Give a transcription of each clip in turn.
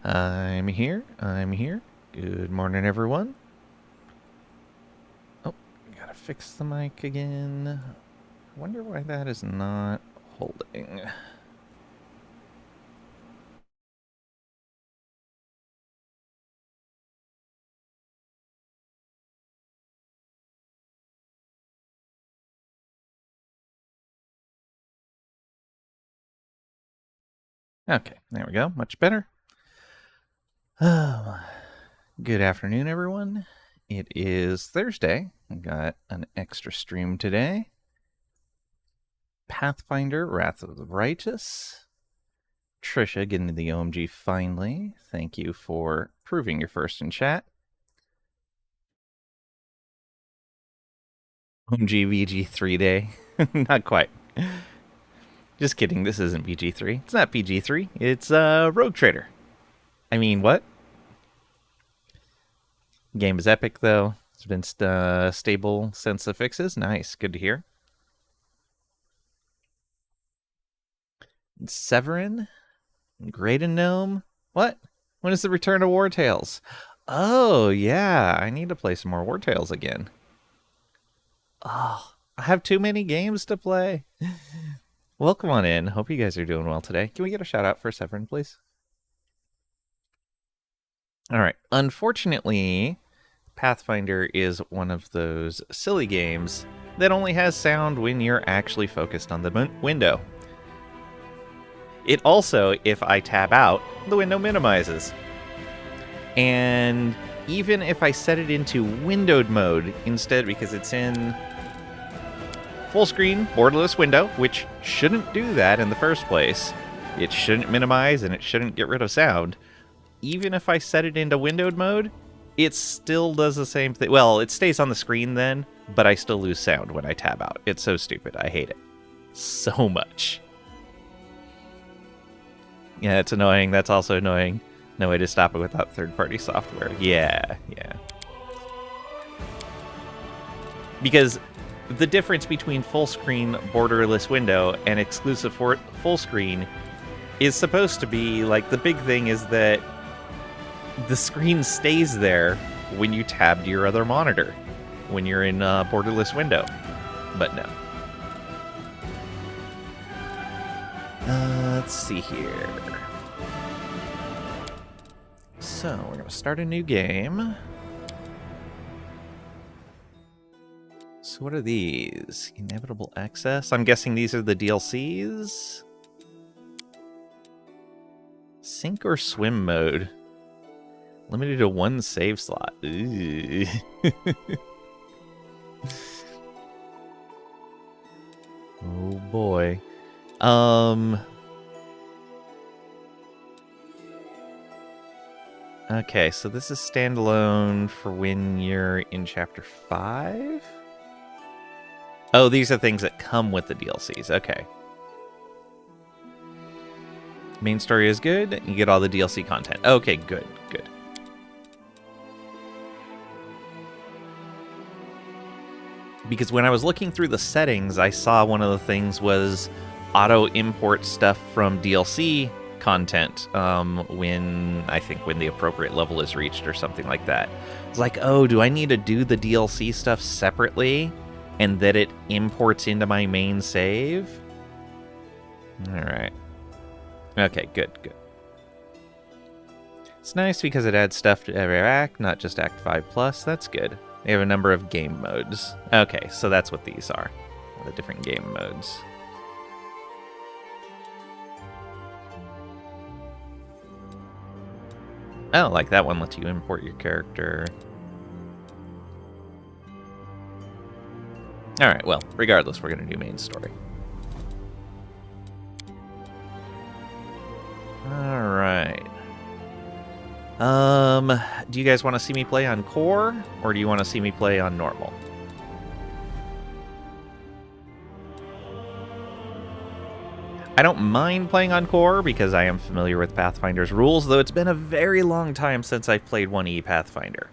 I'm here. I'm here. Good morning, everyone. Oh, gotta fix the mic again. I wonder why that is not holding. Okay, there we go. Much better. Oh, good afternoon, everyone. It is Thursday. I got an extra stream today. Pathfinder, Wrath of the Righteous. Trisha getting to the OMG finally. Thank you for proving your first in chat. OMG VG3 day. Not quite. Just kidding, this isn't PG-3. It's not PG-3. It's Rogue Trader. I mean, what? Game is epic, though. It's been stable since the fixes. Nice, good to hear. Severin? Graydon Gnome? What? When is the return of War Tales? Oh, yeah, I need to play some more War Tales again. Oh, I have too many games to play. Welcome on in. Hope you guys are doing well today. Can we get a shout out for Severin, please? All right. Unfortunately, Pathfinder is one of those silly games that only has sound when you're actually focused on the window. It also, if I tab out, the window minimizes. And even if I set it into windowed mode instead, because it's in full screen, borderless window, which shouldn't do that in the first place. It shouldn't minimize and it shouldn't get rid of sound. Even if I set it into windowed mode, it still does the same thing. Well, it stays on the screen then, but I still lose sound when I tab out. It's so stupid. I hate it so much. Yeah, it's annoying. That's also annoying. No way to stop it without third-party software. Yeah. Because the difference between full screen borderless window and exclusive full screen is supposed to be, like, the big thing is that the screen stays there when you tab to your other monitor, when you're in borderless window. But no. Let's see here. So, we're going to start a new game. So what are these? Inevitable Access? I'm guessing these are the DLCs? Sink or swim mode? Limited to one save slot. Ooh. Oh boy. Okay, so this is standalone for when you're in Chapter 5? Oh, these are things that come with the DLCs. Okay. Main story is good. You get all the DLC content. Okay, good. Because when I was looking through the settings, I saw one of the things was auto import stuff from DLC content when the appropriate level is reached or something like that. It's like, oh, do I need to do the DLC stuff separately and that it imports into my main save? All right. Okay, good. It's nice because it adds stuff to every act, not just Act 5+. That's good. They have a number of game modes. Okay, so that's what these are. The different game modes. Oh, like that one lets you import your character. Alright, well, regardless, we're going to do main story. Alright. Do you guys want to see me play on core, or do you want to see me play on normal? I don't mind playing on core because I am familiar with Pathfinder's rules, though it's been a very long time since I've played 1E Pathfinder.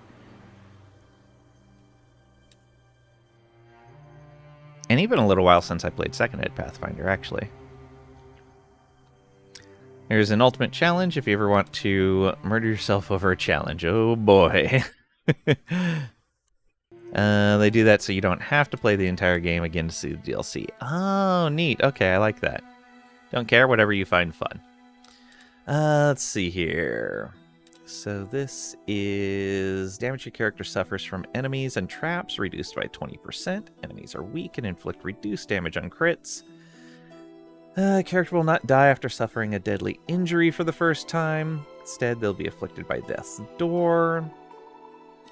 And even a little while since I played 2nd Ed Pathfinder, actually. There's an ultimate challenge if you ever want to murder yourself over a challenge. Oh boy. They do that so you don't have to play the entire game again to see the DLC. Oh, neat. Okay, I like that. Don't care, whatever you find fun. Let's see here. So this is damage your character suffers from enemies and traps reduced by 20%. Enemies are weak and inflict reduced damage on crits. Character will not die after suffering a deadly injury for the first time. Instead, they'll be afflicted by death's door.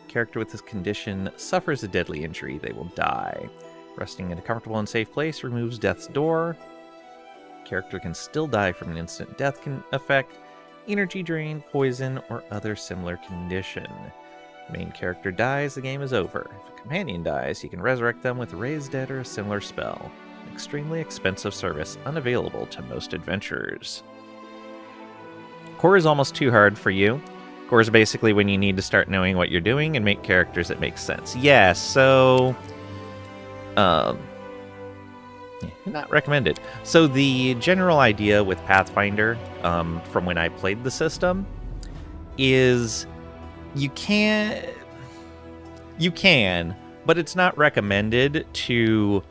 Character with this condition suffers a deadly injury, they will die. Resting in a comfortable and safe place removes death's door. Character can still die from an instant death effect, energy drain, poison, or other similar condition. Main character dies, the game is over. If a companion dies, you can resurrect them with Raise Dead or a similar spell. An extremely expensive service, unavailable to most adventurers. Core is almost too hard for you. Core is basically when you need to start knowing what you're doing and make characters that make sense. Yeah, so... not recommended. So the general idea with Pathfinder, from when I played the system, is you can, but it's not recommended to,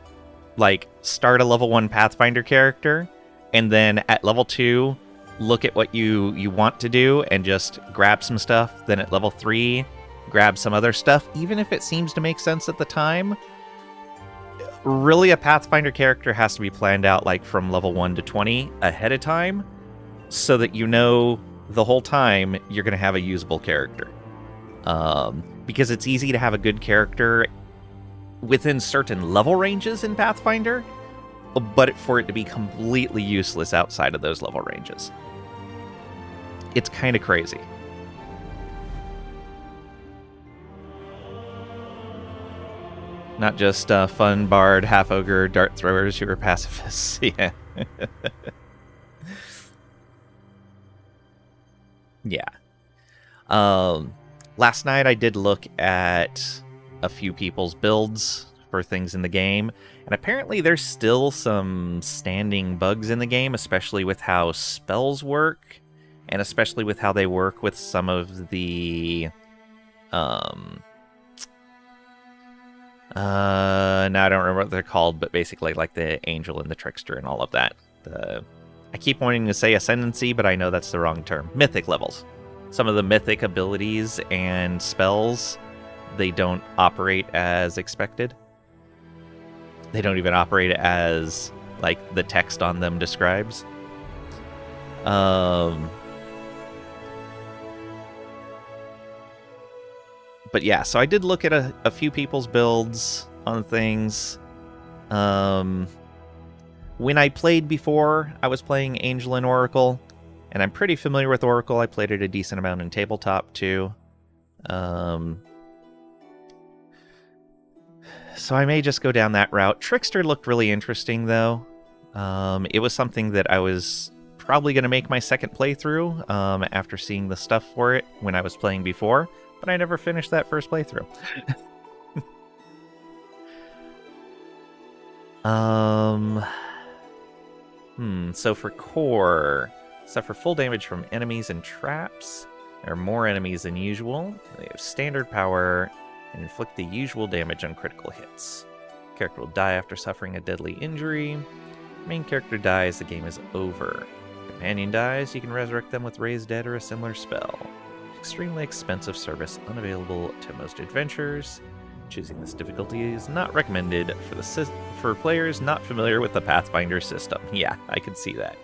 like, start a level 1 Pathfinder character, and then at level 2, look at what you want to do, and just grab some stuff, then at level 3, grab some other stuff, even if it seems to make sense at the time. Really, a Pathfinder character has to be planned out like from level 1 to 20 ahead of time, so that you know the whole time you're going to have a usable character. Because it's easy to have a good character within certain level ranges in Pathfinder, but for it to be completely useless outside of those level ranges. It's kind of crazy. Not just fun bard, half-ogre, dart throwers who are pacifists. Yeah. Yeah. Last night I did look at a few people's builds for things in the game, and apparently there's still some standing bugs in the game, especially with how spells work, and especially with how they work with some of the... now I don't remember what they're called, but basically like the angel and the trickster and all of that. I keep wanting to say ascendancy, but I know that's the wrong term. Mythic levels. Some of the mythic abilities and spells, they don't operate as expected. They don't even operate as, like, the text on them describes. But yeah, so I did look at a few people's builds on things. When I played before, I was playing Angel and Oracle, and I'm pretty familiar with Oracle. I played it a decent amount in tabletop, too. So I may just go down that route. Trickster looked really interesting, though. It was something that I was probably going to make my second playthrough after seeing the stuff for it when I was playing before, but I never finished that first playthrough. So for core, suffer full damage from enemies and traps. There are more enemies than usual. They have standard power and inflict the usual damage on critical hits. Character will die after suffering a deadly injury. Main character dies, the game is over. Companion dies, you can resurrect them with Raise Dead or a similar spell. Extremely expensive service, unavailable to most adventurers. Choosing this difficulty is not recommended for players not familiar with the Pathfinder system. Yeah, I can see that.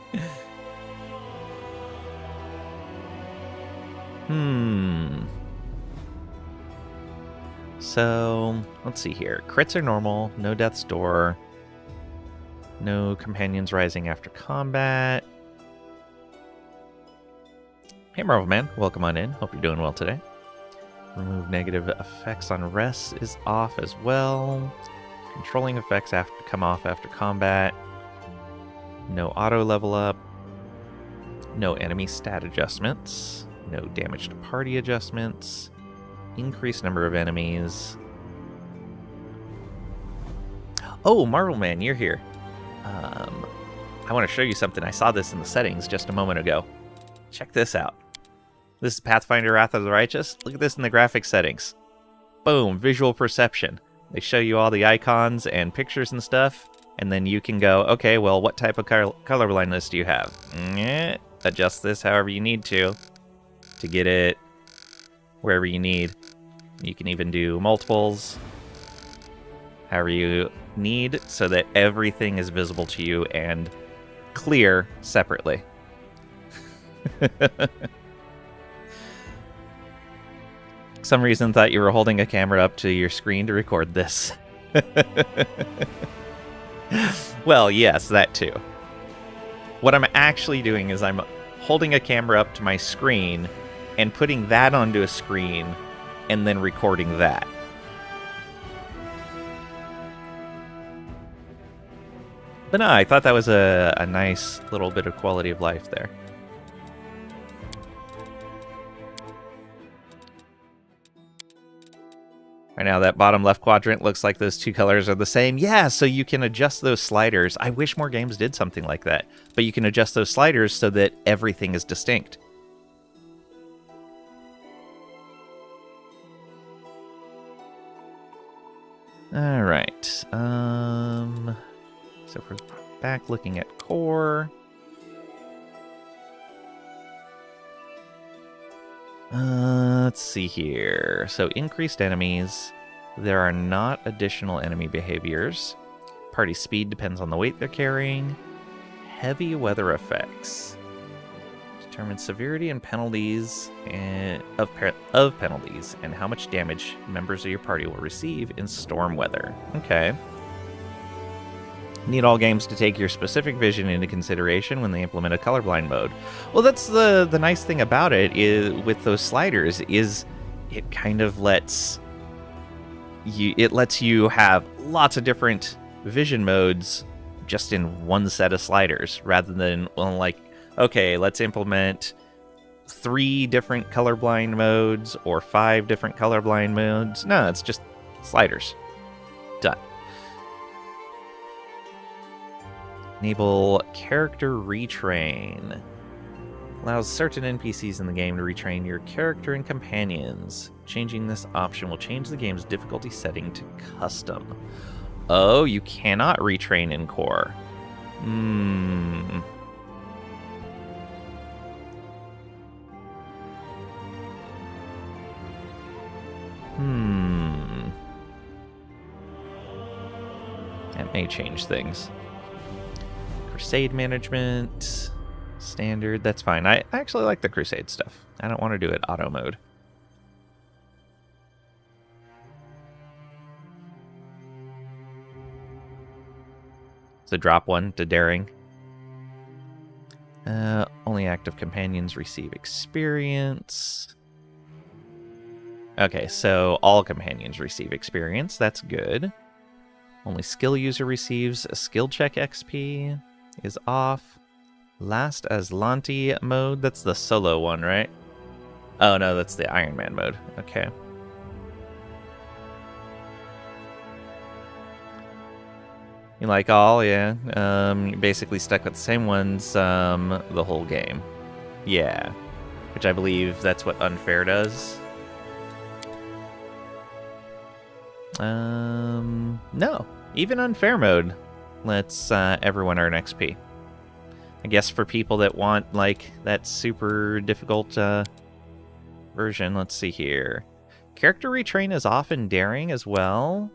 So, let's see here. Crits are normal, no death's door, no companions rising after combat. Hey Marvel Man, welcome on in. Hope you're doing well today. Remove negative effects on rests is off as well. Controlling effects come off after combat. No auto level up. No enemy stat adjustments. No damage to party adjustments. Increased number of enemies. Oh, Marvel Man, you're here. I want to show you something. I saw this in the settings just a moment ago. Check this out. This is Pathfinder Wrath of the Righteous. Look at this in the graphics settings. Boom, visual perception. They show you all the icons and pictures and stuff, and then you can go, okay, well, what type of color blindness do you have? Adjust this however you need to get it wherever you need. You can even do multiples, however you need, so that everything is visible to you and clear separately. Some reason thought you were holding a camera up to your screen to record this. Well, yes, that too. What I'm actually doing is I'm holding a camera up to my screen and putting that onto a screen and then recording that. But no, I thought that was a nice little bit of quality of life there. Right now, that bottom left quadrant looks like those two colors are the same. Yeah, so you can adjust those sliders. I wish more games did something like that. But you can adjust those sliders so that everything is distinct. All right. So if we're back looking at core. Let's see here. So increased enemies. There are not additional enemy behaviors. Party speed depends on the weight they're carrying. Heavy weather effects. Determine severity and penalties of penalties and how much damage members of your party will receive in storm weather. Okay. Need all games to take your specific vision into consideration when they implement a colorblind mode. Well, that's the nice thing about it is with those sliders is it kind of lets you have lots of different vision modes just in one set of sliders rather than, well, like, okay, let's implement 3 different colorblind modes or 5 different colorblind modes. No, it's just sliders. Done. Enable character retrain. Allows certain NPCs in the game to retrain your character and companions. Changing this option will change the game's difficulty setting to custom. Oh, you cannot retrain in core. That may change things. Crusade management, standard, that's fine. I actually like the crusade stuff. I don't want to do it auto mode. So drop 1 to daring. Only active companions receive experience. Okay, so all companions receive experience. That's good. Only skill user receives a skill check XP. Is off. Last Aslanti mode. That's the solo one, right? Oh, no, that's the Iron Man mode. Okay. You like all? Yeah. You're basically stuck with the same ones the whole game. Yeah. Which I believe that's what Unfair does. No. Even Unfair mode lets everyone earn XP. I guess for people that want, like, that super difficult version. Let's see here. Character retrain is off in daring as well.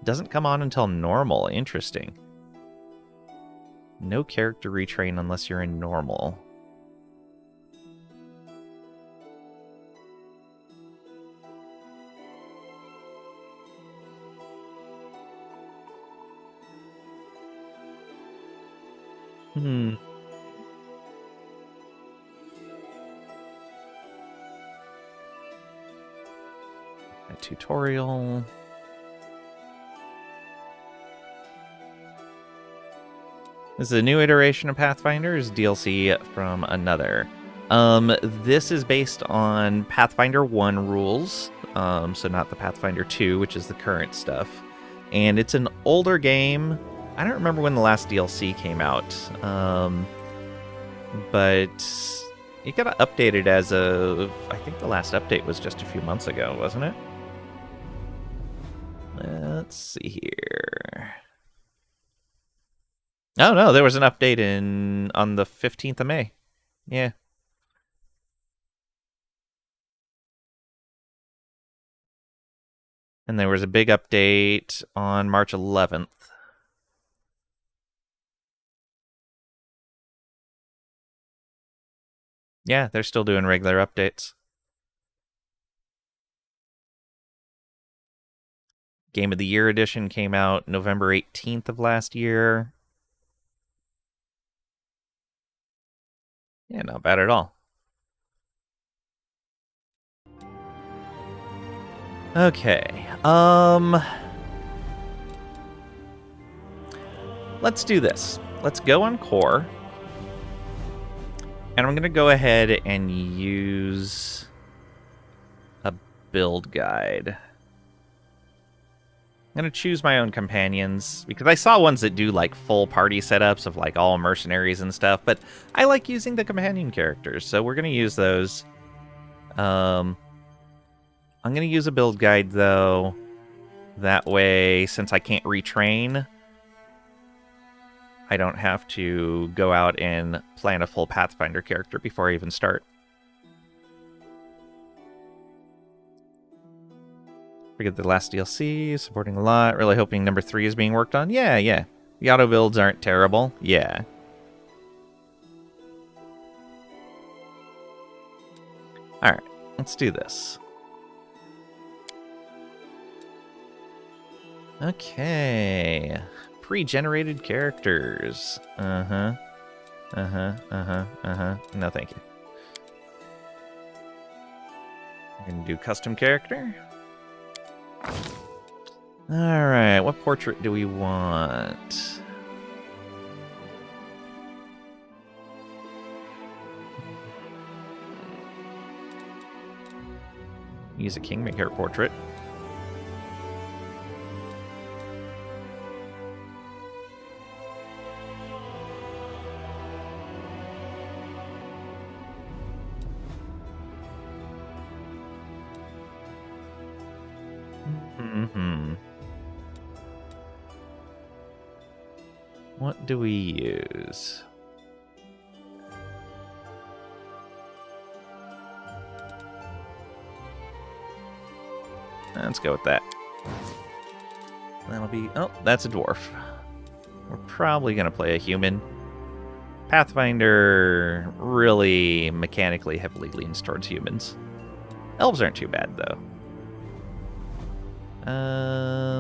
Doesn't come on until normal. Interesting. No character retrain unless you're in normal. A tutorial. This is a new iteration of Pathfinder. Is DLC from another. This is based on Pathfinder 1 rules, so not the Pathfinder 2, which is the current stuff. And it's an older game I don't remember when the last DLC came out, but it got updated as of, I think the last update was just a few months ago, wasn't it? Let's see here. Oh no, there was an update on the 15th of May. Yeah. And there was a big update on March 11th. Yeah, they're still doing regular updates. Game of the Year edition came out November 18th of last year. Yeah, not bad at all. Okay. Let's do this. Let's go on core. And I'm going to go ahead and use a build guide. I'm going to choose my own companions, because I saw ones that do like full party setups of like all mercenaries and stuff, but I like using the companion characters, so we're going to use those. I'm going to use a build guide, though. That way, since I can't retrain, I don't have to go out and plan a full Pathfinder character before I even start. We get the last DLC, supporting a lot. Really hoping number 3 is being worked on. Yeah. The auto builds aren't terrible. Yeah. Alright, let's do this. Okay. Pre-generated characters. No, thank you. I'm gonna do custom character. Alright, what portrait do we want? Use a Kingmaker portrait. What do we use? Let's go with that. That'll be... Oh, that's a dwarf. We're probably going to play a human. Pathfinder really mechanically heavily leans towards humans. Elves aren't too bad, though.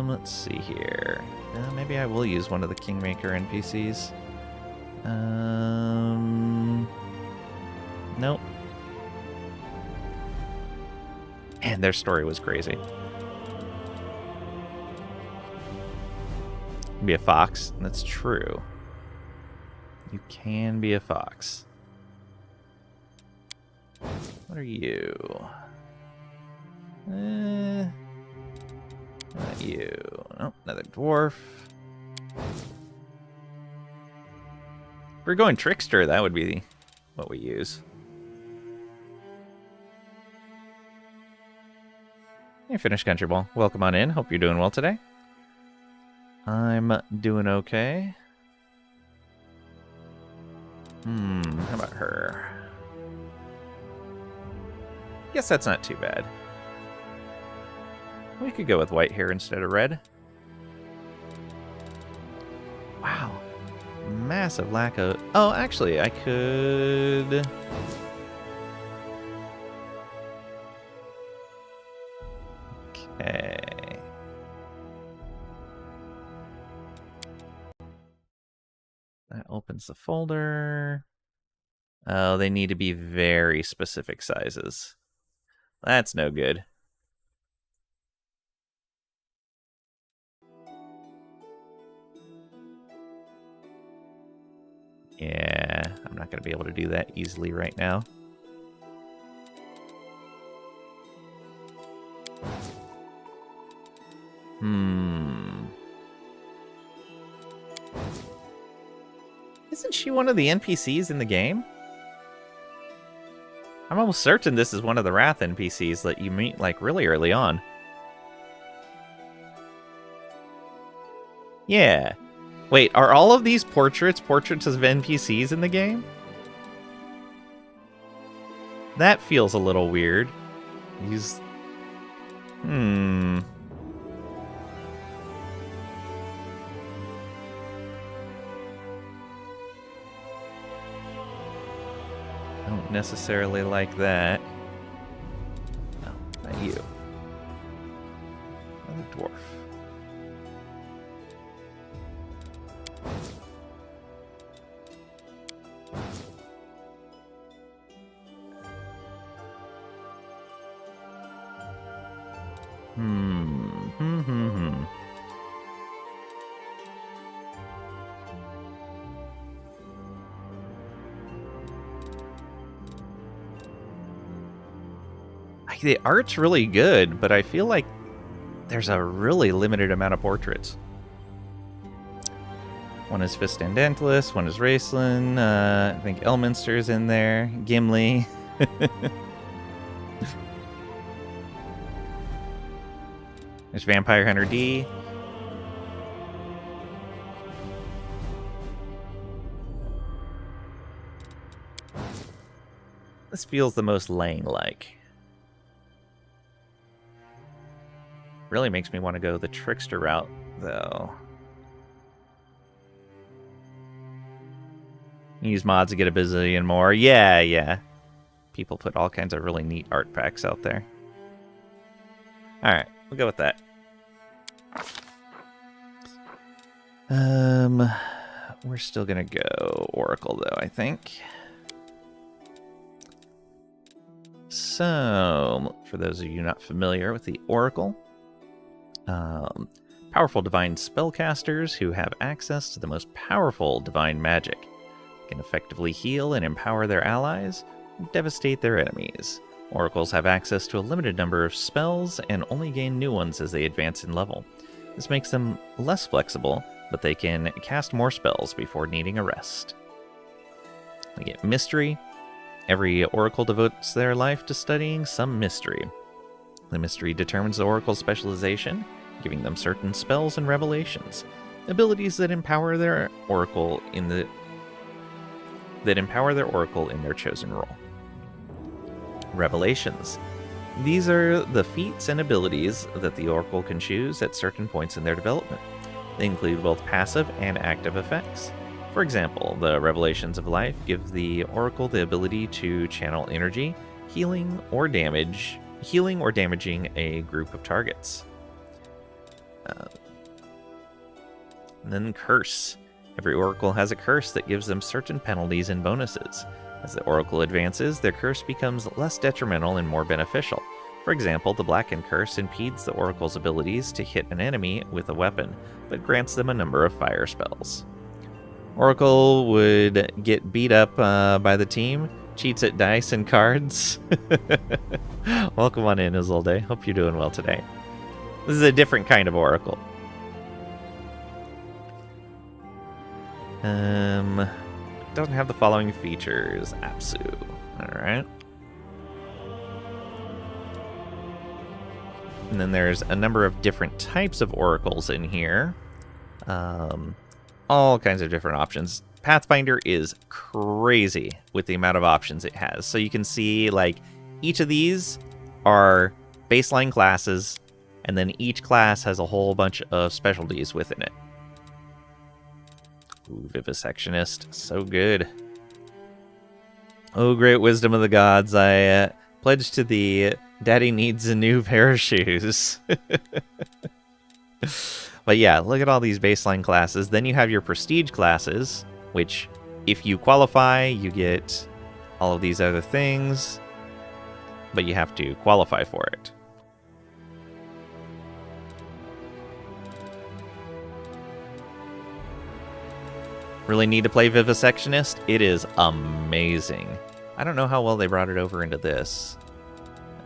Let's see here. Maybe I will use one of the Kingmaker NPCs. Nope. Man, their story was crazy. Be a fox. That's true. You can be a fox. What are you? Not you. Nope, another dwarf. If we're going trickster, that would be what we use. Hey, Finnish Country Ball. Welcome on in. Hope you're doing well today. I'm doing okay. How about her? Guess that's not too bad. We could go with white hair instead of red. Wow. Massive lack of... Oh, actually, I could... Okay. That opens the folder. Oh, they need to be very specific sizes. That's no good. Yeah, I'm not going to be able to do that easily right now. Isn't she one of the NPCs in the game? I'm almost certain this is one of the Wrath NPCs that you meet, like, really early on. Yeah. Wait, are all of these portraits of NPCs in the game? That feels a little weird. These... Don't necessarily like that. No, not you. Another dwarf. The art's really good, but I feel like there's a really limited amount of portraits. One is Fistandantilus, one is Raceland, I think Elminster's in there, Gimli. There's Vampire Hunter D. This feels the most Lang-like. Really makes me want to go the trickster route, though. Use mods to get a bazillion more. Yeah. People put all kinds of really neat art packs out there. Alright, we'll go with that. We're still gonna go Oracle, though, I think. So, for those of you not familiar with the Oracle, powerful divine spellcasters who have access to the most powerful divine magic can effectively heal and empower their allies and devastate their enemies. Oracles have access to a limited number of spells and only gain new ones as they advance in level. This makes them less flexible, but they can cast more spells before needing a rest. We get Mystery. Every Oracle devotes their life to studying some mystery. The mystery determines the Oracle's specialization, giving them certain spells and revelations, abilities that empower their Oracle in their chosen role. Revelations. These are the feats and abilities that the Oracle can choose at certain points in their development. They include both passive and active effects. For example, the Revelations of Life give the Oracle the ability to channel energy, healing or damaging a group of targets. And then Curse. Every Oracle has a curse that gives them certain penalties and bonuses. As the Oracle advances, their curse becomes less detrimental and more beneficial. For example, the Blackened Curse impedes the Oracle's abilities to hit an enemy with a weapon, but grants them a number of fire spells. Oracle would get beat up by the team, cheats at dice and cards. Welcome on in, Isolde. Hope you're doing well today. This is a different kind of Oracle. Doesn't have the following features. Apsu. Alright. And then there's a number of different types of oracles in here. All kinds of different options. Pathfinder is crazy with the amount of options it has. So you can see, like, each of these are baseline classes, and then each class has a whole bunch of specialties within it. Ooh, Vivisectionist. So good. Oh, great wisdom of the gods. I pledge to thee, Daddy needs a new pair of shoes. But yeah, look at all these baseline classes. Then you have your prestige classes, which, if you qualify, you get all of these other things, but you have to qualify for it. Really need to play Vivisectionist? It is amazing. I don't know how well they brought it over into this.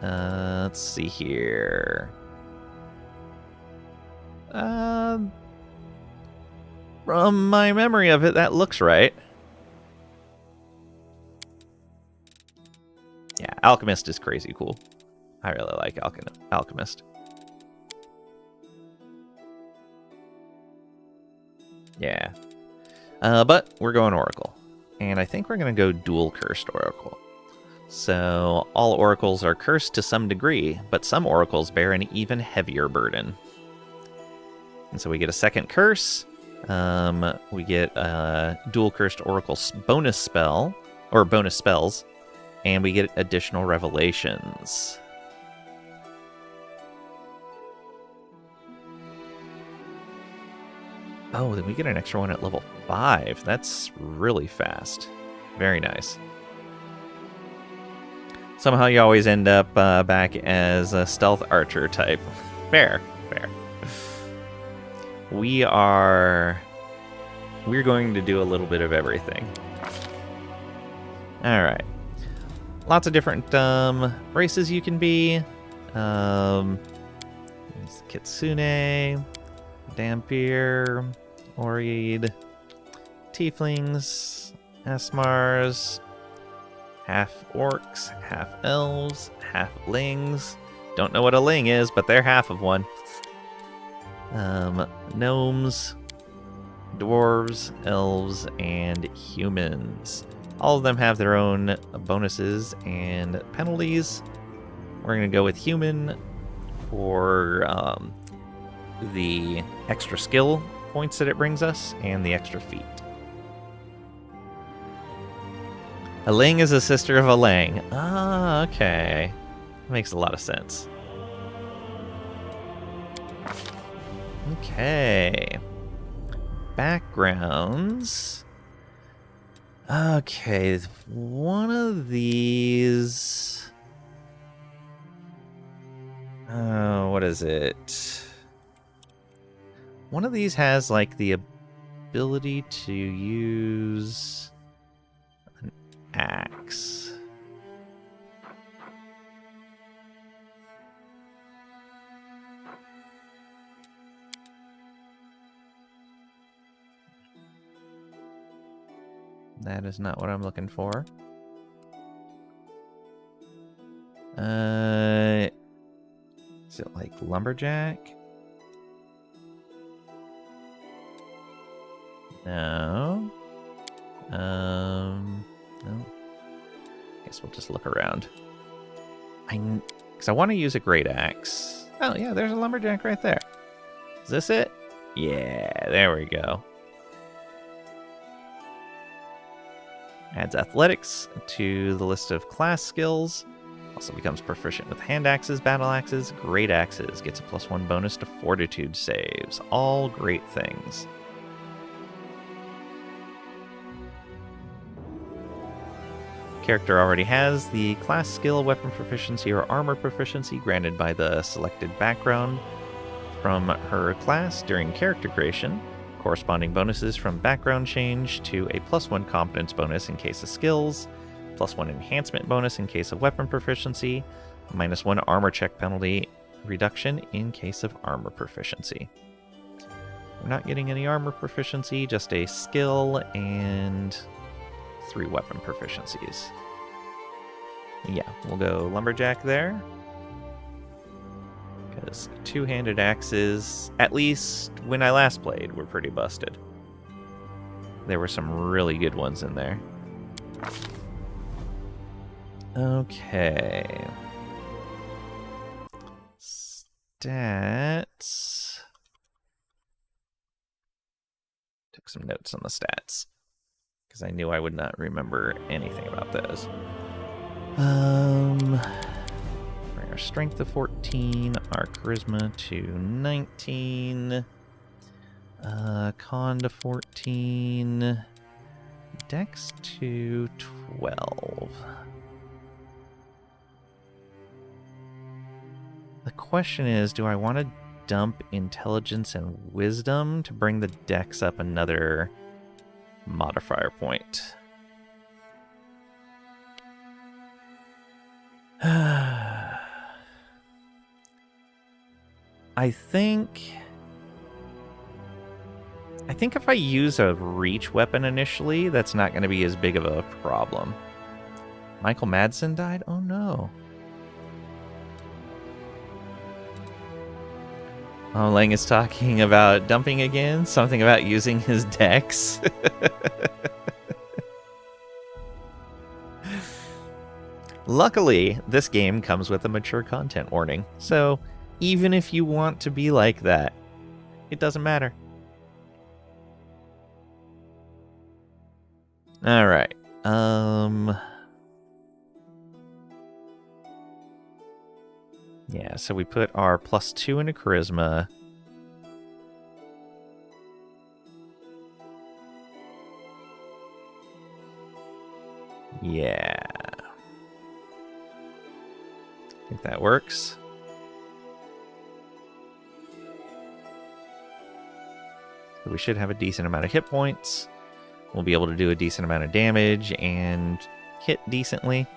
Let's see here. From my memory of it, that looks right. Alchemist is crazy cool. I really like Alchemist. Yeah. But we're going Oracle. And I think we're going to go dual cursed Oracle. So all oracles are cursed to some degree, but some oracles bear an even heavier burden. And so we get a second curse. We get a dual cursed oracle bonus spell, or bonus spells, and we get additional revelations. Oh, then we get an extra one at level 5. That's really fast. Very nice. Somehow you always end up back as a stealth archer type. Fair. We're going to do a little bit of everything. Alright. Lots of different races you can be. Kitsune, Dampier, Oread, Tieflings, Asmars, half orcs, half elves, half lings. Don't know what a ling is, but they're half of one. Gnomes, dwarves, elves, and humans. All of them have their own bonuses and penalties. We're going to go with human for the extra skill points that it brings us and the extra feat. A ling is a sister of a lang. Ah, okay. Makes a lot of sense. Okay. Backgrounds. Okay, one of these... what is it? One of these has, like, the ability to use an axe. That is not what I'm looking for. Is it like lumberjack? No. No. Guess we'll just look around. Because I want to use a great axe. Oh yeah, there's a lumberjack right there. Is this it? Yeah, there we go. Adds athletics to the list of class skills. Also becomes proficient with hand axes, battle axes, great axes. Gets a +1 bonus to fortitude saves. All great things. Character already has the class skill, weapon proficiency, or armor proficiency granted by the selected background from her class during character creation. Corresponding bonuses from background change to a +1 competence bonus in case of skills, +1 enhancement bonus in case of weapon proficiency, -1 armor check penalty reduction in case of armor proficiency. We're not getting any armor proficiency, just a skill and 3 weapon proficiencies. Yeah, we'll go lumberjack there. Because 2-handed axes, at least when I last played, were pretty busted. There were some really good ones in there. Okay. Stats. Took some notes on the stats. Because I knew I would not remember anything about those. Bring our strength to 14, our charisma to 19, con to 14, dex to 12. The question is, do I want to dump intelligence and wisdom to bring the dex up another modifier point? I think if I use a reach weapon initially, that's not going to be as big of a problem. Michael Madsen died? Oh no. Oh. Oh, Lang is talking about dumping again? Something about using his dex? Luckily, this game comes with a mature content warning, so even if you want to be like that, it doesn't matter. Alright, yeah, so we put our +2 into Charisma. Yeah. I think that works. So we should have a decent amount of hit points. We'll be able to do a decent amount of damage and hit decently.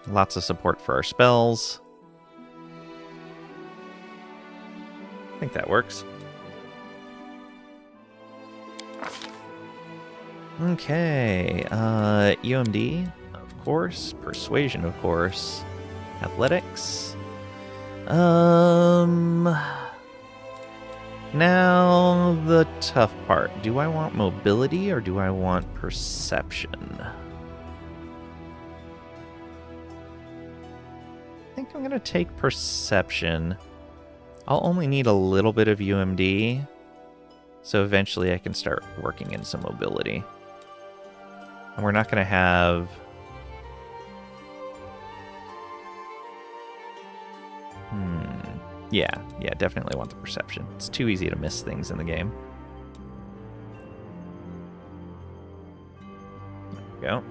Lots of support for our spells. I think that works. Okay, UMD, of course. Persuasion, of course. Athletics. Now the tough part. Do I want mobility or do I want perception? I think I'm going to take perception. I'll only need a little bit of UMD, so eventually I can start working in some mobility. And we're not going to have... Yeah, definitely want the perception. It's too easy to miss things in the game. There we go.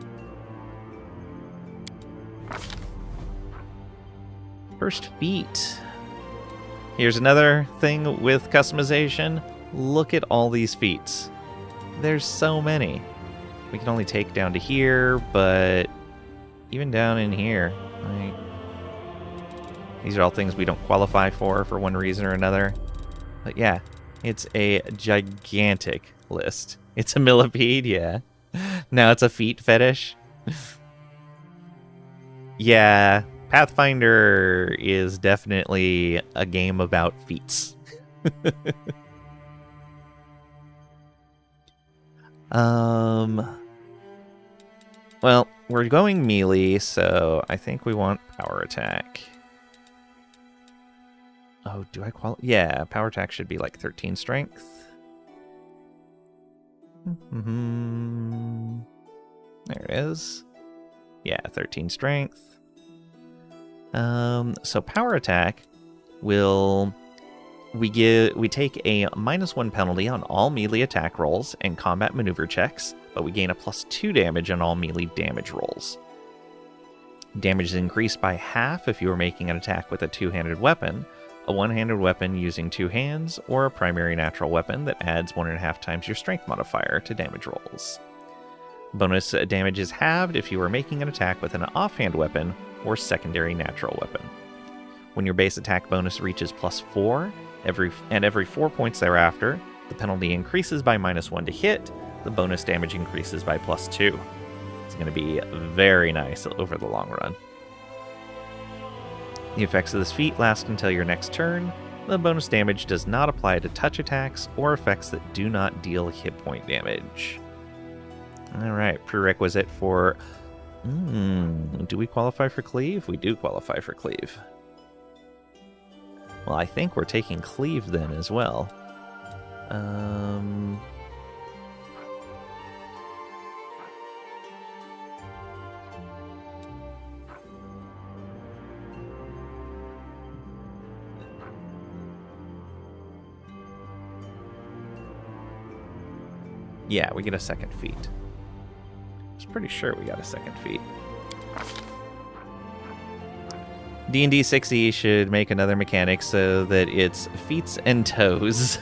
First feat. Here's another thing with customization. Look at all these feats. There's so many. We can only take down to here, but even down in here, like, these are all things we don't qualify for one reason or another. But yeah, it's a gigantic list. It's a millipede, yeah. Now it's a feet fetish. Yeah, Pathfinder is definitely a game about feats. Well, we're going melee, so I think we want power attack. Oh, do I qualify? Yeah, power attack should be like 13 strength. There it is. Yeah, 13 strength. So power attack will... We take a -1 penalty on all melee attack rolls and combat maneuver checks, but we gain a +2 damage on all melee damage rolls. Damage is increased by half if you are making an attack with a two-handed weapon, a one-handed weapon using two hands, or a primary natural weapon that adds 1.5 times your strength modifier to damage rolls. Bonus damage is halved if you are making an attack with an offhand weapon or secondary natural weapon. When your base attack bonus reaches +4, every 4 points thereafter, the penalty increases by -1 to hit, the bonus damage increases by +2. It's going to be very nice over the long run. The effects of this feat last until your next turn. The bonus damage does not apply to touch attacks or effects that do not deal hit point damage. Alright, prerequisite for... do we qualify for cleave? We do qualify for cleave. Well, I think we're taking cleave then as well. Yeah, we get a second feat. I was pretty sure we got a second feat. D&D 6e should make another mechanic so that it's feats and toes.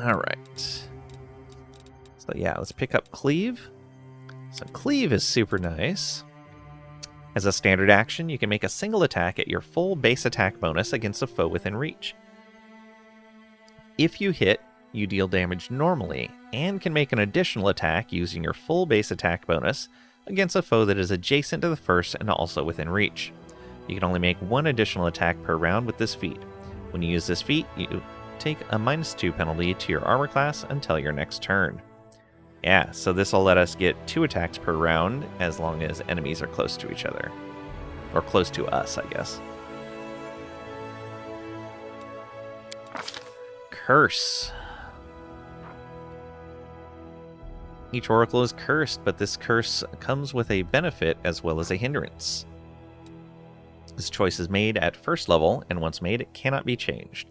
All right. So yeah, let's pick up cleave. So Cleave is super nice. As a standard action, you can make a single attack at your full base attack bonus against a foe within reach. If you hit, you deal damage normally, and can make an additional attack using your full base attack bonus against a foe that is adjacent to the first and also within reach. You can only make one additional attack per round with this feat. When you use this feat, you take a -2 penalty to your armor class until your next turn. Yeah, so this will let us get 2 attacks per round as long as enemies are close to each other. Or close to us, I guess. Curse. Each oracle is cursed, but this curse comes with a benefit as well as a hindrance. This choice is made at first level, and once made, it cannot be changed.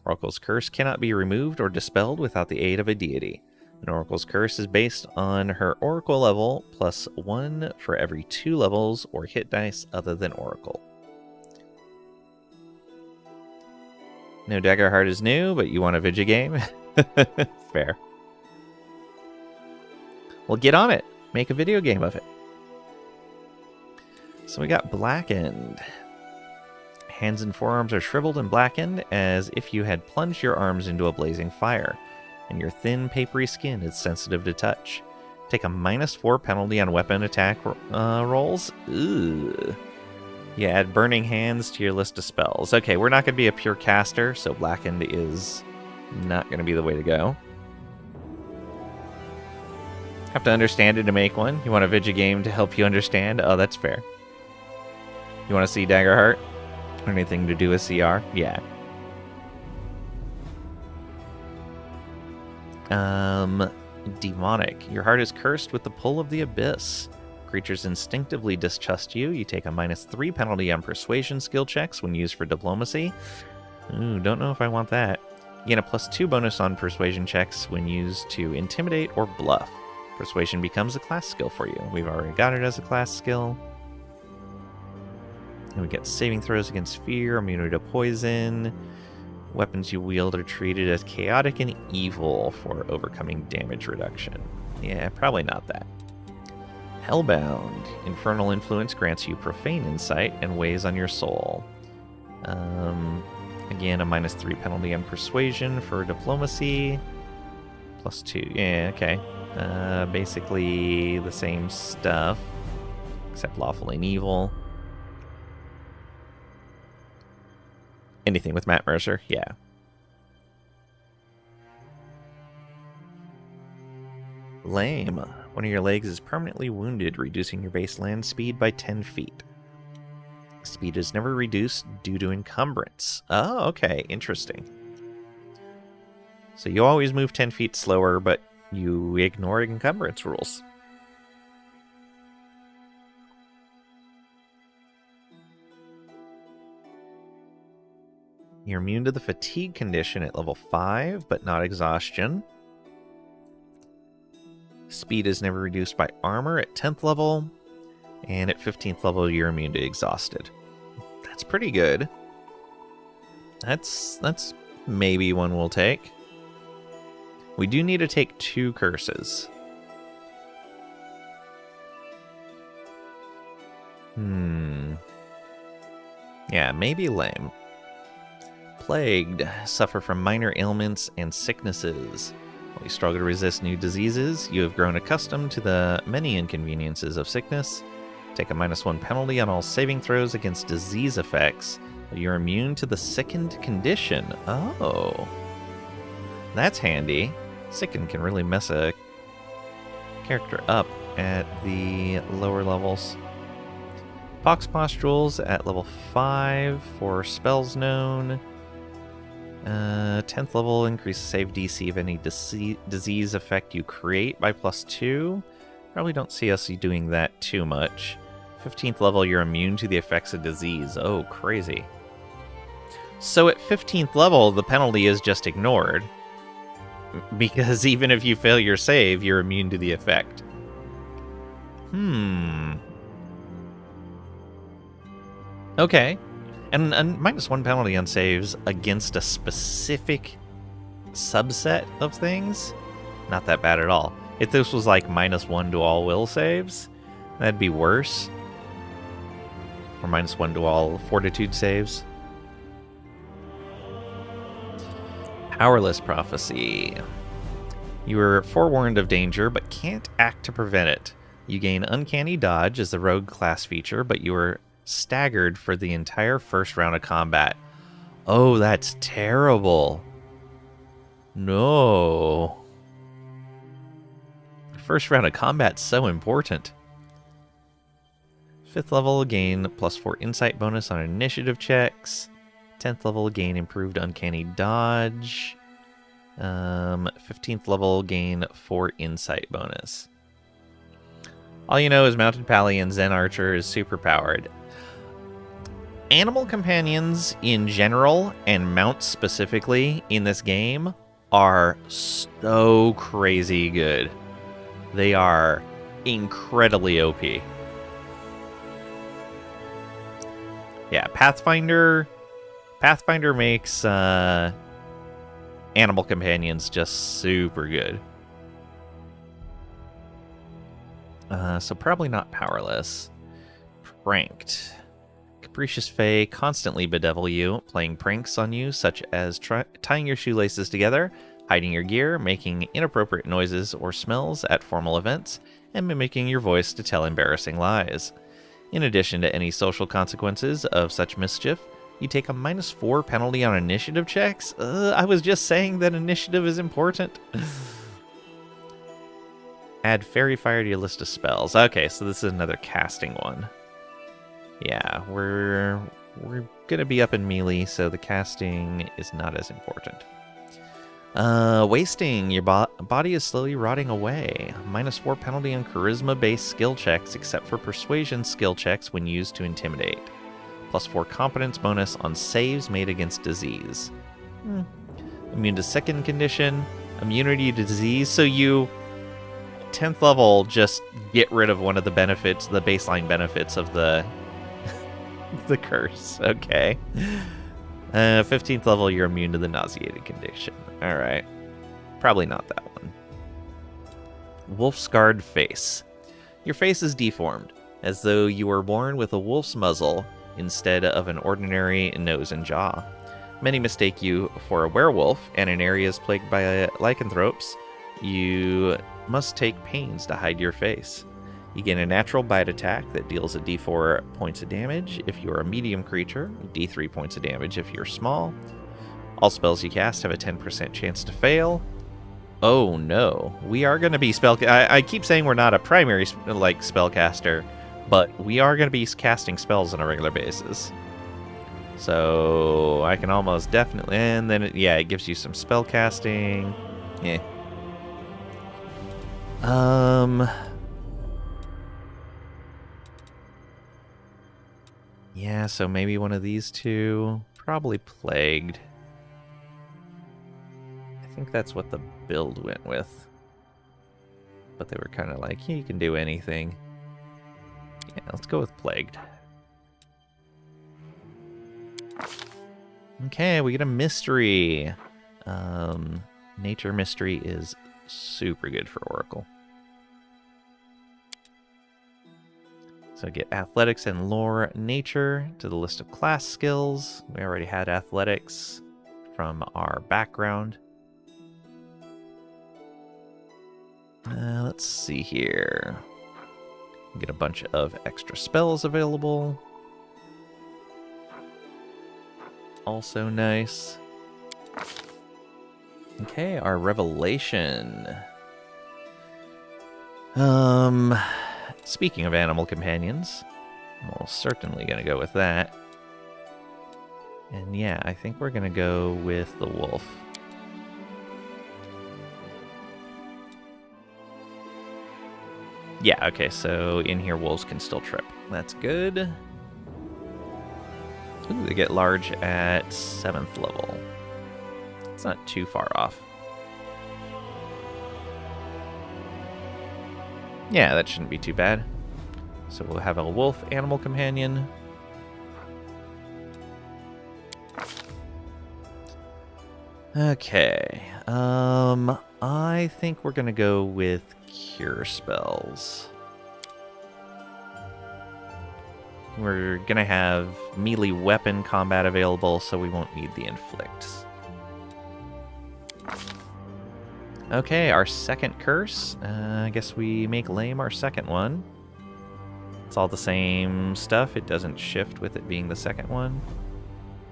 Oracle's curse cannot be removed or dispelled without the aid of a deity. An oracle's curse is based on her oracle level plus 1 for every 2 levels or hit dice other than oracle. No Daggerheart is new, but you want a Vigi game? Fair. Well, get on it. Make a video game of it. So we got Blackened. Hands and forearms are shriveled and blackened as if you had plunged your arms into a blazing fire, and your thin, papery skin is sensitive to touch. Take a -4 penalty on weapon attack rolls. Ugh. You add Burning Hands to your list of spells. Okay, we're not going to be a pure caster, so Blackened is not going to be the way to go. Have to understand it to make one. You want a Vigi game to help you understand? Oh, that's fair. You want to see Daggerheart? Anything to do with CR? Yeah. Demonic. Your heart is cursed with the pull of the abyss. Creatures instinctively distrust you. You take a -3 penalty on persuasion skill checks when used for diplomacy. Ooh, don't know if I want that. You get a +2 bonus on persuasion checks when used to intimidate or bluff. Persuasion becomes a class skill for you. We've already got it as a class skill. And we get saving throws against fear, immunity to poison. Weapons you wield are treated as chaotic and evil for overcoming damage reduction. Yeah, probably not that. Hellbound. Infernal influence grants you profane insight and weighs on your soul. Again, a -3 penalty on persuasion for diplomacy. +2. Yeah, okay. Basically the same stuff, except lawful and evil. Anything with Matt Mercer, yeah. Lame. One of your legs is permanently wounded, reducing your base land speed by 10 feet. Speed is never reduced due to encumbrance. Oh, okay, interesting. So you always move 10 feet slower, but you ignore encumbrance rules. You're immune to the fatigue condition at level 5, but not exhaustion. Speed is never reduced by armor at 10th level, and at 15th level you're immune to exhausted. That's pretty good. That's maybe one we'll take. We do need to take 2 curses. Yeah, maybe lame. Plagued. Suffer from minor ailments and sicknesses. While you struggle to resist new diseases, you have grown accustomed to the many inconveniences of sickness. Take a -1 penalty on all saving throws against disease effects, but you're immune to the sickened condition. Oh. That's handy. Sicken can really mess a character up at the lower levels. Pox Pustules at level 5 for spells known. 10th level, increase save DC of any disease effect you create by +2. Probably don't see us doing that too much. 15th level, you're immune to the effects of disease. Oh, crazy. So at 15th level, the penalty is just ignored. Because even if you fail your save, you're immune to the effect. Okay. And a -1 penalty on saves against a specific subset of things? Not that bad at all. If this was like -1 to all will saves, that'd be worse. Or -1 to all fortitude saves. Powerless Prophecy. You are forewarned of danger, but can't act to prevent it. You gain Uncanny Dodge as the rogue class feature, but you are staggered for the entire first round of combat. Oh, that's terrible. No. First round of combat's so important. 5th level, gain +4 insight bonus on initiative checks. 10th level, gain improved Uncanny Dodge. 15th level, gain 4 insight bonus. All you know is Mounted Pally and Zen Archer is super powered. Animal companions in general, and mounts specifically in this game, are so crazy good. They are incredibly OP. Yeah, Pathfinder makes animal companions just super good. So probably not powerless. Pranked. Capricious Fae constantly bedevil you, playing pranks on you, such as tying your shoelaces together, hiding your gear, making inappropriate noises or smells at formal events, and mimicking your voice to tell embarrassing lies. In addition to any social consequences of such mischief, you take a -4 penalty on initiative checks? I was just saying that initiative is important. Add Fairy Fire to your list of spells. Okay, so this is another casting one. Yeah, we're gonna be up in melee, so the casting is not as important. Wasting. Your body is slowly rotting away. -4 penalty on charisma-based skill checks, except for persuasion skill checks when used to intimidate. +4 competence bonus on saves made against disease. Immune to second condition. Immunity to disease. So you, 10th level, just get rid of one of the benefits, the baseline benefits of the the curse. Okay. 15th level, you're immune to the nauseated condition. Alright. Probably not that one. Wolf-scarred face. Your face is deformed, as though you were born with a wolf's muzzle instead of an ordinary nose and jaw. Many mistake you for a werewolf, and in areas plagued by lycanthropes, you must take pains to hide your face. You gain a natural bite attack that deals a d4 points of damage if you are a medium creature, d3 points of damage if you're small. All spells you cast have a 10% chance to fail. Oh no, we are going to be I keep saying we're not a primary spellcaster, but we are going to be casting spells on a regular basis. So I can almost definitely, and then it gives you some spell casting. Yeah. Yeah, so maybe one of these two. Probably Plagued. I think that's what the build went with. But they were kind of like, yeah, you can do anything. Yeah, let's go with Plagued. Okay, we get a mystery. Nature mystery is super good for Oracle. So get athletics and lore nature to the list of class skills. We already had athletics from our background. Let's see here. Get a bunch of extra spells available. Also nice. Okay, our revelation. Speaking of animal companions, we're certainly going to go with that. And yeah, I think we're going to go with the wolf. Yeah, okay, so in here wolves can still trip. That's good. Ooh, they get large at 7th level. It's not too far off. Yeah, that shouldn't be too bad. So we'll have a wolf animal companion. Okay. I think we're gonna go with cure spells. We're gonna have melee weapon combat available, so we won't need the inflict. Okay, our second curse. I guess we make lame our second one. It's all the same stuff. It doesn't shift with it being the second one.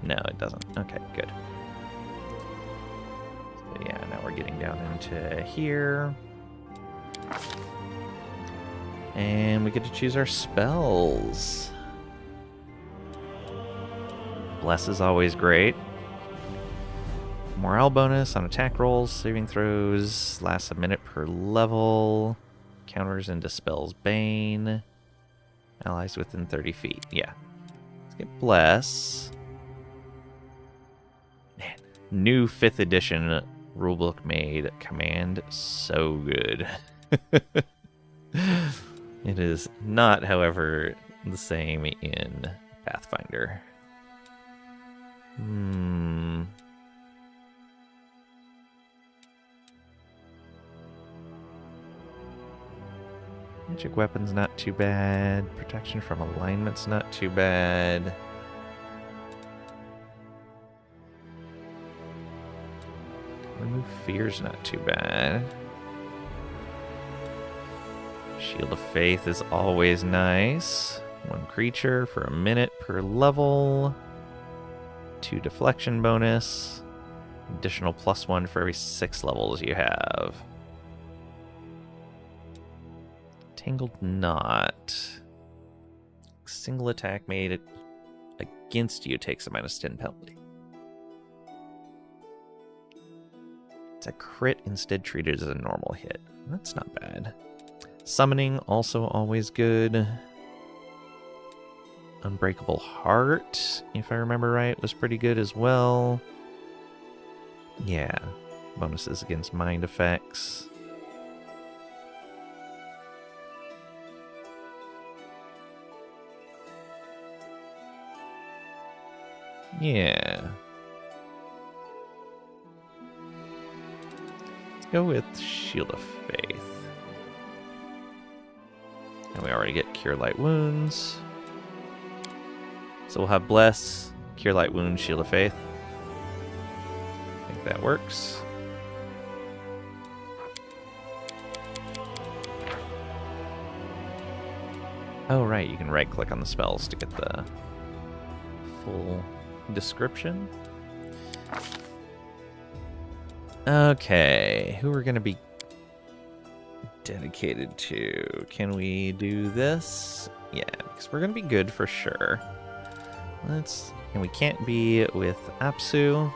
No, it doesn't. Okay, good. So yeah, now we're getting down into here. And we get to choose our spells. Bless is always great. Morale bonus on attack rolls, saving throws, lasts a minute per level. Counters and dispels Bane. Allies within 30 feet. Yeah. Let's get Bless. Man, new 5th edition rulebook made command so good. It is not, however, the same in Pathfinder. Magic weapon's not too bad. Protection from alignment's not too bad. Remove fear's not too bad. Shield of Faith is always nice. 1 creature for a minute per level. 2 deflection bonus. Additional +1 for every 6 levels you have. Tangled Knot. Single attack made against you takes a -10 penalty. It's a crit instead treated as a normal hit. That's not bad. Summoning, also always good. Unbreakable Heart, if I remember right, was pretty good as well. Yeah. Bonuses against mind effects. Yeah. Let's go with Shield of Faith. And we already get Cure Light Wounds. So we'll have Bless, Cure Light Wounds, Shield of Faith. I think that works. Oh, right, you can right-click on the spells to get the full description. Okay, who we're going to be dedicated to? Can we do this? Yeah, because we're going to be good for sure. And we can't be with Apsu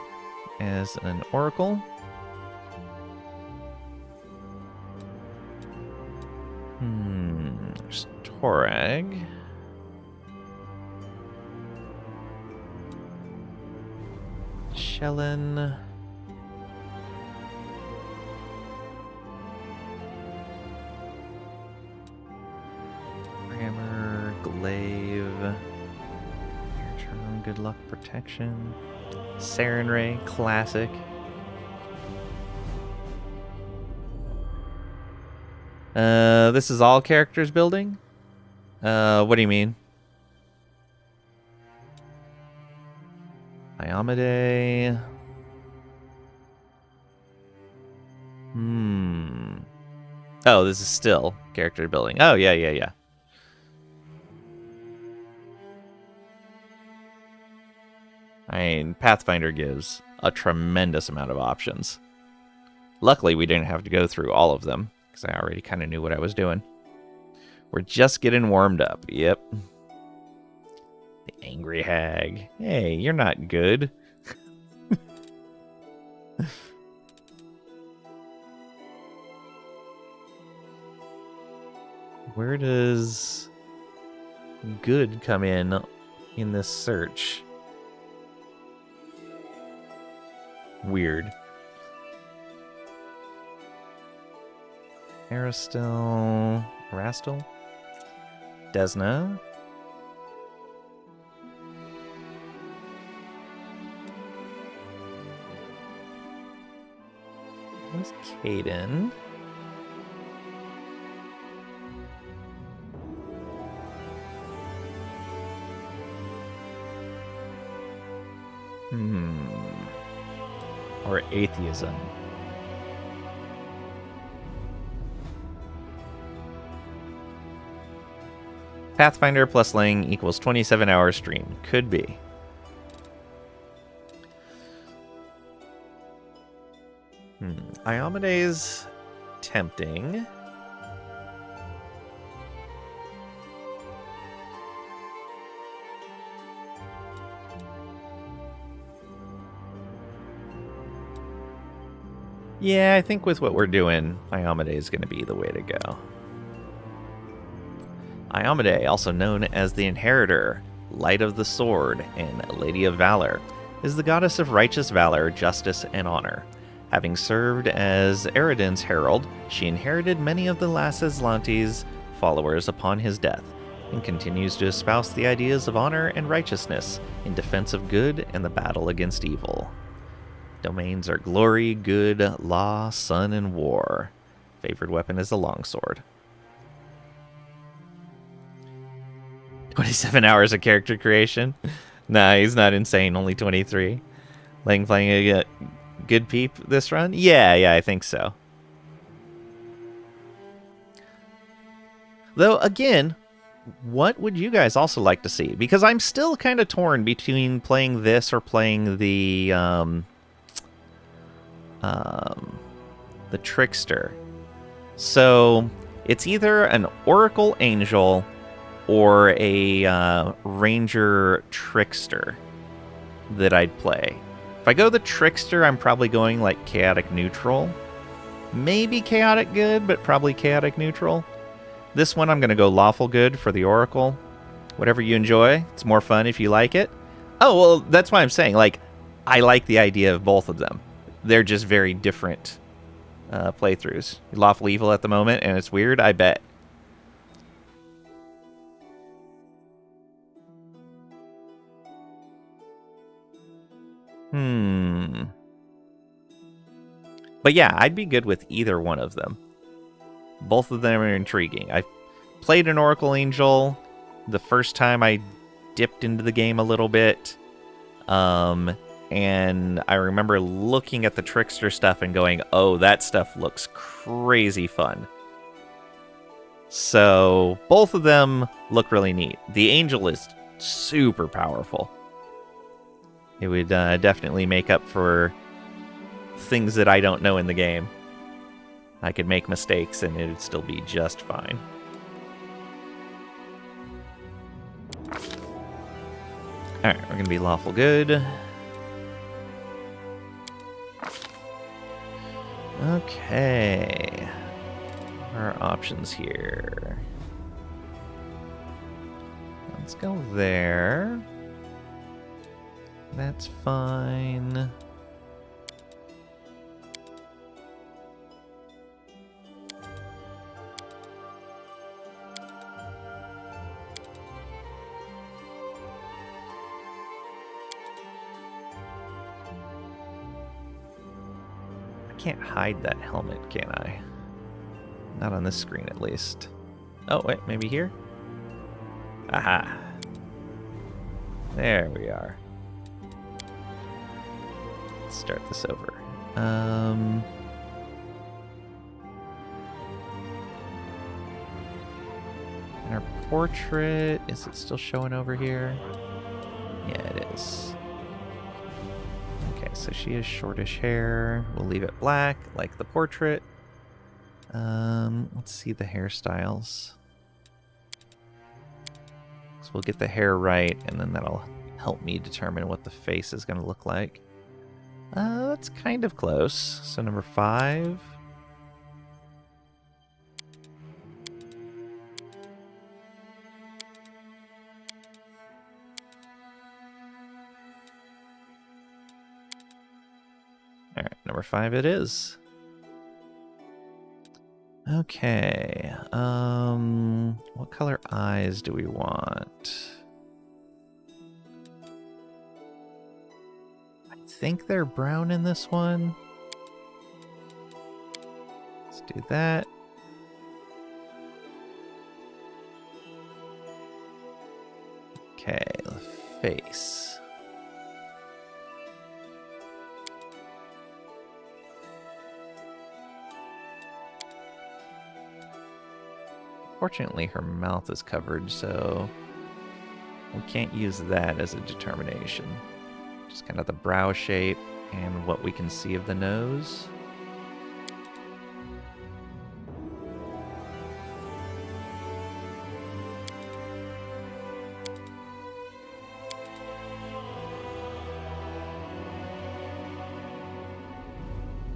as an oracle. There's Torag. Shellen. Rammer, Glaive. Turn, good luck, protection. Saren Ray, classic. This is all characters building? What do you mean? Iamade. Oh, this is still character building. Oh, yeah. I mean, Pathfinder gives a tremendous amount of options. Luckily, we didn't have to go through all of them, because I already kind of knew what I was doing. We're just getting warmed up. Yep. The Angry Hag. Hey, you're not good. Where does good come in this search? Weird. Aristil. Desna. is Caden. Or atheism. Pathfinder plus Lang equals 27-hour stream. Could be. Iomede's tempting. Yeah, I think with what we're doing, Iomade is going to be the way to go. Iomade, also known as the Inheritor, Light of the Sword, and Lady of Valor, is the goddess of righteous valor, justice, and honor. Having served as Eredin's herald, she inherited many of the Las Aslantes' followers upon his death, and continues to espouse the ideas of honor and righteousness in defense of good and the battle against evil. Domains are glory, good, law, sun, and war. Favored weapon is a longsword. 27 hours of character creation? Nah, he's not insane, only 23. Lang playing a good peep this run? Yeah, I think so. Though, again, what would you guys also like to see? Because I'm still kind of torn between playing this or playing the Trickster. So, it's either an Oracle Angel or a Ranger Trickster that I'd play. If I go the Trickster, I'm probably going like Chaotic Neutral. Maybe Chaotic Good, but probably Chaotic Neutral. This one I'm going to go Lawful Good for the Oracle. Whatever you enjoy. It's more fun if you like it. Oh, well, that's why I'm saying, like, I like the idea of both of them. They're just very different playthroughs. Lawful Evil at the moment, and it's weird, I bet. But yeah, I'd be good with either one of them. Both of them are intriguing. I played an Oracle Angel the first time I dipped into the game a little bit. And I remember looking at the Trickster stuff and going, oh, that stuff looks crazy fun. So both of them look really neat. The Angel is super powerful. It would definitely make up for things that I don't know in the game. I could make mistakes and it would still be just fine. Alright, we're going to be Lawful Good. Okay. What are our options here? Let's go there. That's fine. I can't hide that helmet, can I? Not on this screen, at least. Oh, wait, maybe here? Aha! There we are. Let's start this over. And our portrait, is it still showing over here? Yeah, it is. Okay, so she has shortish hair. We'll leave it black, like the portrait. Let's see the hairstyles. So we'll get the hair right, and then that'll help me determine what the face is going to look like. That's kind of close. So number 5. All right, number 5 it is. Okay. What color eyes do we want? I think they're brown in this one. Do that. Okay, the face. Fortunately, her mouth is covered, so we can't use that as a determination. Just kind of the brow shape and what we can see of the nose.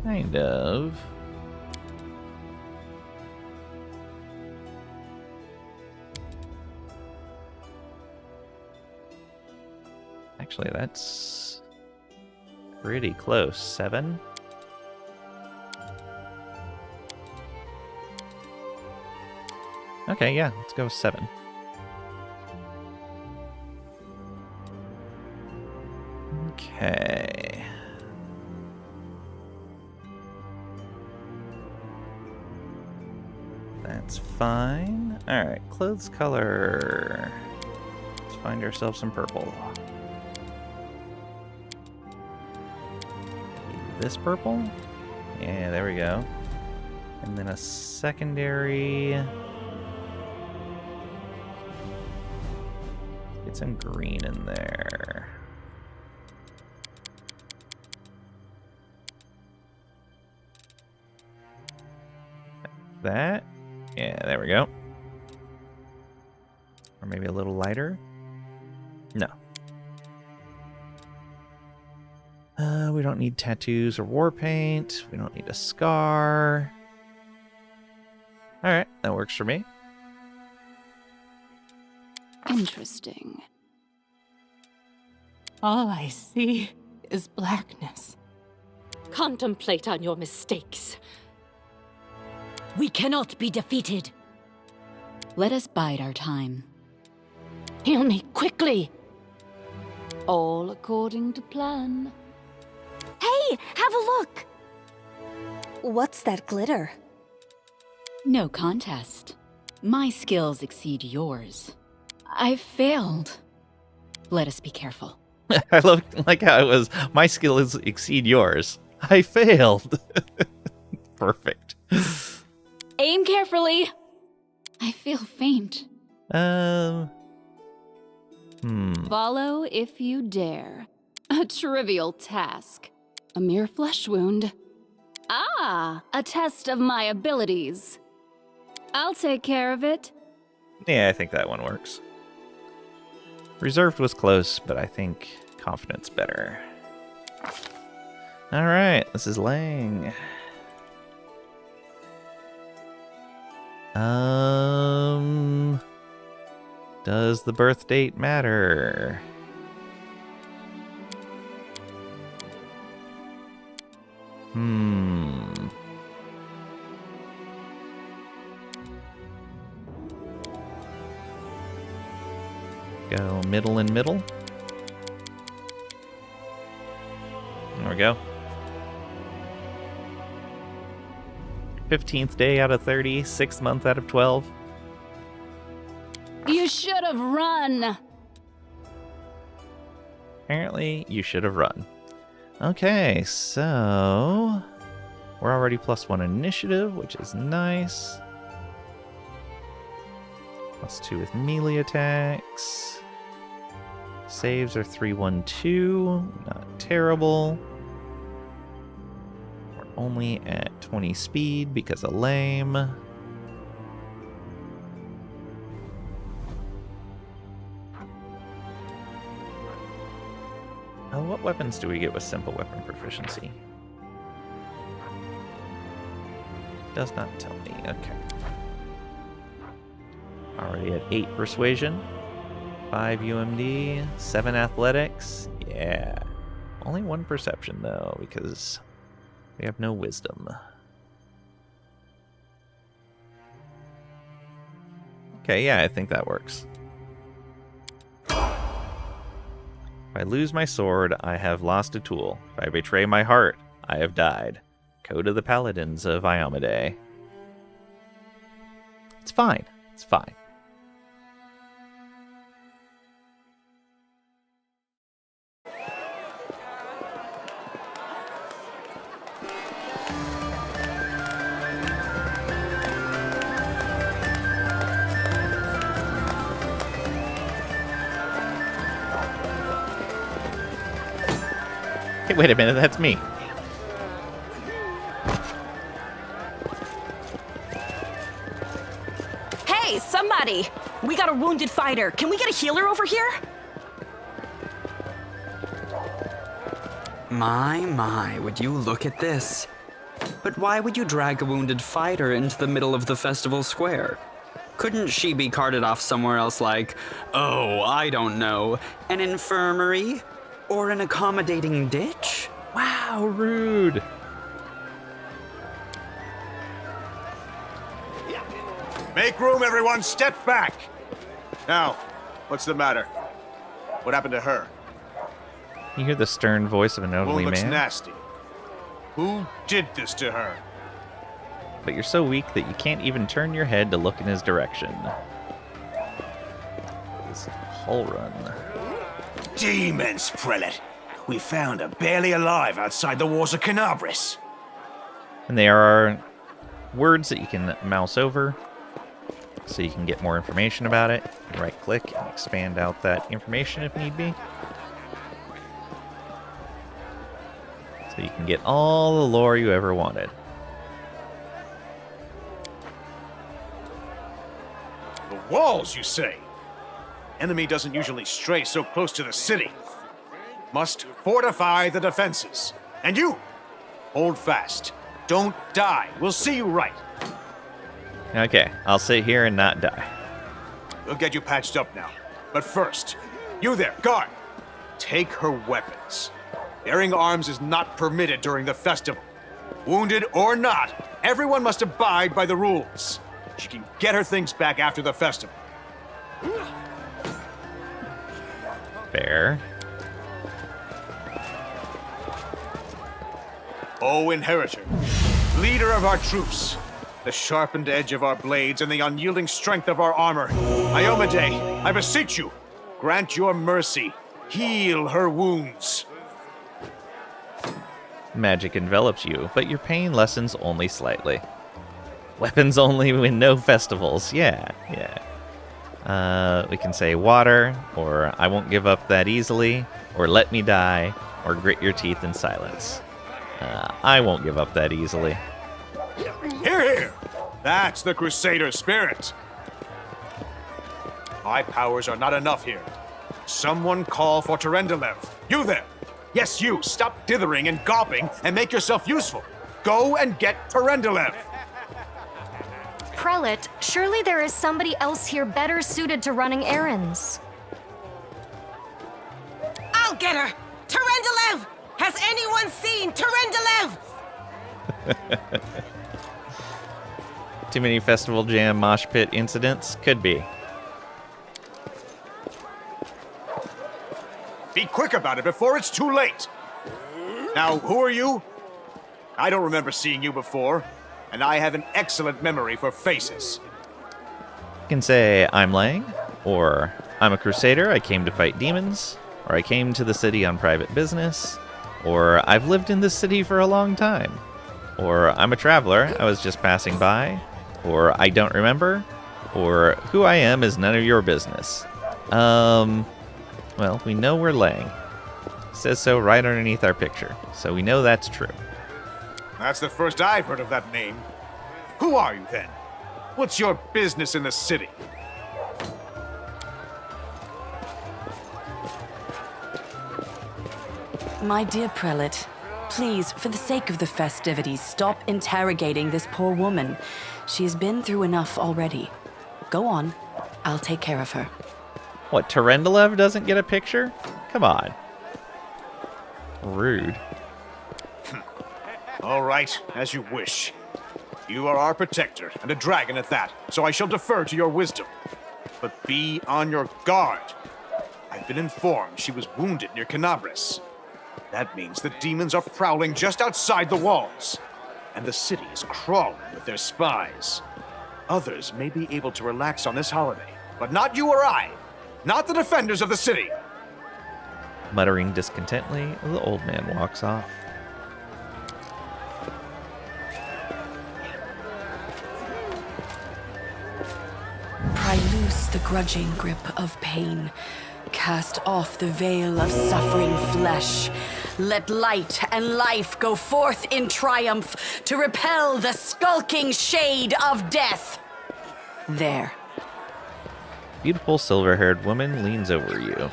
Kind of. Actually, that's pretty close. 7? Okay, yeah, let's go with 7. Okay. That's fine. Alright, clothes color. Let's find ourselves some purple. This purple? Yeah, there we go. And then a secondary. Get some green in there. That. Yeah, there we go. Or maybe a little lighter. No. We don't need tattoos or war paint. We don't need a scar. Alright, that works for me. Interesting. All I see is blackness. Contemplate on your mistakes. We cannot be defeated. Let us bide our time. Heal me quickly. All according to plan. Hey, have a look! What's that glitter? No contest. My skills exceed yours. I failed. Let us be careful. I like how it was, my skills exceed yours. I failed. Perfect. Aim carefully. I feel faint. Follow if you dare. A trivial task. A mere flesh wound. Ah, a test of my abilities. I'll take care of it. Yeah, I think that one works. Reserved was close, but I think confidence better. Alright, this is Lang. Does the birth date matter? Go middle and middle. There we go. 15th day out of 30, 6th month out of 12. You should have run. Apparently, you should have run. Okay, so we're already +1 initiative, which is nice. +2 with melee attacks. Saves are 3-1-2, not terrible. We're only at 20 speed because of lame. Oh, what weapons do we get with simple weapon proficiency? Does not tell me. Okay. Already at 8 persuasion, 5 UMD, 7 athletics. Yeah. Only 1 perception though, because we have no wisdom. Okay, yeah, I think that works. If I lose my sword, I have lost a tool. If I betray my heart, I have died. Code of the Paladins of Iomade. fine. It's fine. Hey, wait a minute, that's me. Hey, somebody! We got a wounded fighter. Can we get a healer over here? My, would you look at this? But why would you drag a wounded fighter into the middle of the festival square? Couldn't she be carted off somewhere else like, oh, I don't know, an infirmary? Or an accommodating ditch? Wow, rude. Make room, everyone. Step back. Now, what's the matter? What happened to her? You hear the stern voice of an elderly Wound looks man. nasty. Who did this to her? But you're so weak that you can't even turn your head to look in his direction. This whole run. Demons, Prelate! We found her barely alive outside the walls of Canabris. And there are words that you can mouse over so you can get more information about it. Right click and expand out that information if need be. So you can get all the lore you ever wanted. The walls, you say? Enemy doesn't usually stray so close to the city. Must fortify the defenses. And you, hold fast. Don't die. We'll see you right. Okay, I'll sit here and not die. We'll get you patched up now. But first, you there, guard. Take her weapons. Bearing arms is not permitted during the festival. Wounded or not, everyone must abide by the rules. She can get her things back after the festival. Fair. O Inheritor, leader of our troops, the sharpened edge of our blades and the unyielding strength of our armor, Iomade, I beseech you, grant your mercy, heal her wounds. Magic envelops you, but your pain lessens only slightly. Weapons only win no festivals. Yeah. We can say water, or I won't give up that easily, or let me die, or grit your teeth in silence. I won't give up that easily. Hear, hear! That's the Crusader spirit. My powers are not enough here. Someone call for Terendelev. You there! Yes, you! Stop dithering and gawping and make yourself useful. Go and get Terendelev! Prelate, surely there is somebody else here better suited to running errands. I'll get her! Terendelev! Has anyone seen Terendelev? Too many Festival Jam mosh pit incidents? Could be. Be quick about it before it's too late! Now, who are you? I don't remember seeing you before, and I have an excellent memory for faces. You can say, I'm Lang, or I'm a Crusader, I came to fight demons, or I came to the city on private business, or I've lived in this city for a long time, or I'm a traveler, I was just passing by, or I don't remember, or who I am is none of your business. Well, we know we're Lang. It says so right underneath our picture, so we know that's true. That's the first I've heard of that name. Who are you, then? What's your business in the city? My dear Prelate, please, for the sake of the festivities, stop interrogating this poor woman. She has been through enough already. Go on. I'll take care of her. What, Terendelev doesn't get a picture? Come on. Rude. All right, as you wish. You are our protector, and a dragon at that, so I shall defer to your wisdom. But be on your guard. I've been informed she was wounded near Canabris. That means the demons are prowling just outside the walls, and the city is crawling with their spies. Others may be able to relax on this holiday, but not you or I. Not the defenders of the city. Muttering discontentedly, the old man walks off. Pry loose the grudging grip of pain. Cast off the veil of suffering flesh. Let light and life go forth in triumph to repel the skulking shade of death. There. Beautiful silver-haired woman leans over you.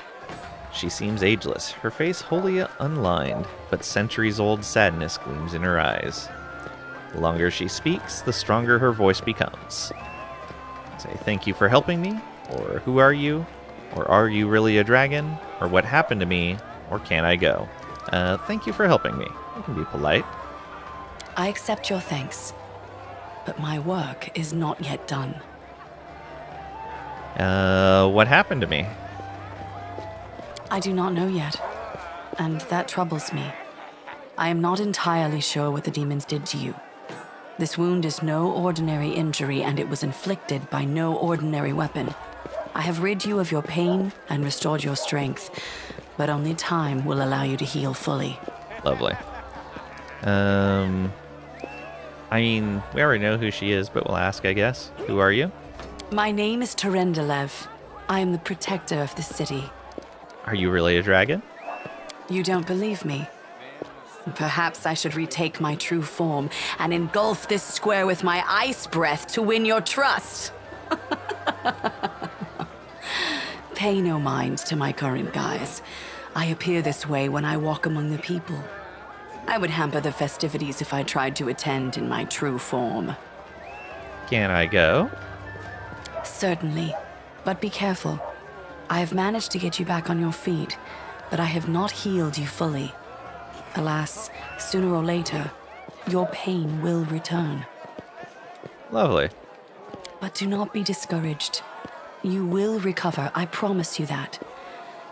She seems ageless, her face wholly unlined, but centuries-old sadness gleams in her eyes. The longer she speaks, the stronger her voice becomes. Say thank you for helping me, or who are you, or are you really a dragon, or what happened to me, or can I go? Thank you for helping me. You can be polite. I accept your thanks, but my work is not yet done. What happened to me? I do not know yet, and that troubles me. I am not entirely sure what the demons did to you. This wound is no ordinary injury, and it was inflicted by no ordinary weapon. I have rid you of your pain and restored your strength, but only time will allow you to heal fully. Lovely. I mean, we already know who she is, but we'll ask, I guess. Who are you? My name is Terendelev. I am the protector of the city. Are you really a dragon? You don't believe me? Perhaps I should retake my true form and engulf this square with my ice breath to win your trust. Pay no mind to my current guise. I appear this way when I walk among the people. I would hamper the festivities if I tried to attend in my true form. Can I go? Certainly, but be careful. I have managed to get you back on your feet, but I have not healed you fully. Alas, sooner or later, your pain will return. Lovely. But do not be discouraged. You will recover, I promise you that.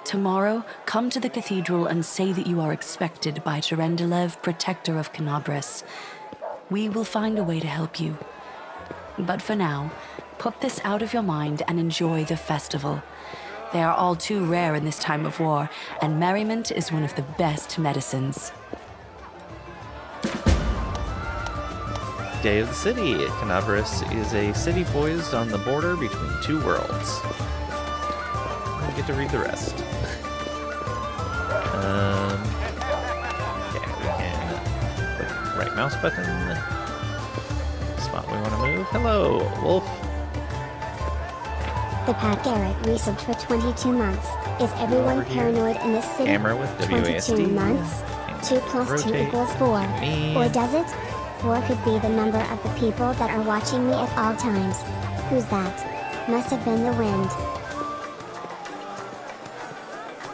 Tomorrow, come to the cathedral and say that you are expected by Terendelev, protector of Canabris. We will find a way to help you. But for now, put this out of your mind and enjoy the festival. They are all too rare in this time of war, and merriment is one of the best medicines. Day of the City. Canabris is a city poised on the border between two worlds. I get to read the rest. Okay, we can click the right mouse button. Spot we want to move. Hello, Wolf. The Pat Garrett resubbed for 22 months. Is everyone paranoid in this city? Camera with 22 WASD. months? 2 plus 2 Rotate. equals 4. Me. Or does it? 4 could be the number of the people that are watching me at all times. Who's that? Must have been the wind.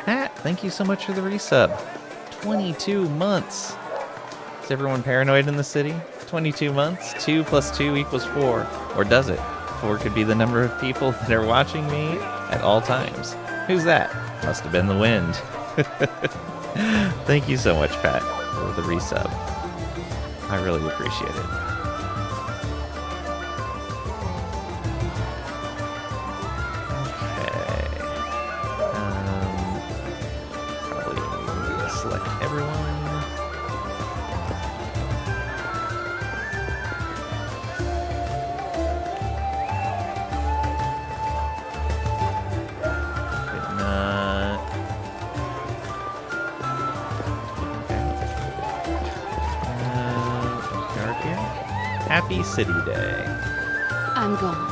Pat, thank you so much for the resub. 22 months. Is everyone paranoid in the city? 22 months? 2 plus 2 equals 4. Or does it? 4 could be the number of people that are watching me at all times. Who's that? Must have been the wind. Thank you so much, Pat, for the resub. I really appreciate it. Okay. Probably select everyone. Did not. Happy City Day. I'm gone.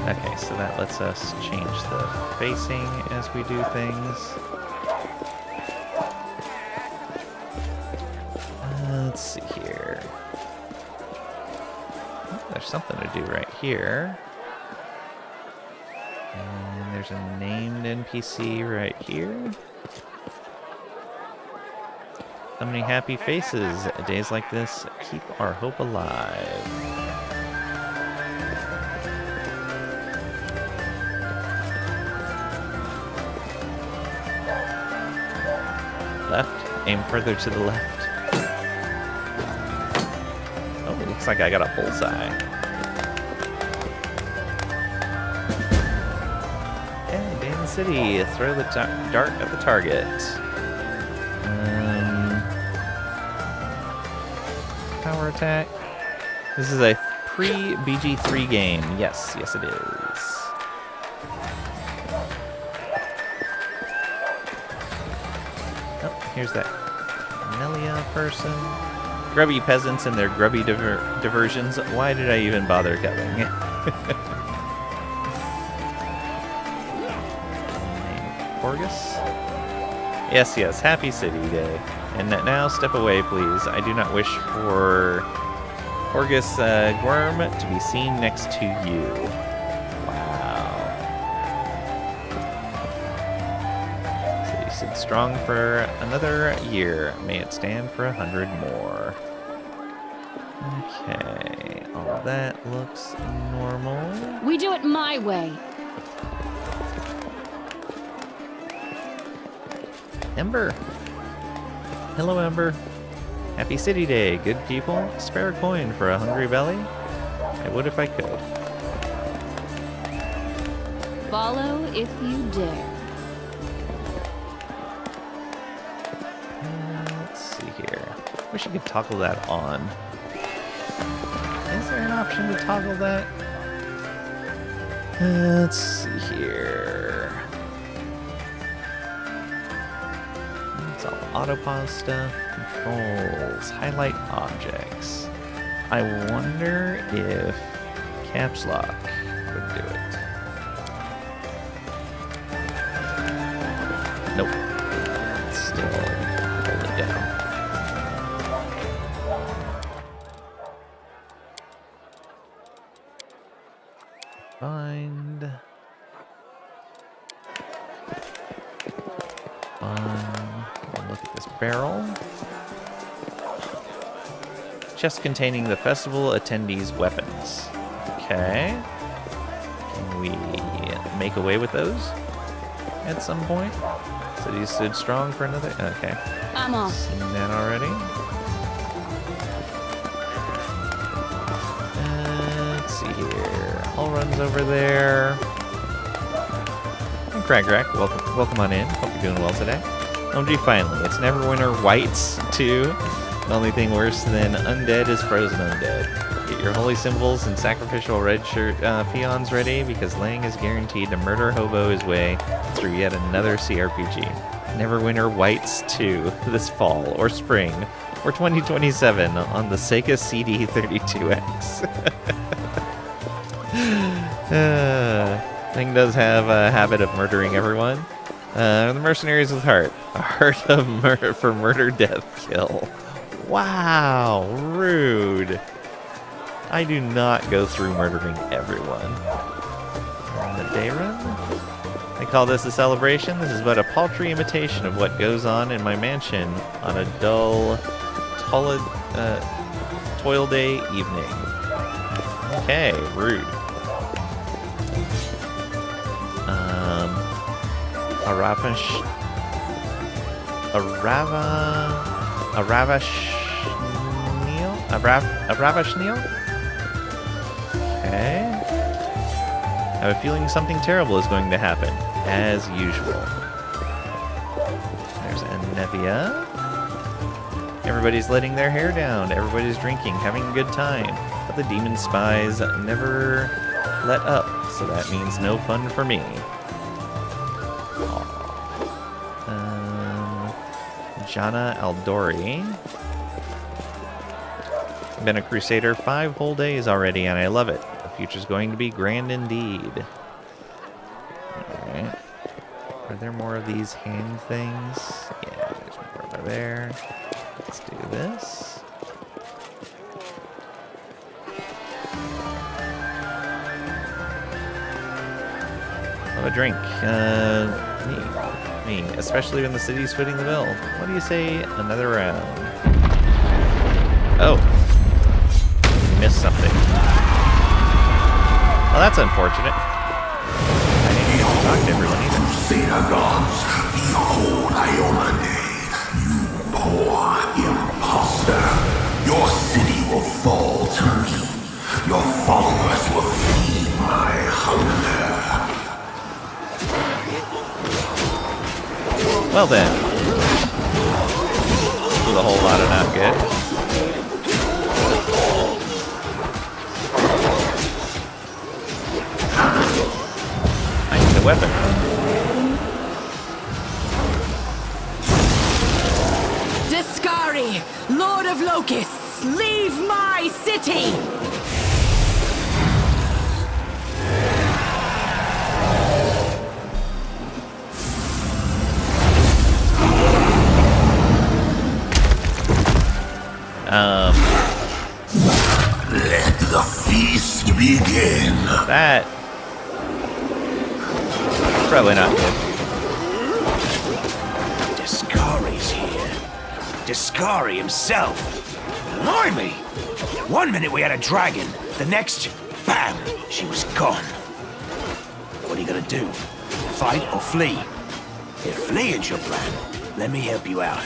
Okay, so that lets us change the facing as we do things. Let's see here. Oh, there's something to do right here. And there's a named NPC right here. So many happy faces. Days like this keep our hope alive. Left. Aim further to the left. Oh, looks like I got a bullseye. city. Throw the dart at the target. Power attack. This is a pre-BG3 game. Yes, it is. Oh, here's that Melia person. Grubby peasants and their grubby diversions. Why did I even bother coming? Porgus? Yes, happy city day. And now step away, please. I do not wish for Porgus Worm to be seen next to you. Wow. City stood strong for another year. May it stand for 100 more. Okay, all that looks normal. We do it my way. Ember. Hello, Ember. Happy City Day, good people. Spare a coin for a hungry belly? I would if I could. Follow if you dare. Let's see here. Wish I could toggle that on. Is there an option to toggle that? Let's see here. It's all auto-pause stuff. Controls. Highlight objects. I wonder if caps lock would do it. Nope. Still hold it down. Find. Look at this barrel. Chest containing the festival attendees' weapons. Okay. Can we make away with those at some point? City stood strong for another. Okay. I'm off. Seen that already. Let's see here. Hull runs over there. And Cragrack, welcome on in. Hope you're doing well today. OMG, finally. It's Neverwinter Whites 2. The only thing worse than undead is frozen undead. Get your holy symbols and sacrificial red shirt peons ready, because Lang is guaranteed to murder hobo his way through yet another CRPG. Neverwinter Whites 2 this fall or spring or 2027 on the Sega CD32X. Thing does have a habit of murdering everyone. The mercenaries with heart. A heart of murder for murder, death, kill. Wow, rude. I do not go through murdering everyone. On the day run? They call this a celebration. This is but a paltry imitation of what goes on in my mansion on a dull, toil day evening. Okay, rude. A Ravashneal? Okay. I have a feeling something terrible is going to happen, as usual. There's Anevia. Everybody's letting their hair down. Everybody's drinking, having a good time. But the demon spies never let up, so that means no fun for me. Jana Aldori. Been a crusader 5 whole days already, and I love it. The future's going to be grand indeed. Alright. Are there more of these hand things? Yeah, there's more over there. Let's do this. Have a drink. Me, especially when the city's footing the bill. What do you say? Another round. Oh. Missed something. Well, that's unfortunate. I didn't get to talk to everyone either. Crusader gods, behold Iona Day, you poor imposter. Your city will fall to me. Your followers will feed my hunger. Well then. With a whole lot of not good. I need a weapon. Discari, Lord of Locusts, leave my city! Let the feast begin. That probably not good. Discari's here. Discari himself. Blimey! One minute we had a dragon, the next, bam, she was gone. What are you gonna do? Fight or flee? If fleeing's your plan, let me help you out.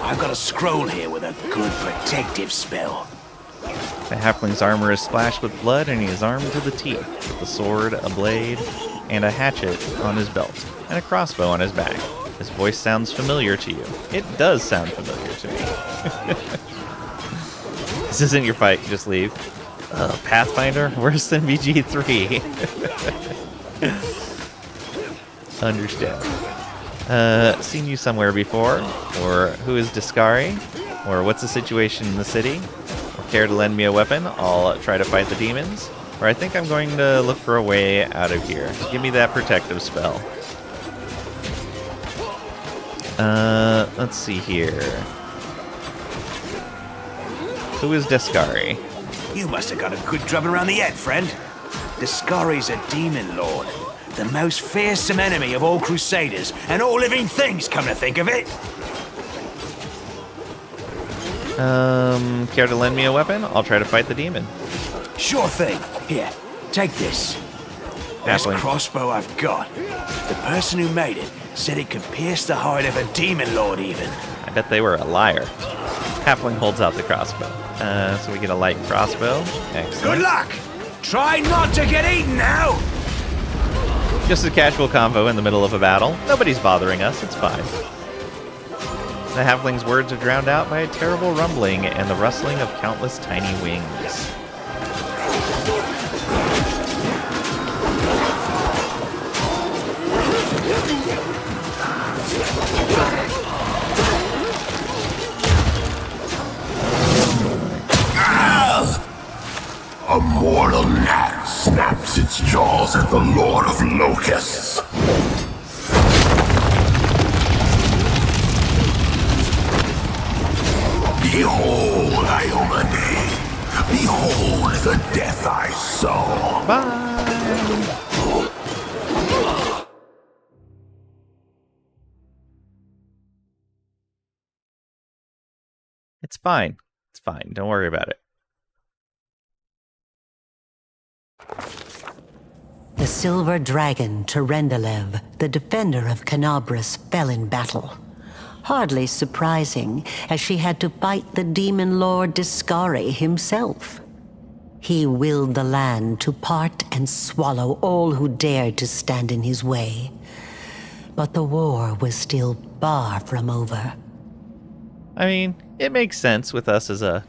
I've got a scroll here with a good protective spell. The halfling's armor is splashed with blood, and he is armed to the teeth, with a sword, a blade, and a hatchet on his belt, and a crossbow on his back. His voice sounds familiar to you. It does sound familiar to me. This isn't your fight, just leave. Pathfinder? Worse than BG3. Understand. Seen you somewhere before? Or who is Discari? Or what's the situation in the city? Or care to lend me a weapon? I'll try to fight the demons. Or I think I'm going to look for a way out of here. Give me that protective spell. Let's see here. Who is Discari? You must have got a good drubbing around the head, friend. Discari's a demon lord. The most fearsome enemy of all crusaders and all living things, come to think of it. Care to lend me a weapon? I'll try to fight the demon. Sure thing. Here, take this. Best Halfling. crossbow I've got. The person who made it said it could pierce the heart of a demon lord even. I bet they were a liar. Halfling holds out the crossbow. So we get a light crossbow. Excellent. Good luck! Try not to get eaten now! Just a casual convo in the middle of a battle. Nobody's bothering us, it's fine. The halfling's words are drowned out by a terrible rumbling and the rustling of countless tiny wings. A mortal gnat snaps its jaws at the Lord of Locusts. Behold, Iomade. Behold the death I saw. Bye! It's fine. It's fine. Don't worry about it. The silver dragon, Terendelev, the defender of Canabras, fell in battle. Hardly surprising, as she had to fight the demon lord Discari himself. He willed the land to part and swallow all who dared to stand in his way. But the war was still far from over. I mean, it makes sense with us as a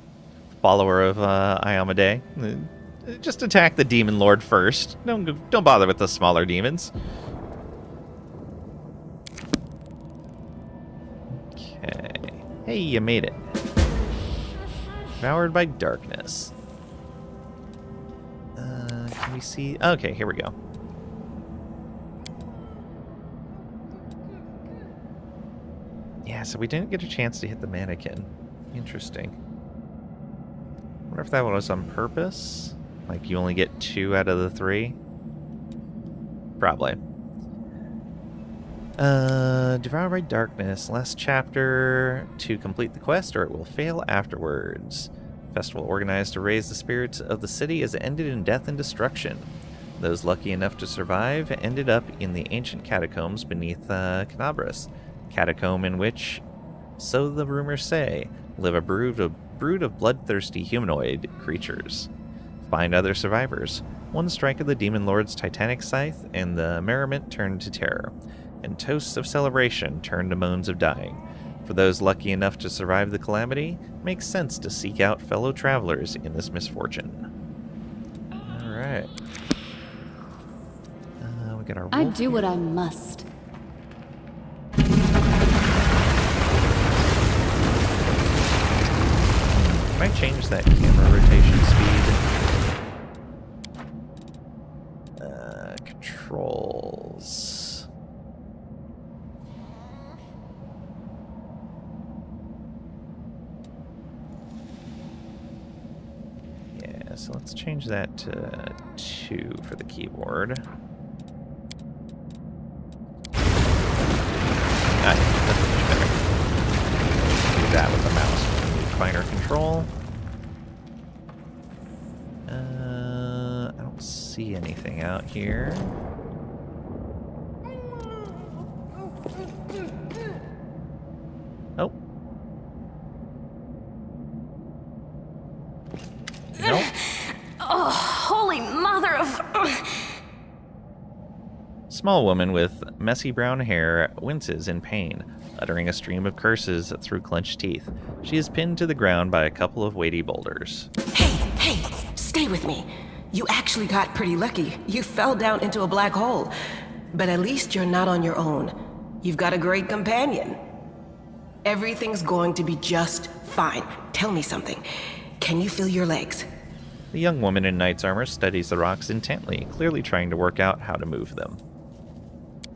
follower of Iomade. Just attack the demon lord first. Don't bother with the smaller demons. Okay. Hey, you made it. Devoured by darkness. Can we see? Okay, here we go. Yeah, so we didn't get a chance to hit the mannequin. Interesting. Wonder if that was on purpose? Like, you only get 2 out of the 3? Probably. Devoured by darkness. Last chapter to complete the quest, or it will fail afterwards. Festival organized to raise the spirits of the city has ended in death and destruction. Those lucky enough to survive ended up in the ancient catacombs beneath Canabras. Catacomb in which, so the rumors say, live a brood of bloodthirsty humanoid creatures. Find other survivors. One strike of the Demon Lord's titanic scythe, and the merriment turned to terror. and toasts of celebration turn to moans of dying. For those lucky enough to survive the calamity, it makes sense to seek out fellow travelers in this misfortune. Alright. We got our I wolf do here. what I must. Can I change that camera rotation speed? Controls. Yeah, so let's change that to 2 for the keyboard. That's much better. Do that with the mouse. We need finer control. I don't see anything out here. Oh. Nope. Oh, holy mother of... Small woman with messy brown hair winces in pain, uttering a stream of curses through clenched teeth. She is pinned to the ground by a couple of weighty boulders. Hey, stay with me. You actually got pretty lucky. You fell down into a black hole. But at least you're not on your own. You've got a great companion. Everything's going to be just fine. Tell me something. Can you feel your legs? The young woman in knight's armor studies the rocks intently, clearly trying to work out how to move them.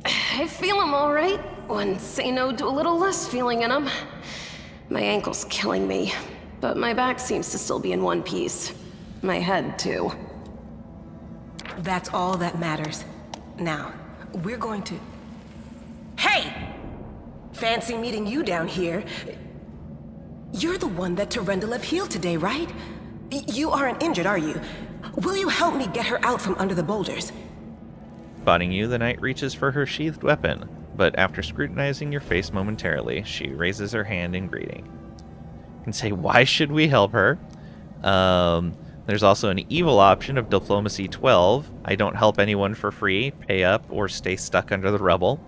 I feel them all right. Wouldn't say no to a little less feeling in them. My ankle's killing me, but my back seems to still be in one piece. My head, too. That's all that matters. Now, we're going to... Hey! Fancy meeting you down here. You're the one that Terendelev healed today, right? You aren't injured, are you? Will you help me get her out from under the boulders? Spotting you, the knight reaches for her sheathed weapon, but after scrutinizing your face momentarily, she raises her hand in greeting. You can say, why should we help her? There's also an evil option of Diplomacy 12. I don't help anyone for free, pay up, or stay stuck under the rubble.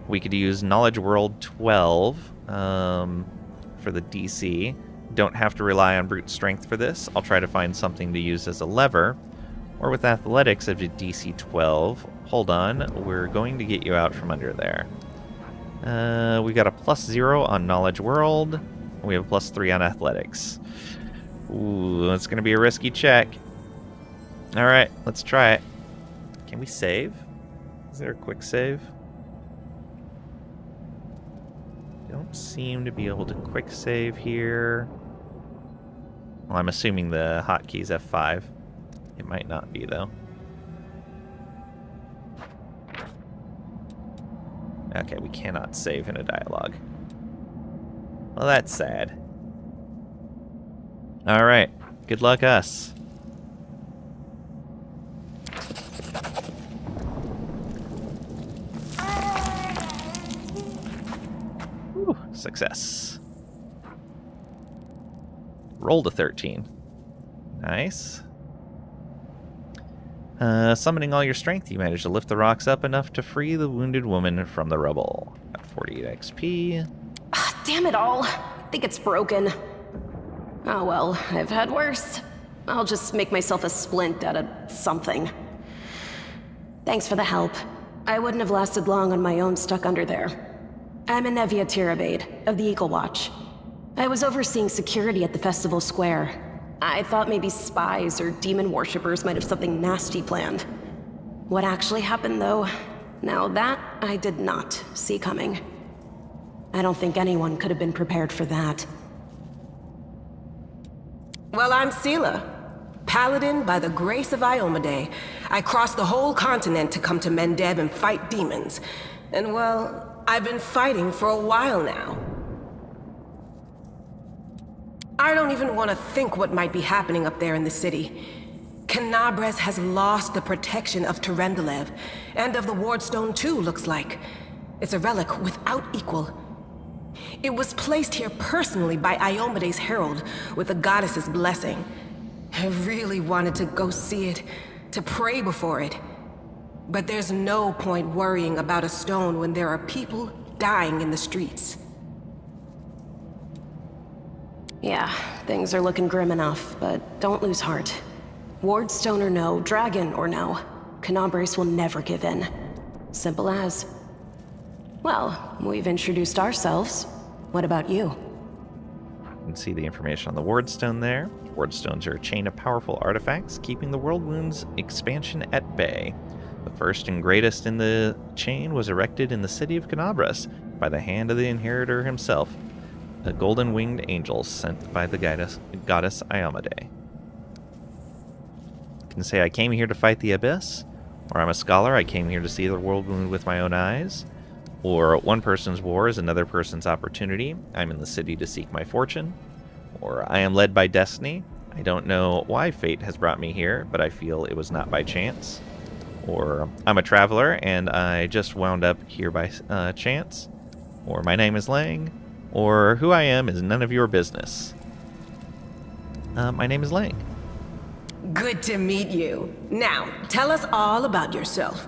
We could use Knowledge World 12 for the DC. Don't have to rely on brute strength for this. I'll try to find something to use as a lever. Or with athletics of a DC 12. Hold on, we're going to get you out from under there. We got a +0 on Knowledge World. We have a +3 on athletics. Ooh, that's going to be a risky check. Alright, let's try it. Can we save? Is there a quick save? Don't seem to be able to quick save here. Well, I'm assuming the hotkeys F5. It might not be, though. Okay, we cannot save in a dialogue. Well, that's sad. Alright, good luck us. Whew, success. Rolled a 13. Nice. Summoning all your strength, you manage to lift the rocks up enough to free the wounded woman from the rubble. Got 48 XP. Damn it all. I think it's broken. Oh well, I've had worse. I'll just make myself a splint out of something. Thanks for the help. I wouldn't have lasted long on my own stuck under there. I'm Inevia Tirabade, of the Eagle Watch. I was overseeing security at the festival square. I thought maybe spies or demon worshippers might have something nasty planned. What actually happened, though? Now that I did not see coming. I don't think anyone could have been prepared for that. Well, I'm Sela, paladin by the grace of Iomade. I crossed the whole continent to come to Mendev and fight demons. And well, I've been fighting for a while now. I don't even want to think what might be happening up there in the city. Canabres has lost the protection of Terendelev, and of the Wardstone too, looks like. It's a relic without equal. It was placed here personally by Iomade's herald, with the goddess's blessing. I really wanted to go see it, to pray before it. But there's no point worrying about a stone when there are people dying in the streets. Yeah, things are looking grim enough, but don't lose heart. Wardstone or no, dragon or no, Canabres will never give in. Simple as. Well, we've introduced ourselves. What about you? You can see the information on the Wardstone there. Wardstones are a chain of powerful artifacts, keeping the World Wound's expansion at bay. The first and greatest in the chain was erected in the city of Canabras by the hand of the inheritor himself, a golden-winged angel sent by the goddess Iomade. You can say, I came here to fight the Abyss, or I'm a scholar, I came here to see the World Wound with my own eyes, or one person's war is another person's opportunity, I'm in the city to seek my fortune, or I am led by destiny, I don't know why fate has brought me here, but I feel it was not by chance, or I'm a traveler and I just wound up here by chance, or my name is Lang, or who I am is none of your business. My name is Lang. Good to meet you. Now, tell us all about yourself.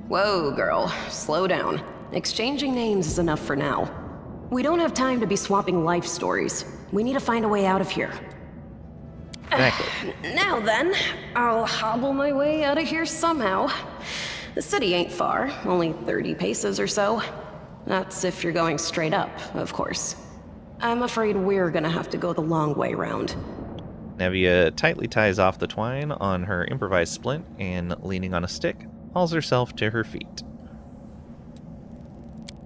Whoa, girl. Slow down. Exchanging names is enough for now. We don't have time to be swapping life stories. We need to find a way out of here. Exactly. Now then, I'll hobble my way out of here somehow. The city ain't far, only 30 paces or so. That's if you're going straight up, of course. I'm afraid we're gonna have to go the long way round. Nevia tightly ties off the twine on her improvised splint and, leaning on a stick, hauls herself to her feet.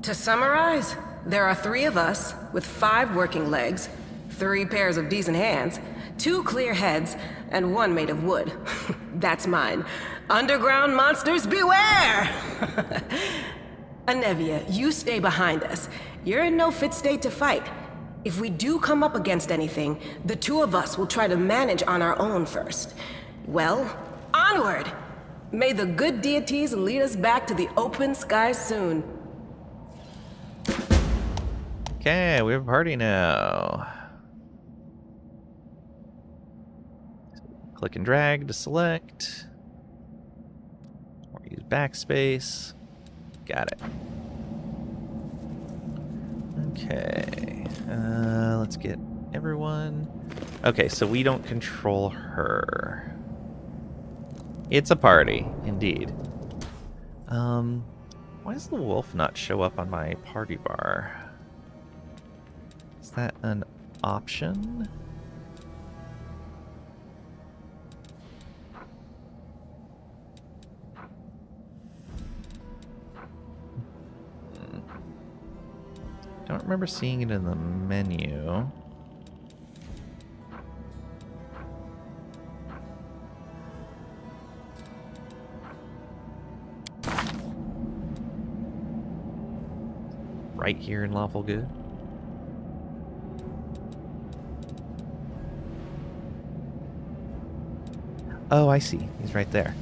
To summarize, there are 3 of us with 5 working legs, 3 pairs of decent hands, 2 clear heads, and 1 made of wood. That's mine. Underground monsters beware! Anevia, you stay behind us. You're in no fit state to fight. If we do come up against anything, the 2 of us will try to manage on our own first. Well, onward! May the good deities lead us back to the open sky soon. Okay, we have a party now. Click and drag to select. Or use backspace. Got it. Okay. Let's get everyone. Okay, so we don't control her. It's a party, indeed. Why does the wolf not show up on my party bar? Is that an option? Don't remember seeing it in the menu. Right here in Lawful Good. Oh, I see. He's right there.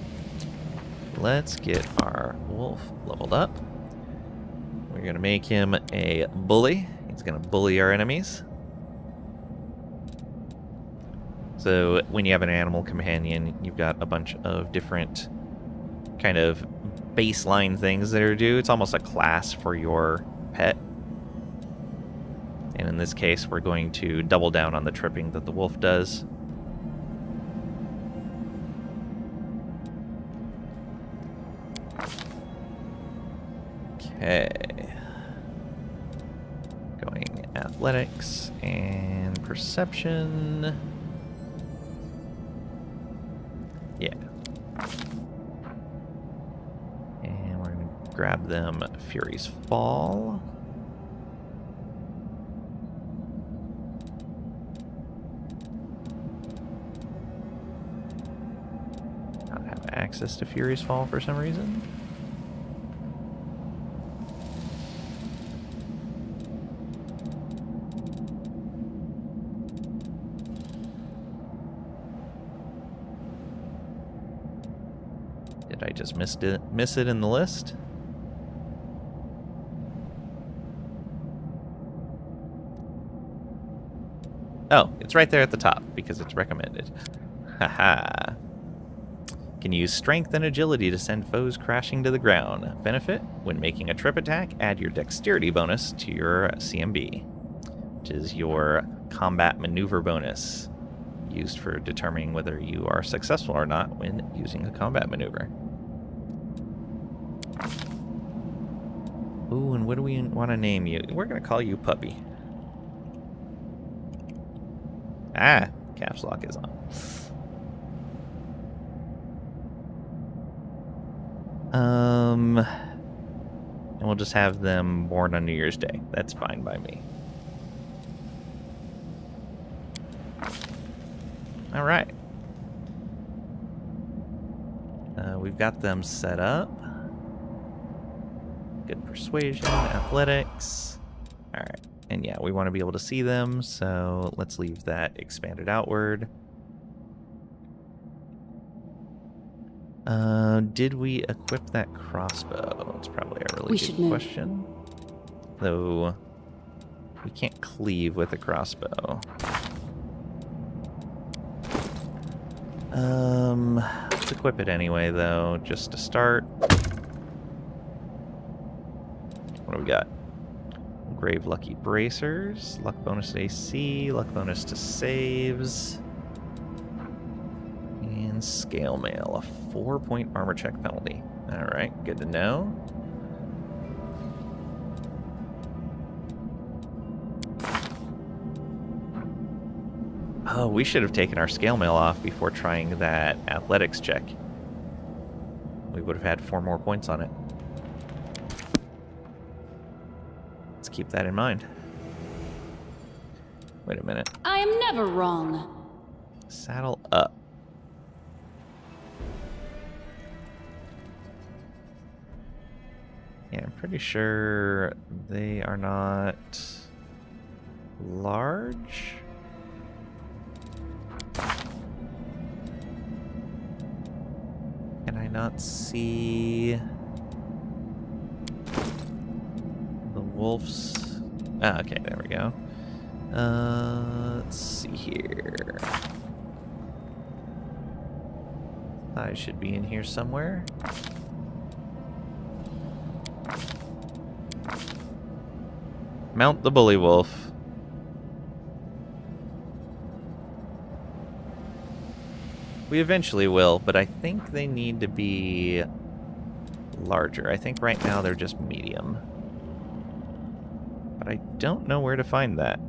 Let's get our wolf leveled up. We're going to make him a bully. He's going to bully our enemies. So when you have an animal companion, you've got a bunch of different kind of baseline things that are due. It's almost a class for your pet. And in this case, we're going to double down on the tripping that the wolf does. Okay. Going athletics and perception. Yeah. And we're going to grab them Fury's Fall. Not have access to Fury's Fall for some reason. Did I just miss it in the list? Oh, it's right there at the top because it's recommended. Haha. Can use strength and agility to send foes crashing to the ground. Benefit: when making a trip attack, add your dexterity bonus to your CMB, which is your combat maneuver bonus, used for determining whether you are successful or not when using a combat maneuver. Ooh, and what do we want to name you? We're going to call you Puppy. Ah, caps lock is on. And we'll just have them born on New Year's Day. That's fine by me. All right. We've got them set up. Good persuasion, athletics. All right. And yeah, we want to be able to see them, so let's leave that expanded outward. Did we equip that crossbow? It's probably a really good question. Though, we can't cleave with a crossbow. Let's equip it anyway, though, just to start. What do we got? Grave Lucky Bracers, luck bonus to AC, luck bonus to saves, and Scale Mail, a 4-point armor check penalty. Alright, good to know. Oh, we should have taken our Scale Mail off before trying that athletics check. We would have had 4 more points on it. Let's keep that in mind. Wait a minute. I am never wrong. Saddle up. Yeah, I'm pretty sure they are not large. Can I not see the wolves? Ah, okay, there we go. Let's see here. I should be in here somewhere. Mount the bully wolf. We eventually will, but I think they need to be larger. I think right now they're just medium. But I don't know where to find that.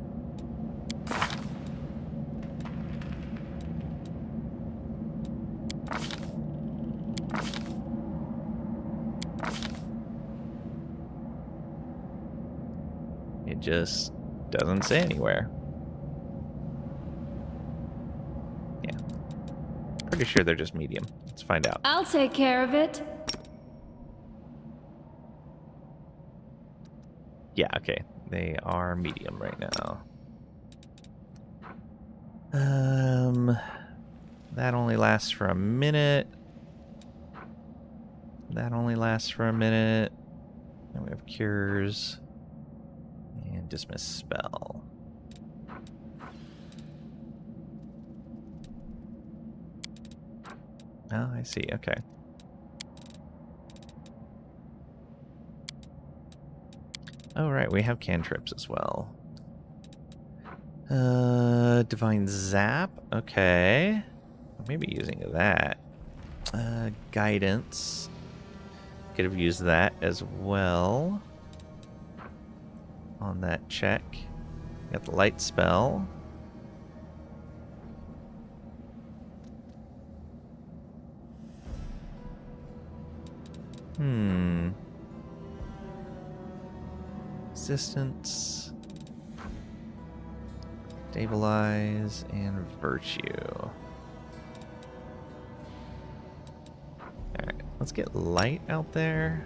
It just doesn't say anywhere. Yeah. Pretty sure they're just medium. Let's find out. I'll take care of it. Yeah, okay. They are medium right now. That only lasts for a minute. That only lasts for a minute. Then we have cures. And dismiss spell. Oh, I see. Okay. Oh, right. We have cantrips as well. Divine Zap. Okay. Maybe using that. Guidance. Could have used that as well. On that check. Got the light spell. Resistance. Stabilize and virtue. Alright, let's get light out there.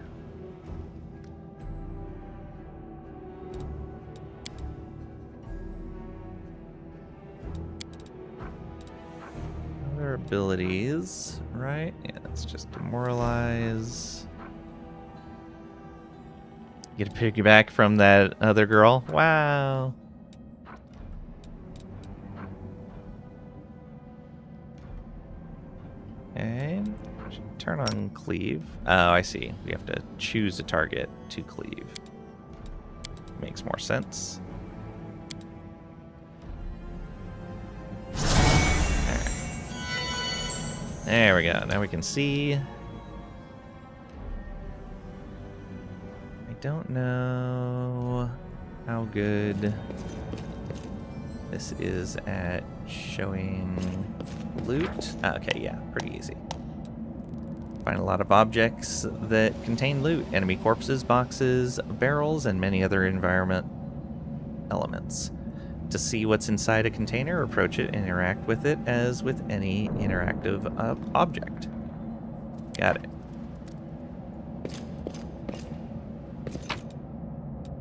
Other abilities, right? Yeah, that's just demoralize. Get a piggyback from that other girl. Wow. Okay. Turn on cleave. Oh, I see. We have to choose a target to cleave. Makes more sense. Alright. There we go. Now we can see. I don't know how good this is at showing loot. Okay, yeah, pretty easy. Find a lot of objects that contain loot. Enemy corpses, boxes, barrels, and many other environment elements. To see what's inside a container, approach it and interact with it as with any interactive object. Got it.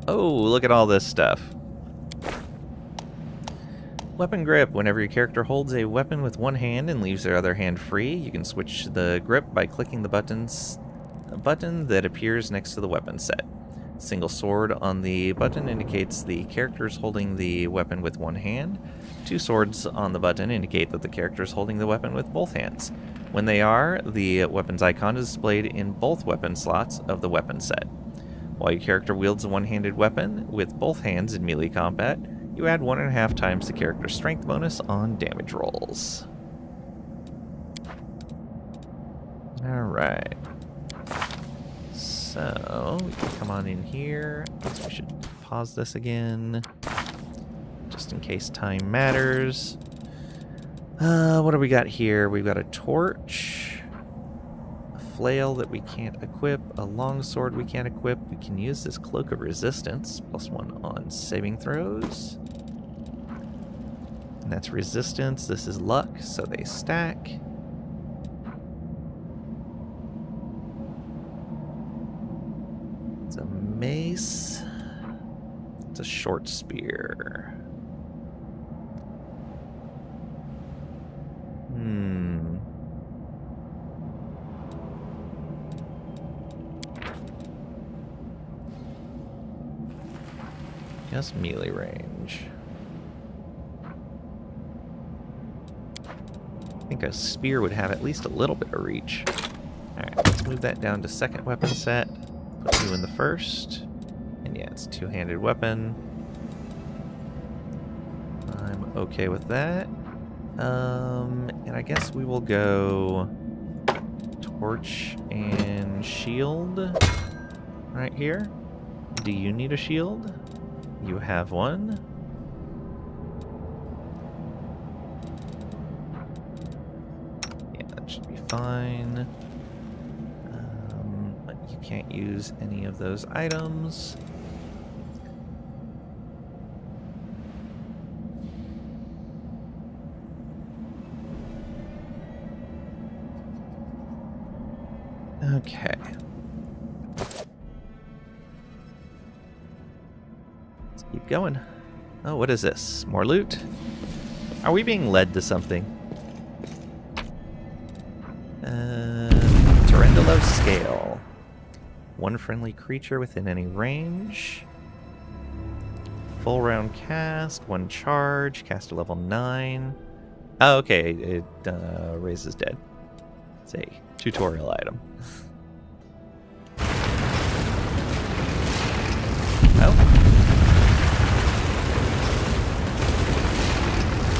Oh, look at all this stuff. Weapon grip. Whenever your character holds a weapon with one hand and leaves their other hand free, you can switch the grip by clicking the button that appears next to the weapon set. Single sword on the button indicates the character is holding the weapon with one hand. Two swords on the button indicate that the character is holding the weapon with both hands. When they are, the weapon's icon is displayed in both weapon slots of the weapon set. While your character wields a one-handed weapon with both hands in melee combat, you add 1.5 times the character's strength bonus on damage rolls. Alright. So, we can come on in here. I guess we should pause this again, just in case time matters. What do we got here? We've got a torch, a flail that we can't equip, a longsword we can't equip. We can use this cloak of resistance, +1 on saving throws. And that's resistance. This is luck, so they stack. It's a mace. It's a short spear. Just melee range. I think a spear would have at least a little bit of reach. Alright, let's move that down to second weapon set. Put you in the first. And yeah, it's a two-handed weapon. I'm okay with that. And I guess we will go torch and shield right here. Do you need a shield? You have one. Yeah, that should be fine. But you can't use any of those items. Okay. Let's keep going. Oh, what is this? More loot? Are we being led to something? Tarendalo scale. One friendly creature within any range. Full round cast, one charge, cast to level 9. Oh, okay, it raises dead. It's a tutorial item. Oh.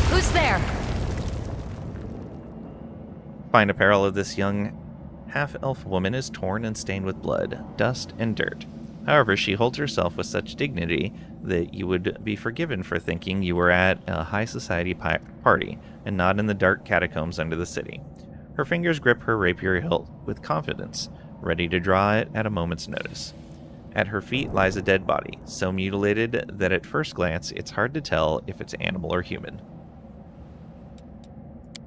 Who's there? Fine apparel of this young half-elf woman is torn and stained with blood, dust, and dirt. However, she holds herself with such dignity that you would be forgiven for thinking you were at a high society party and not in the dark catacombs under the city. Her fingers grip her rapier hilt with confidence, ready to draw it at a moment's notice. At her feet lies a dead body, so mutilated that at first glance it's hard to tell if it's animal or human.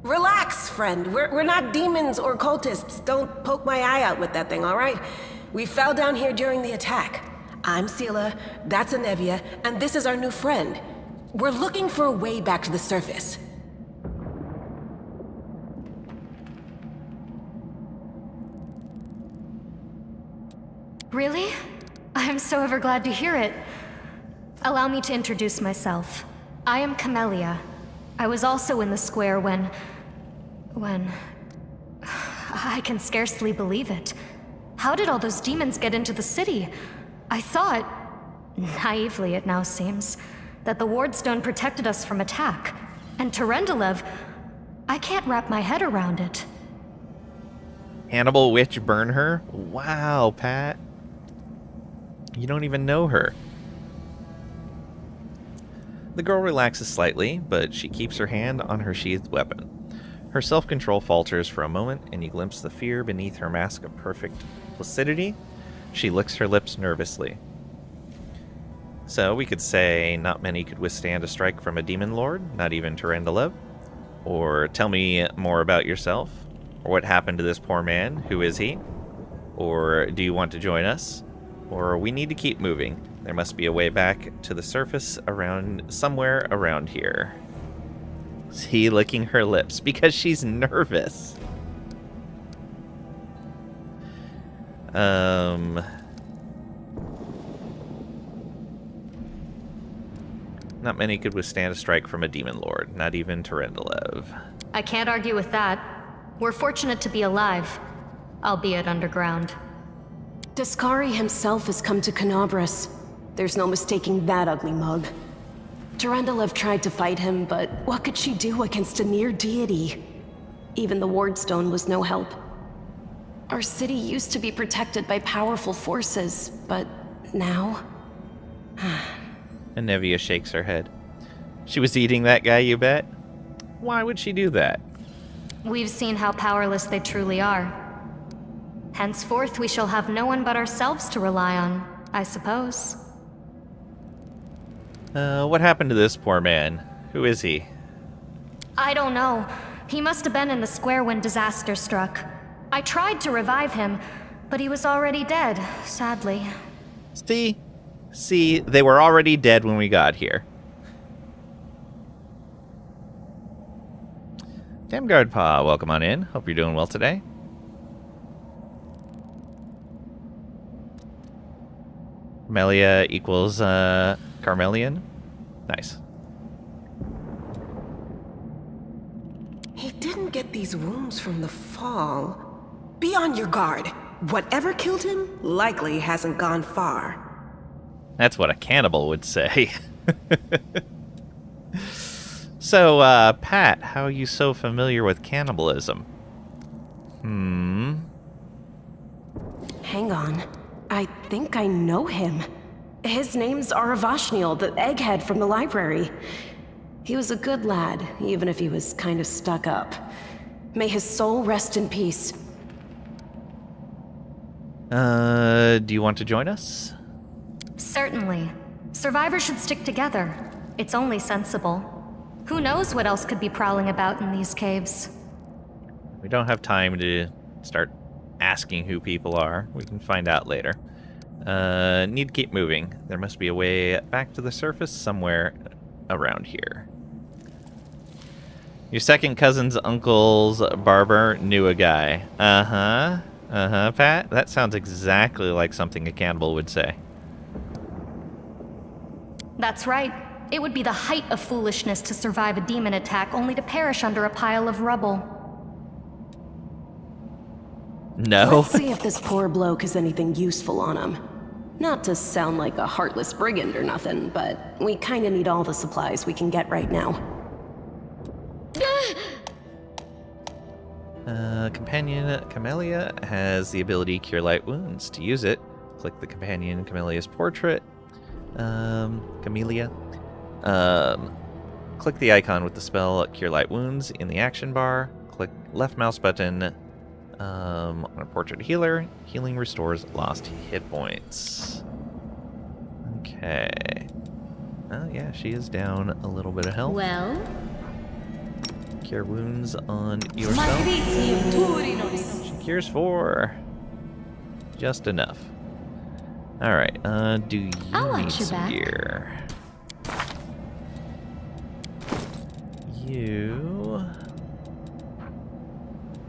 Relax, friend. We're not demons or cultists. Don't poke my eye out with that thing, all right? We fell down here during the attack. I'm Sela, that's Anevia, and this is our new friend. We're looking for a way back to the surface. Really? I'm so ever glad to hear it. Allow me to introduce myself. I am Camellia. I was also in the square when... I can scarcely believe it. How did all those demons get into the city? I thought, naively it now seems, that the Wardstone protected us from attack. And Terendelev, I can't wrap my head around it. Hannibal Witch burn her? Wow, Pat. You don't even know her. The girl relaxes slightly, but she keeps her hand on her sheathed weapon. Her self-control falters for a moment, and you glimpse the fear beneath her mask of perfect placidity. She licks her lips nervously. So we could say not many could withstand a strike from a demon lord, not even Terendelev. Or tell me more about yourself. Or what happened to this poor man? Who is he? Or do you want to join us? Or we need to keep moving. There must be a way back to the surface somewhere around here. See, licking her lips because she's nervous. Not many could withstand a strike from a demon lord, not even Terendelev. I can't argue with that. We're fortunate to be alive, albeit underground. Discari himself has come to Canabras. There's no mistaking that ugly mug. Terendelev tried to fight him, but what could she do against a near deity? Even the Wardstone was no help. Our city used to be protected by powerful forces, but now... Anevia shakes her head. She was eating that guy, you bet? Why would she do that? We've seen how powerless they truly are. Henceforth, we shall have no one but ourselves to rely on, I suppose. What happened to this poor man? Who is he? I don't know. He must have been in the square when disaster struck. I tried to revive him, but he was already dead, sadly. See, they were already dead when we got here. Damguard Pa, welcome on in. Hope you're doing well today. Melia equals Carmelian. Nice. He didn't get these wounds from the fall. Be on your guard. Whatever killed him likely hasn't gone far. That's what a cannibal would say. So, Pat, how are you so familiar with cannibalism? Hang on. I think I know him. His name's Aravashniel, the egghead from the library. He was a good lad, even if he was kind of stuck up. May his soul rest in peace. Do you want to join us? Certainly. Survivors should stick together. It's only sensible. Who knows what else could be prowling about in these caves? We don't have time to start asking who people are. We can find out later. Need to keep moving. There must be a way back to the surface somewhere around here. Your second cousin's uncle's barber knew a guy. Pat? That sounds exactly like something a cannibal would say. That's right. It would be the height of foolishness to survive a demon attack only to perish under a pile of rubble. No. Let's see if this poor bloke has anything useful on him. Not to sound like a heartless brigand or nothing, but we kinda need all the supplies we can get right now. Companion Camellia has the ability Cure Light Wounds. To use it, click the companion Camellia's portrait. Camellia. Click the icon with the spell Cure Light Wounds in the action bar. Click left mouse button on a portrait healer. Healing restores lost hit points. Okay. Oh yeah, she is down a little bit of health. Well? Cure wounds on yourself. She cures 4. Just enough. Alright, do you need some gear? You...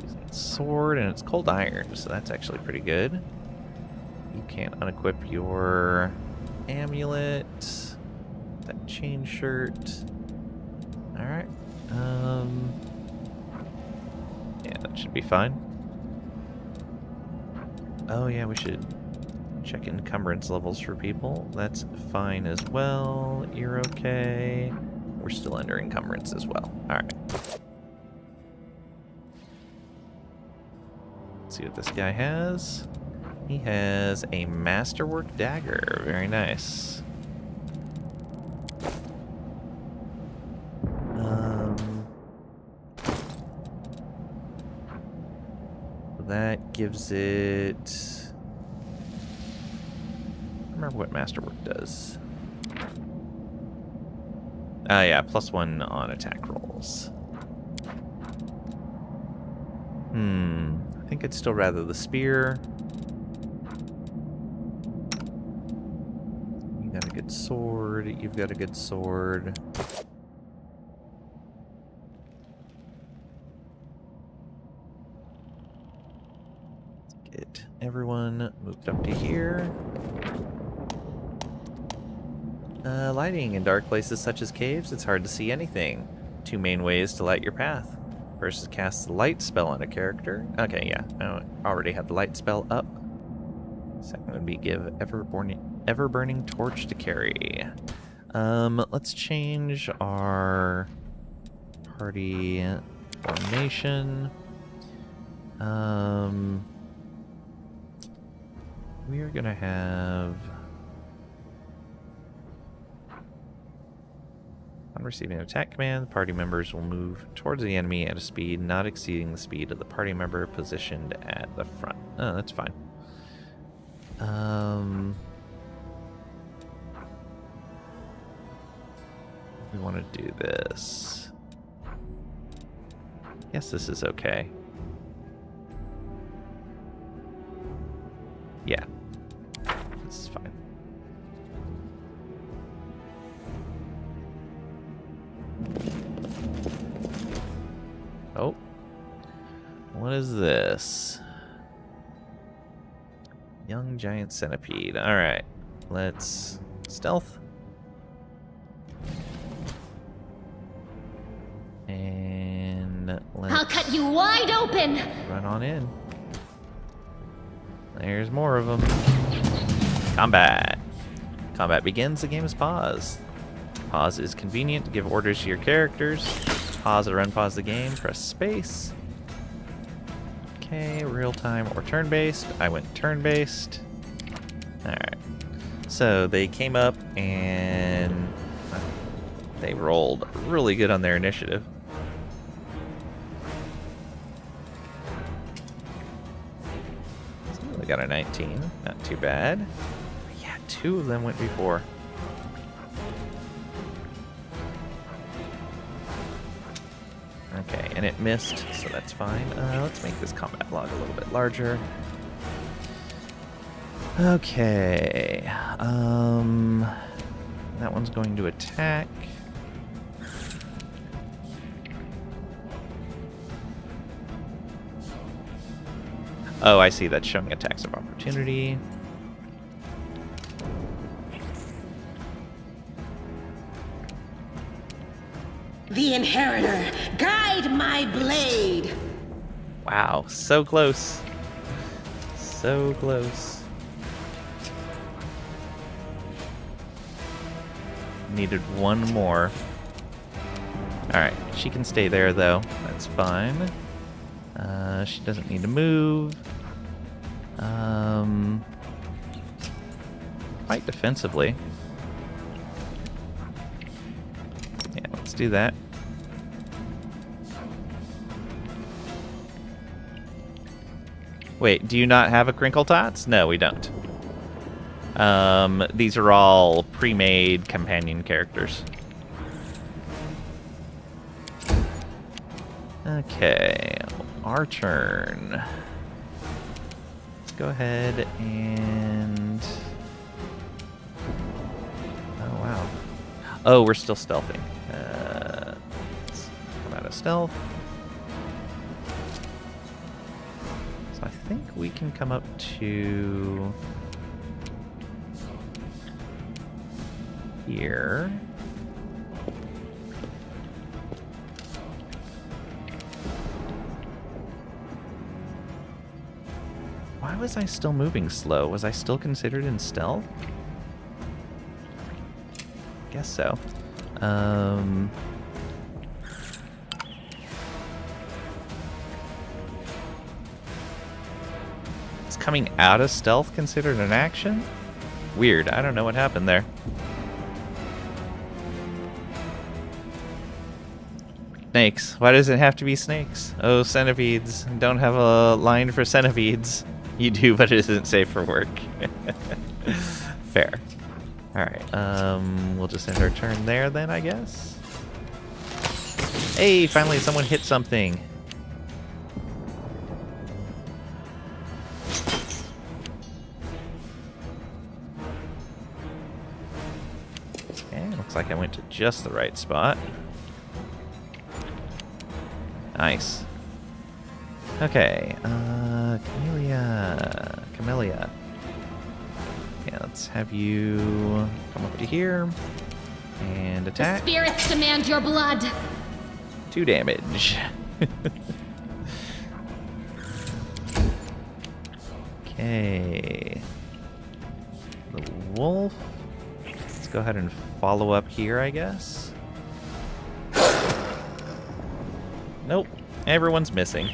using sword, and it's cold iron, so that's actually pretty good. You can't unequip your amulet. That chain shirt. Alright. Yeah, that should be fine. Oh yeah, we should check encumbrance levels for people. That's fine as well. You're okay. We're still under encumbrance as well. Alright. Let's see what this guy has. He has a masterwork dagger. Very nice. That gives it... I don't remember what masterwork does. Ah, yeah, +1 on attack rolls. I think I'd still rather the spear. You got a good sword. You've got a good sword. Get everyone moved up to here. Lighting in dark places such as caves, it's hard to see anything. 2 main ways to light your path. First is cast the light spell on a character. Okay, yeah, I already have the light spell up. Second would be give ever-burning torch to carry. Let's change our party formation. We are gonna have... On receiving an attack command, the party members will move towards the enemy at a speed not exceeding the speed of the party member positioned at the front. Oh, that's fine. We want to do this. Yes, this is okay. Yeah. This is fine. Oh. What is this? Young giant centipede. Alright. Let's stealth. And let's... I'll cut you wide open! Run on in. There's more of them. Combat. Combat begins, the game is paused. Pause is convenient to give orders to your characters. Pause or unpause the game, press space. Okay, real time or turn-based. I went turn-based. Alright. So they came up and they rolled really good on their initiative. So they got a 19, not too bad. Yeah, 2 of them went before. Okay, and it missed, so that's fine. Let's make this combat log a little bit larger. Okay, that one's going to attack. Oh, I see, that's showing attacks of opportunity. The Inheritor, guide my blade! Wow, so close. So close. Needed one more. Alright, she can stay there though. That's fine. She doesn't need to move. Fight defensively. Yeah, let's do that. Wait, do you not have a Crinkle Tots? No, we don't. These are all pre-made companion characters. Okay, our turn. Let's go ahead and... Oh, wow. Oh, we're still stealthing. Let's come out of stealth. So I think we can come up to... here. Why Why was I still moving slow? Was I still considered in stealth? Guess so. Is coming out of stealth considered an action? Weird. I don't know what happened there. Snakes. Why does it have to be snakes? Oh, centipedes. Don't have a line for centipedes. You do, but it isn't safe for work. Fair. Alright, we'll just end our turn there then, I guess. Hey, finally someone hit something. Okay, looks like I went to just the right spot. Nice. Okay, Camellia. Yeah, let's have you come over to here and attack. The spirits demand your blood. 2 damage. Okay. The wolf. Let's go ahead and follow up here, I guess. Nope. Everyone's missing.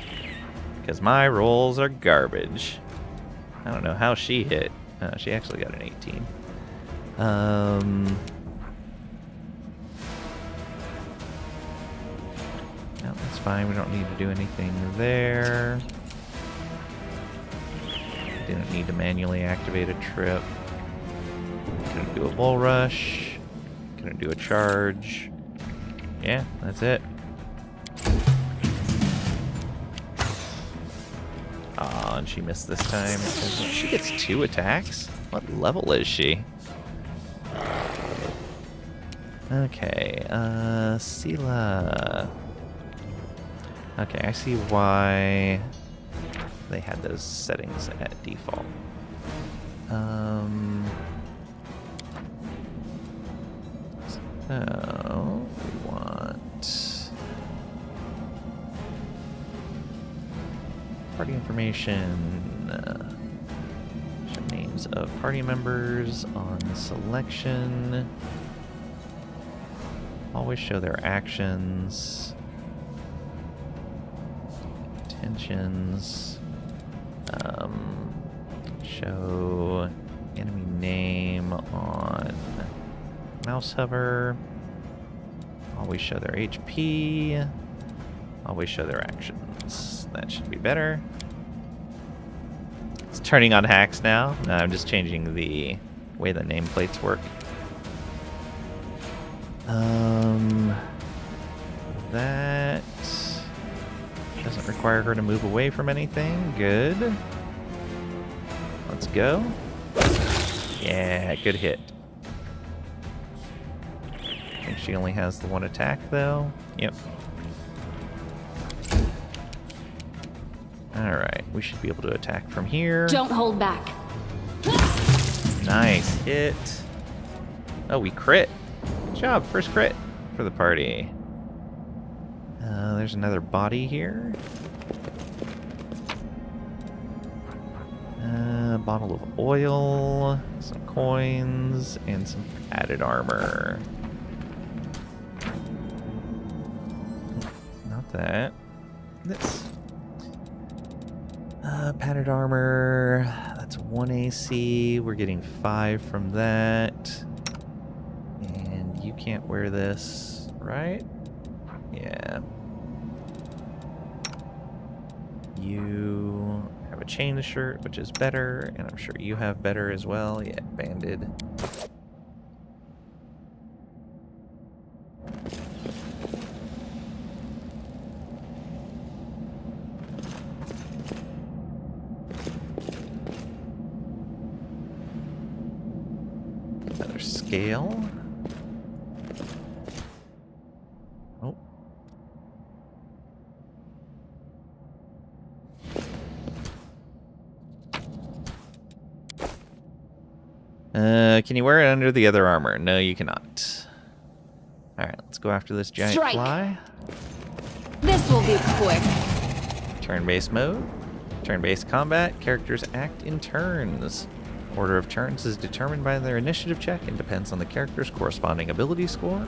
Because my rolls are garbage. I don't know how she hit. She actually got an 18. No, that's fine. We don't need to do anything there. Didn't need to manually activate a trip. Couldn't do a bull rush. Couldn't do a charge. Yeah, that's it. Aw, and she missed this time. She gets 2 attacks? What level is she? Okay, Sela. Okay, I see why they had those settings at default. So, we want party information, show names of party members on selection, always show their actions, intentions, show enemy name on mouse hover, always show their HP, always show their actions. That should be better. It's turning on hacks now. No, I'm just changing the way the nameplates work. That doesn't require her to move away from anything. Good. Let's go. Yeah, good hit. I think she only has the 1 attack, though. Yep. Alright, we should be able to attack from here. Don't hold back. Nice hit. Oh, we crit. Good job, first crit for the party. There's another body here. Bottle of oil, some coins, and some padded armor. Not that. This. Padded armor. That's 1 AC. We're getting 5 from that. And you can't wear this, right? Yeah. You have a chain shirt, which is better, and I'm sure you have better as well. Yeah, banded. Another scale. Oh. Can you wear it under the other armor? No, you cannot. Alright, let's go after this giant Strike. fly. This will be quick. Turn-based mode. Turn-based combat, characters act in turns. Order of turns is determined by their initiative check and depends on the character's corresponding ability score.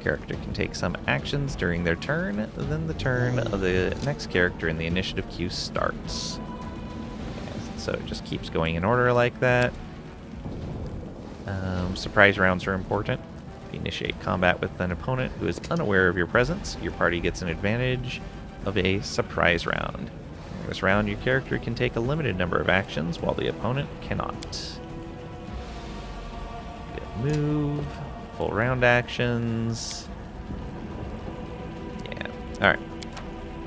Character can take some actions during their turn, then the turn of the next character in the initiative queue starts. So it just keeps going in order like that. Surprise rounds are important. If you initiate combat with an opponent who is unaware of your presence, your party gets an advantage of a surprise round. In this round, your character can take a limited number of actions, while the opponent cannot. Move, full round actions. Yeah, alright.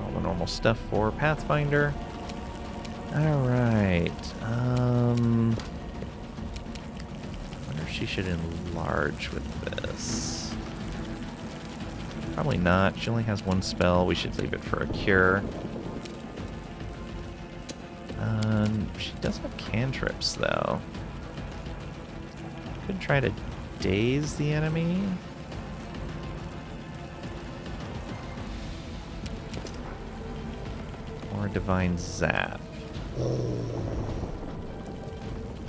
All the normal stuff for Pathfinder. Alright, wonder if she should enlarge with this. Probably not. She only has one spell. We should leave it for a cure. She does have cantrips, though. Could try to daze the enemy. Or divine zap.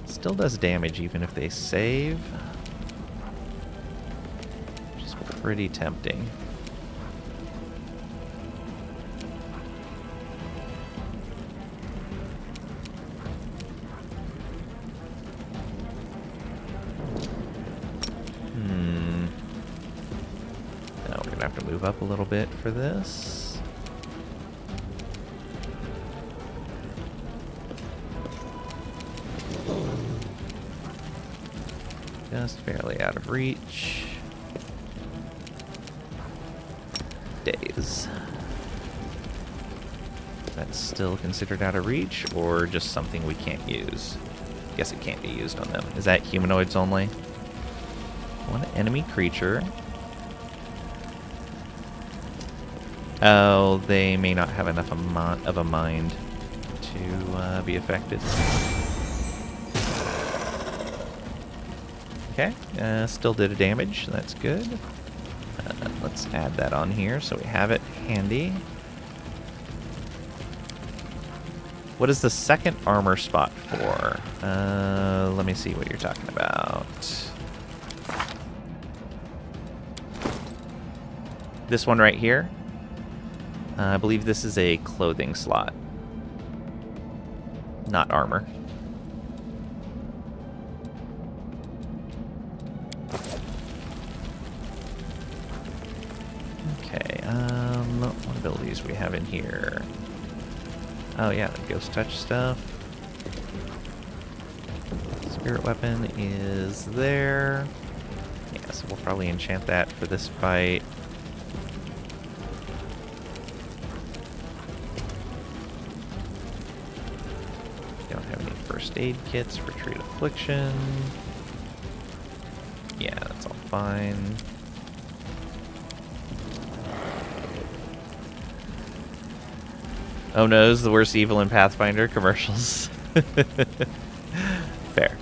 Still does damage even if they save. Which is pretty tempting. Now we're gonna have to move up a little bit for this. Just barely out of reach. Daze. That's still considered out of reach, or just something we can't use? Guess it can't be used on them. Is that humanoids only? One enemy creature. Oh, they may not have enough of a mind to be affected. Okay, still did a damage. That's good. Let's add that on here so we have it handy. What is the second armor spot for? Let me see what you're talking about. This one right here. I believe this is a clothing slot, not armor. Okay, what abilities we have in here? Oh yeah, the ghost touch stuff. Spirit weapon is there. Yeah, so we'll probably enchant that for this fight. Don't have any first aid kits for treat affliction. Yeah, that's all fine. Oh no, this is the worst evil in Pathfinder commercials. Fair.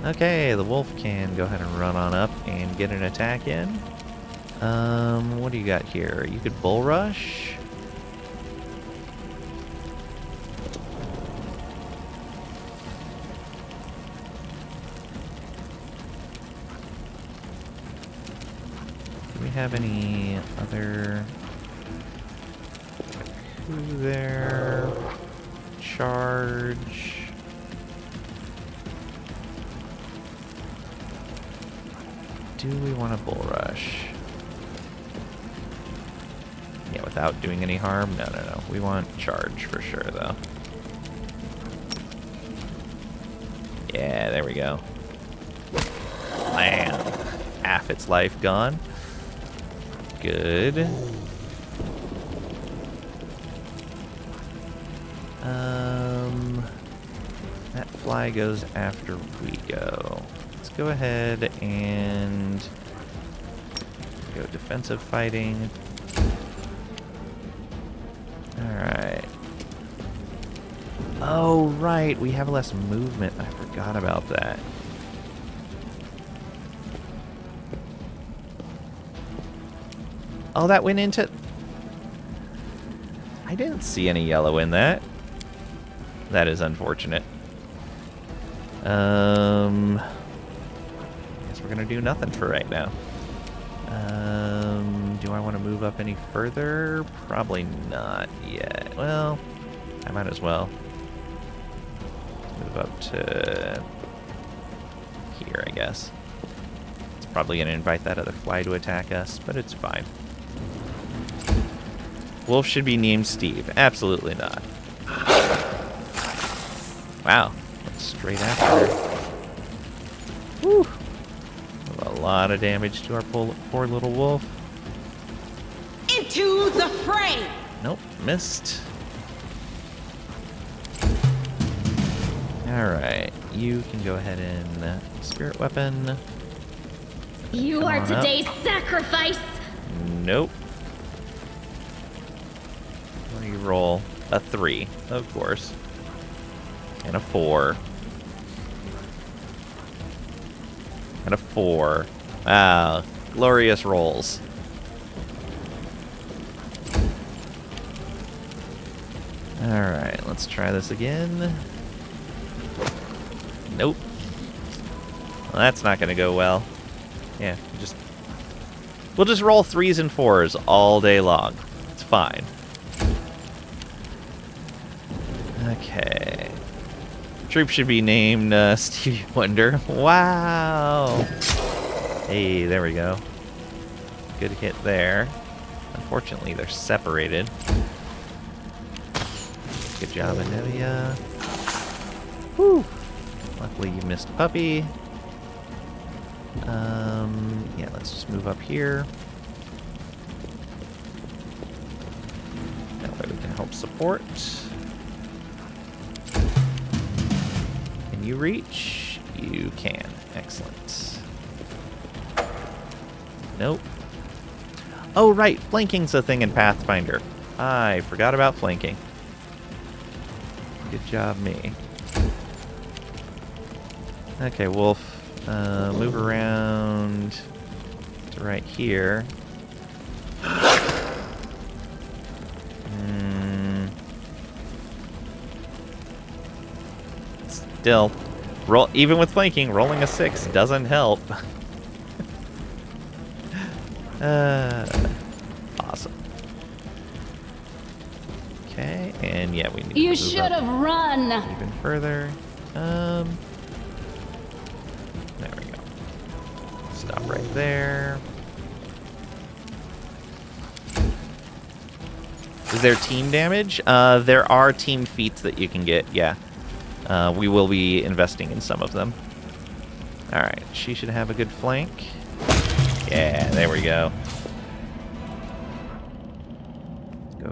Okay, the wolf can go ahead and run on up and get an attack in. What do you got here? You could bull rush. Do we have any other... there, charge. Do we want a bull rush? Yeah, without doing any harm? No, no, no. We want charge for sure, though. Yeah, there we go. Bam. Half its life gone. Good. That fly goes after we go. Let's go ahead and go defensive fighting. Alright. Oh, right. We have less movement. I forgot about that. Oh, that went into... I didn't see any yellow in that. That is unfortunate. I guess we're gonna do nothing for right now. Do I want to move up any further? Probably not yet. Well, I might as well. Move up to here, I guess. It's probably gonna invite that other fly to attack us, but it's fine. Wolf should be named Steve. Absolutely not. Wow. That's straight after her. Whew. A lot of damage to our poor little wolf. Into the fray! Nope, missed. Alright, you can go ahead and spirit weapon. You Come are on up. today's sacrifice! Nope. What do you roll? A 3, of course. And a 4. And a 4. Wow. Glorious rolls. Alright, let's try this again. Nope. Well, that's not gonna go well. Yeah, we'll just roll 3s and 4s all day long. It's fine. Okay. Troop should be named Stevie Wonder. Wow. Hey, there we go. Good hit there. Unfortunately, they're separated. Good job, Anivia. Whew. Luckily, you missed Puppy. Yeah, let's just move up here. That way we can help support. Can you reach? You can. Excellent. Nope. Oh, right. Flanking's a thing in Pathfinder. I forgot about flanking. Good job, me. Okay, Wolf. Move around to right here. Still, roll even with flanking, rolling a 6 doesn't help. Awesome. Okay, and yeah, we need You to move should up have run. even further. There we go. Stop right there. Is there team damage? There are team feats that you can get, yeah. We will be investing in some of them. Alright, she should have a good flank. Yeah, there we go.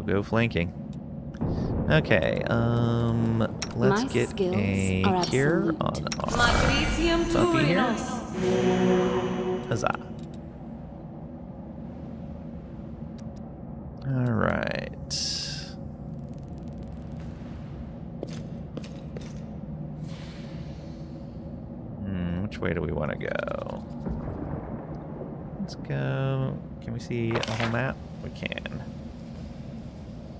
Go flanking. Okay, let's My get skills a are cure absolute. on our puppy here. Huzzah. Alright. Which way do we want to go? Let's go... Can we see a whole map? We can.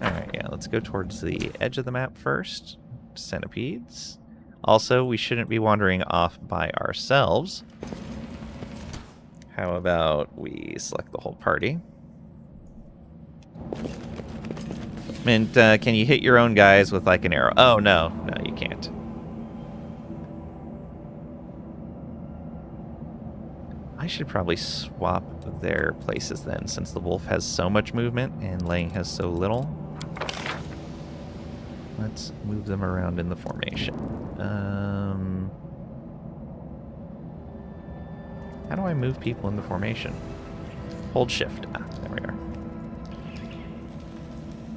Alright, yeah, let's go towards the edge of the map first. Centipedes. Also, we shouldn't be wandering off by ourselves. How about we select the whole party? And can you hit your own guys with like an arrow? Oh, no. No, you can't. I should probably swap their places then, since the wolf has so much movement and Lang has so little. Let's move them around in the formation. How do I move people in the formation? Hold shift. Ah, there we are.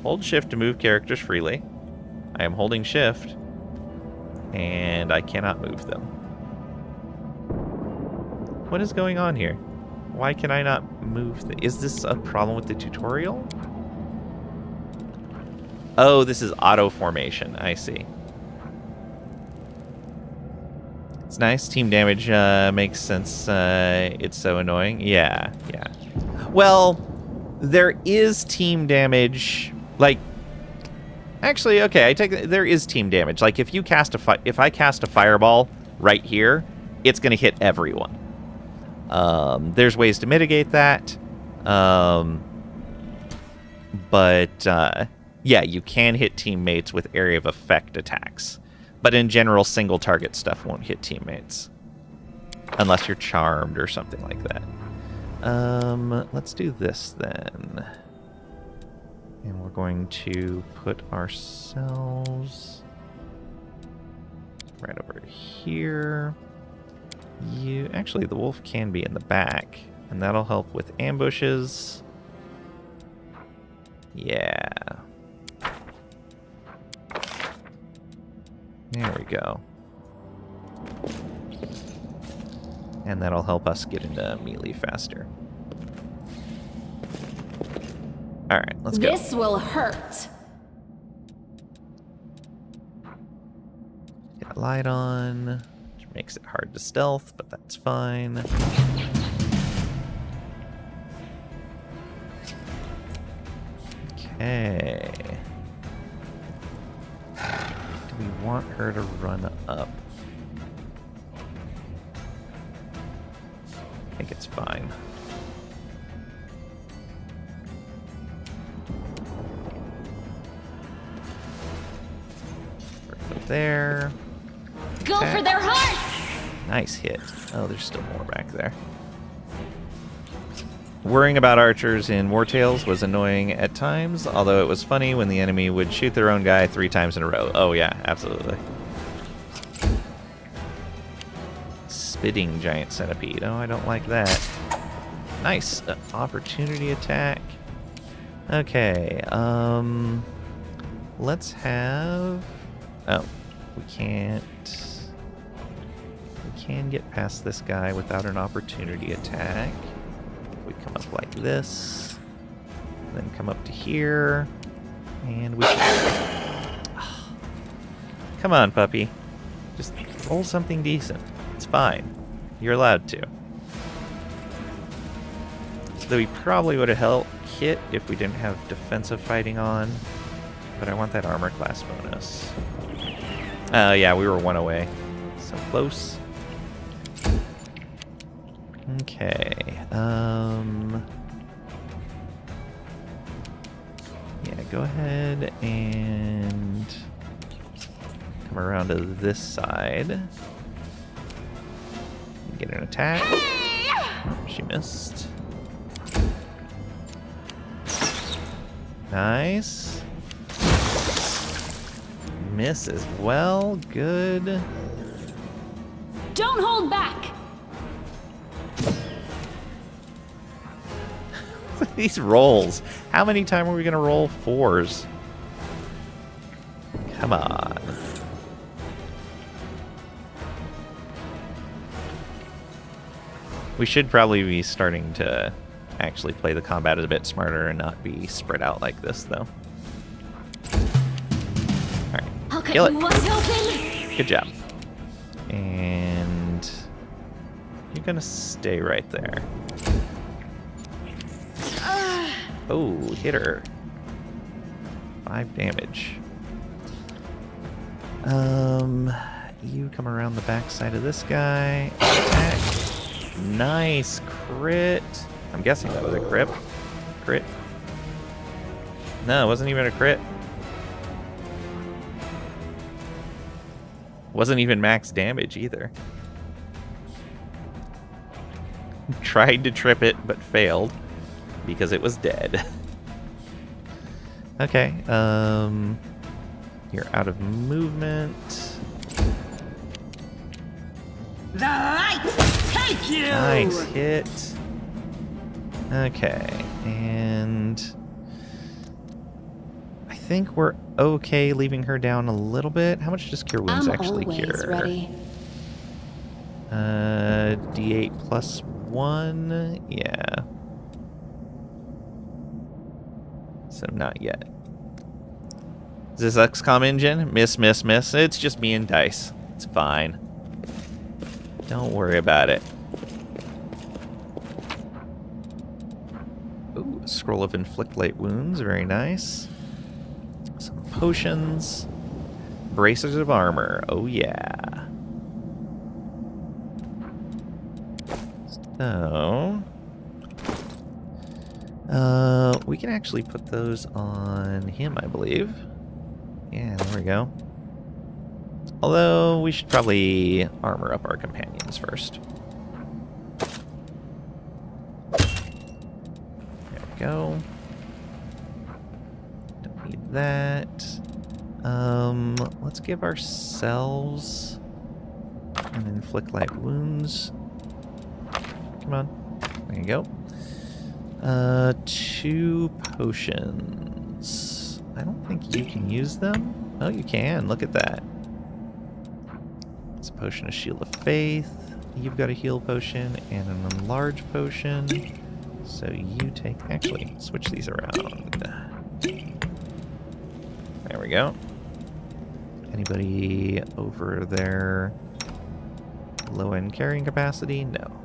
Hold shift to move characters freely. I am holding shift, and I cannot move them. What is going on here? Why can I not move? Is this a problem with the tutorial? Oh, this is auto formation. I see. It's nice. Team damage makes sense. It's so annoying. Yeah, yeah. Well, there is team damage. Like, Actually, okay, I take there is team damage. Like if I cast a fireball right here, it's going to hit everyone. There's ways to mitigate that. But yeah, you can hit teammates with area of effect attacks. But in general, single target stuff won't hit teammates. Unless you're charmed or something like that. Let's do this then. And we're going to put ourselves right over here. Actually, the wolf can be in the back, and that'll help with ambushes. Yeah. There we go. And that'll help us get into melee faster. Alright, let's go. This will hurt. Got light on, which makes it hard to stealth, but that's fine. Okay. Do we want her to run up? I think it's fine. Right there. Go for their hearts! Nice hit. Oh, there's still more back there. Worrying about archers in War Tales was annoying at times, although it was funny when the enemy would shoot their own guy 3 times in a row. Oh yeah, absolutely. Spitting giant centipede. Oh, I don't like that. Nice. Opportunity attack. Okay, let's have... Oh, we can't... We can get past this guy without an opportunity attack. We come up like this, then come up to here, and we come on, puppy. Just roll something decent. It's fine. You're allowed to. Though we probably would have hit if we didn't have defensive fighting on, but I want that armor class bonus. Yeah, we were 1 away. So close. Okay, yeah, go ahead and come around to this side. Get an attack. Oh, she missed. Nice. Miss as well, good. Don't hold back! These rolls. How many times are we going to roll 4s? Come on. We should probably be starting to actually play the combat a bit smarter and not be spread out like this, though. Alright, kill it. Good job. And you're going to stay right there. Oh, hit her. 5 damage. You come around the back side of this guy. Attack. Nice crit. I'm guessing that was a crit. Crit. No, it wasn't even a crit. Wasn't even max damage either. Tried to trip it, but failed. Because it was dead. Okay, you're out of movement. The light take you! Nice hit. Okay, and I think we're okay leaving her down a little bit. How much does Cure Wounds actually cure? Ready. D8 plus 1, yeah. So not yet. Is this XCOM engine? Miss, miss, miss. It's just me and dice. It's fine. Don't worry about it. Ooh, scroll of inflict light wounds. Very nice. Some potions. Bracers of armor. Oh, yeah. So... we can actually put those on him, I believe. Yeah, there we go. Although, we should probably armor up our companions first. There we go. Don't need that. Let's give ourselves an inflict light wounds. Come on. There you go. 2 potions. I don't think you can use them. Oh, you can. Look at that. It's a potion of Shield of Faith. You've got a heal potion and an enlarge potion. So you take... Actually, switch these around. There we go. Anybody over there? Low-end carrying capacity? No.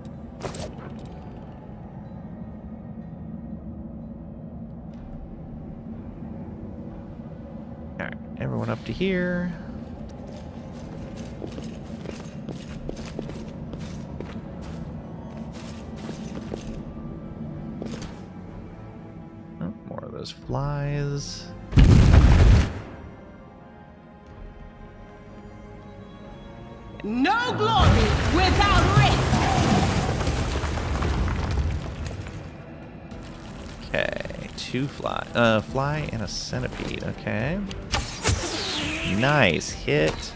Alright, everyone up to here. Oh, more of those flies. No glory without risk! Okay, 2 fly and a centipede, okay. Nice hit.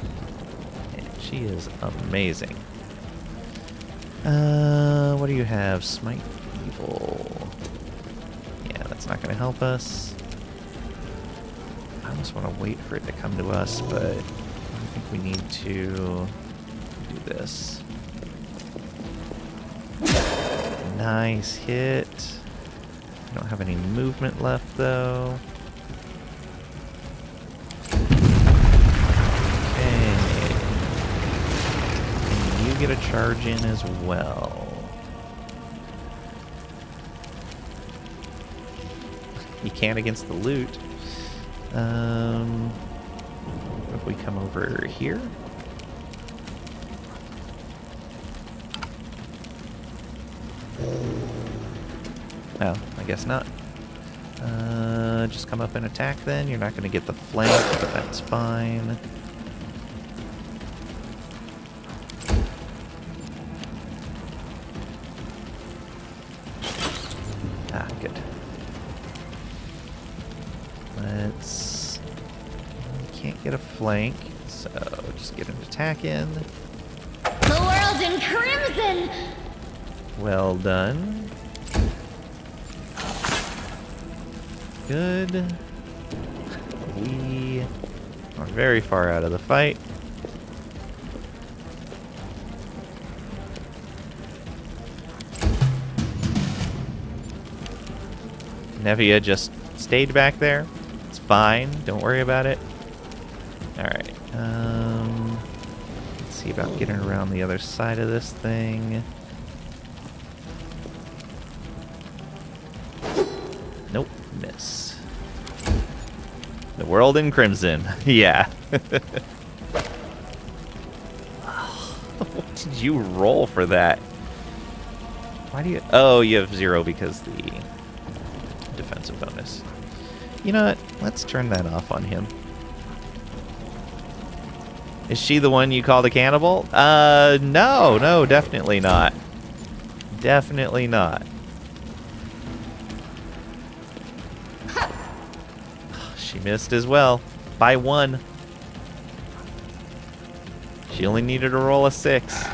And she is amazing. What do you have? Smite Evil. Yeah, that's not gonna help us. I almost want to wait for it to come to us, but I think we need to do this. Nice hit. I don't have any movement left, though. Okay. And you get a charge in as well. You can't against the loot. If we come over here. Oh, I guess not. Just come up and attack then. You're not going to get the flank, but that's fine. Ah, good. Let's... Can't get a flank, so just get an attack in. The world's in crimson! Well done. Good. We are very far out of the fight. Nevia just stayed back there. It's fine. Don't worry about it. Alright. Let's see about getting around the other side of this thing. Nope. Miss. The world in crimson. Yeah. What did you roll for that? Why do you... Oh, you have 0 because the defensive bonus. You know what? Let's turn that off on him. Is she the one you call the cannibal? No, definitely not. Definitely not. She missed as well. By 1. She only needed to roll a 6.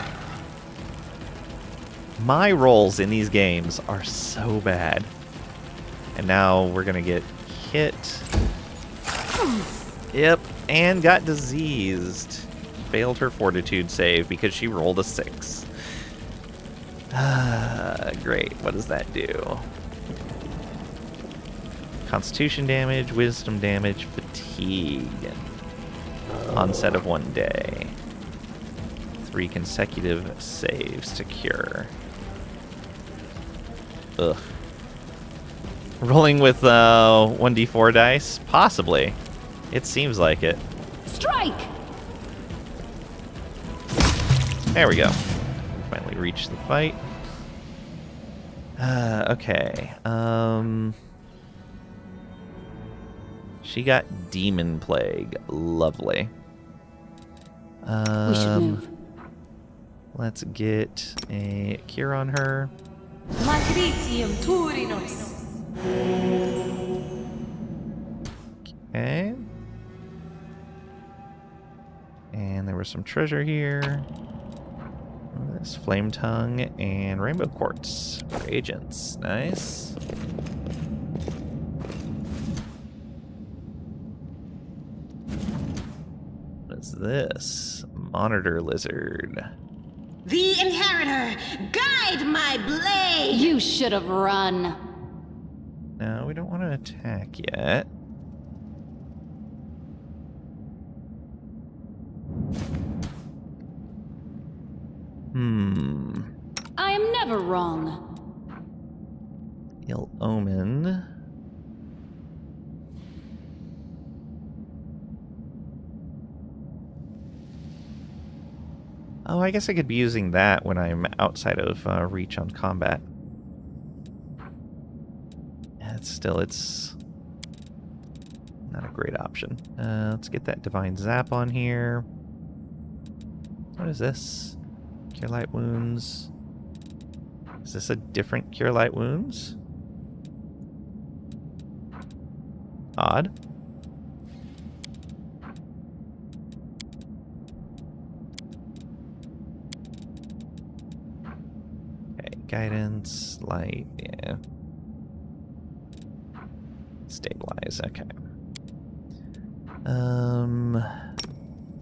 My rolls in these games are so bad. And now we're gonna get hit. Yep, and got diseased. Failed her fortitude save because she rolled a 6. Great, what does that do? Constitution damage, wisdom damage, fatigue. Onset of 1 day. 3 consecutive saves to cure. Ugh. Rolling with 1d4 dice? Possibly. It seems like it. Strike! There we go. Finally reached the fight. Okay. She got Demon Plague. Lovely. We should move. Let's get a cure on her. Matritium Turinos. Okay. And there was some treasure here. This Flame Tongue and Rainbow Quartz for agents. Nice. What is this? Monitor Lizard. The Inheritor, guide my blade! You should have run. No, we don't want to attack yet. I am never wrong. Ill Omen. Oh, I guess I could be using that when I'm outside of reach on combat. It's not a great option. Let's get that Divine Zap on here. What is this? Cure Light Wounds. Is this a different Cure Light Wounds? Odd. Okay, Guidance, Light, yeah. Stabilize, okay.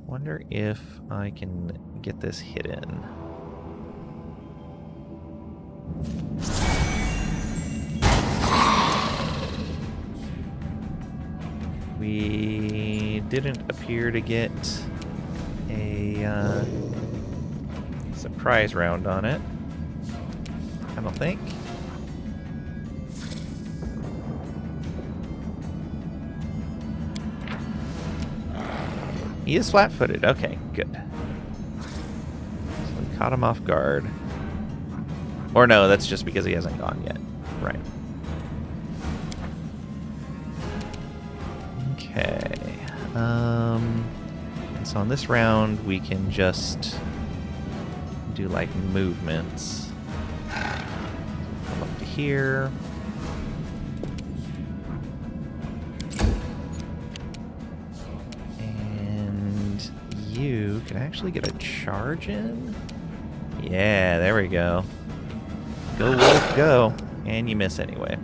Wonder if I can get this hidden. We didn't appear to get a surprise round on it. I don't think. He is flat-footed. Okay, good. So we caught him off guard. Or no, that's just because he hasn't gone yet. Right. Okay. And so on this round, we can just do like movements. Come up to here. And you can actually get a charge in. Yeah, there we go. Go, Wolf, go. And you miss anyway.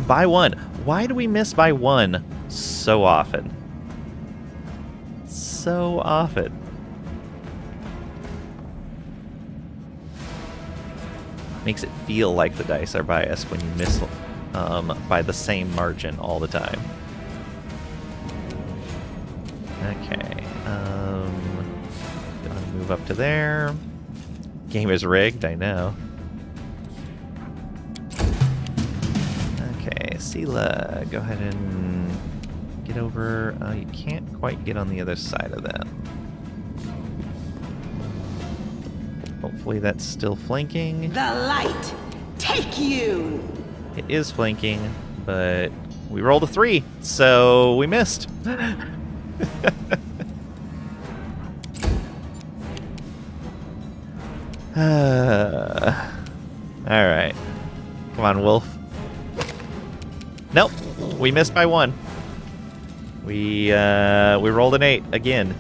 By one. Why do we miss by one so often? So often. Makes it feel like the dice are biased when you miss by the same margin all the time. Okay. Gonna move up to there. Game is rigged, I know. Okay, Sela, go ahead and get over. You can't quite get on the other side of them. Hopefully that's still flanking. The light, take you! It is flanking, but we rolled a 3, so we missed. Alright. Come on, Wolf. Nope. We missed by 1. We rolled an 8 again.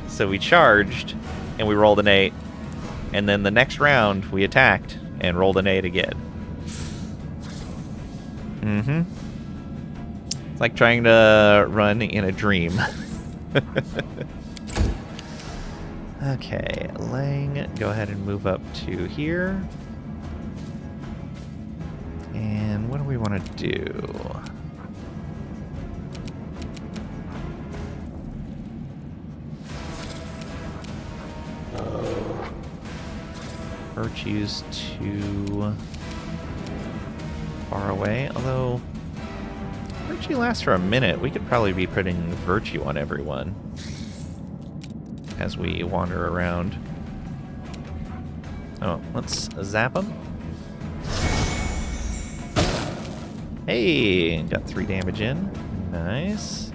So we charged, and we rolled an 8. And then the next round, we attacked, and rolled an 8 again. Mm-hmm. It's like trying to run in a dream. Okay, Lang, go ahead and move up to here. And what do we want to do? Virtue's too far away, although Virtue lasts for a minute. We could probably be putting Virtue on everyone as we wander around. Oh, let's zap them. Hey, got 3 damage in. Nice.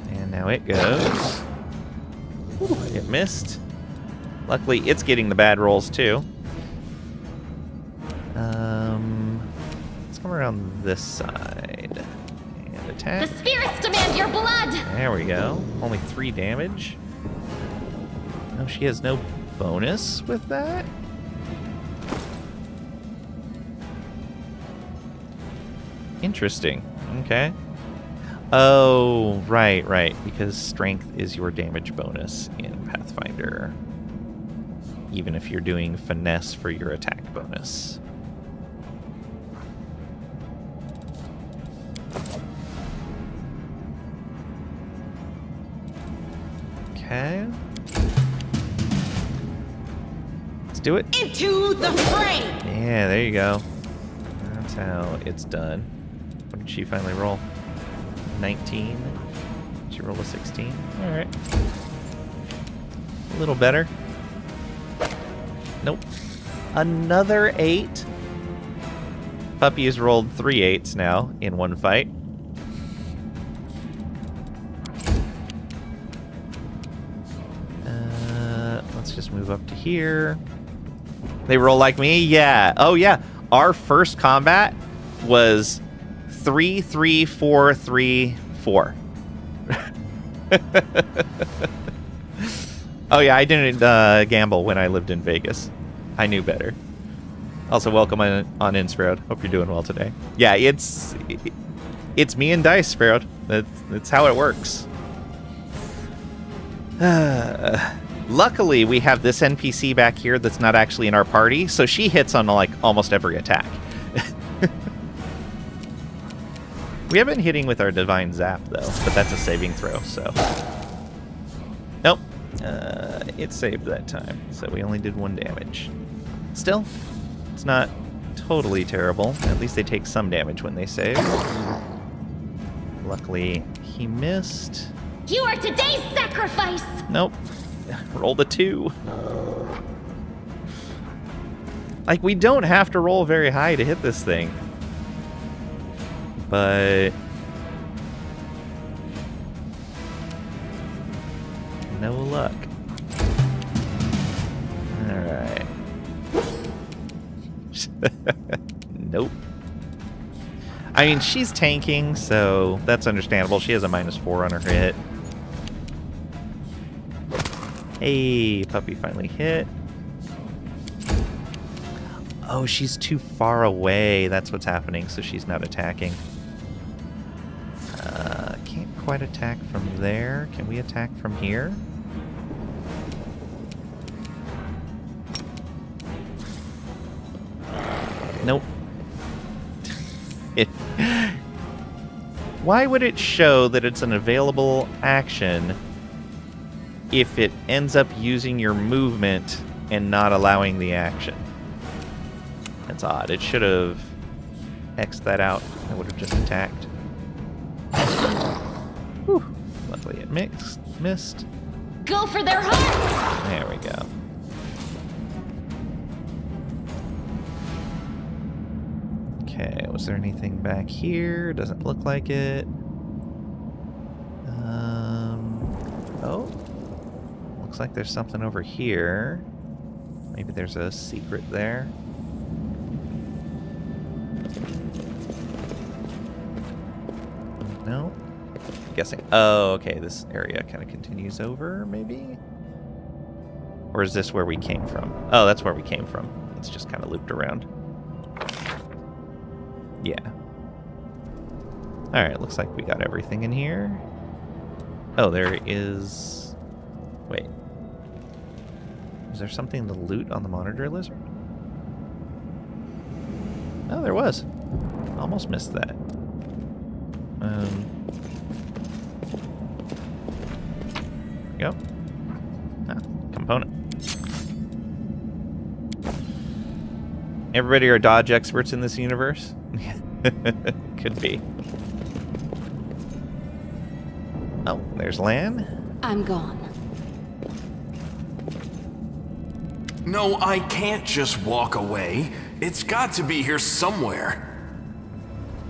And now it goes. Whew, it missed. Luckily, it's getting the bad rolls too. Let's come around this side and attack. The spirits demand your blood! There we go. Only 3 damage. Oh, she has no bonus with that? Interesting. Okay. Oh, right. Because strength is your damage bonus in Pathfinder. Even if you're doing finesse for your attack bonus. Okay. Let's do it. Into the fray! Yeah, there you go. That's how it's done. What did she finally roll? 19. She rolled a 16. Alright. A little better. Nope. Another 8. Puppy has rolled 3 8s now in one fight. Let's just move up to here. They roll like me? Yeah. Oh, yeah. Our first combat was 3 3 4 3 4. Oh, yeah. I didn't gamble when I lived in Vegas. I knew better. Also, welcome on Insproud. Hope you're doing well today. Yeah, it's me and dice, Sparrow. That's how it works. Luckily, we have this NPC back here that's not actually in our party, so she hits on like almost every attack. We have been hitting with our Divine Zap though, but that's a saving throw, so. Nope. It saved that time, so we only did 1 damage. Still, it's not totally terrible. At least they take some damage when they save. Luckily, he missed. You are today's sacrifice! Nope. Roll the 2. Like, we don't have to roll very high to hit this thing. But no luck. Alright. Nope. I mean, she's tanking, so that's understandable. She has a -4 on her hit. Hey, puppy finally hit. Oh, she's too far away. That's what's happening, so she's not attacking. Can't quite attack from there. Can we attack from here? Nope. Why would it show that it's an available action if it ends up using your movement and not allowing the action? That's odd. It should have X'd that out. I would have just attacked. Whew. Luckily it missed. Go for their hearts! There we go. Okay, was there anything back here? Doesn't look like it. Oh. Looks like there's something over here. Maybe there's a secret there. No? Guessing. Oh, okay. This area kind of continues over, maybe? Or is this where we came from? Oh, that's where we came from. It's just kind of looped around. Yeah. Alright, looks like we got everything in here. Oh, there is... Wait. Is there something to loot on the monitor lizard? Oh, there was. Almost missed that. There we go. Ah, component. Everybody are dodge experts in this universe? Could be. Oh, there's Lan. I'm gone. No, I can't just walk away. It's got to be here somewhere.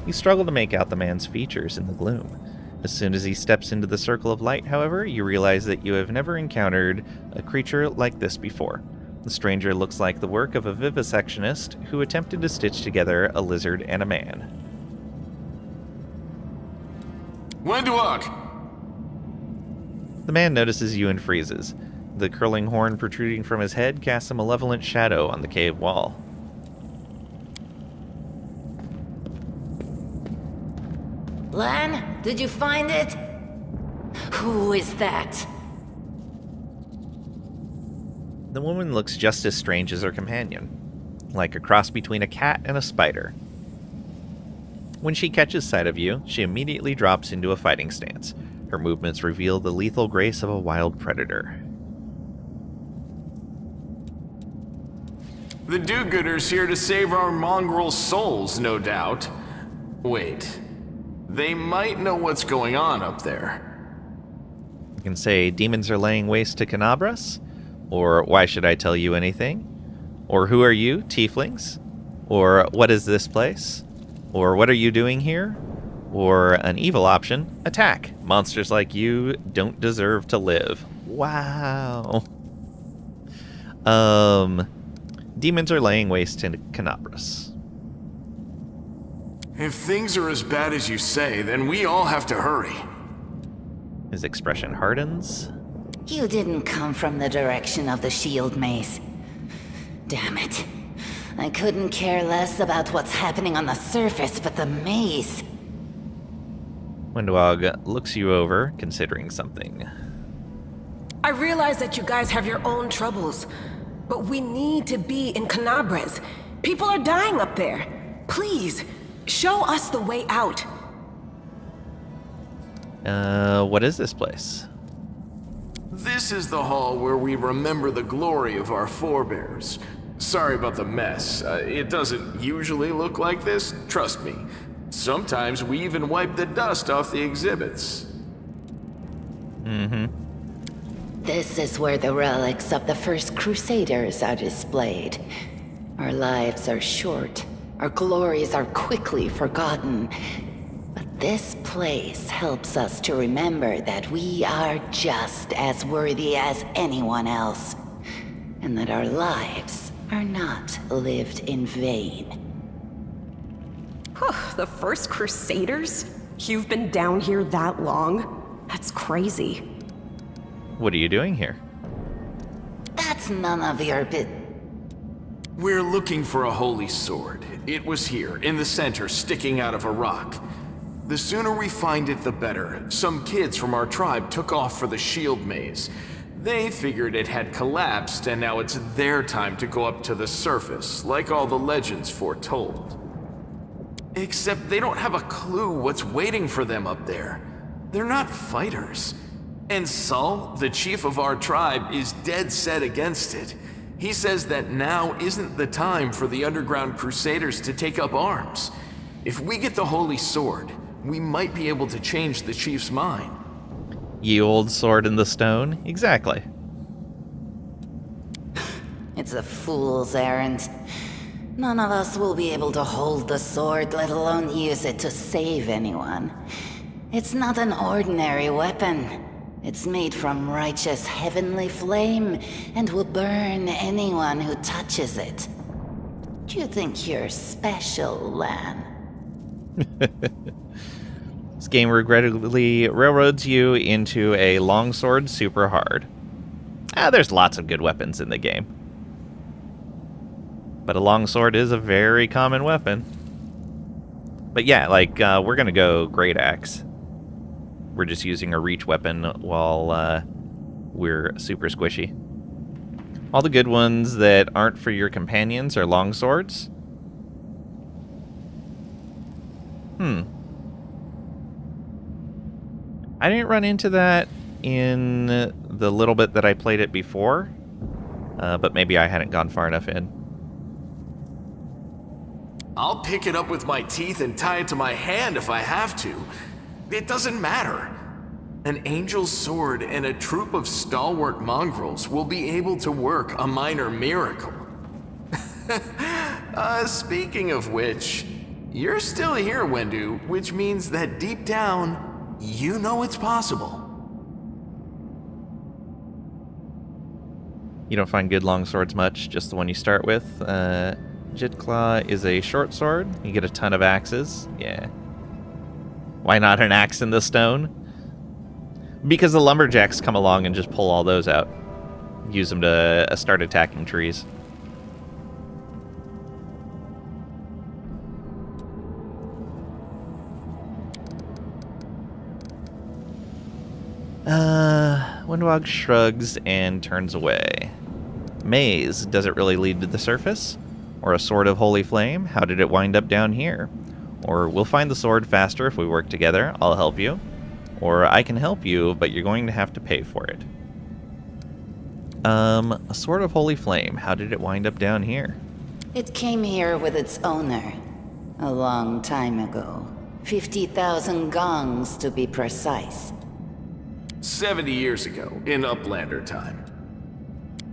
You struggle to make out the man's features in the gloom. As soon as he steps into the circle of light, however, you realize that you have never encountered a creature like this before. The stranger looks like the work of a vivisectionist who attempted to stitch together a lizard and a man. Wenduok! The man notices you and freezes. The curling horn protruding from his head casts a malevolent shadow on the cave wall. Lan, did you find it? Who is that? The woman looks just as strange as her companion, like a cross between a cat and a spider. When she catches sight of you, she immediately drops into a fighting stance. Her movements reveal the lethal grace of a wild predator. The do-gooders here to save our mongrel souls, no doubt. Wait. They might know what's going on up there. You can say demons are laying waste to Canabras, or why should I tell you anything? Or who are you, tieflings? Or what is this place? Or what are you doing here? Or an evil option, attack. Monsters like you don't deserve to live. Wow. Demons are laying waste to Canabras. If things are as bad as you say, then we all have to hurry. His expression hardens. You didn't come from the direction of the shield maze. Damn it. I couldn't care less about what's happening on the surface, but the maze. Windwog looks you over, considering something. I realize that you guys have your own troubles, but we need to be in Canabras. People are dying up there. Please, show us the way out. What is this place? This is the hall where we remember the glory of our forebears. Sorry about the mess. It doesn't usually look like this, trust me. Sometimes we even wipe the dust off the exhibits. Mm-hmm. This is where the relics of the first Crusaders are displayed. Our lives are short. Our glories are quickly forgotten. But this place helps us to remember that we are just as worthy as anyone else. And that our lives are not lived in vain. The first Crusaders? You've been down here that long? That's crazy. What are you doing here? That's none of your We're looking for a holy sword. It was here, in the center, sticking out of a rock. The sooner we find it, the better. Some kids from our tribe took off for the shield maze. They figured it had collapsed, and now it's their time to go up to the surface, like all the legends foretold. Except they don't have a clue what's waiting for them up there. They're not fighters. And Saul, the chief of our tribe, is dead set against it. He says that now isn't the time for the underground crusaders to take up arms. If we get the holy sword, we might be able to change the chief's mind. Ye old sword in the stone? Exactly. It's a fool's errand. None of us will be able to hold the sword, let alone use it to save anyone. It's not an ordinary weapon. It's made from righteous heavenly flame and will burn anyone who touches it. Do you think you're special, Lan? This game regrettably railroads you into a longsword super hard. There's lots of good weapons in the game. But a longsword is a very common weapon. But yeah, like, we're gonna go Great Axe. We're just using a reach weapon while we're super squishy. All the good ones that aren't for your companions are longswords. I didn't run into that in the little bit that I played it before, but maybe I hadn't gone far enough in. I'll pick it up with my teeth and tie it to my hand if I have to. It doesn't matter. An angel's sword and a troop of stalwart mongrels will be able to work a minor miracle. Speaking of which, you're still here, Wendu, which means that deep down, you know it's possible. You don't find good long swords much, just the one you start with. Jit Claw is a short sword. You get a ton of axes. Yeah. Why not an axe in the stone? Because the lumberjacks come along and just pull all those out. Use them to start attacking trees. Windwog shrugs and turns away. Maze, does it really lead to the surface? Or a sword of holy flame? How did it wind up down here? Or we'll find the sword faster if we work together, I'll help you. Or I can help you, but you're going to have to pay for it. A sword of holy flame, how did it wind up down here? It came here with its owner, a long time ago. 50,000 gongs to be precise. 70 years ago, in Uplander time.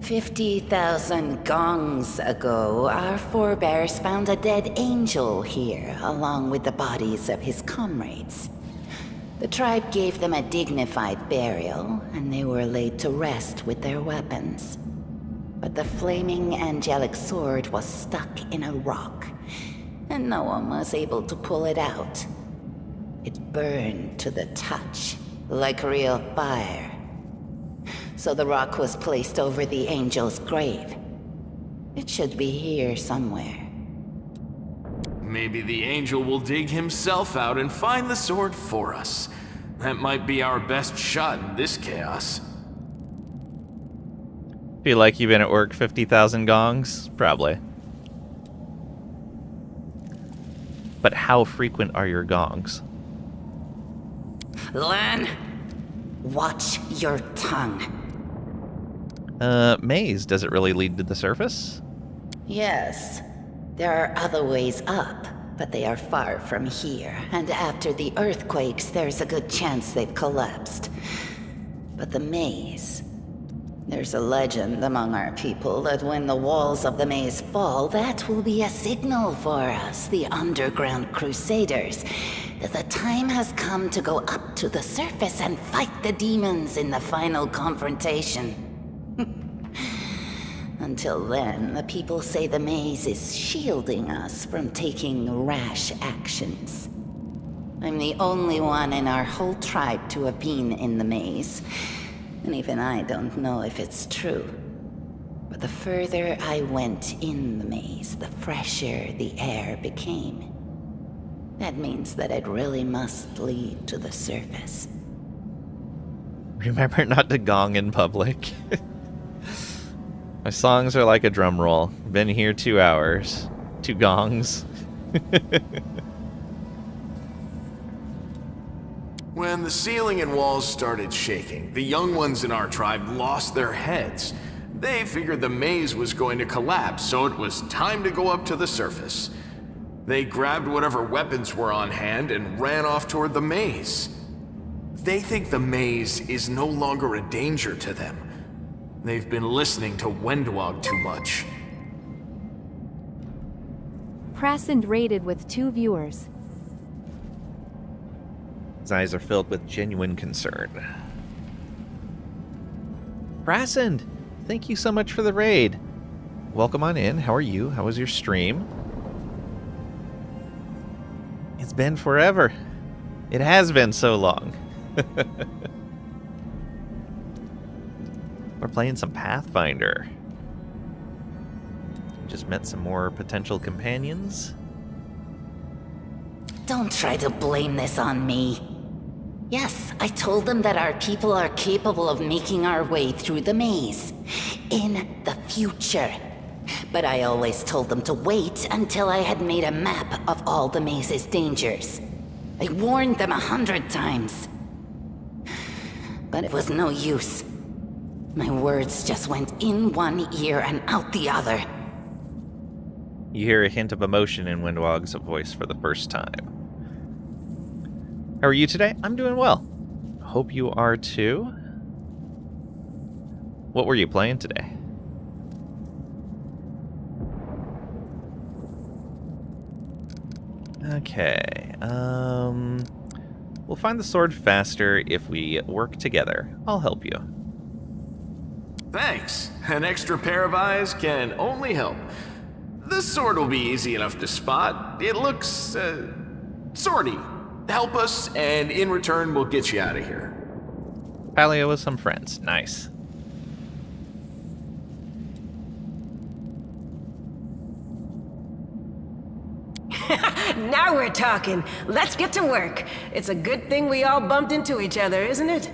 50,000 gongs ago, our forebears found a dead angel here, along with the bodies of his comrades. The tribe gave them a dignified burial, and they were laid to rest with their weapons. But the flaming angelic sword was stuck in a rock, and no one was able to pull it out. It burned to the touch, like real fire. So the rock was placed over the angel's grave. It should be here somewhere. Maybe the angel will dig himself out and find the sword for us. That might be our best shot in this chaos. Feel like you've been at work 50,000 gongs? Probably. But how frequent are your gongs? Lan, watch your tongue. Maze, does it really lead to the surface? Yes. There are other ways up, but they are far from here, and after the earthquakes, there's a good chance they've collapsed. But the maze... There's a legend among our people that when the walls of the maze fall, that will be a signal for us, the underground crusaders, that the time has come to go up to the surface and fight the demons in the final confrontation. Until then, the people say the maze is shielding us from taking rash actions. I'm the only one in our whole tribe to have been in the maze, and even I don't know if it's true. But the further I went in the maze, the fresher the air became. That means that it really must lead to the surface. Remember not to gong in public. My songs are like a drum roll. Been here 2 hours. 2 gongs. When the ceiling and walls started shaking, the young ones in our tribe lost their heads. They figured the maze was going to collapse, so it was time to go up to the surface. They grabbed whatever weapons were on hand and ran off toward the maze. They think the maze is no longer a danger to them. They've been listening to Wendwog too much. Prasand rated with 2 viewers. His eyes are filled with genuine concern. Prasand, thank you so much for the raid. Welcome on in. How are you? How was your stream? It's been forever. It has been so long. We're playing some Pathfinder. Just met some more potential companions. Don't try to blame this on me. Yes, I told them that our people are capable of making our way through the maze. In the future. But I always told them to wait until I had made a map of all the maze's dangers. I warned them 100 times. But it was no use. My words just went in one ear and out the other. You hear a hint of emotion in Windwog's voice for the first time. How are you today? I'm doing well. Hope you are too. What were you playing today? Okay, we'll find the sword faster if we work together. I'll help you. Thanks. An extra pair of eyes can only help. This sword will be easy enough to spot. It looks, swordy. Help us, and in return, we'll get you out of here. Paleo with some friends. Nice. Now we're talking. Let's get to work. It's a good thing we all bumped into each other, isn't it?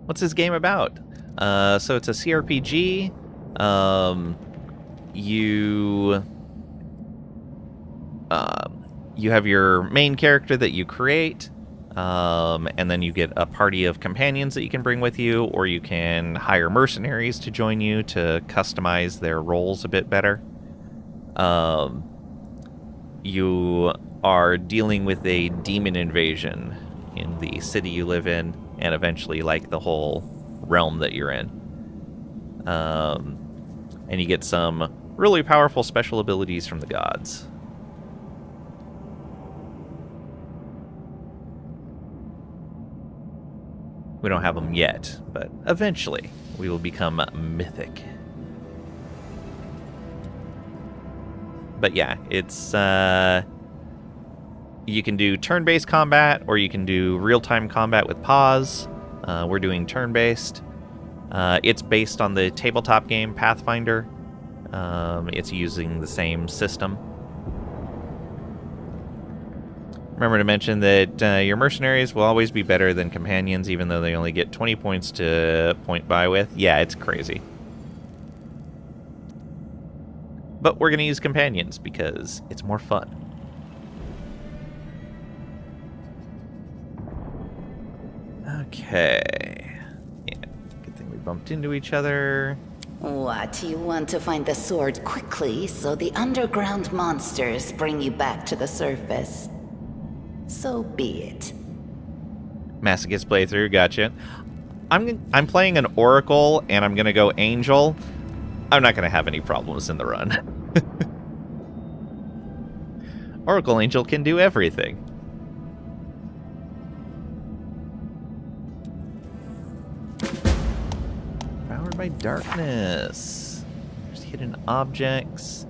What's this game about? So it's a CRPG. You have your main character that you create, and then you get a party of companions that you can bring with you, or you can hire mercenaries to join you to customize their roles a bit better. You are dealing with a demon invasion in the city you live in, and eventually, like, the whole realm that you're in. And you get some really powerful special abilities from the gods. We don't have them yet, but eventually we will become mythic. But yeah, it's you can do turn-based combat, or you can do real-time combat with pause. We're doing turn-based. It's based on the tabletop game Pathfinder. It's using the same system. Remember to mention that your mercenaries will always be better than companions, even though they only get 20 points to point by with. Yeah, it's crazy. But we're going to use companions because it's more fun. Okay. Yeah, good thing we bumped into each other. What, you want to find the sword quickly so the underground monsters bring you back to the surface? So be it. Masochist playthrough, gotcha. I'm playing an Oracle, and I'm going to go Angel. I'm not going to have any problems in the run. Oracle Angel can do everything. Powered by darkness. There's hidden objects.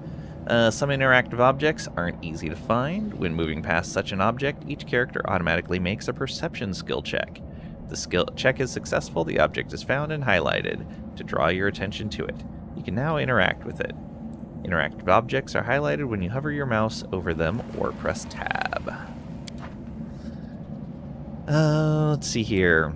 Some interactive objects aren't easy to find. When moving past such an object, each character automatically makes a perception skill check. If the skill check is successful, the object is found and highlighted to draw your attention to it. You can now interact with it. Interactive objects are highlighted when you hover your mouse over them or press tab. Let's see here.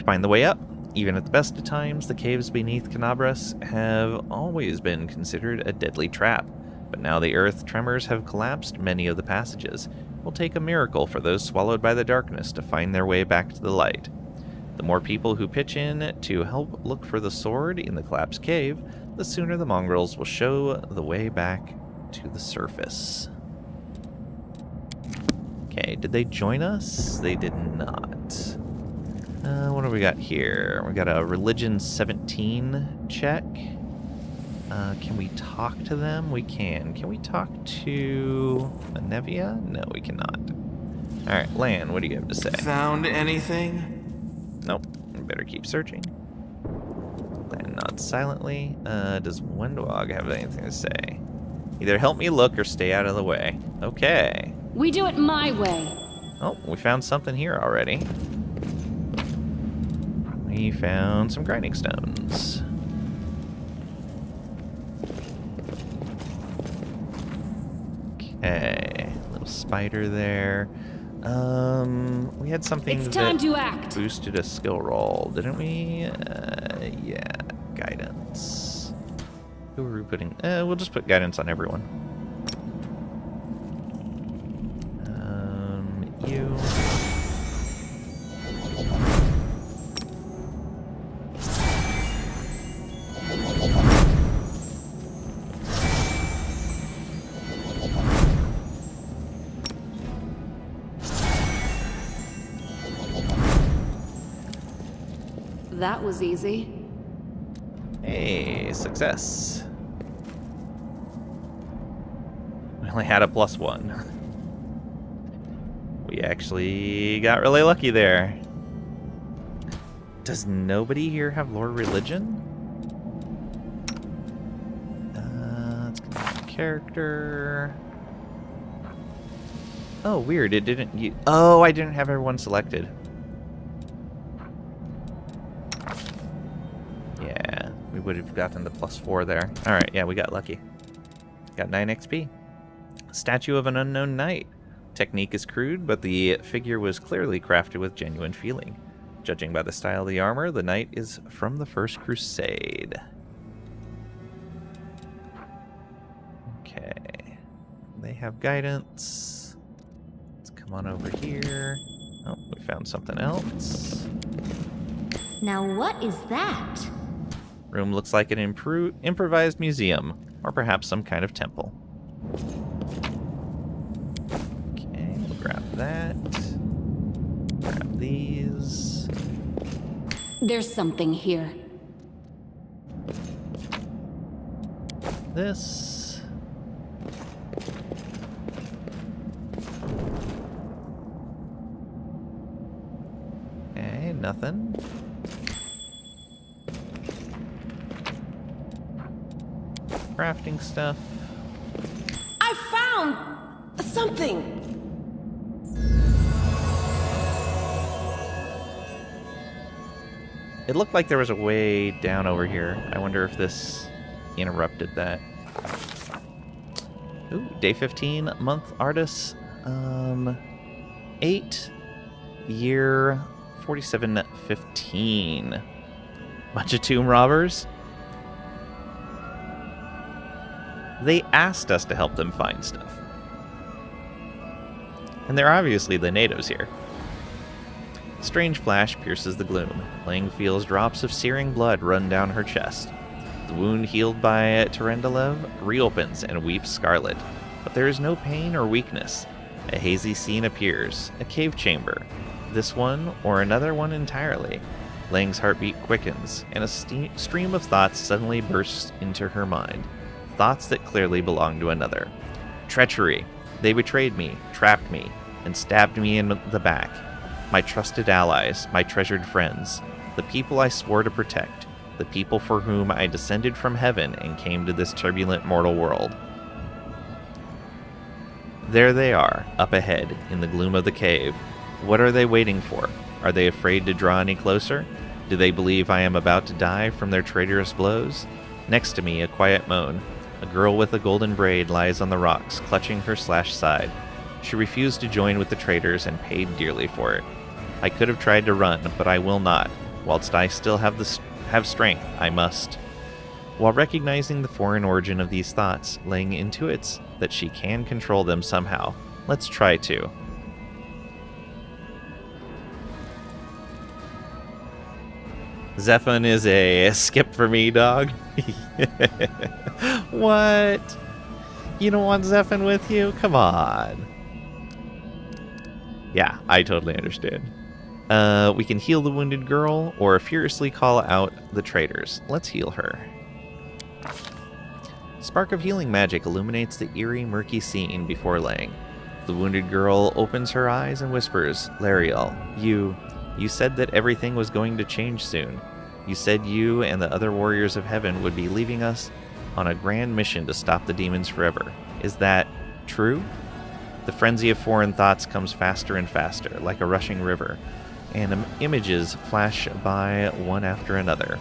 Find the way up. Even at the best of times, the caves beneath Canabras have always been considered a deadly trap. But now the earth tremors have collapsed many of the passages. It will take a miracle for those swallowed by the darkness to find their way back to the light. The more people who pitch in to help look for the sword in the collapsed cave, the sooner the mongrels will show the way back to the surface. Okay, did they join us? They did not. What do we got here? We got a religion 17 check. Can we talk to them? We can. Can we talk to Anevia? No, we cannot. Alright, Lan, what do you have to say? Found anything? Nope. We better keep searching. Lan nods silently. Does Windwog have anything to say? Either help me look or stay out of the way. Okay. We do it my way. Oh, we found something here already. We found some grinding stones. Okay, little spider there. We had something It's time that to act. boosted a skill roll, didn't we? Yeah, guidance. Who are we putting? We'll just put guidance on everyone. You. That was easy. Hey, success. We only had a +1. We actually got really lucky there. Does nobody here have lore religion? Let's go to character. Oh, weird. It didn't. Oh, I didn't have everyone selected. Yeah, we would have gotten the +4 there. All right, yeah, we got lucky. Got 9 XP. Statue of an unknown knight. Technique is crude, but the figure was clearly crafted with genuine feeling. Judging by the style of the armor, the knight is from the First Crusade. Okay. They have guidance. Let's come on over here. Oh, we found something else. Now what is that? Room looks like an improvised museum, or perhaps some kind of temple. Okay, we'll grab that. Grab these. There's something here. This. Okay, nothing. Crafting stuff. I found something. It looked like there was a way down over here. I wonder if this interrupted that. Ooh, day 15, month artist. 8, year 4715. Bunch of tomb robbers. They asked us to help them find stuff. And they're obviously the natives here. Strange flash pierces the gloom. Lang feels drops of searing blood run down her chest. The wound healed by Terendelev reopens and weeps scarlet. But there is no pain or weakness. A hazy scene appears, a cave chamber. This one or another one entirely. Lang's heartbeat quickens, and a stream of thoughts suddenly bursts into her mind. Thoughts that clearly belong to another. Treachery. They betrayed me, trapped me, and stabbed me in the back. My trusted allies, my treasured friends, the people I swore to protect, the people for whom I descended from heaven and came to this turbulent mortal world. There they are, up ahead, in the gloom of the cave. What are they waiting for? Are they afraid to draw any closer? Do they believe I am about to die from their traitorous blows? Next to me, a quiet moan. A girl with a golden braid lies on the rocks, clutching her slashed side. She refused to join with the traitors and paid dearly for it. I could have tried to run, but I will not. Whilst I still have strength, I must. While recognizing the foreign origin of these thoughts, Lang intuits that she can control them somehow. Let's try to. Zephan is a skip for me, dog. What? You don't want Zephan with you? Come on. Yeah, I totally understand. We can heal the wounded girl or furiously call out the traitors. Let's heal her. Spark of healing magic illuminates the eerie, murky scene before Lang. The wounded girl opens her eyes and whispers, Lariel, you said that everything was going to change soon. You said you and the other warriors of heaven would be leaving us on a grand mission to stop the demons forever. Is that true? The frenzy of foreign thoughts comes faster and faster, like a rushing river, and images flash by one after another.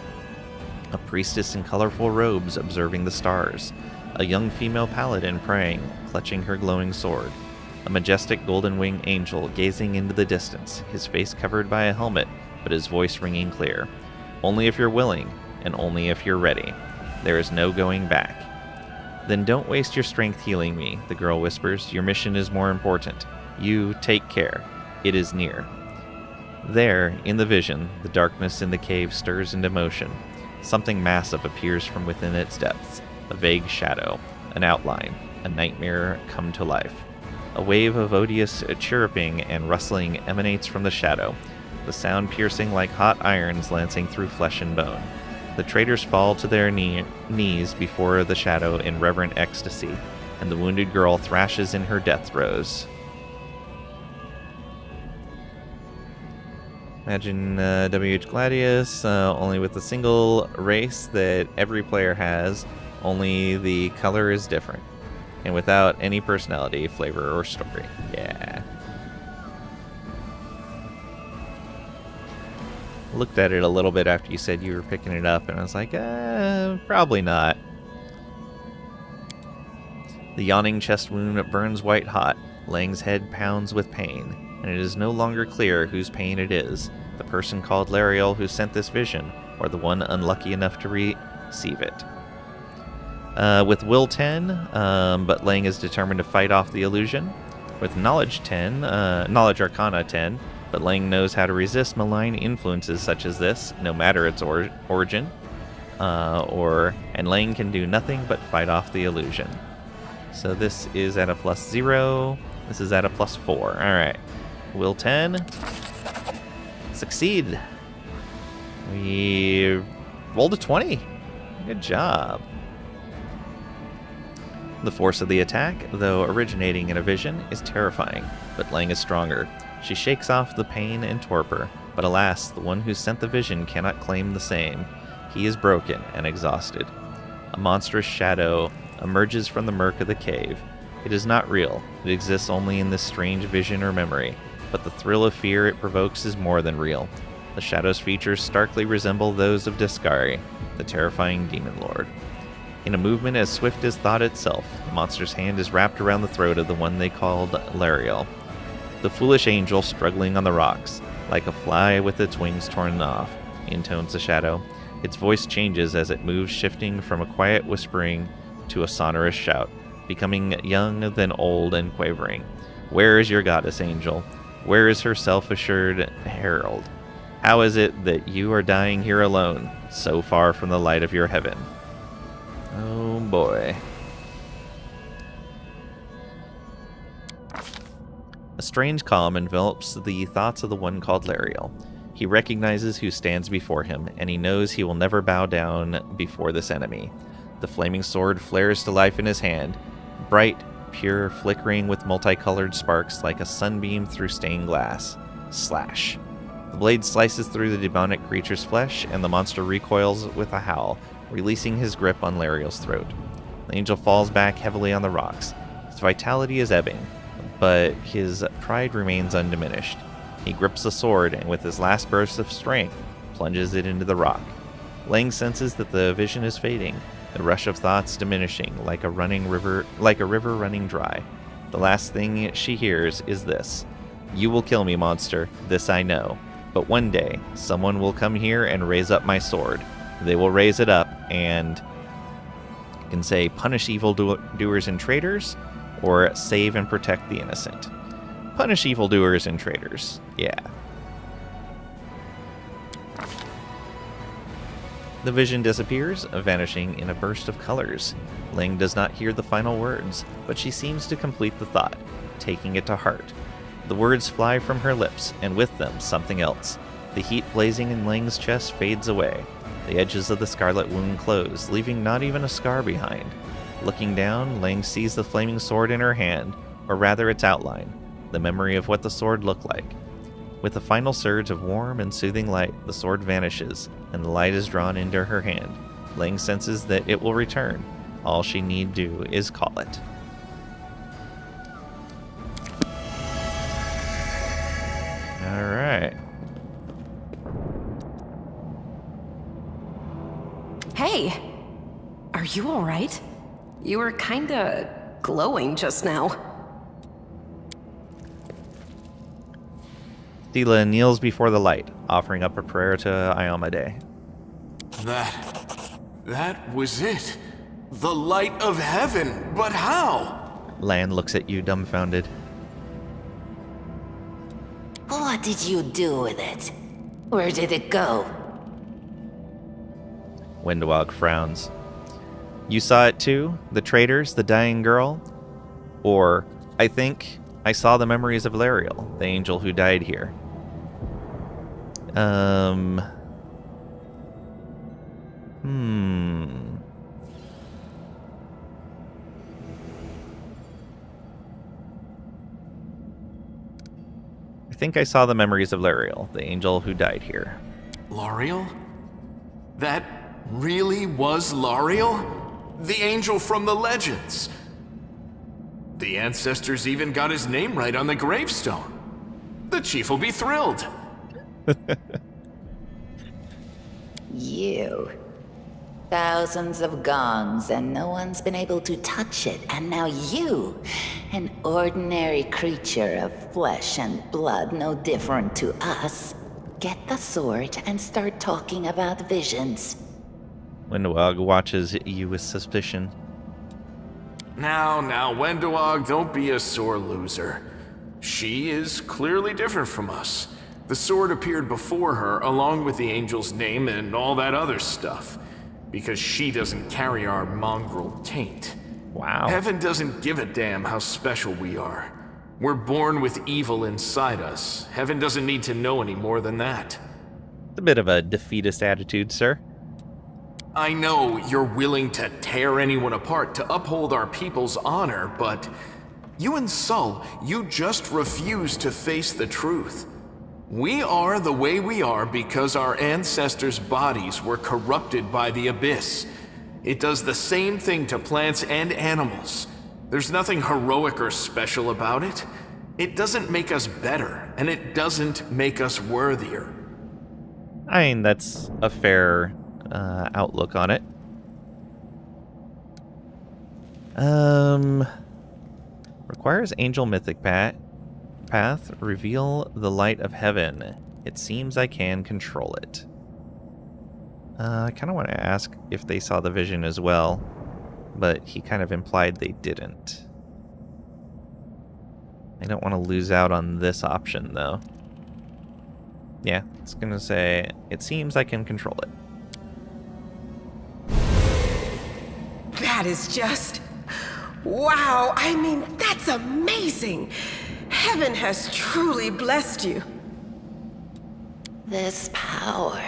A priestess in colorful robes observing the stars, a young female paladin praying, clutching her glowing sword, a majestic golden-winged angel gazing into the distance, his face covered by a helmet, but his voice ringing clear. Only if you're willing, and only if you're ready. There is no going back. Then don't waste your strength healing me, the girl whispers. Your mission is more important. You take care. It is near. There, in the vision, the darkness in the cave stirs into motion. Something massive appears from within its depths. A vague shadow, an outline, a nightmare come to life. A wave of odious chirruping and rustling emanates from the shadow. the sound piercing like hot irons lancing through flesh and bone. The traders fall to their knees before the shadow in reverent ecstasy, and the wounded girl thrashes in her death throes. Imagine WH Gladius, only with a single race that every player has, only the color is different, and without any personality, flavor, or story. Yeah. Looked at it a little bit after you said you were picking it up, and I was like, probably not. The yawning chest wound burns white hot. Lang's head pounds with pain, and it is no longer clear whose pain it is, the person called Lariel who sent this vision, or the one unlucky enough to receive it. With Will 10, but Lang is determined to fight off the illusion. With Knowledge 10, Knowledge Arcana 10, but Lang knows how to resist malign influences such as this, no matter its origin. And Lang can do nothing but fight off the illusion. So this is at a +0. This is at a +4. Alright. Will 10. Succeed. We rolled a 20. Good job. The force of the attack, though originating in a vision, is terrifying, but Lang is stronger. She shakes off the pain and torpor, but alas, the one who sent the vision cannot claim the same. He is broken and exhausted. A monstrous shadow emerges from the murk of the cave. It is not real. It exists only in this strange vision or memory, but the thrill of fear it provokes is more than real. The shadow's features starkly resemble those of Discari, the terrifying demon lord. In a movement as swift as thought itself, the monster's hand is wrapped around the throat of the one they called Lariel. The foolish angel struggling on the rocks, like a fly with its wings torn off, intones the shadow. Its voice changes as it moves, shifting from a quiet whispering to a sonorous shout, becoming young, then old and quavering. Where is your goddess, angel? Where is her self-assured herald? How is it that you are dying here alone, so far from the light of your heaven? Oh boy. A strange calm envelops the thoughts of the one called Lariel. He recognizes who stands before him, and he knows he will never bow down before this enemy. The flaming sword flares to life in his hand, bright, pure, flickering with multicolored sparks like a sunbeam through stained glass. Slash. The blade slices through the demonic creature's flesh, and the monster recoils with a howl, releasing his grip on Lariel's throat. The angel falls back heavily on the rocks. His vitality is ebbing, but his pride remains undiminished. He grips the sword, and with his last burst of strength, plunges it into the rock. Lang senses that the vision is fading, the rush of thoughts diminishing like a river running dry. The last thing she hears is this: "You will kill me, monster, this I know. But one day, someone will come here and raise up my sword. They will raise it up and," you can say, "punish evildoers and traitors," or "save and protect the innocent." Punish evildoers and traitors. Yeah. The vision disappears, vanishing in a burst of colors. Ling does not hear the final words, but she seems to complete the thought, taking it to heart. The words fly from her lips, and with them something else. The heat blazing in Ling's chest fades away. The edges of the scarlet wound close, leaving not even a scar behind. Looking down, Ling sees the flaming sword in her hand, or rather its outline, the memory of what the sword looked like. With a final surge of warm and soothing light, the sword vanishes, and the light is drawn into her hand. Ling senses that it will return. All she need do is call it. Alright. Hey! Are you alright? You were kinda glowing just now. Dila kneels before the light, offering up a prayer to Iomade. That was it. The light of heaven, but how? Lan looks at you dumbfounded. What did you do with it? Where did it go? Windwalk frowns. You saw it too? The traitors, the dying girl? Or, I think, I saw the memories of Lariel, the angel who died here. Um. Hmm. I think I saw the memories of Lariel, the angel who died here. Lariel? That really was Lariel? The angel from the legends. The ancestors even got his name right on the gravestone. The chief will be thrilled. You. Thousands of gongs and no one's been able to touch it, and now you, an ordinary creature of flesh and blood no different to us, get the sword and start talking about visions. Windwog watches you with suspicion. Now, Wendoag, don't be a sore loser. She is clearly different from us. The sword appeared before her, along with the angel's name and all that other stuff. Because she doesn't carry our mongrel taint. Wow. Heaven doesn't give a damn how special we are. We're born with evil inside us. Heaven doesn't need to know any more than that. It's a bit of a defeatist attitude, sir. I know you're willing to tear anyone apart to uphold our people's honor, but you and Sol, you just refuse to face the truth. We are the way we are because our ancestors' bodies were corrupted by the Abyss. It does the same thing to plants and animals. There's nothing heroic or special about it. It doesn't make us better, and it doesn't make us worthier. I mean, that's a fair outlook on it. Requires angel mythic path, reveal the light of heaven. It seems I can control it. I kind of want to ask if they saw the vision as well, but he kind of implied they didn't. I don't want to lose out on this option, though. Yeah, it's going to say, it seems I can control it. That is just... wow, I mean, that's amazing! Heaven has truly blessed you. This power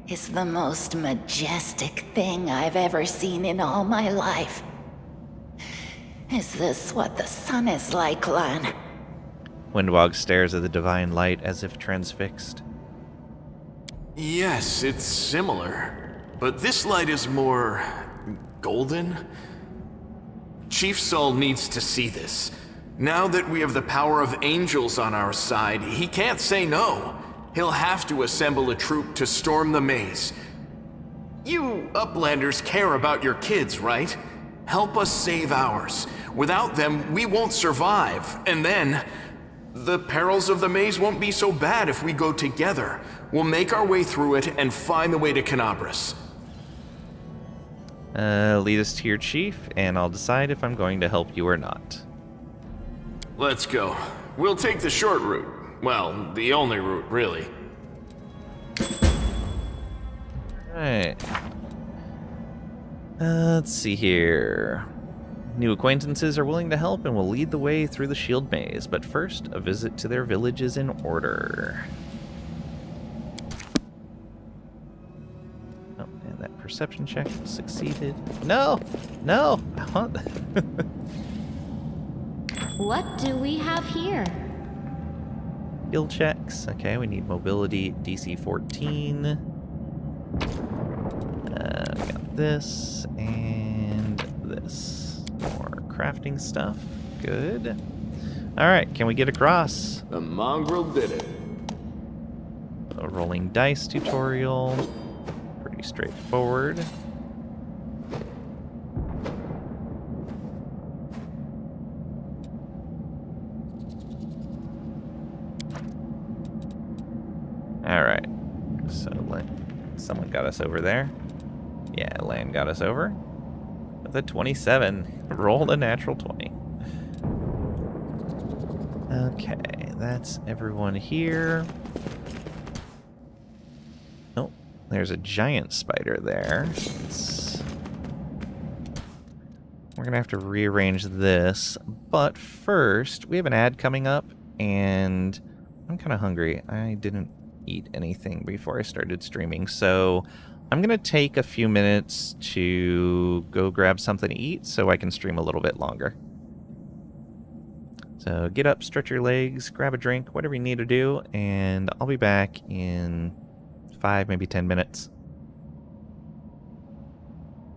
is the most majestic thing I've ever seen in all my life. Is this what the sun is like, Lan? Windwog stares at the divine light as if transfixed. Yes, it's similar, but this light is more... golden? Chief Sol needs to see this. Now that we have the power of angels on our side, he can't say no. He'll have to assemble a troop to storm the maze. You Uplanders care about your kids, right? Help us save ours. Without them, we won't survive. And then, the perils of the maze won't be so bad if we go together. We'll make our way through it and find the way to Canabras. Lead us to your chief, and I'll decide if I'm going to help you or not. Let's go. We'll take the short route. Well, the only route, really. Alright. Let's see here. New acquaintances are willing to help and will lead the way through the shield maze, but first, a visit to their village is in order. Oh, and that perception check succeeded. No! No! I want What do we have here? skill checks. Okay, we need mobility DC 14. We got this and this. More crafting stuff. Good. Alright, can we get across? The mongrel did it. A rolling dice tutorial. Pretty straightforward. Alright, so someone got us over there. Yeah, Lan got us over. With a 27. Rolled a natural 20. Okay, that's everyone here. Oh, there's a giant spider there. We're gonna have to rearrange this, but first, we have an ad coming up, and I'm kind of hungry. I didn't eat anything before I started streaming, so I'm going to take a few minutes to go grab something to eat so I can stream a little bit longer. So get up, stretch your legs, grab a drink, whatever you need to do, and I'll be back in 5, maybe 10 minutes.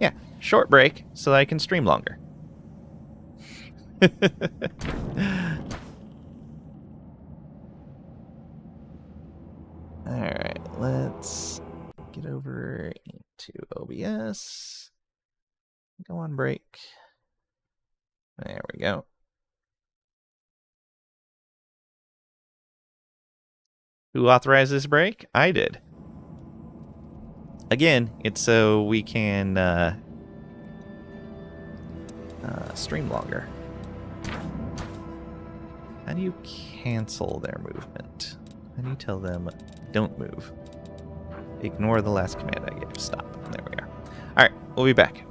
Yeah, short break so that I can stream longer. Alright, let's get over into OBS. Go on break. There we go. Who authorized this break? I did. Again, it's so we can stream longer. How do you cancel their movement? How do you tell them don't move? Ignore the last command I gave. Stop. There we are. Alright, we'll be back.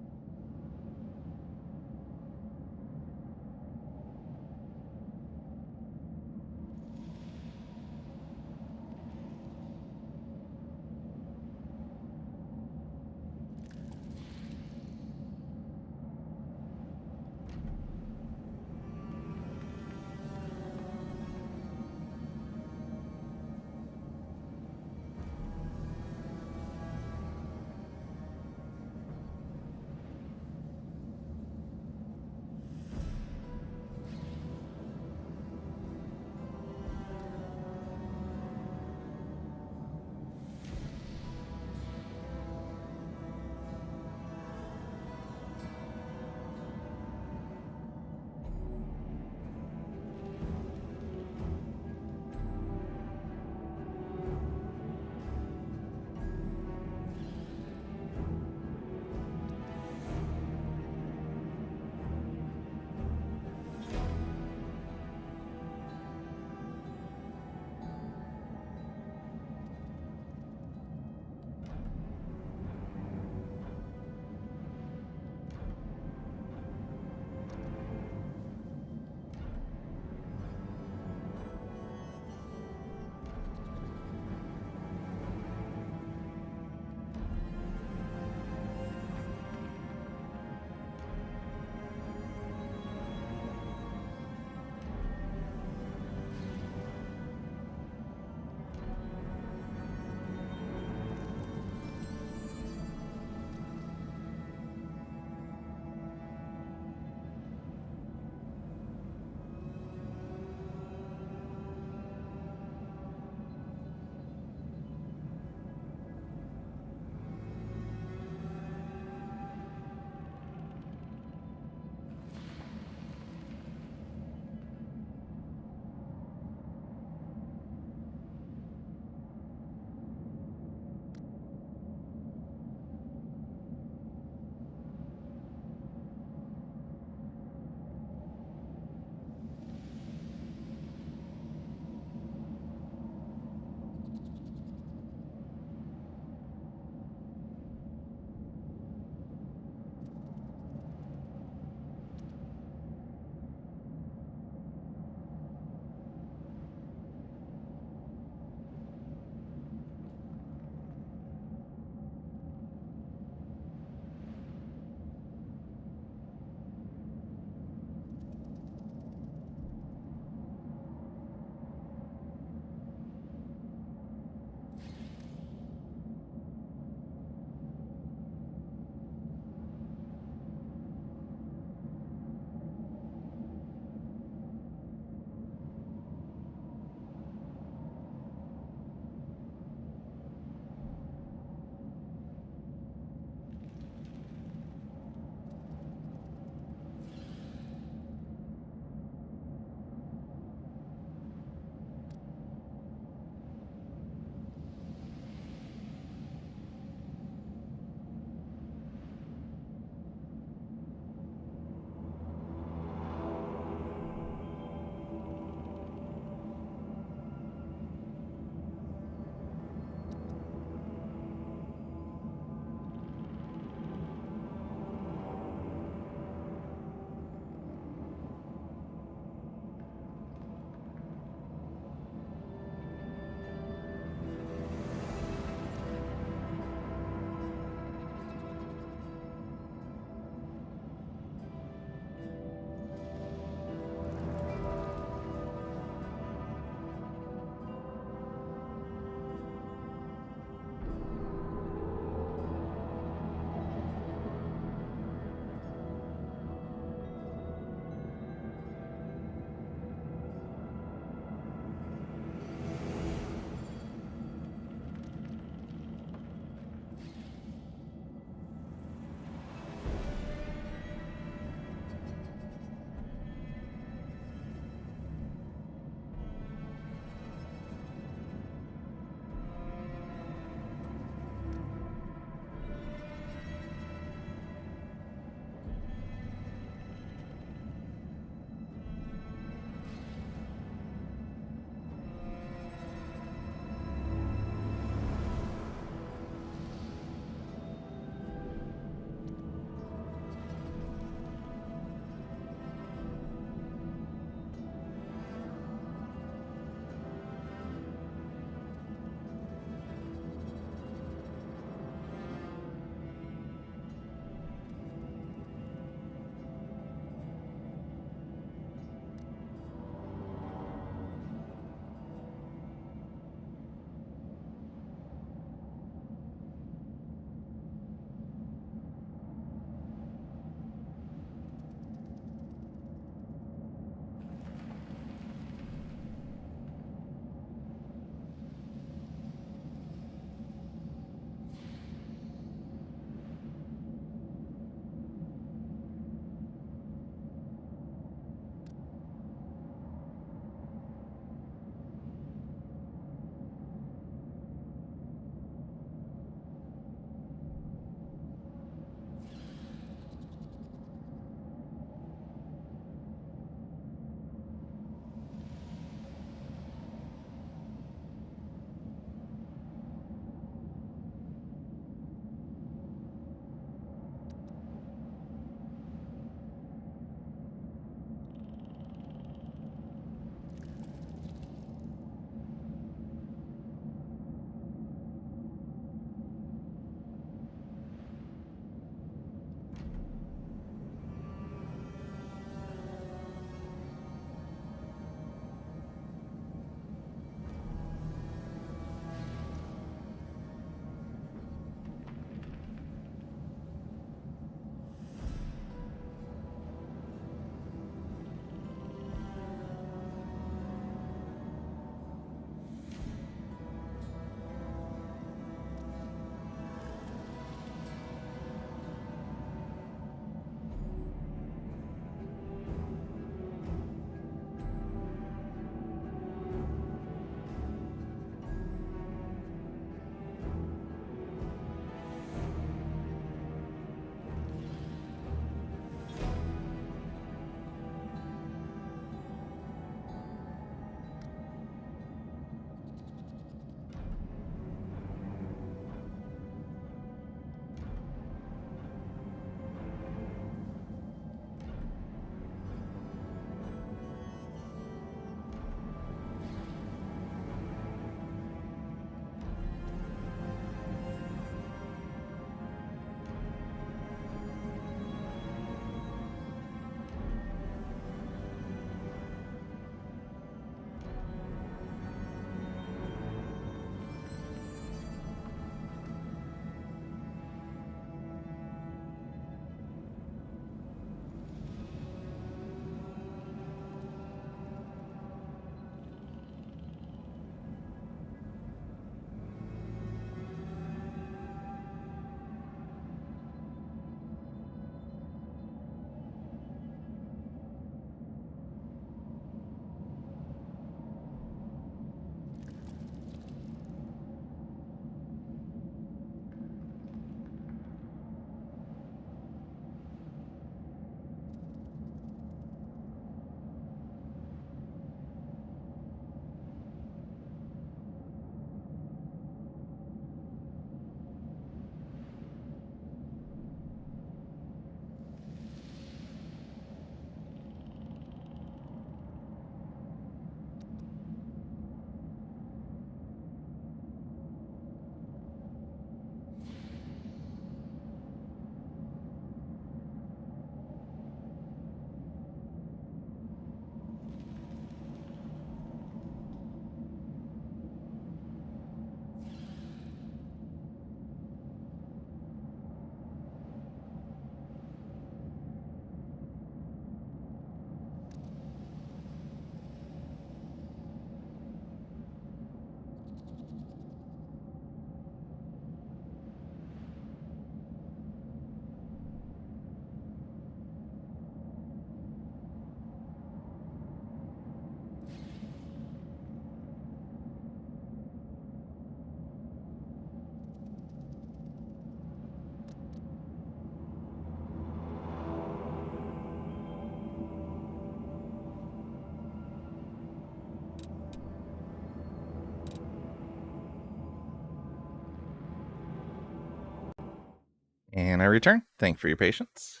And I return. Thanks for your patience.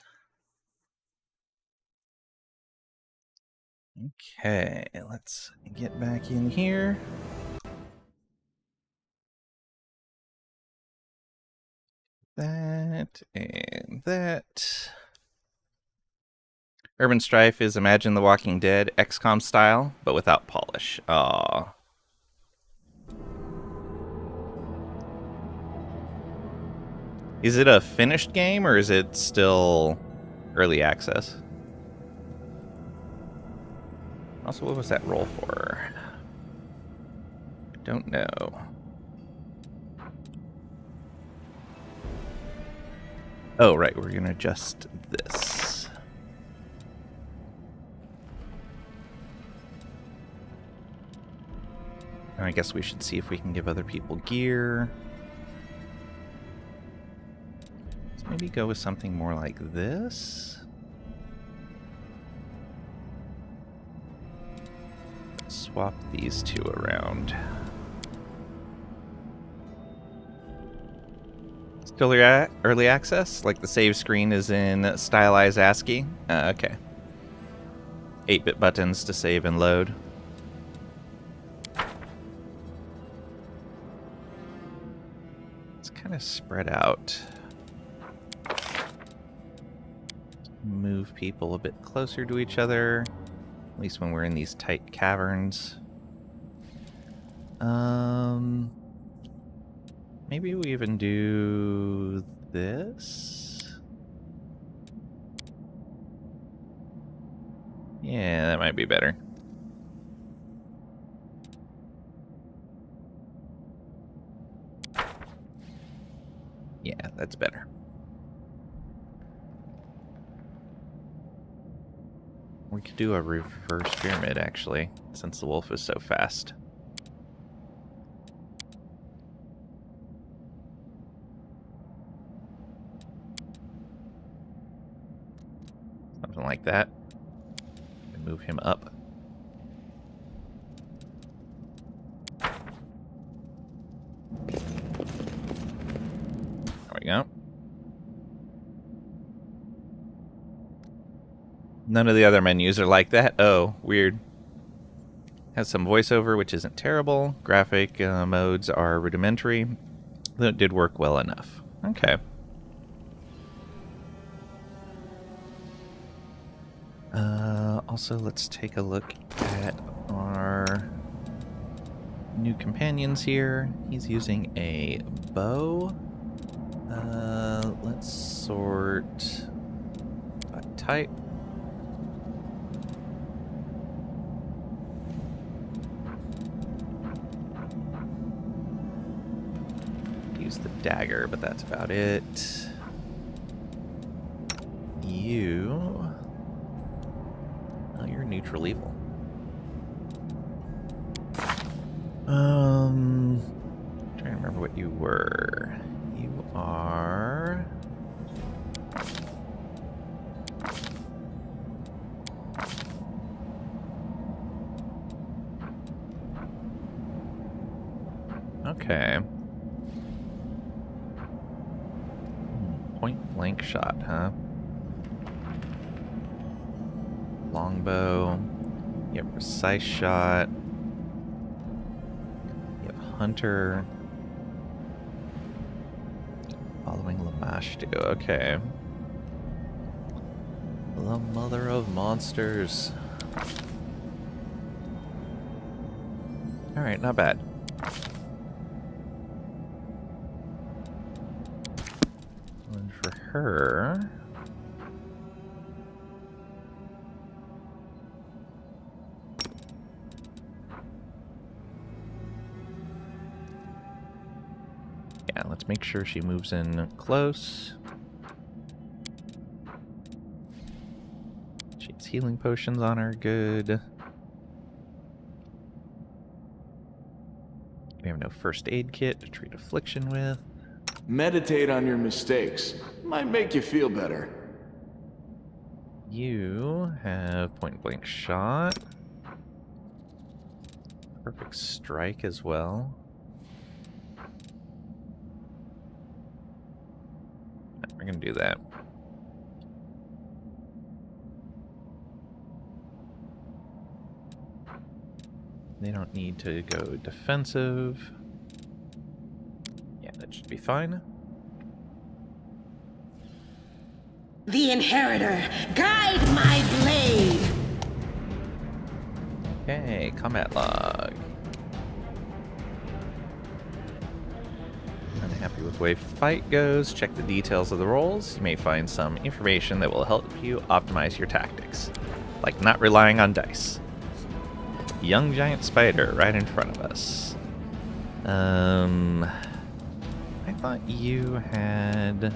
Okay, let's get back in here. That and that. Urban Strife is Imagine the Walking Dead XCOM style, but without polish. Aww. Is it a finished game or is it still early access? Also, what was that roll for? Don't know. Oh, right, we're gonna adjust this. And I guess we should see if we can give other people gear. Let's maybe go with something more like this. Swap these two around. Still early access? Like the save screen is in stylized ASCII? Okay. 8-bit buttons to save and load. It's kind of spread out. Move people a bit closer to each other. At least when we're in these tight caverns. Maybe we even do this? Yeah, that might be better. Yeah, that's better. We could do a reverse pyramid, actually, since the wolf is so fast. Something like that. And move him up. There we go. None of the other menus are like that. Oh, weird. Has some voiceover, which isn't terrible. Graphic modes are rudimentary. Though it did work well enough. Okay. Also, let's take a look at our new companions here. He's using a bow. Let's sort by type. Use the dagger, but that's about it. You... Oh, you're neutral evil. Trying to remember what you were. You are... Okay. Point blank shot, huh? Longbow. You have precise shot. You have hunter. Following Lamashtu. Okay. The mother of monsters. Alright, not bad. And for her... Yeah, let's make sure she moves in close. She has healing potions on her, good. We have no first aid kit to treat affliction with. Meditate on your mistakes. Might make you feel better. You have point blank shot. Perfect strike as well. We're gonna do that. They don't need to go defensive. Yeah, that should be fine. The Inheritor, guide my blade! Okay, combat log. Unhappy with the way fight goes. Check the details of the rolls. You may find some information that will help you optimize your tactics, like not relying on dice. Young giant spider right in front of us. I thought you had...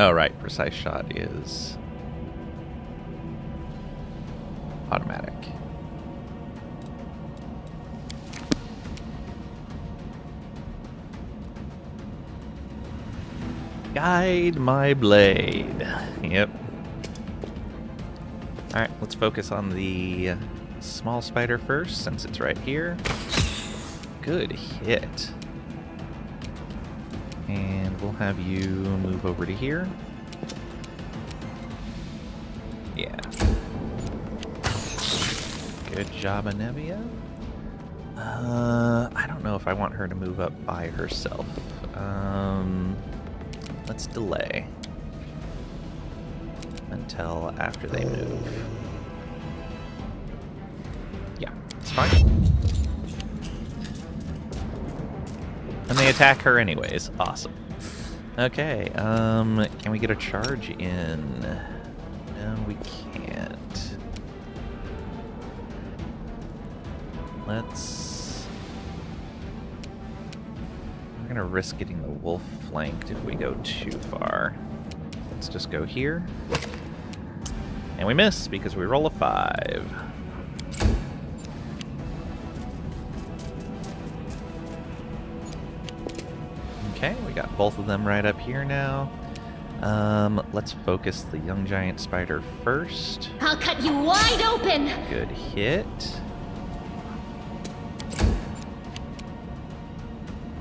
Oh, right. Precise shot is automatic. Guide my blade. Yep. Alright, let's focus on the small spider first, since it's right here. Good hit. And we'll have you move over to here. Yeah. Good job, Anevia. I don't know if I want her to move up by herself. Let's delay until after they move. Yeah, it's fine. And they attack her anyways. Awesome. Okay, can we get a charge in? No, we can't. We're gonna risk getting the wolf flanked if we go too far. Let's just go here. And we miss because we roll a 5. Okay, we got both of them right up here now. Let's focus the young giant spider first. I'll cut you wide open! Good hit.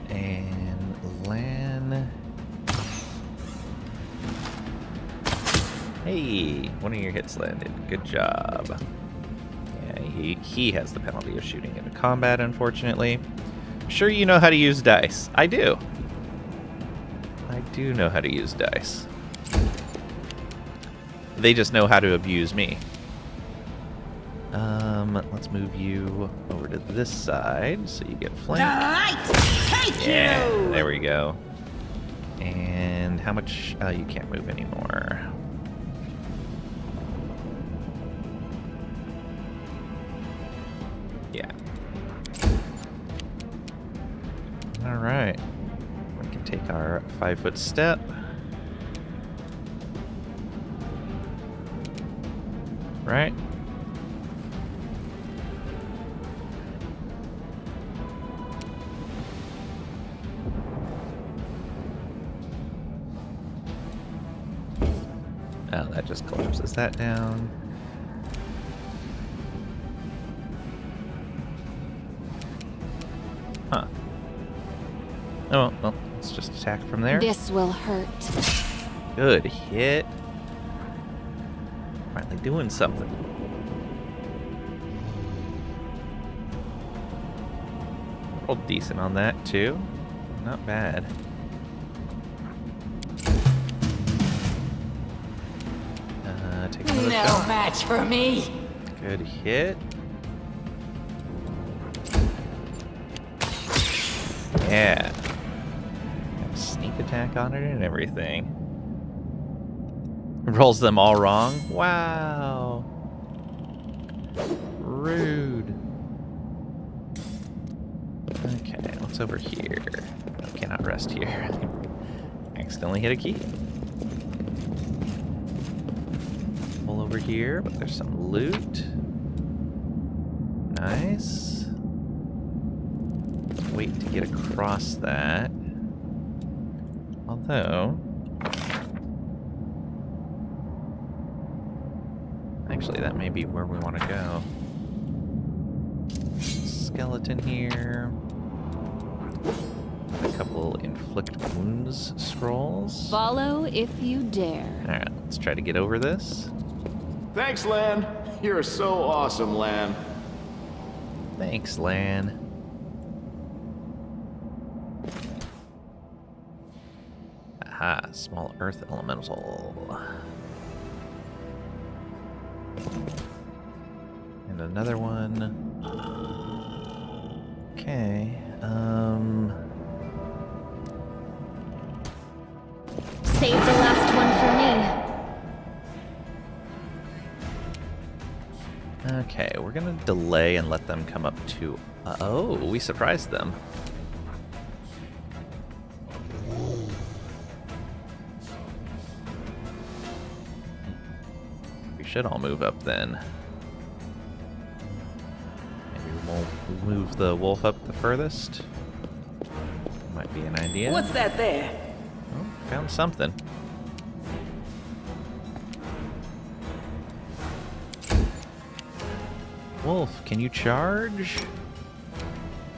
And Lan. Hey, one of your hits landed. Good job. Yeah, he has the penalty of shooting into combat, unfortunately. Sure you know how to use dice. I do. I do know how to use dice. They just know how to abuse me. Let's move you over to this side so you get flanked. Yeah, there we go. And how much? Oh, you can't move anymore. Yeah. All right. We can take our 5-foot step. Right? Oh, that just collapses that down. Huh. Oh, well, let's just attack from there. This will hurt. Good hit. Finally doing something. Rolled decent on that, too. Not bad. Take another shot. Match for me. Good hit. Yeah. Got a sneak attack on it and everything. Rolls them all wrong. Wow. Rude. Okay, what's over here? I cannot rest here. Accidentally hit a key. Pull over here, but there's some loot. Nice. Wait to get across that. Although, Actually, that may be where we want to go. Skeleton here. A couple inflict wounds scrolls. Follow if you dare. Alright, let's try to get over this. Thanks, Lan. You're so awesome, Lan. Thanks, Lan. Aha, small earth elemental. And another one. Okay, Save the last one for me. okay, we're gonna delay and let them come up to... oh, we surprised them. We should all move up then. Maybe we'll move the wolf up the furthest. Might be an idea. What's that there? Oh, found something. Wolf, can you charge?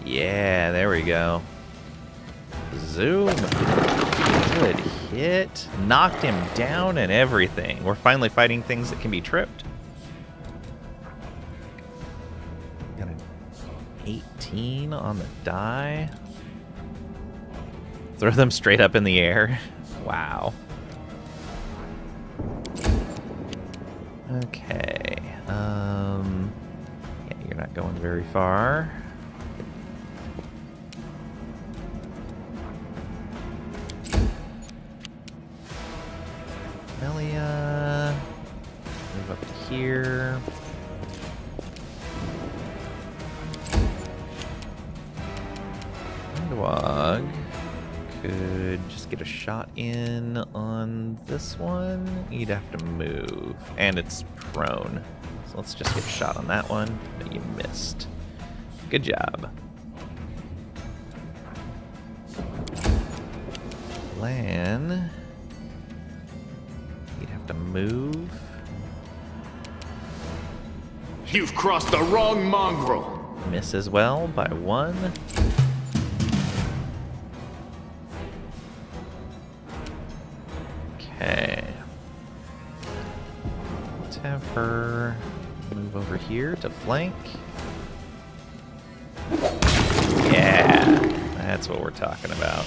Yeah, there we go. Zoom. Good hit. Knocked him down and everything. We're finally fighting things that can be tripped. Got an 18 on the die. Throw them straight up in the air. Wow. Okay. Yeah, you're not going very far. Melia. Move up to here. Dog could just get a shot in on this one. You'd have to move. And it's prone. So let's just get a shot on that one. But you missed. Good job. Lan. You'd have to move. You've crossed the wrong mongrel. Miss as well by 1. Okay. Let's have her move over here to flank. Yeah, that's what we're talking about.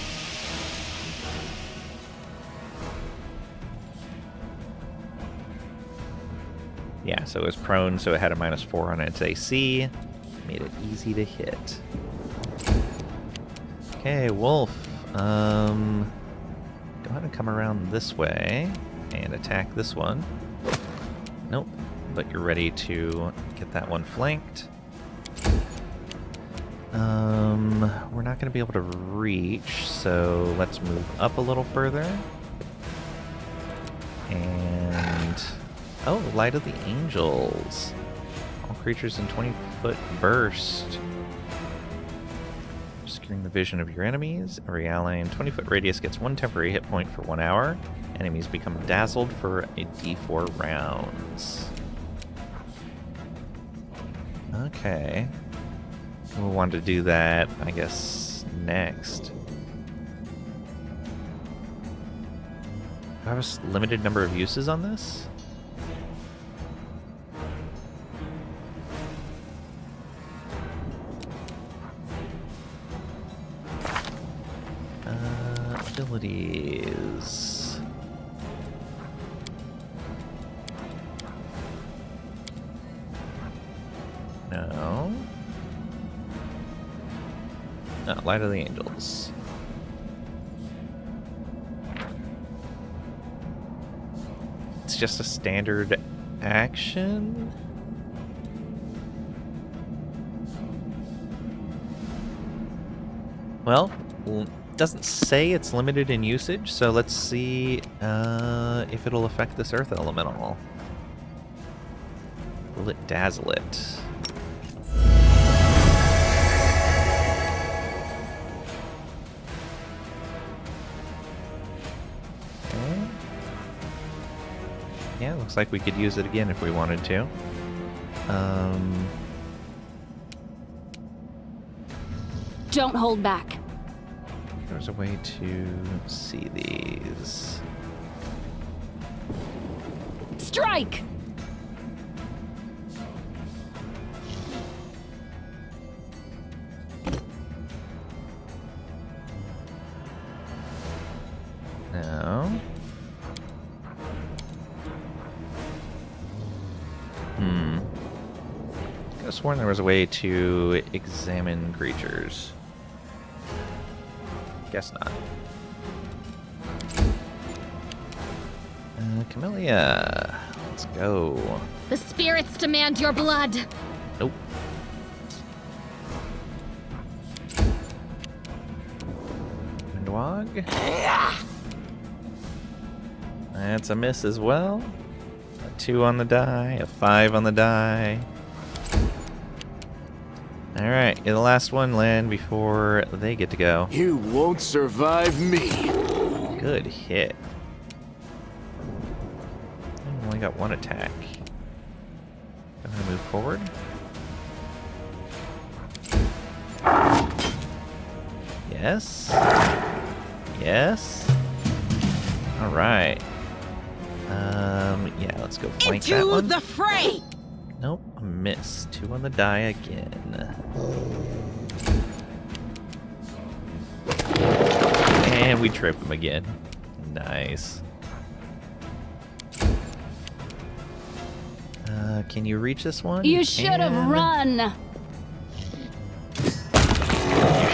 Yeah, so it was prone, so it had a -4 on its AC. Made it easy to hit. Okay, Wolf. Go ahead and come around this way and attack this one. Nope, but you're ready to get that one flanked. We're not going to be able to reach, so let's move up a little further. And... oh, Light of the Angels. All creatures in 20-foot burst. Obscuring the vision of your enemies. Every ally in 20-foot radius gets 1 temporary hit point for 1 hour. Enemies become dazzled for a d4 rounds. Okay. We'll want to do that, I guess, next. Do I have a limited number of uses on this? Abilities. No. No, Light of the Angels. It's just a standard action. Well, doesn't say it's limited in usage, so let's see if it'll affect this earth elemental. Will it dazzle it? Okay. Yeah, looks like we could use it again if we wanted to. Don't hold back. There's a way to see these. Strike! No. Could have sworn there was a way to examine creatures. Guess not. Camellia, let's go. The spirits demand your blood. Nope. Windwog. That's a miss as well. A 2 on the die, a 5 on the die. Alright, the last one land before they get to go. You won't survive me. Good hit. I only got 1 attack. I'm gonna move forward. Yes. Yes. Alright. Yeah, let's go flank that one. Into the fray! Nope, a miss. 2 on the die again. And we trip him again. Nice. Can you reach this one? You should have run. You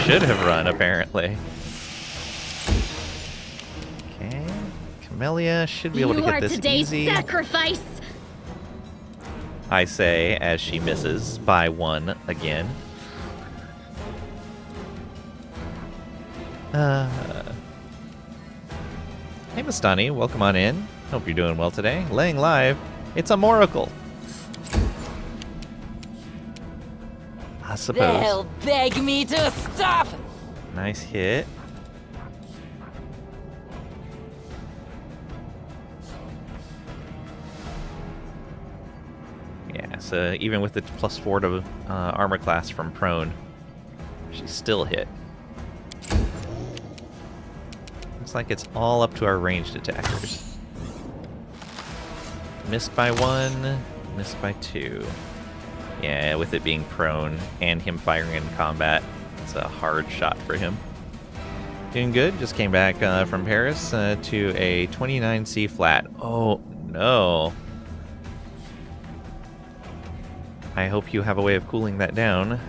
should have run, apparently. Okay. Camellia should be able to get this easy. You are today's sacrifice. I say as she misses by 1 again. Hey, Mastani, welcome on in. Hope you're doing well today. Laying live, it's a Moracle. I suppose. They'll beg me to stop! Nice hit. Yeah, so even with the +4 to armor class from prone, she's still hit. Looks like it's all up to our ranged attackers. Missed by 1, missed by 2. Yeah, with it being prone and him firing in combat, it's a hard shot for him. Doing good, just came back from Paris to a 29C flat. Oh no. I hope you have a way of cooling that down.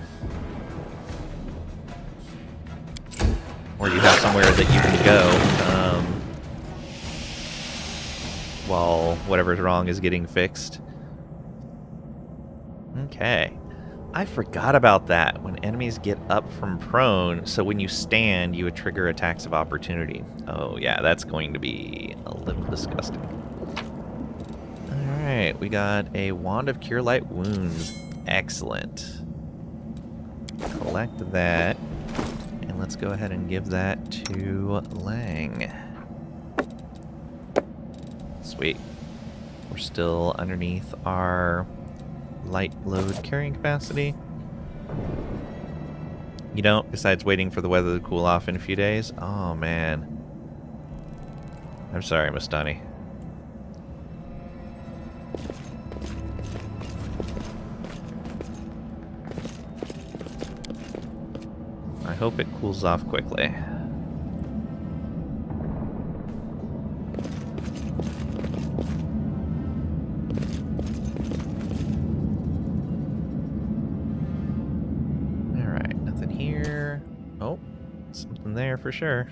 Or you have somewhere that you can go while whatever's wrong is getting fixed. Okay. I forgot about that. When enemies get up from prone, so when you stand, you would trigger attacks of opportunity. Oh yeah, that's going to be a little disgusting. Alright, we got a Wand of Cure Light Wounds. Excellent. Collect that. And let's go ahead and give that to Lang. Sweet. We're still underneath our light load carrying capacity. You don't, besides waiting for the weather to cool off in a few days? Oh man. I'm sorry, Mastani. I hope it cools off quickly. There for sure.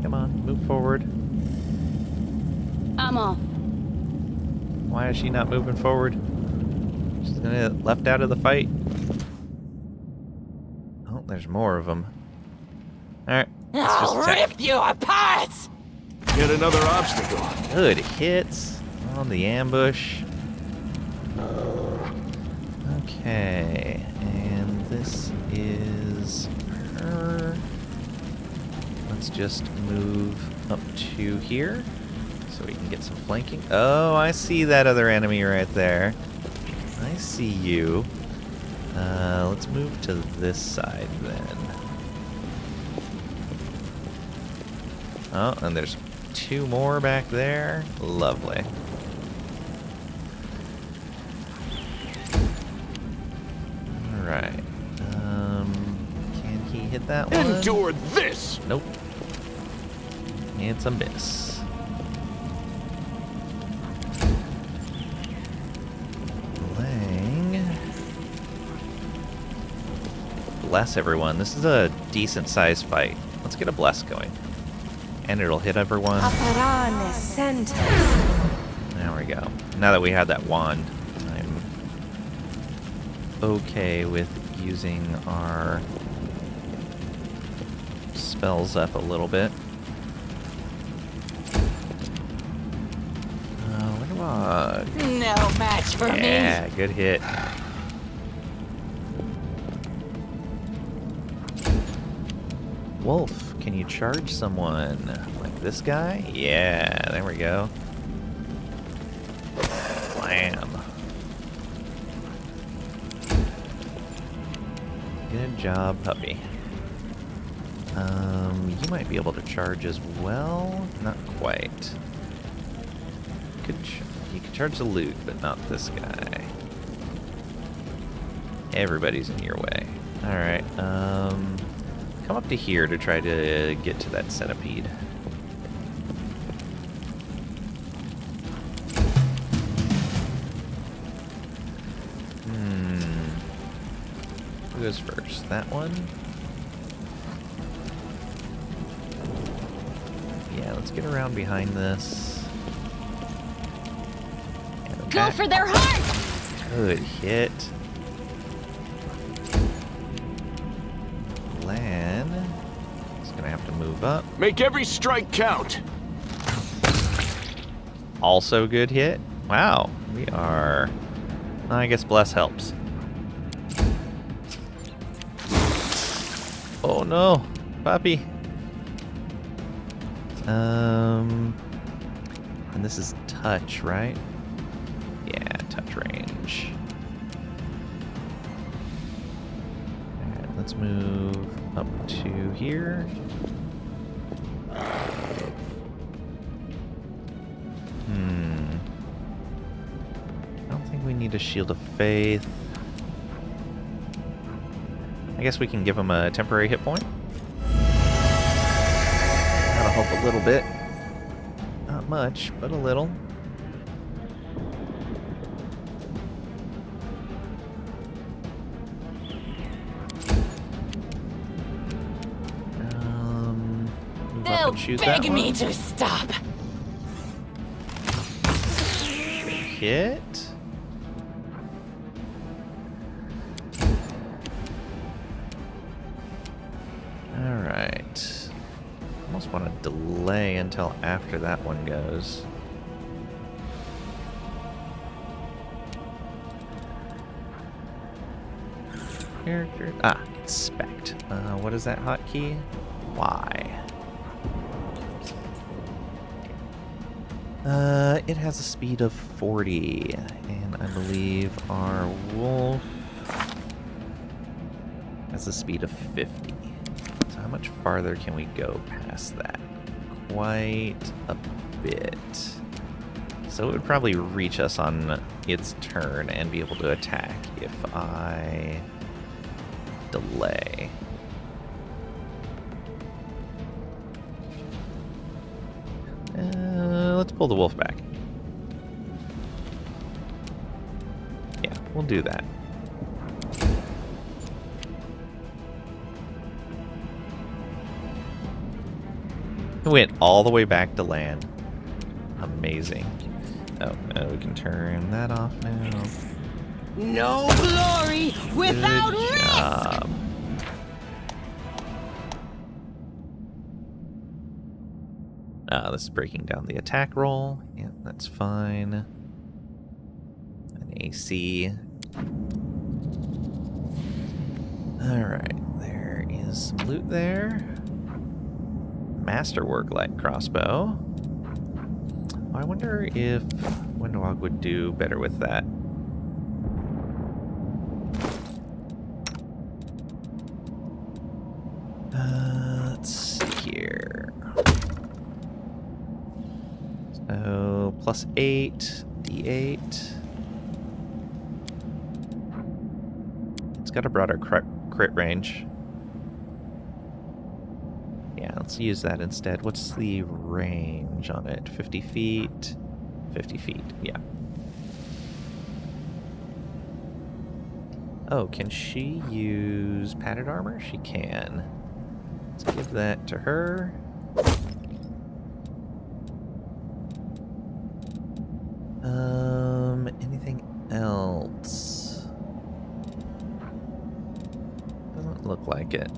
Come on, move forward. I'm off. Why is she not moving forward? She's gonna get left out of the fight. Oh, there's more of them. Alright, let's just I'll attack. rip you apart! Yet another obstacle. Good hits on the ambush. Okay, and this is her. let's just move up to here so we can get some flanking. Oh, I see that other enemy right there. I see you. Let's move to this side then. Oh, and there's 2 more back there. Lovely. Alright. Can he hit that one? Endure this! Nope. It's a miss. Lang. Bless everyone. This is a decent sized fight. Let's get a bless going. And it'll hit everyone. There we go. Now that we have that wand, I'm okay with using our spells up a little bit. No match for me. Yeah, good hit. Wolf, can you charge someone? Like this guy? Yeah, there we go. Blam. Good job, puppy. You might be able to charge as well. Not quite. You could charge the loot, but not this guy. Everybody's in your way. Alright, come up to here to try to get to that centipede. Who goes first? That one? Yeah, let's get around behind this. Go for their heart! Good hit. Lan is gonna have to move up. Make every strike count. Also good hit. Wow, we are. I guess bless helps. Oh no, puppy. And this is touch, right? Yeah, touch range. Alright, let's move up to here. I don't think we need a Shield of Faith. I guess we can give him a temporary hit point. That'll help a little bit. Not much, but a little. Move up and shoot that Beg one. me to stop. Hit. Alright. Almost want to delay until after that one goes. Character. Inspect. What is that hotkey? Y. It has a speed of 40, and I believe our wolf has a speed of 50. So how much farther can we go past that? Quite a bit. So it would probably reach us on its turn and be able to attack if I delay. Let's pull the wolf back. Yeah, we'll do that. We went all the way back to land. Amazing. Oh, we can turn that off now. No glory without Good risk! job. This is breaking down the attack roll. Yeah, that's fine. An AC. Alright, there is some loot there. masterwork light crossbow. I wonder if Windwalk would do better with that. Let's see here. So, +8, D8. It's got a broader crit range. Yeah, let's use that instead. What's the range on it? 50 feet? 50 feet, yeah. Oh, can she use padded armor? She can. Let's give that to her. Anything else? Doesn't look like it.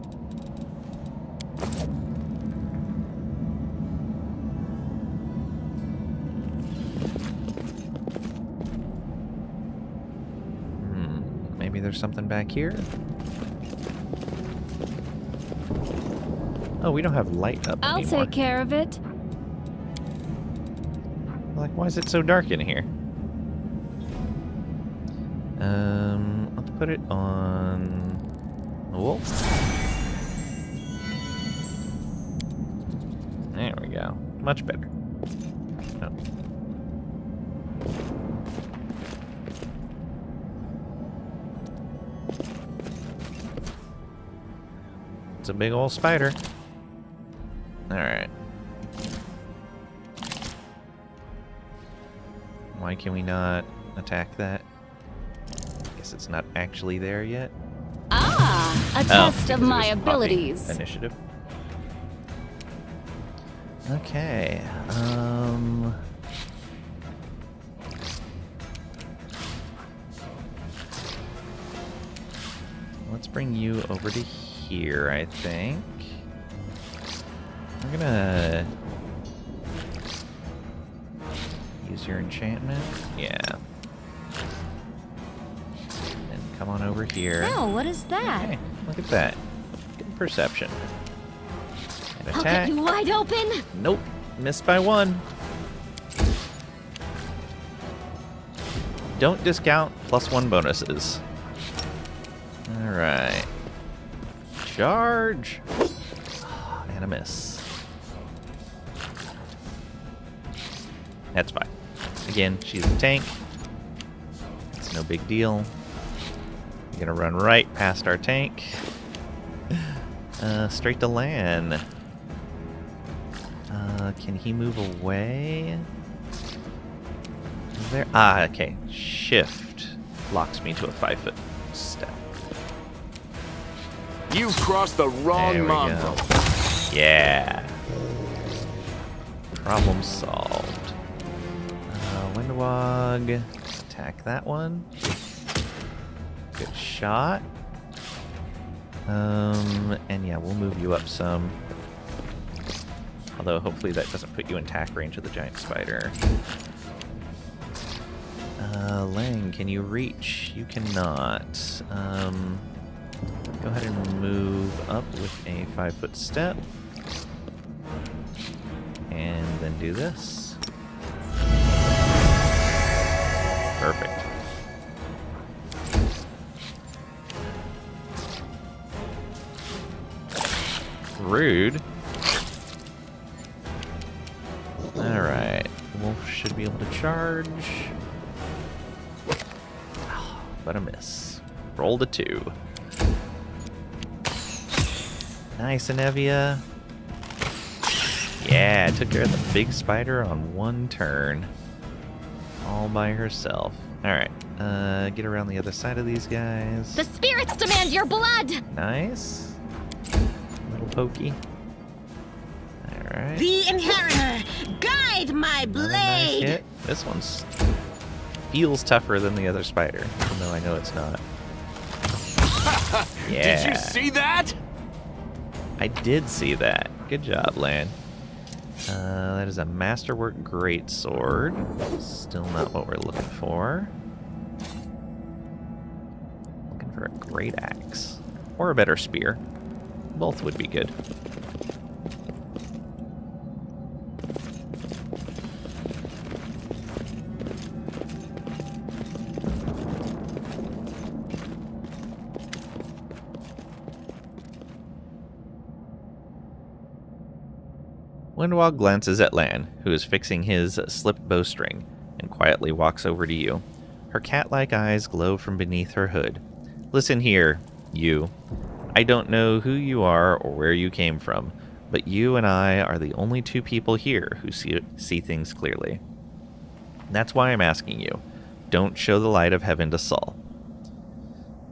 Maybe there's something back here? Oh, we don't have light up I'll anymore. take care of it. Like, why is it so dark in here? Let's put it on the wolf. There we go. Much better. Oh. It's a big old spider. Alright. Why can we not attack that? Guess it's not actually there yet. Ah, a test of my abilities. Initiative. Okay. Let's bring you over to here, I think. I'm gonna use your enchantment. Yeah. And come on over here. Oh, what is that? Hey, look at that. Good perception. And I'll attack. get you wide open. Nope. Missed by 1. Don't discount +1 bonuses. Alright. Charge! And a miss. That's fine. Again, she's a tank. It's no big deal. You're gonna run right past our tank. Straight to land. Can he move away? Is there? Ah, okay. Shift locks me to a 5-foot step. You've crossed the wrong mongrel. Yeah. Problem solved. Windwog. Attack that one. Good shot. And yeah, we'll move you up some. Although hopefully that doesn't put you in attack range of the giant spider. Lang, can you reach? You cannot. Go ahead and move up with a 5-foot step. And then do this. Perfect. Rude. Alright. Wolf should be able to charge. But a miss. Rolled a 2. Nice, Anevia. Yeah, took care of the big spider on 1 turn. All by herself. Alright, get around the other side of these guys. The spirits demand your blood! Nice. Little pokey. Alright. The Inheritor, guide my Another nice blade! hit. This one feels tougher than the other spider, even though I know it's not. Yeah. Did you see that? I did see that. Good job, Lan. That is a Masterwork Greatsword. Still not what we're looking for. Looking for a Great Axe. Or a better spear. Both would be good. Windwalk glances at Lan, who is fixing his slipped bowstring, and quietly walks over to you. Her cat-like eyes glow from beneath her hood. Listen here, you. I don't know who you are or where you came from, but you and I are the only two people here who see things clearly. That's why I'm asking you. Don't show the light of heaven to Saul.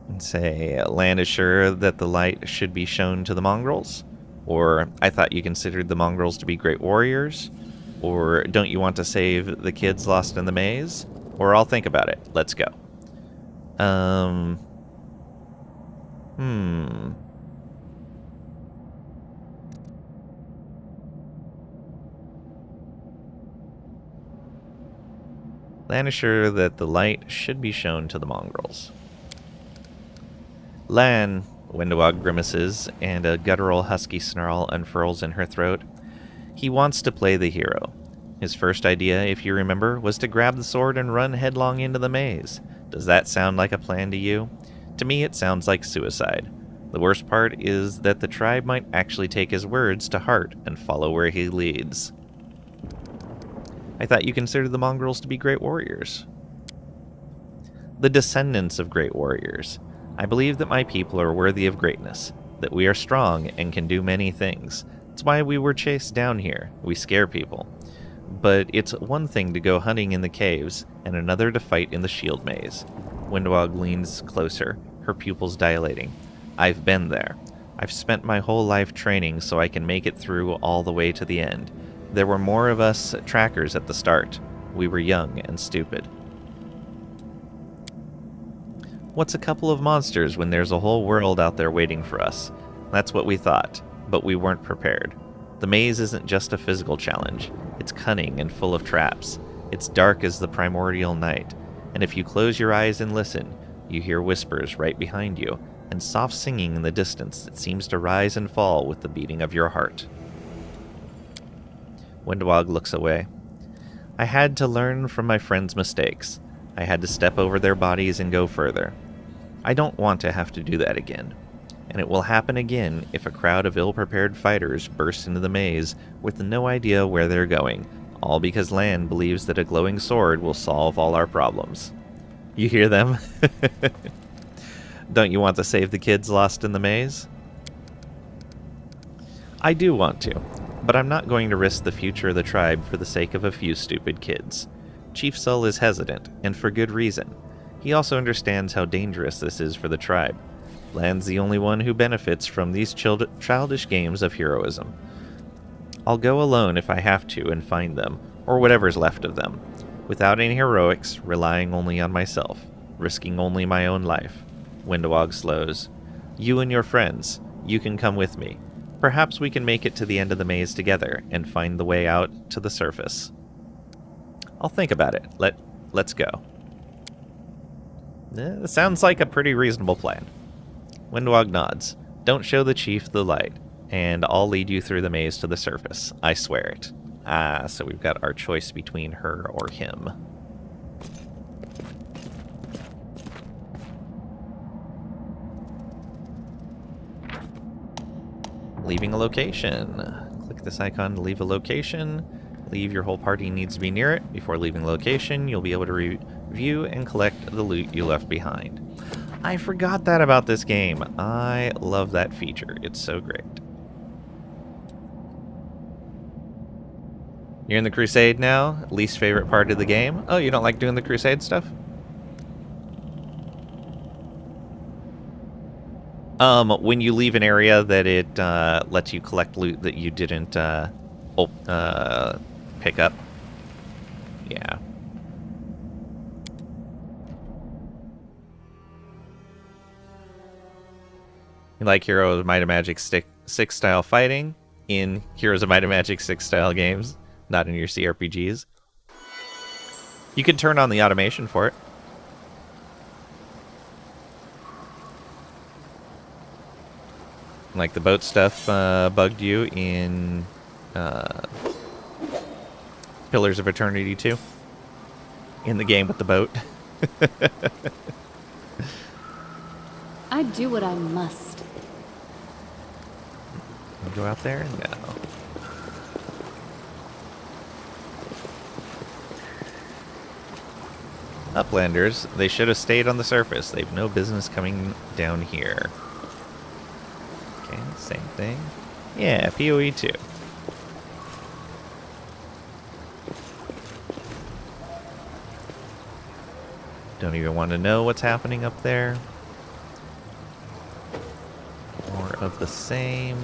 And say, Lan is sure that the light should be shown to the mongrels? Or, I thought you considered the mongrels to be great warriors? Or, don't you want to save the kids lost in the maze? Or, I'll think about it. Let's go. Lan is sure that the light should be shown to the mongrels. Lan, Windowog grimaces, and a guttural husky snarl unfurls in her throat. He wants to play the hero. His first idea, if you remember, was to grab the sword and run headlong into the maze. Does that sound like a plan to you? To me, it sounds like suicide. The worst part is that the tribe might actually take his words to heart and follow where he leads. I thought you considered the mongrels to be great warriors. The descendants of great warriors. I believe that my people are worthy of greatness, that we are strong and can do many things. It's why we were chased down here. We scare people. But it's one thing to go hunting in the caves, and another to fight in the shield maze. Windowog leans closer, her pupils dilating. I've been there. I've spent my whole life training so I can make it through all the way to the end. There were more of us trackers at the start. We were young and stupid. What's a couple of monsters when there's a whole world out there waiting for us? That's what we thought, but we weren't prepared. The maze isn't just a physical challenge. It's cunning and full of traps. It's dark as the primordial night, and if you close your eyes and listen, you hear whispers right behind you, and soft singing in the distance that seems to rise and fall with the beating of your heart. Windowog looks away. I had to learn from my friends' mistakes. I had to step over their bodies and go further. I don't want to have to do that again. And it will happen again if a crowd of ill-prepared fighters burst into the maze with no idea where they're going, all because Lan believes that a glowing sword will solve all our problems. You hear them? Don't you want to save the kids lost in the maze? I do want to, but I'm not going to risk the future of the tribe for the sake of a few stupid kids. Chief Sull is hesitant, and for good reason. He also understands how dangerous this is for the tribe. Lan's the only one who benefits from these childish games of heroism. I'll go alone if I have to and find them, or whatever's left of them, without any heroics, relying only on myself, risking only my own life. Windowog slows. You and your friends, you can come with me. Perhaps we can make it to the end of the maze together and find the way out to the surface. I'll think about it. Let's go. Sounds like a pretty reasonable plan. Windowog nods. Don't show the chief the light, and I'll lead you through the maze to the surface. I swear it. So we've got our choice between her or him. Leaving a location. Click this icon to leave a location. Leave. Your whole party needs to be near it. Before leaving location, you'll be able to review and collect the loot you left behind. I forgot that about this game. I love that feature. It's so great. You're in the crusade now? Least favorite part of the game? Oh, you don't like doing the crusade stuff? When you leave an area that it lets you collect loot that you didn't pick up. Yeah. You like Heroes of Might and Magic 6 style fighting in Heroes of Might and Magic 6 style games, not in your CRPGs. You can turn on the automation for it. Like the boat stuff bugged you in Pillars of Eternity 2. In the game with the boat. I do what I must. Go out there? No. Uplanders, they should have stayed on the surface. They've no business coming down here. Okay, same thing. Yeah, PoE 2. Don't even want to know what's happening up there. More of the same.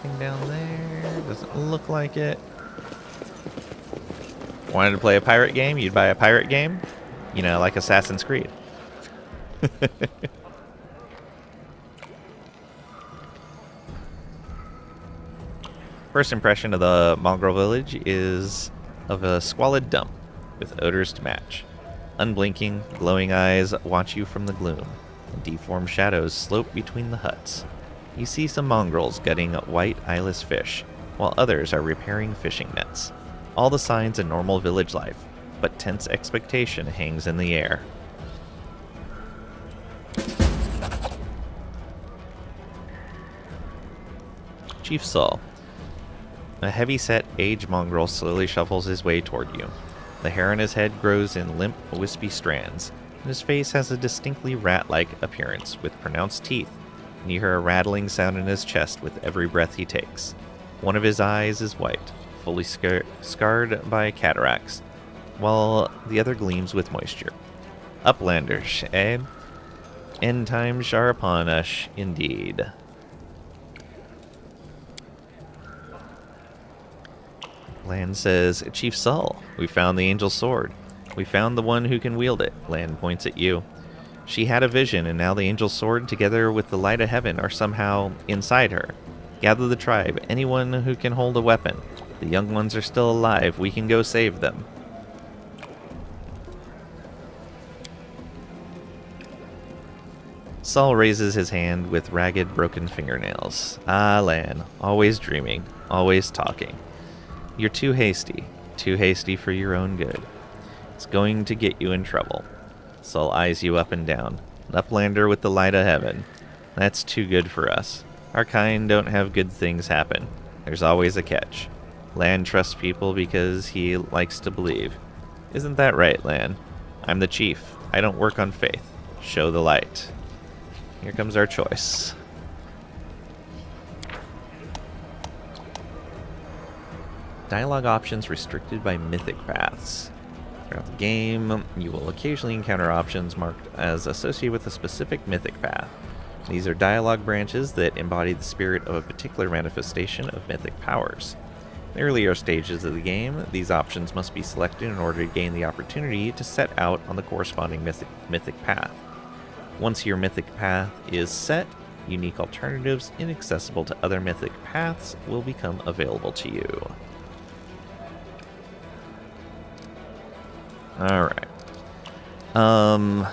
Anything down there? Doesn't look like it. Wanted to play a pirate game? You'd buy a pirate game? You know, like Assassin's Creed. First impression of the mongrel village is of a squalid dump with odors to match. Unblinking, glowing eyes watch you from the gloom, and deformed shadows slope between the huts. You see some mongrels gutting white eyeless fish, while others are repairing fishing nets. All the signs of normal village life, but tense expectation hangs in the air. Chief Saul. A heavy-set, aged mongrel slowly shuffles his way toward you. The hair on his head grows in limp, wispy strands, and his face has a distinctly rat-like appearance with pronounced teeth, and you hear a rattling sound in his chest with every breath he takes. One of his eyes is white, fully scarred by cataracts, while the other gleams with moisture. Uplanders, eh? End times are upon us, indeed. Lan says, Chief Saul, we found the angel's sword. We found the one who can wield it. Lan points at you. She had a vision, and now the angel's sword, together with the light of heaven, are somehow inside her. Gather the tribe, anyone who can hold a weapon. The young ones are still alive. We can go save them. Saul raises his hand with ragged, broken fingernails. Ah, Lan, always dreaming, always talking. You're too hasty for your own good. It's going to get you in trouble. Saul eyes you up and down. An uplander with the light of heaven. That's too good for us. Our kind don't have good things happen. There's always a catch. Lan trusts people because he likes to believe. Isn't that right, Lan? I'm the chief. I don't work on faith. Show the light. Here comes our choice. Dialogue options restricted by mythic paths. Throughout the game, you will occasionally encounter options marked as associated with a specific mythic path. These are dialogue branches that embody the spirit of a particular manifestation of mythic powers. In the earlier stages of the game, these options must be selected in order to gain the opportunity to set out on the corresponding mythic path. Once your mythic path is set, unique alternatives inaccessible to other mythic paths will become available to you. Alright. I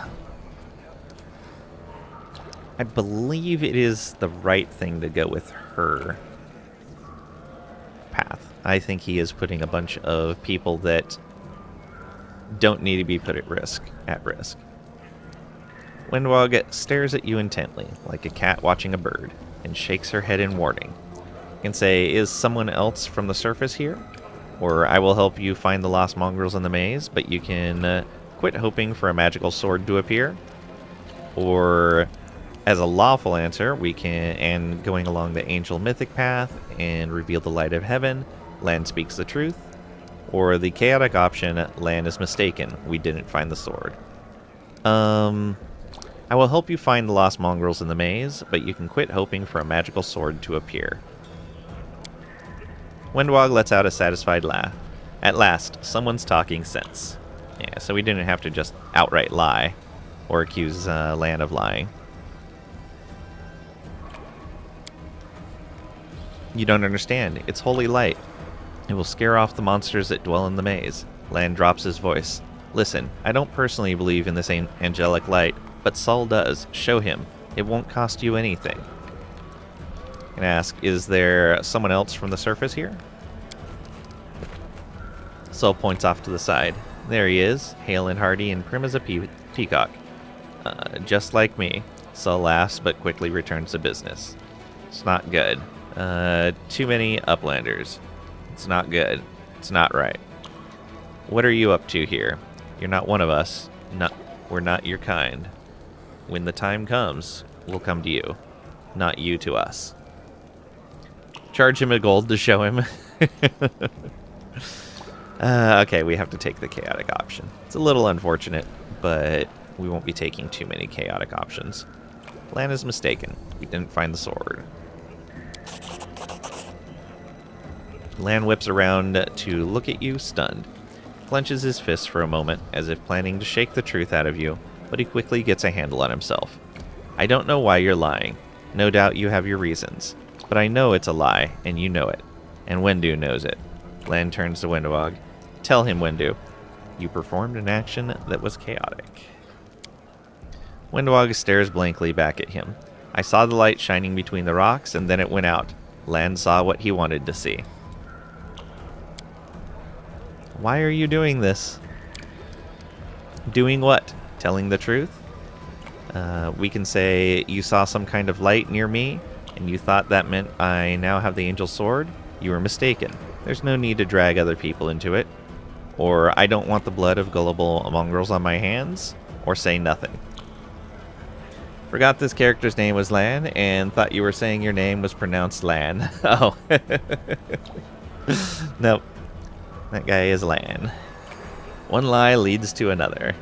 believe it is the right thing to go with her path. I think he is putting a bunch of people that don't need to be put at risk. Windwog stares at you intently, like a cat watching a bird, and shakes her head in warning. You can say, is someone else from the surface here? Or I will help you find the lost mongrels in the maze, but you can quit hoping for a magical sword to appear. Or, as a lawful answer, we can, and going along the angel mythic path and reveal the light of heaven, Lan speaks the truth. Or the chaotic option, Lan is mistaken, we didn't find the sword. I will help you find the lost mongrels in the maze, but you can quit hoping for a magical sword to appear. Windwog lets out a satisfied laugh. At last, someone's talking sense. Yeah, so we didn't have to just outright lie, or accuse Lan of lying. You don't understand. It's holy light. It will scare off the monsters that dwell in the maze. Lan drops his voice. Listen, I don't personally believe in this angelic light, but Saul does. Show him. It won't cost you anything. And ask, is there someone else from the surface here? Saul points off to the side. There he is, hale and hearty and prim as a peacock. Just like me. Saul laughs, but quickly returns to business. It's not good. Too many uplanders. It's not good. It's not right. What are you up to here? You're not one of us. We're not your kind. When the time comes, we'll come to you. Not you to us. Charge him a gold to show him. Okay, we have to take the chaotic option. It's a little unfortunate, but we won't be taking too many chaotic options. Lan is mistaken. We didn't find the sword. Lan whips around to look at you, stunned. Clenches his fist for a moment, as if planning to shake the truth out of you, but he quickly gets a handle on himself. I don't know why you're lying. No doubt you have your reasons. But I know it's a lie, and you know it. And Wendu knows it. Lan turns to Wendawag. Tell him, Wendu. You performed an action that was chaotic. Wendawag stares blankly back at him. I saw the light shining between the rocks, and then it went out. Lan saw what he wanted to see. Why are you doing this? Doing what? Telling the truth? We can say you saw some kind of light near me, and you thought that meant I now have the angel sword. You were mistaken. There's no need to drag other people into it. Or I don't want the blood of gullible mongrels on my hands. Or say nothing. Forgot this character's name was Lan, and thought you were saying your name was pronounced Lan. Oh. Nope. That guy is Lan. One lie leads to another.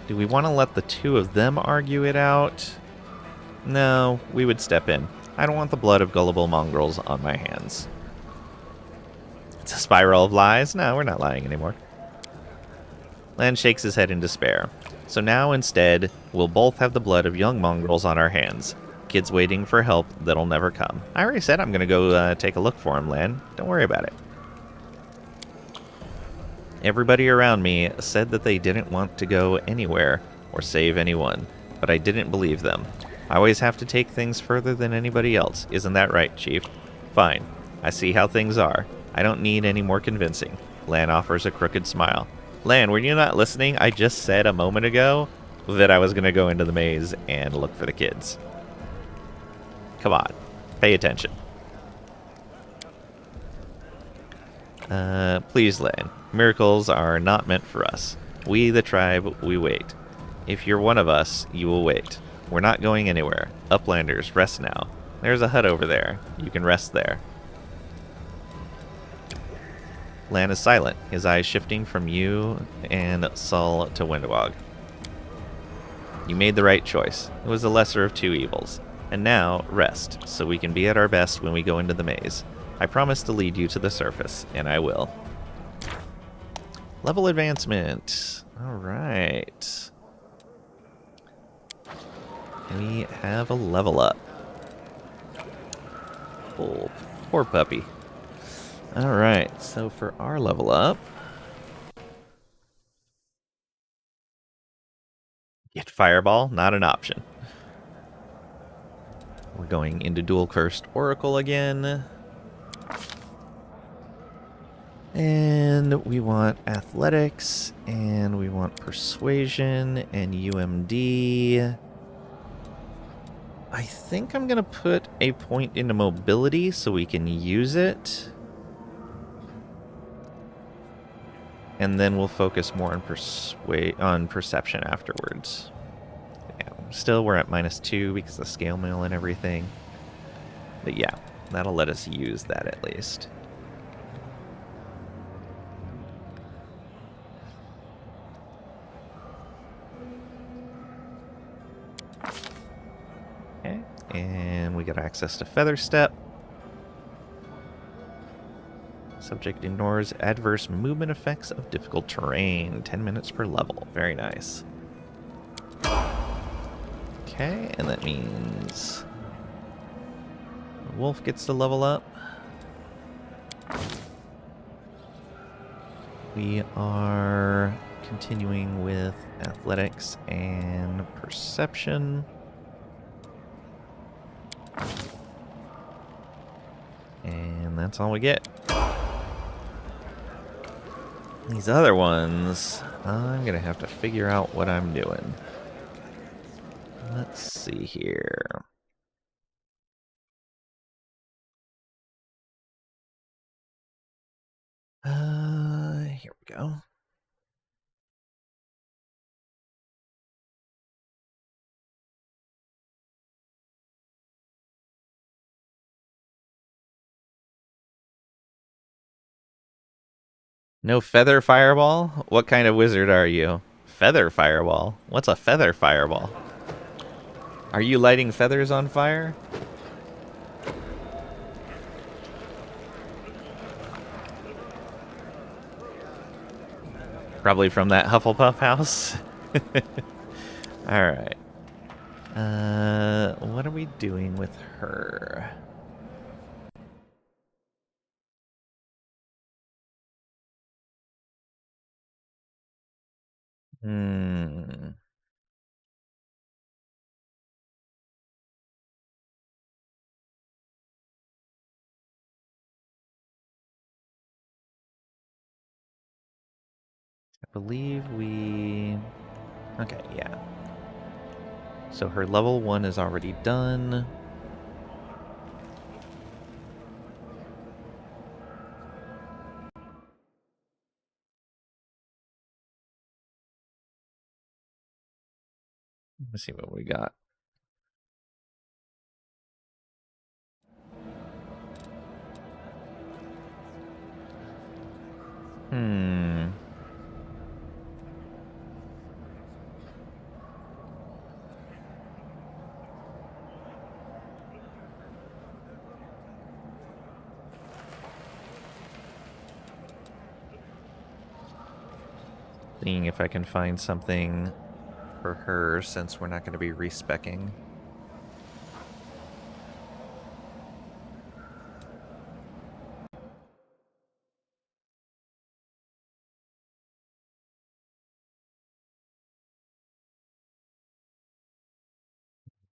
Do we want to let the two of them argue it out? No, we would step in. I don't want the blood of gullible mongrels on my hands. It's a spiral of lies. No, we're not lying anymore. Lan shakes his head in despair. So now instead, we'll both have the blood of young mongrels on our hands. Kids waiting for help that'll never come. I already said I'm going to go take a look for him, Lan. Don't worry about it. Everybody around me said that they didn't want to go anywhere or save anyone, but I didn't believe them. I always have to take things further than anybody else. Isn't that right, Chief? Fine. I see how things are. I don't need any more convincing. Lan offers a crooked smile. Lan, were you not listening? I just said a moment ago that I was going to go into the maze and look for the kids. Come on. Pay attention. Please, Lan. Miracles are not meant for us. We, the tribe, we wait. If you're one of us, you will wait. We're not going anywhere. Uplanders, rest now. There's a hut over there. You can rest there. Lan is silent, his eyes shifting from you and Sul to Wendawag. You made the right choice. It was the lesser of two evils. And now, rest, so we can be at our best when we go into the maze. I promise to lead you to the surface, and I will. Level advancement. Alright. We have a level up. Oh, poor puppy. Alright, so for our level up... Get Fireball, not an option. We're going into Dual Cursed Oracle again. And we want Athletics, and we want Persuasion, and UMD. I think I'm going to put a point into Mobility so we can use it. And then we'll focus more on Perception afterwards. Yeah, still, we're at -2 because of Scale Mail and everything. But yeah, that'll let us use that at least. Okay, and we got access to Feather Step. Subject ignores adverse movement effects of difficult terrain. 10 minutes per level. Very nice. Okay, and that means the wolf gets to level up. We are continuing with athletics and perception. And that's all we get. These other ones, I'm going to have to figure out what I'm doing. Let's see here. Here we go. No feather fireball? What kind of wizard are you? Feather fireball? What's a feather fireball? Are you lighting feathers on fire? Probably from that Hufflepuff house. Alright. What are we doing with her? Hmm. I believe we... Okay, yeah. So her level 1 is already done. Let's see what we got. Hmm. Seeing if I can find something for her since we're not going to be respecking.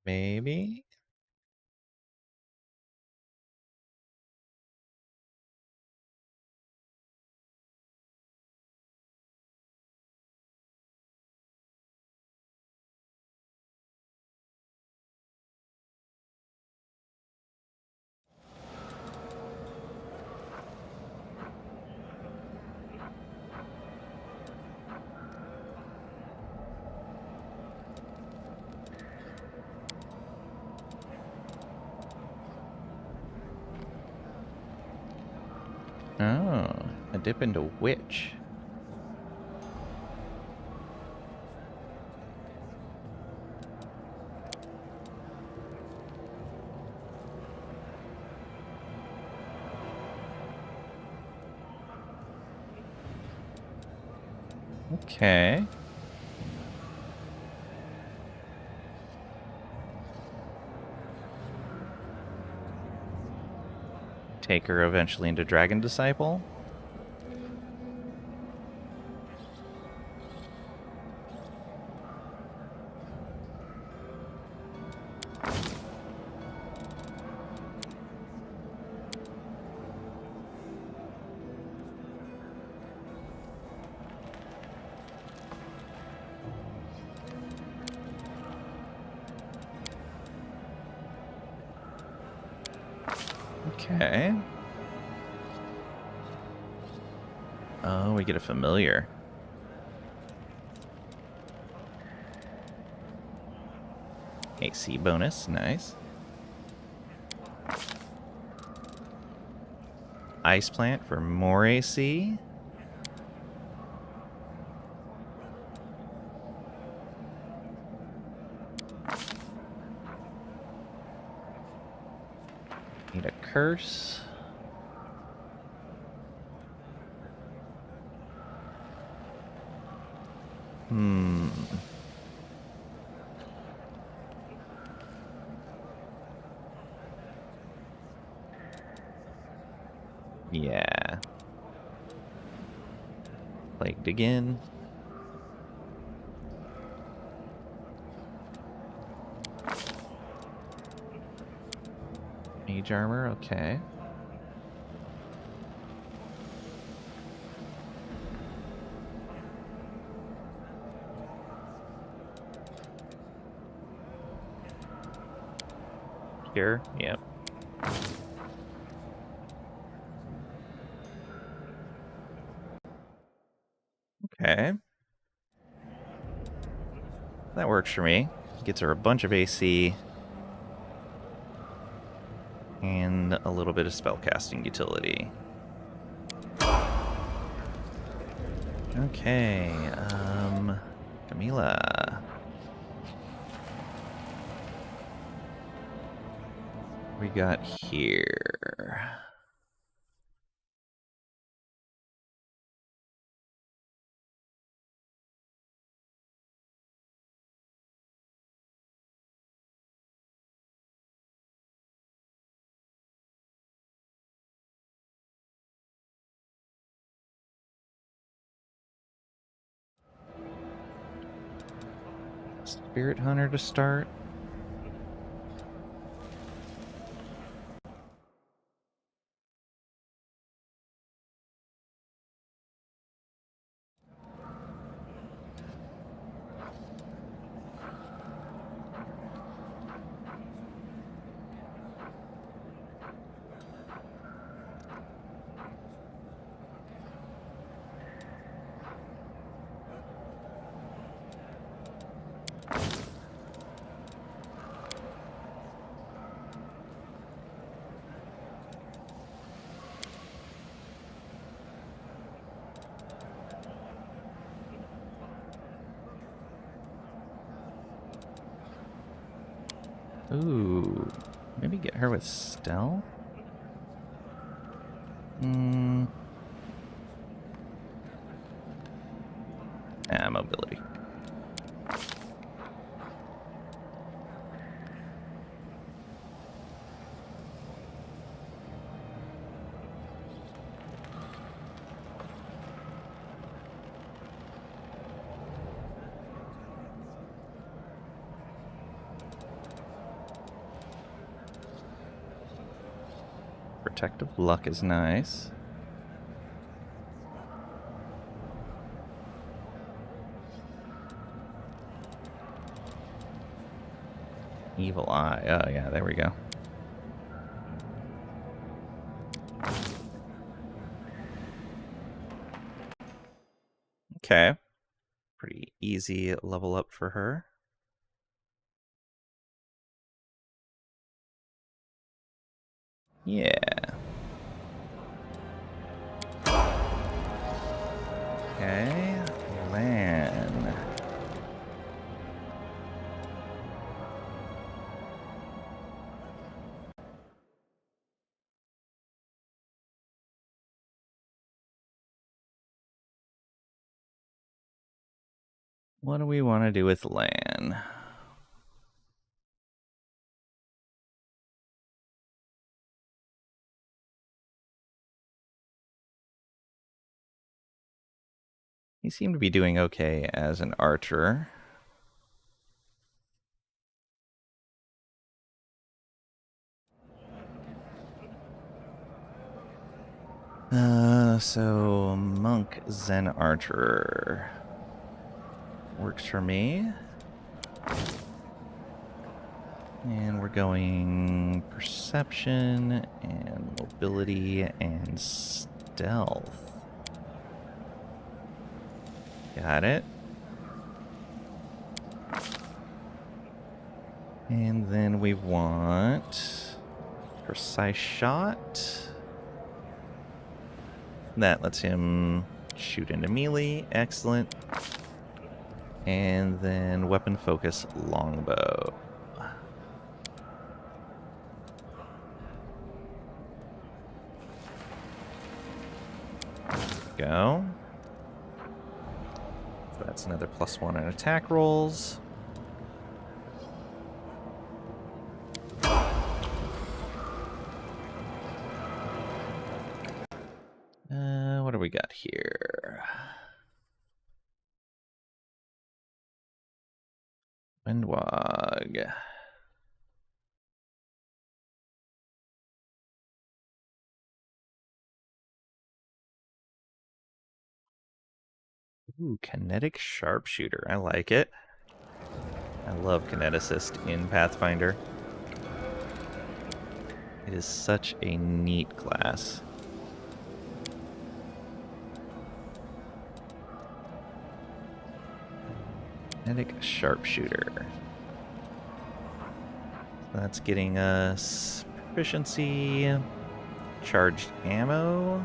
Maybe? Oh, a dip into witch. Okay. Take her eventually into Dragon Disciple. Okay. Oh, we get a familiar. AC bonus, nice. Ice plant for more AC. Need a curse. Hmm. Yeah. Plagued again. Mage armor, okay. Here, yep. Okay. That works for me. Gets her a bunch of AC. And a little bit of spellcasting utility. Okay, Camila. We got here. Spirit Hunter to start. Ooh, maybe get her with stealth? Mobility. Protective luck is nice. Evil eye. Oh yeah, there we go. Okay. Pretty easy level up for her. Yeah. Okay. Lan. What do we want to do with Lan? He seemed to be doing okay as an archer. So monk, zen archer works for me. And we're going perception and mobility and stealth. Got it. And then we want precise shot. That lets him shoot into melee. Excellent. And then weapon focus longbow. Go. So that's another +1 on attack rolls. What do we got here? Windwag. Ooh, kinetic sharpshooter. I like it. I love kineticist in Pathfinder. It is such a neat class. Kinetic Sharpshooter. That's getting us proficiency, charged ammo.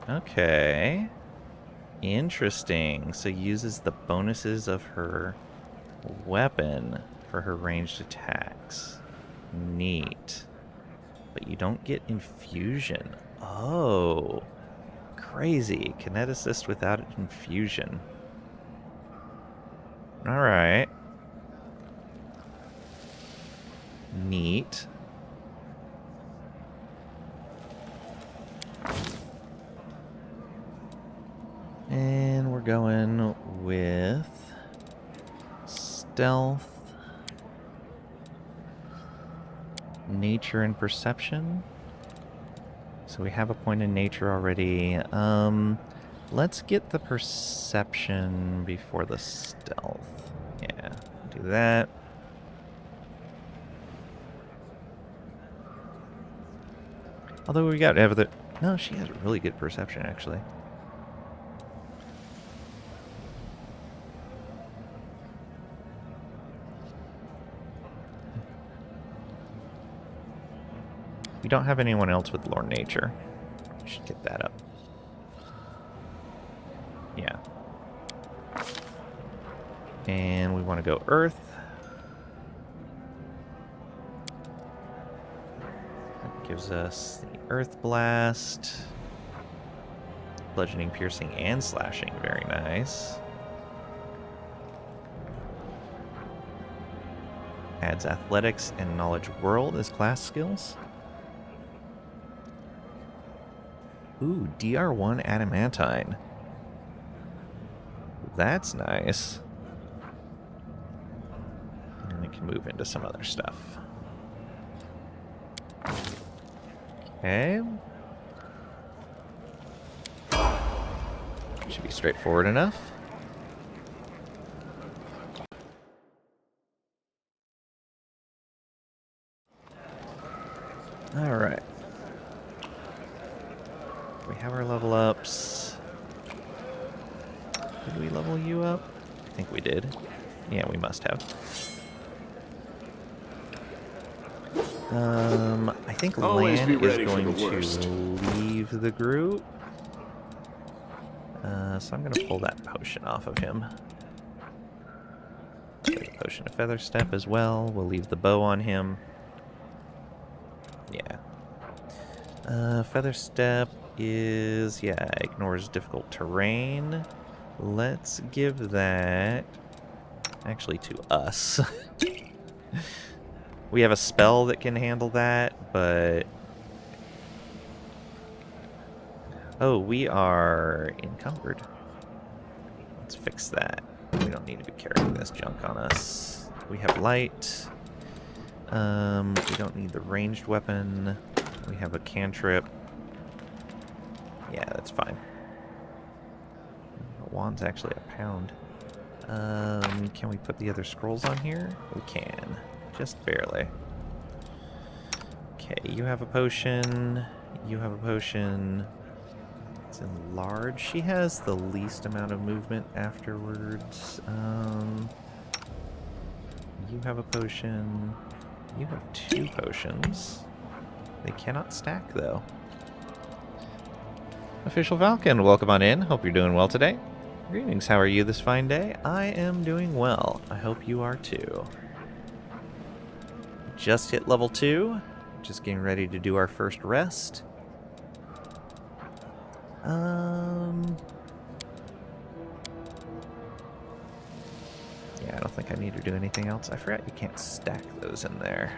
Okay. Interesting. So uses the bonuses of her weapon for her ranged attacks. Neat. But you don't get infusion. Oh. Crazy. Kineticist without infusion. Alright. Neat. And we're going with stealth, nature, and perception. So we have a point in nature already. Let's get the perception before the stealth. Yeah, do that. Although we got other... No, she has really good perception, actually. We don't have anyone else with Lore Nature. We should get that up. Yeah. And we want to go Earth. That gives us the Earth Blast. Bludgeoning, piercing, and slashing. Very nice. Adds athletics and knowledge world as class skills. Ooh, DR1 adamantine. That's nice. And it can move into some other stuff. Okay. Should be straightforward enough. All right. We have our level ups. Did we level you up? I think we did. Yeah, we must have. I think Always Lan be is ready for going the worst. to leave the group. So I'm going to pull that potion off of him. Take a potion of Feather Step as well. We'll leave the bow on him. Yeah. Feather Step is, yeah, ignores difficult terrain. Let's give that actually to us. We have a spell that can handle that, but... Oh, we are encumbered. Let's fix that. We don't need to be carrying this junk on us. We have light. We don't need the ranged weapon. We have a cantrip. Yeah, that's fine. The wand's actually a pound. Can we put the other scrolls on here? We can. Just barely. Okay, you have a potion. You have a potion. It's enlarged. She has the least amount of movement afterwards. You have a potion. You have 2 potions. They cannot stack, though. Official Falcon, welcome on in. Hope you're doing well today. Greetings, how are you this fine day? I am doing well. I hope you are too. Just hit level 2. Just getting ready to do our first rest. Yeah, I don't think I need to do anything else. I forgot you can't stack those in there.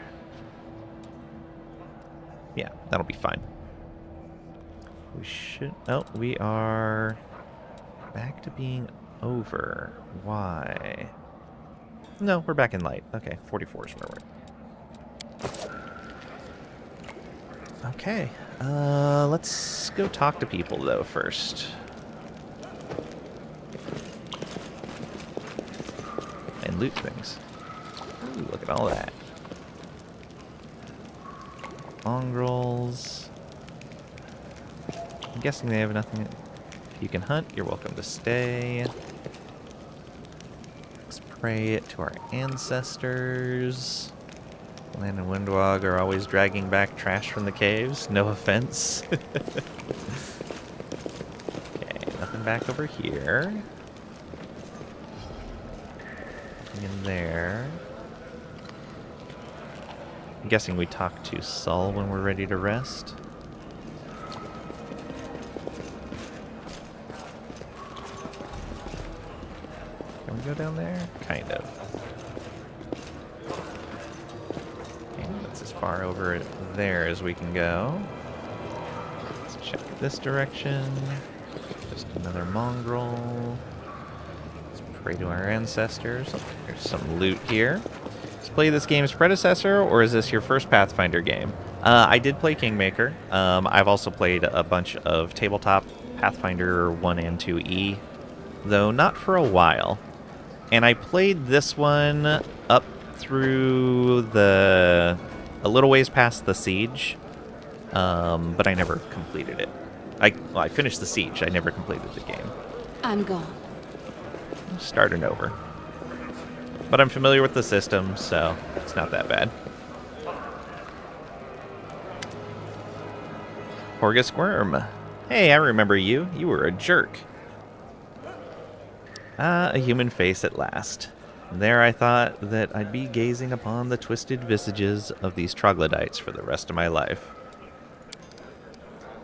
Yeah, that'll be fine. We should... Oh, we are back to being over. Why? No, we're back in light. Okay, 44 is where we're... Okay, let's go talk to people, though, first. And loot things. Ooh, look at all that. Mongrels. I'm guessing they have nothing you can hunt. You're welcome to stay. Let's pray to our ancestors. Lan and Windwog are always dragging back trash from the caves. No offense. Okay, nothing back over here. Nothing in there. I'm guessing we talk to Sol when we're ready to rest. Can we go down there? Kind of. That's as far over there as we can go. Let's check this direction. Just another mongrel. Let's pray to our ancestors. There's some loot here. Let's play this game's predecessor, or is this your first Pathfinder game? I did play Kingmaker. I've also played a bunch of tabletop Pathfinder 1 and 2E, though not for a while. And I played this one up through a little ways past the siege, but I never completed it. I finished the siege. I never completed the game. I'm gone. Starting over. But I'm familiar with the system, so it's not that bad. Horgus Worm. Hey, I remember you. You were a jerk. Ah, a human face at last. There I thought that I'd be gazing upon the twisted visages of these troglodytes for the rest of my life.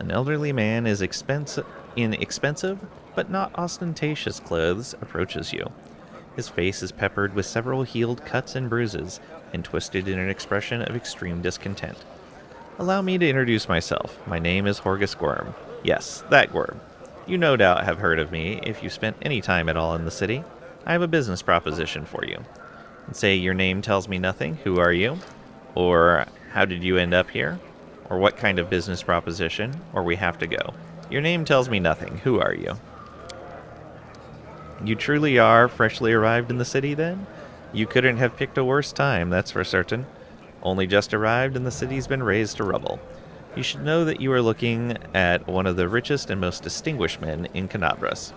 An elderly man in expensive but not ostentatious clothes approaches you. His face is peppered with several healed cuts and bruises, and twisted in an expression of extreme discontent. Allow me to introduce myself. My name is Horgus Worm. Yes, that Worm. You no doubt have heard of me if you spent any time at all in the city. I have a business proposition for you. And say your name tells me nothing, who are you? Or how did you end up here? Or what kind of business proposition? Or we have to go. Your name tells me nothing, who are you? You truly are freshly arrived in the city, then? You couldn't have picked a worse time, that's for certain. Only just arrived and the city's been razed to rubble. You should know that you are looking at one of the richest and most distinguished men in Canabras.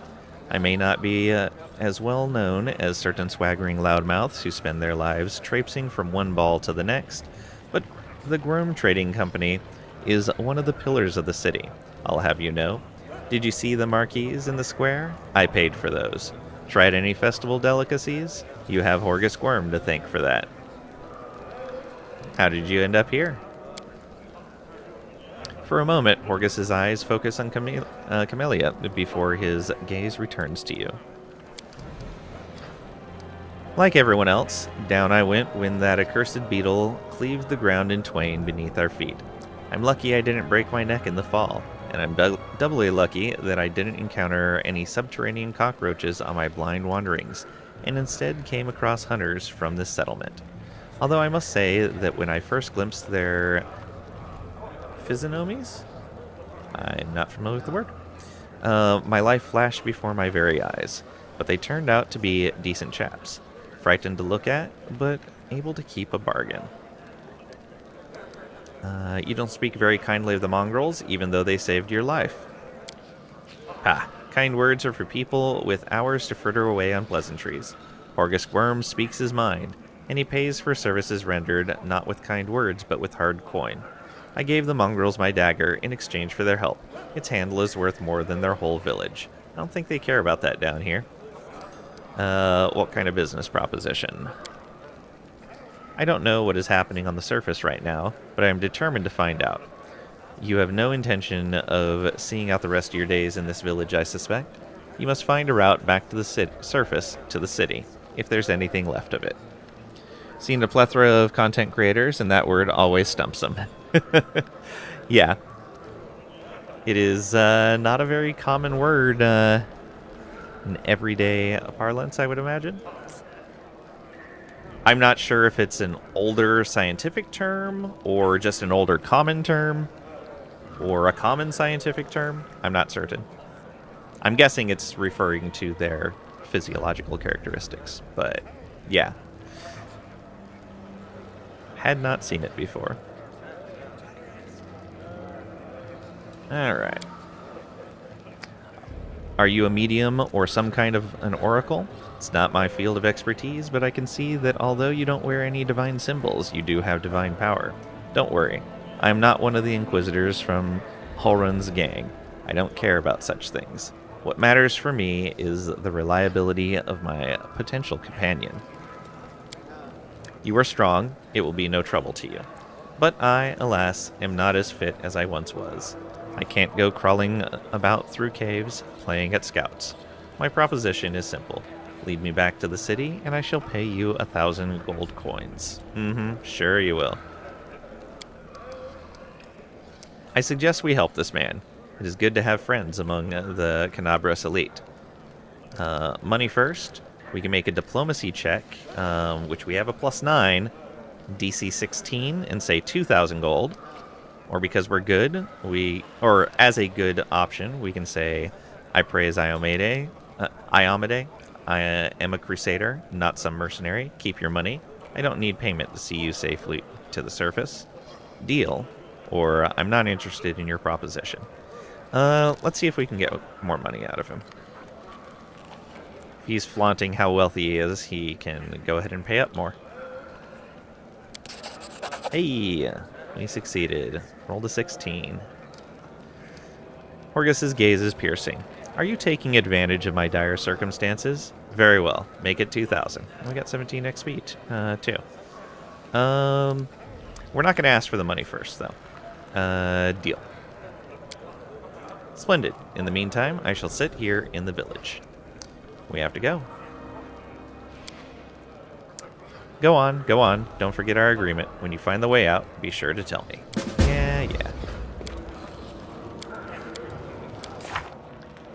I may not be as well known as certain swaggering loudmouths who spend their lives traipsing from one ball to the next, but the Groom Trading Company is one of the pillars of the city, I'll have you know. Did you see the marquees in the square? I paid for those. Tried any festival delicacies? You have Horgus Worm to thank for that. How did you end up here? For a moment, Horgus's eyes focus on Camellia before his gaze returns to you. Like everyone else, down I went when that accursed beetle cleaved the ground in twain beneath our feet. I'm lucky I didn't break my neck in the fall, and I'm doubly lucky that I didn't encounter any subterranean cockroaches on my blind wanderings, and instead came across hunters from this settlement. Although I must say that when I first glimpsed their physiognomies? I'm not familiar with the word. My life flashed before my very eyes, but they turned out to be decent chaps. Frightened to look at, but able to keep a bargain. You don't speak very kindly of the mongrels, even though they saved your life. Kind words are for people with hours to fritter away on pleasantries. Horgus Worm speaks his mind, and he pays for services rendered not with kind words, but with hard coin. I gave the mongrels my dagger in exchange for their help. Its handle is worth more than their whole village. I don't think they care about that down here. What kind of business proposition? I don't know what is happening on the surface right now, but I am determined to find out. You have no intention of seeing out the rest of your days in this village, I suspect. You must find a route back to the surface to the city, if there's anything left of it. Seen a plethora of content creators, and that word always stumps them. Yeah. It is not a very common word in everyday parlance, I would imagine. I'm not sure if it's an older scientific term, or just an older common term, or a common scientific term. I'm not certain. I'm guessing it's referring to their physiological characteristics, but yeah. had not seen it before. Alright. Are you a medium or some kind of an oracle? It's not my field of expertise, but I can see that although you don't wear any divine symbols, you do have divine power. Don't worry. I am not one of the Inquisitors from Holrun's gang. I don't care about such things. What matters for me is the reliability of my potential companion. You are strong. It will be no trouble to you. But I, alas, am not as fit as I once was. I can't go crawling about through caves, playing at scouts. My proposition is simple. Lead me back to the city, and I shall pay you 1,000 gold coins. Sure you will. I suggest we help this man. It is good to have friends among the Canabras elite. Money first. We can make a diplomacy check, which we have a +9, DC 16, and say 2,000 gold. Or because we're good, or as a good option, we can say, I praise Iomade. I am a crusader, not some mercenary. Keep your money. I don't need payment to see you safely to the surface. Deal. Or I'm not interested in your proposition. Let's see if we can get more money out of him. If he's flaunting how wealthy he is, he can go ahead and pay up more. Hey, we succeeded. Rolled a 16. Horgus's gaze is piercing. Are you taking advantage of my dire circumstances? Very well. Make it 2,000. We got 17 XP, too. We're not going to ask for the money first, though. Deal. Splendid. In the meantime, I shall sit here in the village. We have to go. Go on, go on. Don't forget our agreement. When you find the way out, be sure to tell me. Yeah.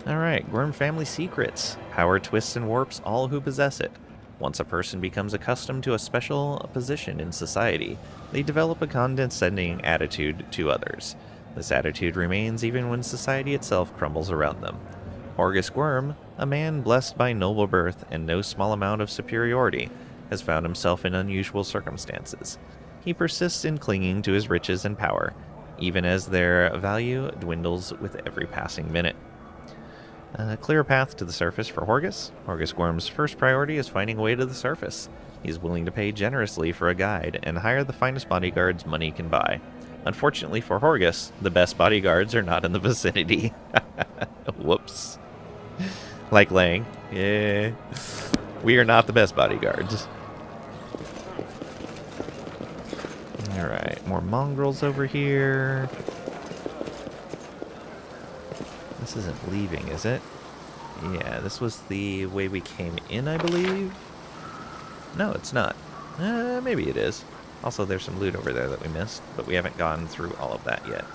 Alright, Worm Family Secrets. Power twists and warps all who possess it. Once a person becomes accustomed to a special position in society, they develop a condescending attitude to others. This attitude remains even when society itself crumbles around them. Horgus Worm, a man blessed by noble birth and no small amount of superiority, has found himself in unusual circumstances. He persists in clinging to his riches and power, even as their value dwindles with every passing minute. A clear path to the surface for Horgus. Horgus Worm's first priority is finding a way to the surface. He is willing to pay generously for a guide and hire the finest bodyguards money can buy. Unfortunately for Horgus, the best bodyguards are not in the vicinity. Whoops. Like Lang. Yeah. We are not the best bodyguards. Alright, more mongrels over here. This isn't leaving, is it? Yeah, this was the way we came in, I believe. No, it's not. Maybe it is. Also, there's some loot over there that we missed, but we haven't gone through all of that yet.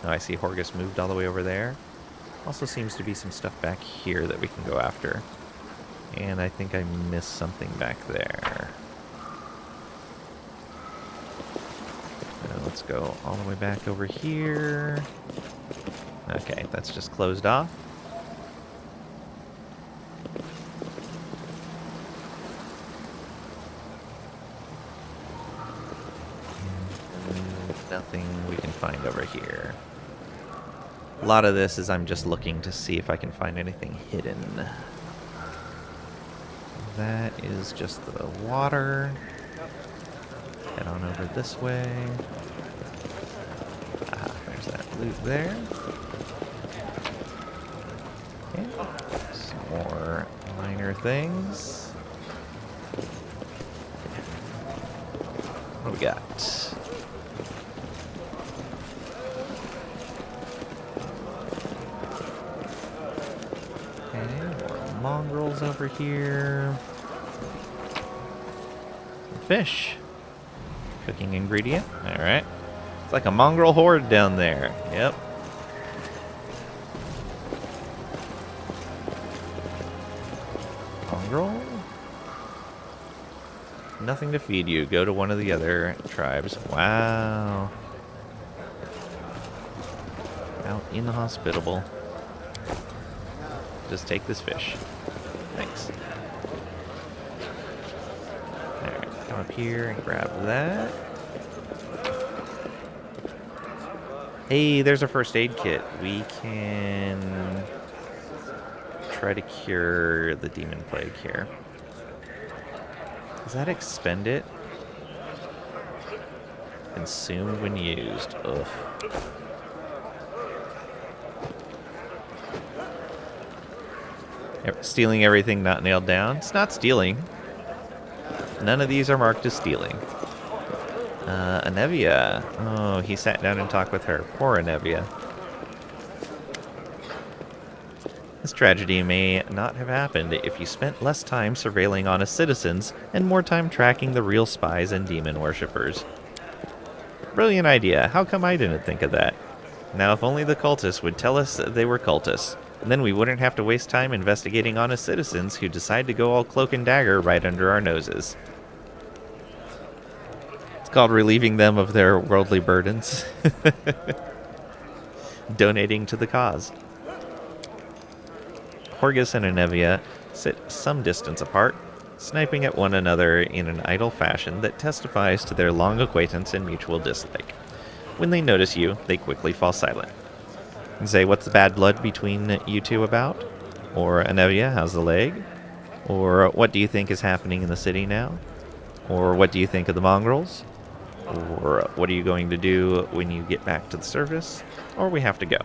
Now I see Horgus moved all the way over there. Also seems to be some stuff back here that we can go after. And I think I missed something back there. So let's go all the way back over here. Okay, that's just closed off. Nothing we can find over here. A lot of this is I'm just looking to see if I can find anything hidden. That is just the water. Head on over this way. Ah, there's that loot there. Okay. Some more minor things. What do we got? Mongrels over here. Fish. Cooking ingredient. Alright. It's like a mongrel horde down there. Yep. Mongrel? Nothing to feed you. Go to one of the other tribes. Wow. How inhospitable. Just take this fish. Thanks. Alright, come up here and grab that. Hey, there's a first aid kit. We can try to cure the demon plague here. Does that expend it? Consumed when used. Ugh. Stealing everything not nailed down? It's not stealing. None of these are marked as stealing. Anevia. Oh, he sat down and talked with her. Poor Anevia. This tragedy may not have happened if you spent less time surveilling honest citizens and more time tracking the real spies and demon worshippers. Brilliant idea. How come I didn't think of that? Now, if only the cultists would tell us they were cultists, and then we wouldn't have to waste time investigating honest citizens who decide to go all cloak and dagger right under our noses. It's called relieving them of their worldly burdens. Donating to the cause. Horgus and Anevia sit some distance apart, sniping at one another in an idle fashion that testifies to their long acquaintance and mutual dislike. When they notice you, they quickly fall silent. And say, what's the bad blood between you two about? Or, Anevia, how's the leg? Or, what do you think is happening in the city now? Or, what do you think of the mongrels? Or, what are you going to do when you get back to the surface? Or, we have to go.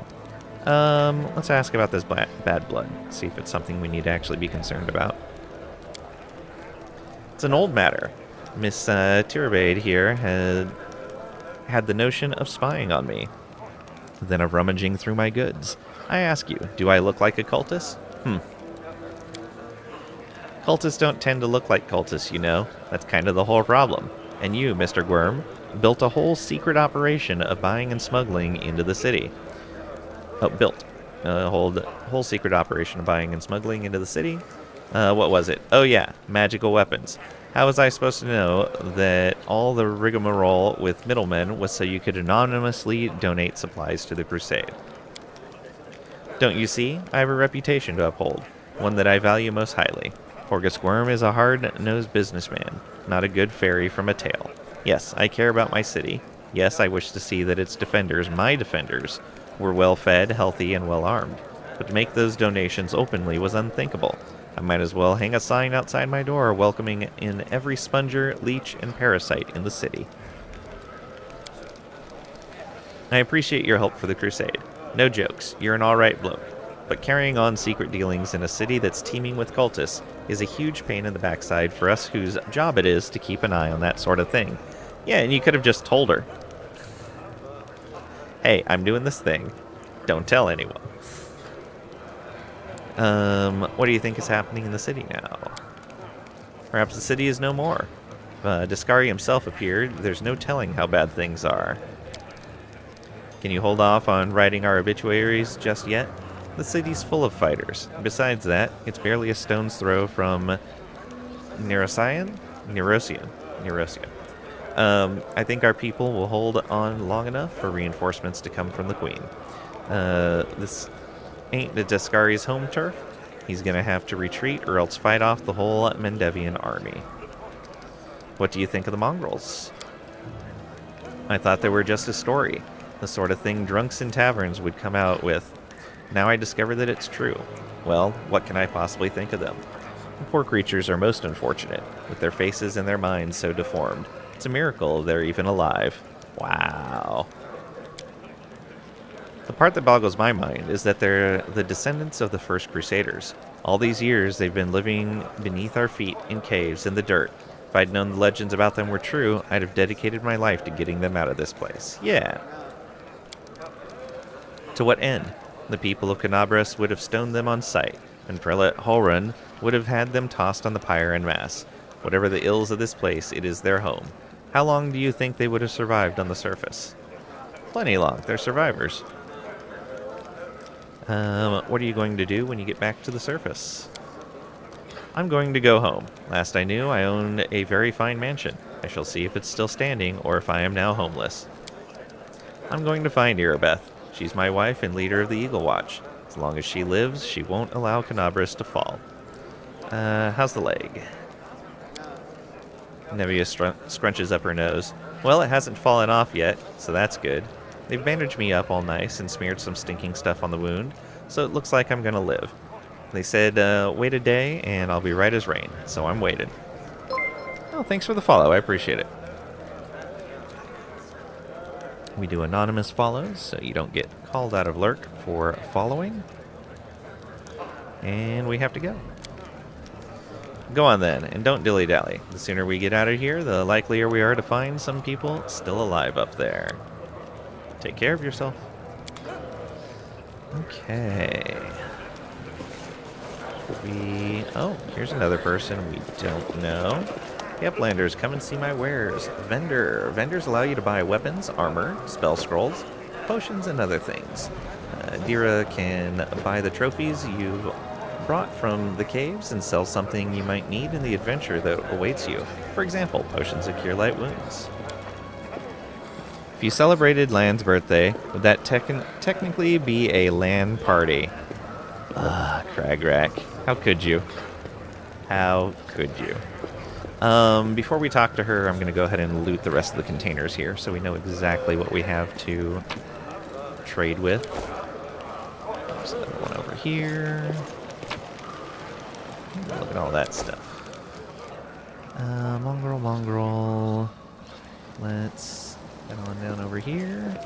Let's ask about this bad blood. See if it's something we need to actually be concerned about. It's an old matter. Miss Tirabade here had the notion of spying on me, then of rummaging through my goods. I ask you, do I look like a cultist? Cultists don't tend to look like cultists, you know. That's kind of the whole problem. And you, Mr. Gwyrm, built a whole secret operation of buying and smuggling into the city. Built a whole secret operation of buying and smuggling into the city. What was it? Oh yeah, magical weapons. How was I supposed to know that all the rigmarole with middlemen was so you could anonymously donate supplies to the crusade? Don't you see? I have a reputation to uphold, one that I value most highly. Horgus Gwyrm is a hard-nosed businessman, not a good fairy from a tale. Yes, I care about my city. Yes, I wish to see that its defenders, my defenders, were well-fed, healthy, and well-armed. But to make those donations openly was unthinkable. I might as well hang a sign outside my door welcoming in every sponger, leech, and parasite in the city. I appreciate your help for the crusade. No jokes, you're an alright bloke. But carrying on secret dealings in a city that's teeming with cultists is a huge pain in the backside for us whose job it is to keep an eye on that sort of thing. Yeah, and you could have just told her. Hey, I'm doing this thing. Don't tell anyone. What do you think is happening in the city now? Perhaps the city is no more. If Discari himself appeared, there's no telling how bad things are. Can you hold off on writing our obituaries just yet? The city's full of fighters. Besides that, it's barely a stone's throw from Nerosian. I think our people will hold on long enough for reinforcements to come from the Queen. This ain't the Discari's home turf. He's gonna have to retreat or else fight off the whole Mendevian army. What do you think of the mongrels? I thought they were just a story, the sort of thing drunks in taverns would come out with. Now I discover that it's true. Well, what can I possibly think of them? The poor creatures are most unfortunate, with their faces and their minds so deformed. It's a miracle they're even alive. Wow. The part that boggles my mind is that they're the descendants of the first Crusaders. All these years they've been living beneath our feet in caves in the dirt. If I'd known the legends about them were true, I'd have dedicated my life to getting them out of this place. Yeah. To what end? The people of Canabras would have stoned them on sight, and Prelate Holrun would have had them tossed on the pyre en masse. Whatever the ills of this place, it is their home. How long do you think they would have survived on the surface? Plenty long. They're survivors. What are you going to do when you get back to the surface? I'm going to go home. Last I knew, I owned a very fine mansion. I shall see if it's still standing, or if I am now homeless. I'm going to find Irabeth. She's my wife and leader of the Eagle Watch. As long as she lives, she won't allow Canabras to fall. How's the leg? Nevia scrunches up her nose. Well, it hasn't fallen off yet, so that's good. They've bandaged me up all nice and smeared some stinking stuff on the wound, so it looks like I'm gonna live. They said, wait a day and I'll be right as rain, so I'm waiting. Oh, thanks for the follow, I appreciate it. We do anonymous follows, so you don't get called out of lurk for following. And we have to go. Go on then, and don't dilly-dally. The sooner we get out of here, the likelier we are to find some people still alive up there. Take care of yourself. Okay. Oh, here's another person we don't know. Hey, Uplanders, come and see my wares. Vendor. Vendors allow you to buy weapons, armor, spell scrolls, potions, and other things. Dira can buy the trophies you've brought from the caves and sell something you might need in the adventure that awaits you. For example, potions of cure light wounds. If you celebrated Lan's birthday, would that technically be a Lan party? Cragrack. How could you? How could you? Before we talk to her, I'm going to go ahead and loot the rest of the containers here so we know exactly what we have to trade with. There's another one over here. Look at all that stuff. Mongrel. Let's head on down over here.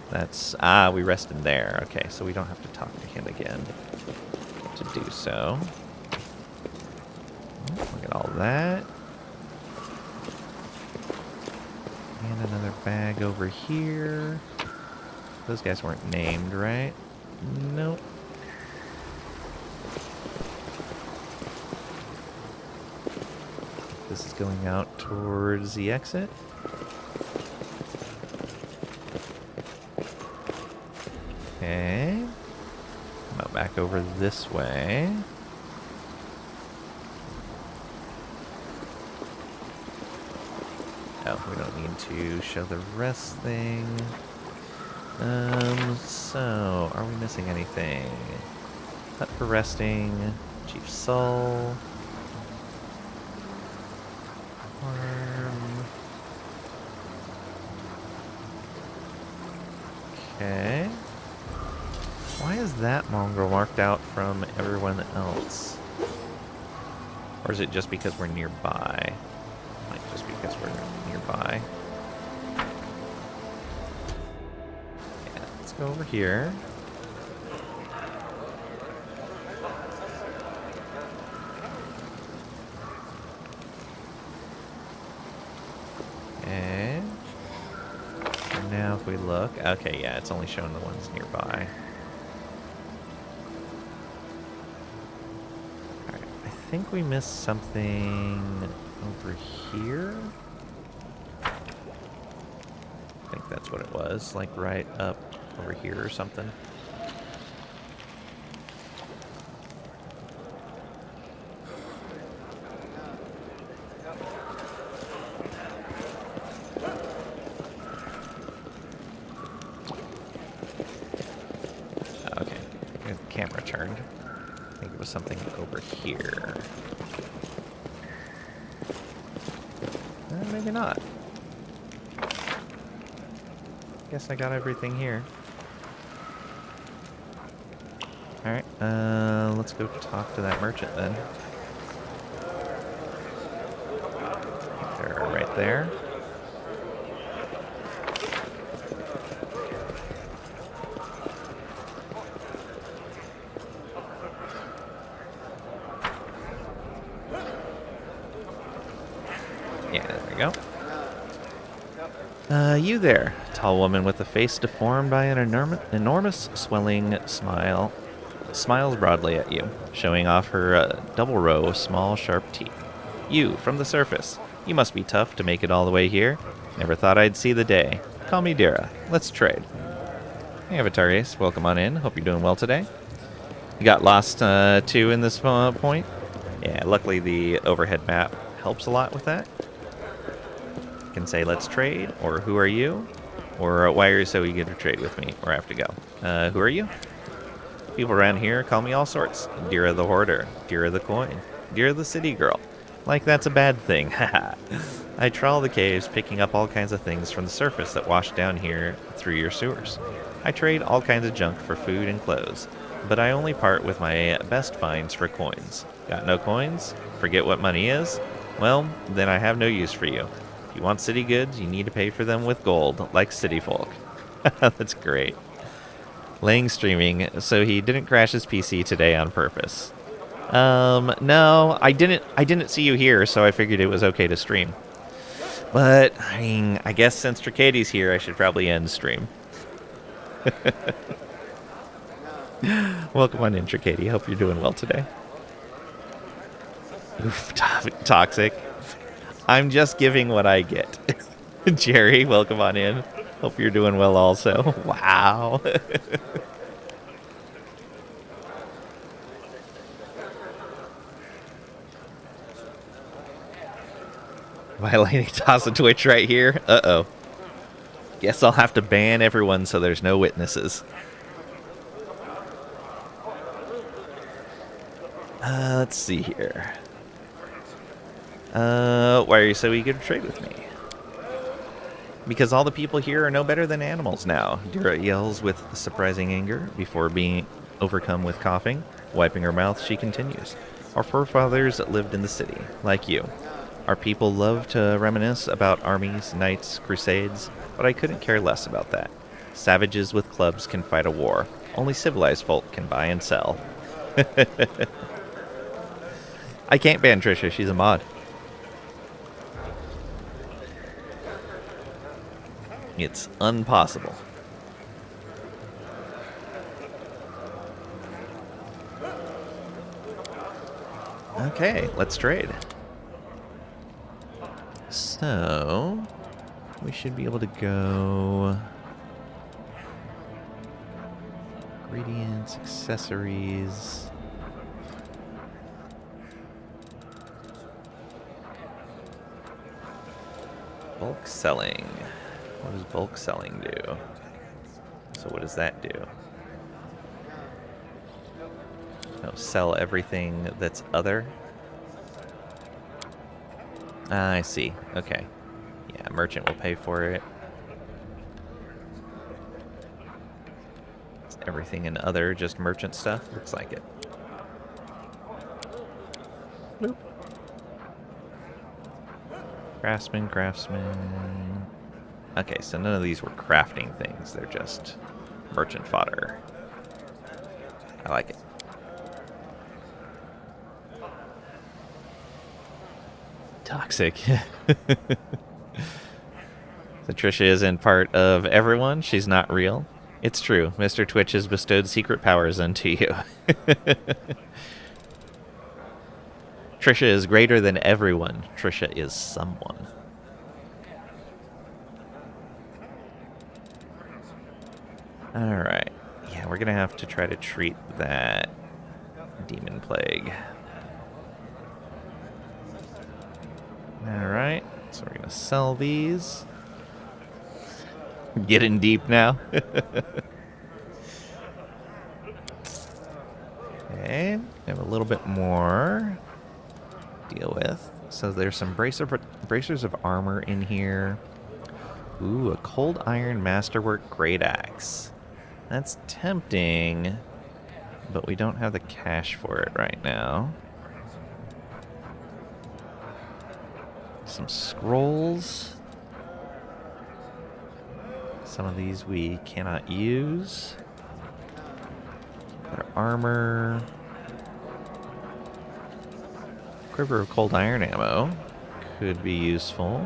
That's... we rested there. Okay, so we don't have to talk to him again to do so. Look at all that. And another bag over here. Those guys weren't named, right? Nope. This is going out towards the exit. Okay. Come out back over this way. Oh, we don't need to show the rest thing. So, are we missing anything? Hut for resting. Chief Soul. Okay. Why is that mongrel marked out from everyone else? Or is it just because we're nearby? Like, just because we're nearby. Yeah, let's go over here. Okay. And now if we look... Okay, yeah, it's only showing the ones nearby. Alright, I think we missed something over here. I think that's what it was, like right up over here or something. Camera turned. I think it was something over here. Maybe not. Guess I got everything here. Alright, let's go talk to that merchant then. They're right there. Yeah, there we go. You there, tall woman with a face deformed by an enormous swelling smile, smiles broadly at you, showing off her double row of small, sharp teeth. You, from the surface. You must be tough to make it all the way here. Never thought I'd see the day. Call me Dira. Let's trade. Hey, Avatar Ace. Welcome on in. Hope you're doing well today. You got lost, too, in this point? Yeah, luckily the overhead map helps a lot with that. You can say, let's trade, or who are you? Or why are you so eager to trade with me? Or I have to go. Who are you? People around here call me all sorts. Dira the Hoarder, Dira the Coin, Dira the City Girl. Like that's a bad thing. Haha. I trawl the caves, picking up all kinds of things from the surface that wash down here through your sewers. I trade all kinds of junk for food and clothes, but I only part with my best finds for coins. Got no coins? Forget what money is? Well, then I have no use for you. If you want city goods, you need to pay for them with gold, like city folk. That's great. Lang streaming, so he didn't crash his PC today on purpose. No, I didn't see you here, so I figured it was okay to stream. But, I mean, I guess since Tricadi's here, I should probably end stream. Welcome on in, Tricadi. Hope you're doing well today. Oof, toxic. I'm just giving what I get. Jerry, welcome on in. Hope you're doing well also. Wow. Violating toss of Twitch right here. Uh-oh. Guess I'll have to ban everyone so there's no witnesses. Let's see here. Why are you so eager to trade with me? Because all the people here are no better than animals now. Dura yells with surprising anger before being overcome with coughing. Wiping her mouth, she continues. Our forefathers lived in the city, like you. Our people love to reminisce about armies, knights, crusades, but I couldn't care less about that. Savages with clubs can fight a war. Only civilized folk can buy and sell. I can't ban Trisha, she's a mod. It's impossible. Okay, let's trade. So, we should be able to go ingredients, accessories. Bulk selling. What does bulk selling do? So what does that do? Oh, sell everything that's other? Ah, I see. Okay. Yeah, merchant will pay for it. Is everything in other just merchant stuff? Looks like it. Boop. Craftsman. Okay, so none of these were crafting things. They're just merchant fodder. I like it. Toxic. So Trisha isn't part of everyone. She's not real. It's true. Mr. Twitch has bestowed secret powers unto you. Trisha is greater than everyone. Trisha is someone. Alright. Yeah, we're gonna have to try to treat that demon plague. Alright. So we're gonna sell these. Getting deep now. Okay. We have a little bit more to deal with. So there's some bracers of armor in here. Ooh, a cold iron masterwork great axe. That's tempting, but we don't have the cash for it right now. Some scrolls. Some of these we cannot use. Our armor. Quiver of cold iron ammo could be useful.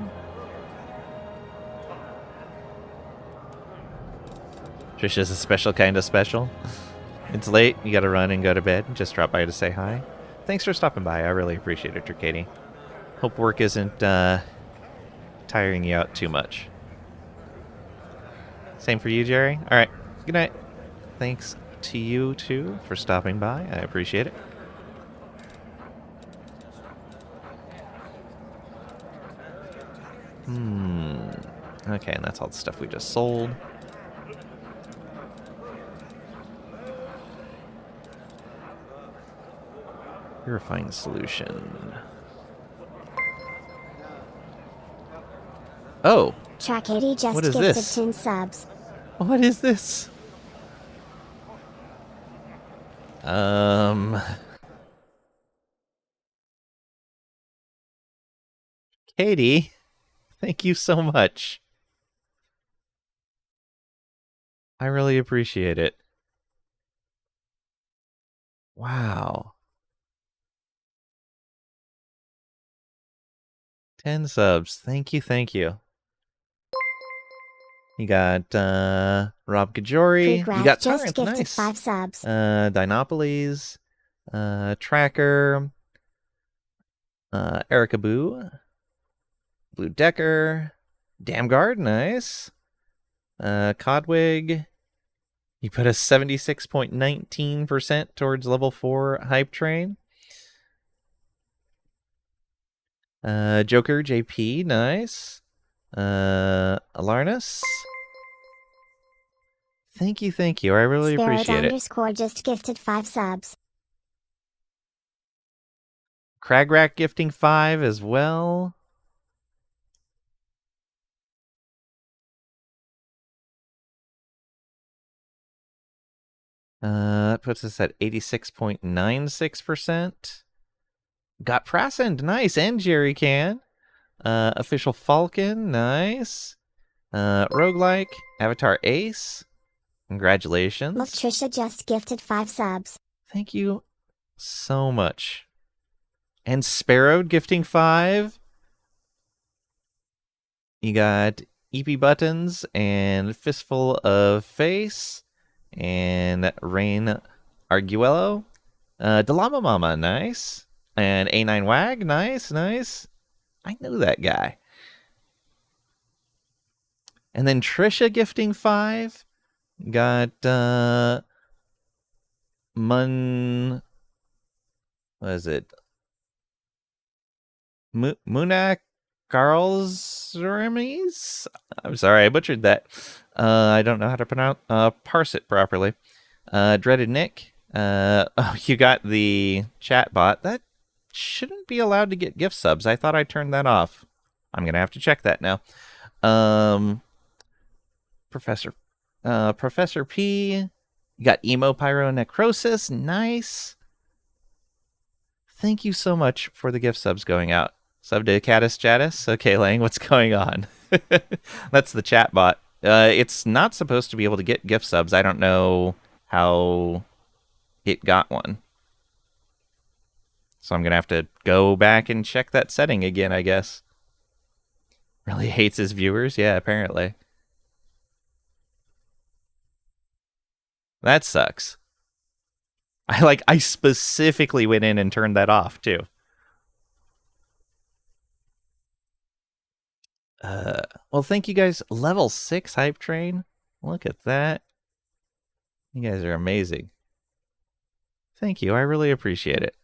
Trisha's a special kind of special. It's late, you gotta run and go to bed. Just drop by to say hi. Thanks for stopping by, I really appreciate it, Tricady. Hope work isn't tiring you out too much. Same for you, Jerry. Alright, good night. Thanks to you too for stopping by, I appreciate it. Okay, and that's all the stuff we just sold. Purifying solution. Oh. Trackady just What is gifted this? 10 subs. What is this? Katie, thank you so much. I really appreciate it. Wow. 10 subs. Thank you, thank you. You got Rob Kajori. You got just Tyrant, gifted nice. 5 subs. Dinopolis, Tracker, Erica Boo, Blue Decker, Damguard, nice. Codwig. You put a 76.19% towards level 4 Hype Train. Joker JP, nice. Alarnus. Thank you, thank you. I really appreciate it. __ just gifted 5 subs. Cragrack gifting 5 as well. That puts us at 86.96%. Got Prasend, nice, and Jerry Can. Official Falcon, nice. Roguelike, Avatar Ace. Congratulations. Look, Trisha just gifted 5 subs. Thank you so much. And Sparrow gifting 5. You got EP Buttons and Fistful of Face. And Rain Arguello. Delama Mama, nice. And A9 Wag, nice, nice. I know that guy. And then Trisha gifting 5. Got what is it? Munak Carlsremies? I'm sorry, I butchered that. I don't know how to parse it properly. Dreaded Nick. Oh, you got the chat bot. That shouldn't be allowed to get gift subs. I thought I turned that off. I'm gonna have to check that now. Professor P. You got Emo Pyro Necrosis. Nice. Thank you so much for the gift subs going out. Sub to Caddis Jadis. Okay, Lang, what's going on? That's the chat bot. It's not supposed to be able to get gift subs. I don't know how it got one. So I'm going to have to go back and check that setting again, I guess. Really hates his viewers? Yeah, apparently. That sucks. I specifically went in and turned that off, too. Well, thank you guys. Level 6 Hype Train. Look at that. You guys are amazing. Thank you. I really appreciate it.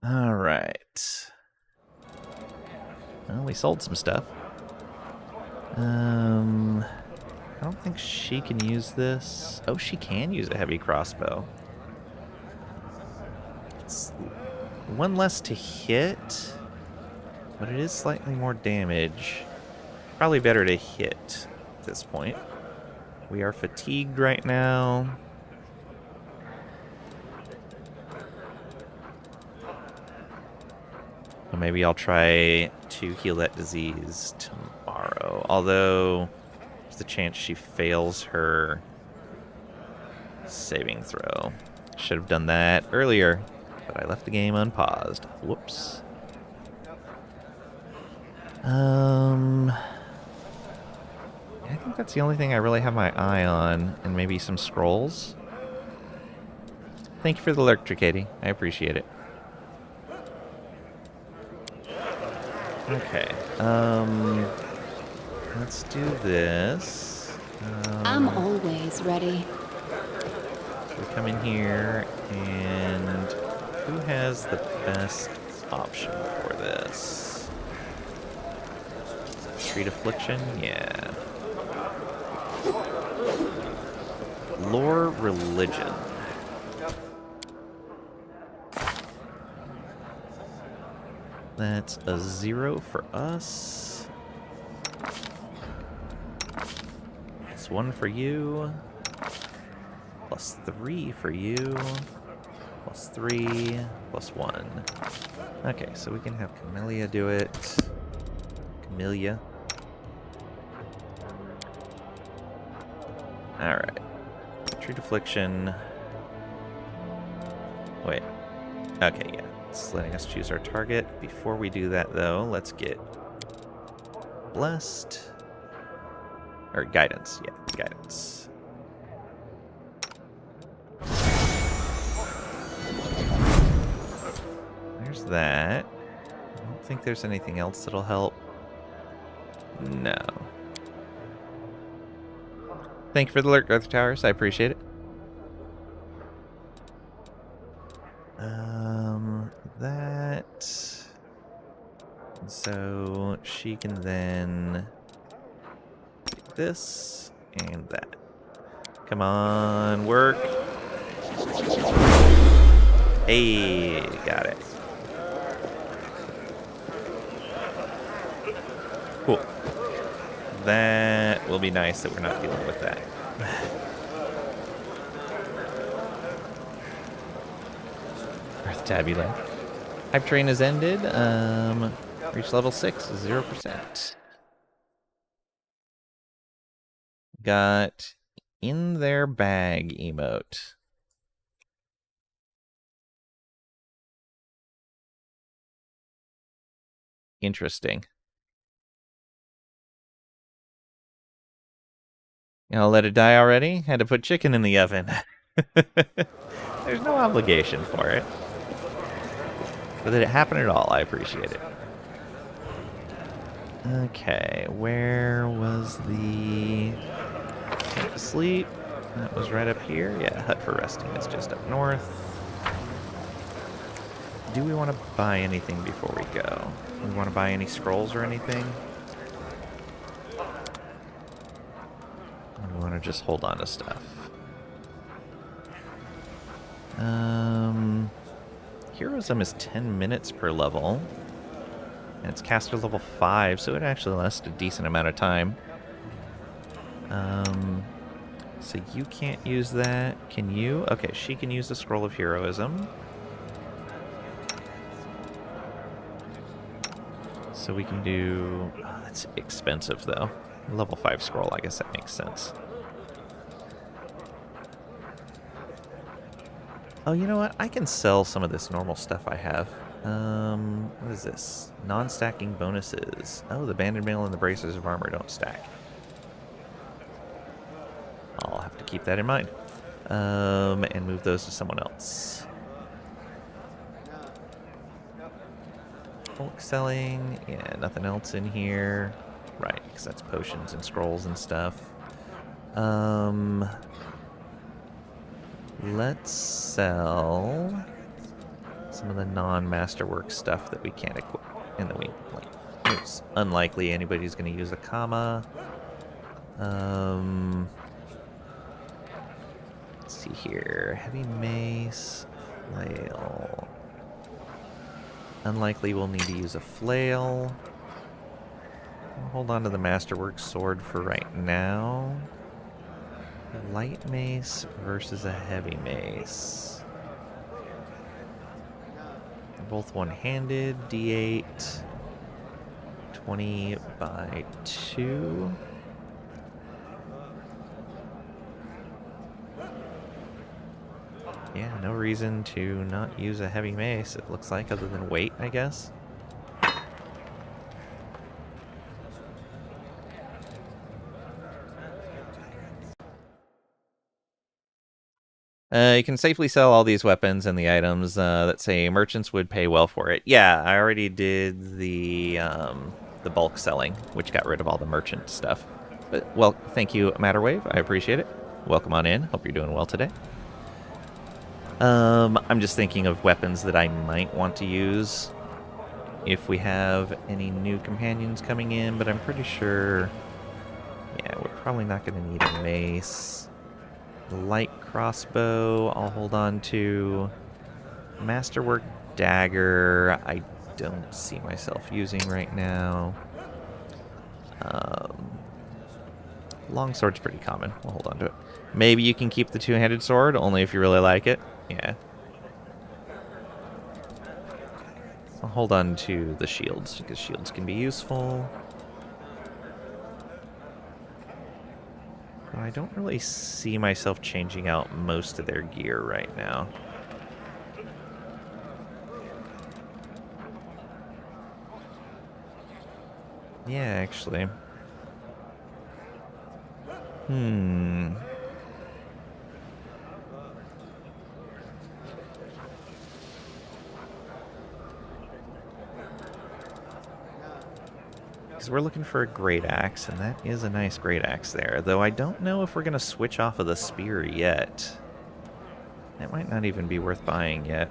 All right. Well, we sold some stuff. I don't think she can use this. Oh, she can use a heavy crossbow. It's one less to hit, but it is slightly more damage. Probably better to hit at this point. We are fatigued right now. So maybe I'll try to heal that disease tomorrow. Although, there's the chance she fails her saving throw. Should have done that earlier, but I left the game unpaused. Whoops. I think that's the only thing I really have my eye on, and maybe some scrolls. Thank you for the lurk, Katie. I appreciate it. Okay. Let's do this. I'm always ready. So we come in here, and who has the best option for this? Street Affliction? Yeah. Lore religion. That's a 0 for us. Plus 1 for you. Plus 3 for you. Plus 3. Plus 1. Okay, so we can have Camellia do it. Camellia. Alright. True Deflection. Wait. Okay, yeah. It's letting us choose our target. Before we do that, though, let's get Blessed. Or Guidance. Yeah, Guidance. There's that. I don't think there's anything else that'll help. No. Thank you for the alert, Garth Towers. I appreciate it. That. So she can then get this and that. Come on, work. Hey, got it. Cool. That will be nice that we're not dealing with that. Earth Tabula. Hype train has ended. Reach level 6, 0%. Got in their bag emote. Interesting. I'll let it die already? Had to put chicken in the oven. There's no obligation for it. But that it happened at all, I appreciate it. Okay, where was the tent to sleep? That was right up here. Yeah, hut for resting is just up north. Do we want to buy anything before we go? Do we want to buy any scrolls or anything? Or do we want to just hold on to stuff? Heroism is 10 minutes per level. And it's caster level 5, so it actually lasts a decent amount of time. So you can't use that. Can you? Okay, she can use the Scroll of Heroism. So we can do... Oh, that's expensive, though. Level 5 scroll, I guess that makes sense. Oh, you know what? I can sell some of this normal stuff I have. What is this? Non-stacking bonuses. Oh, the banded mail and the bracers of armor don't stack. I'll have to keep that in mind. And move those to someone else. Bulk selling. Yeah, nothing else in here. Right, because that's potions and scrolls and stuff. Let's sell some of the non-masterwork stuff that we can't equip. And then it's unlikely anybody's going to use a comma. Let's see here. Heavy mace, flail. Unlikely we'll need to use a flail. I'll hold on to the masterwork sword for right now. Light mace versus a heavy mace. They're both one-handed. D8. 20 by 2. Yeah, no reason to not use a heavy mace, it looks like, other than weight, I guess. You can safely sell all these weapons and the items that say merchants would pay well for it. Yeah, I already did the bulk selling, which got rid of all the merchant stuff. But, well, thank you, Matterwave. I appreciate it. Welcome on in. Hope you're doing well today. I'm just thinking of weapons that I might want to use if we have any new companions coming in, but I'm pretty sure... Yeah, we're Probably not going to need a mace. The light crossbow I'll hold on to. Masterwork dagger I don't see myself using right now. Longsword's pretty common. We'll hold on to it. Maybe you can keep the two-handed sword, only if you really like it. Yeah. I'll hold on to the shields, because shields can be useful. But I don't really see myself changing out most of their gear right now. Yeah, actually. Because we're looking for a great axe, and that is a nice great axe there. Though I don't know if we're going to switch off of the spear yet. It might not even be worth buying yet.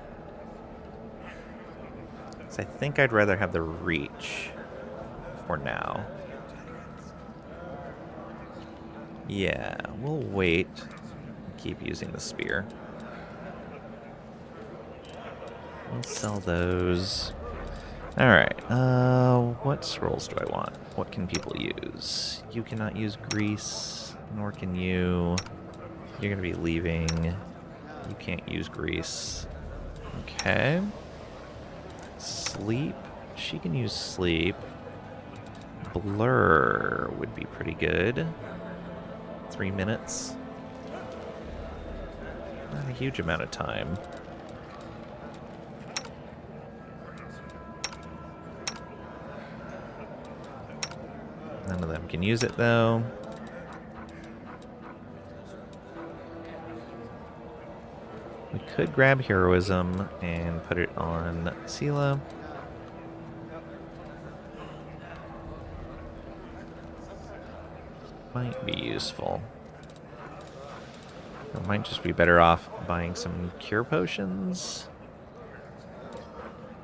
So I think I'd rather have the reach for now. Yeah, we'll wait. Keep using the spear. We'll sell those. Alright, what scrolls do I want? What can people use? You cannot use grease, nor can you. You're gonna be leaving. You can't use grease. Okay. Sleep. She can use sleep. Blur would be pretty good. 3 minutes. Not a huge amount of time. None of them can use it, though. We could grab heroism and put it on Sela. Might be useful. Or might just be better off buying some cure potions.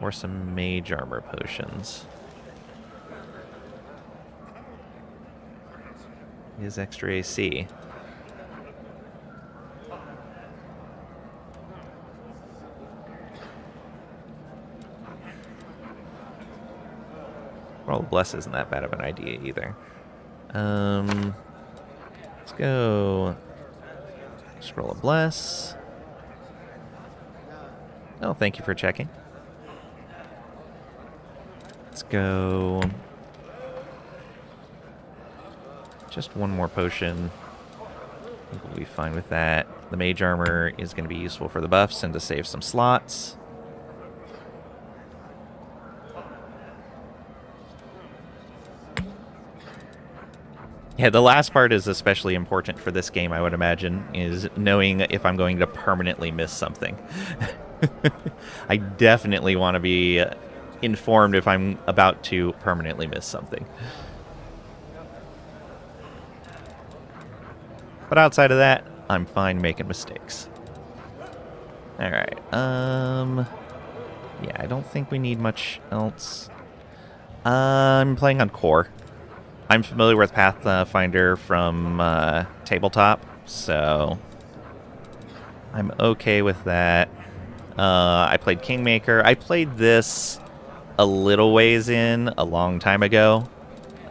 Or some mage armor potions. Is extra AC. Roll Bless isn't that bad of an idea either. Let's go. Scroll a Bless. Oh, thank you for checking. Let's go. Just one more potion. We'll be fine with that. The mage armor is going to be useful for the buffs and to save some slots. Yeah, the last part is especially important for this game, I would imagine, is knowing if I'm going to permanently miss something. I definitely want to be informed if I'm about to permanently miss something. But outside of that, I'm fine making mistakes. Alright, yeah, I don't think we need much else. I'm playing on core. I'm familiar with Pathfinder from tabletop, so I'm okay with that. I played Kingmaker. I played this a little ways in, a long time ago.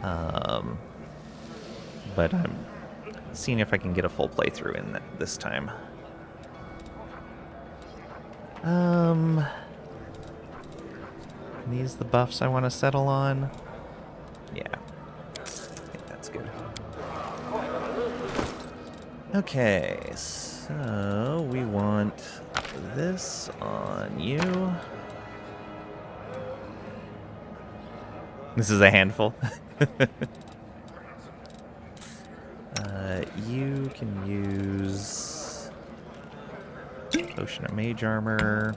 But I'm seeing if I can get a full playthrough in this time. These the buffs I want to settle on? Yeah. I think that's good. Okay, so we want this on you. This is a handful. You can use potion of mage armor,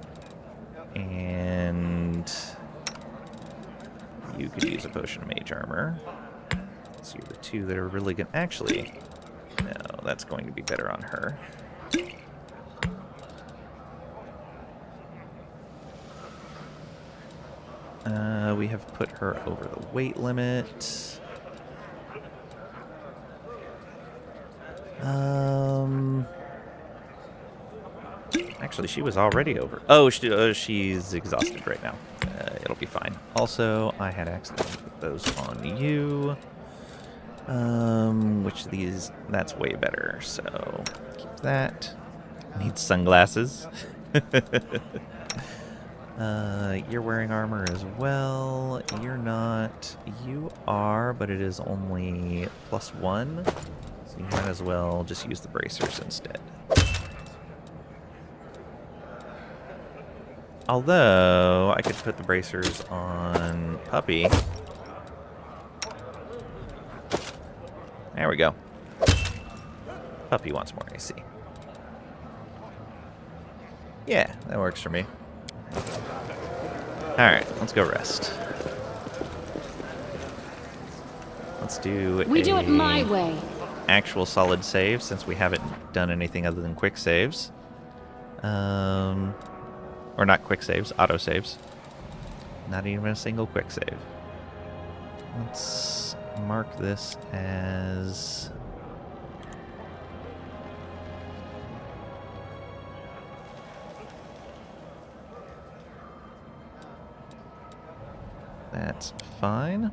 and you could use a potion of mage armor. So you're the two that are really good. Actually, no, that's going to be better on her. We have put her over the weight limit. Actually, she was already over. Oh, she's exhausted right now. It'll be fine. Also, I had accidentally put those on you. Which of these? That's way better. So keep that. Need sunglasses. You're wearing armor as well. You're not. You are, but it is only +1. So you might as well just use the bracers instead. Although, I could put the bracers on Puppy. There we go. Puppy wants more AC. Yeah, that works for me. Alright, let's go rest. Let's do We do it my way. Actual solid save, since we haven't done anything other than quick saves. Or not quick saves, auto saves. Not even a single quick save. Let's mark this as... That's fine.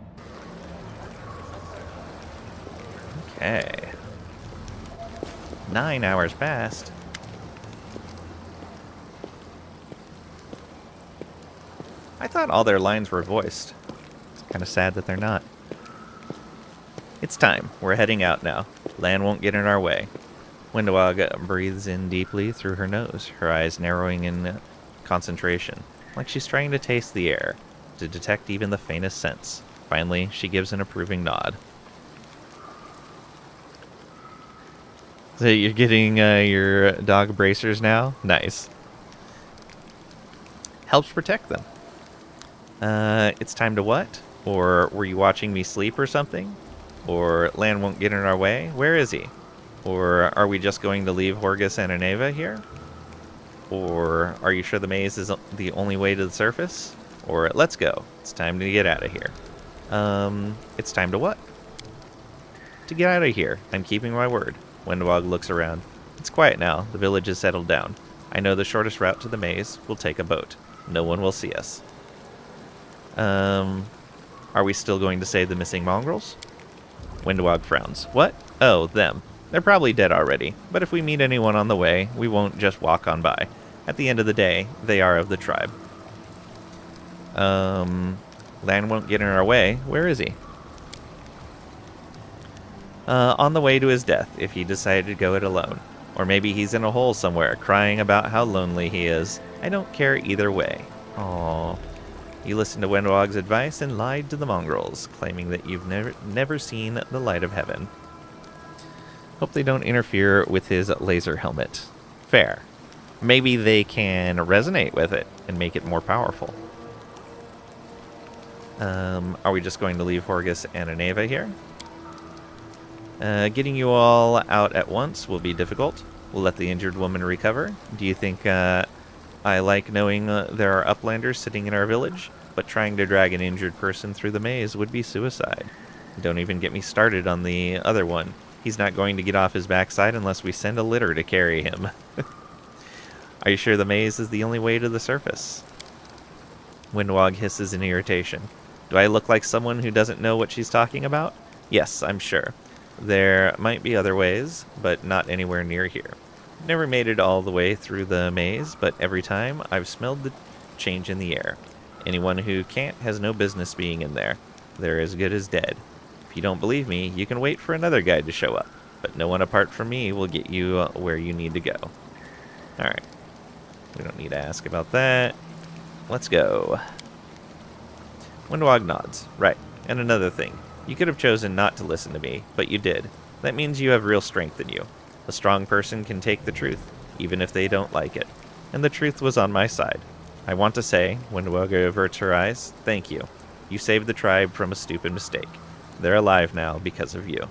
Okay. 9 hours passed. I thought all their lines were voiced. It's kind of sad that they're not. It's time. We're heading out now. Land won't get in our way. Windowag breathes in deeply through her nose, her eyes narrowing in concentration, like she's trying to taste the air, to detect even the faintest sense. Finally, she gives an approving nod. So you're getting your dog bracers now? Nice. Helps protect them. It's time to what? Or were you watching me sleep or something? Or Land won't get in our way? Where is he? Or are we just going to leave Horgus and Aneva here? Or are you sure the maze is the only way to the surface? Or let's go. It's time to get out of here. It's time to what? To get out of here. I'm keeping my word. Windowag looks around. It's quiet now. The village has settled down. I know the shortest route to the maze. We'll take a boat. No one will see us. Are we still going to save the missing mongrels? Windowag frowns. What? Oh, them. They're probably dead already, but if we meet anyone on the way, we won't just walk on by. At the end of the day, they are of the tribe. Land won't get in our way. Where is he? On the way to his death, if he decided to go it alone. Or maybe he's in a hole somewhere, crying about how lonely he is. I don't care either way. Aww. You listened to Windowag's advice and lied to the mongrels, claiming that you've never seen the light of heaven. Hope they don't interfere with his laser helmet. Fair. Maybe they can resonate with it and make it more powerful. Are we just going to leave Horgus and Aneva here? Getting you all out at once will be difficult. We'll let the injured woman recover. Do you think I like knowing there are uplanders sitting in our village? But trying to drag an injured person through the maze would be suicide. Don't even get me started on the other one. He's not going to get off his backside unless we send a litter to carry him. Are you sure the maze is the only way to the surface? Windowag hisses in irritation. Do I look like someone who doesn't know what she's talking about? Yes, I'm sure. There might be other ways, but not anywhere near here. Never made it all the way through the maze, but every time I've smelled the change in the air. Anyone who can't has no business being in there. They're as good as dead. If you don't believe me, you can wait for another guide to show up, but no one apart from me will get you where you need to go. Alright. We don't need to ask about that. Let's go. Windowag nods. Right. And another thing. You could have chosen not to listen to me, but you did. That means you have real strength in you. A strong person can take the truth, even if they don't like it. And the truth was on my side. I want to say, Windowag averts her eyes, thank you. You saved the tribe from a stupid mistake. They're alive now because of you.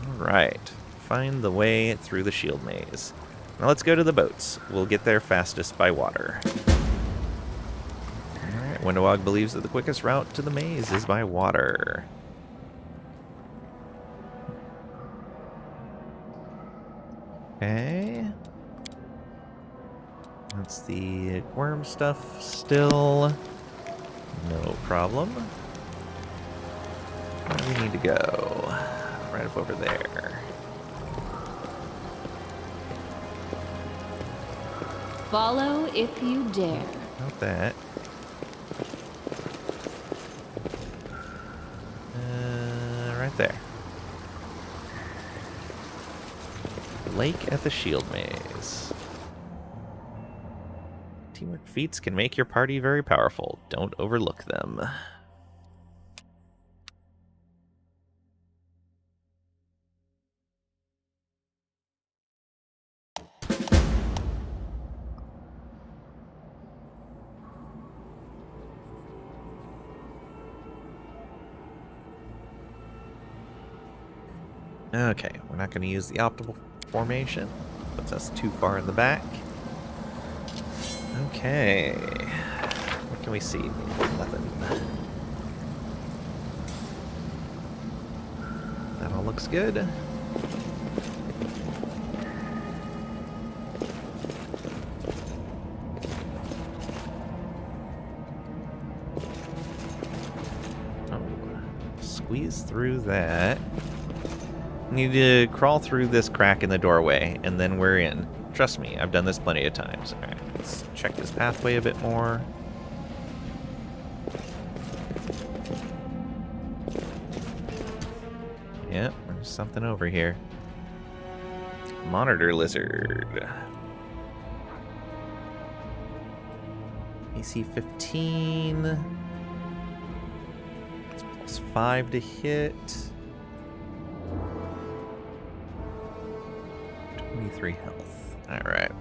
Alright. Find the way through the shield maze. Now let's go to the boats. We'll get there fastest by water. Alright, Windowag believes that the quickest route to the maze is by water. Okay. That's the worm stuff still. No problem. Where do we need to go? Right up over there. Follow if you dare. Not that. Right there. Lake at the Shield Maze. Teamwork feats can make your party very powerful. Don't overlook them. Okay, we're not going to use the optimal formation. Puts us too far in the back. Okay. What can we see? Nothing. That all looks good. Oh, squeeze through that. Need to crawl through this crack in the doorway, and then we're in. Trust me, I've done this plenty of times. Alright, let's check this pathway a bit more. Yep, there's something over here. Monitor lizard. AC 15. It's +5 to hit. 23 health. Alright.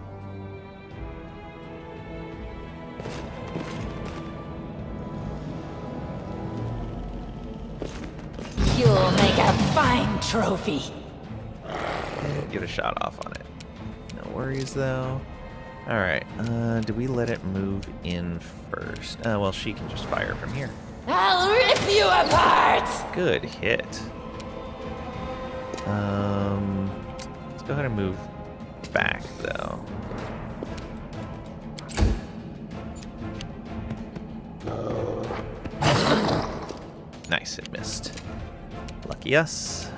You'll make a fine trophy. Get a shot off on it. No worries though. Alright, do we let it move in first? Well, she can just fire from here. I'll rip you apart! Good hit. Let's go ahead and move back though. Nice, it missed. Lucky us.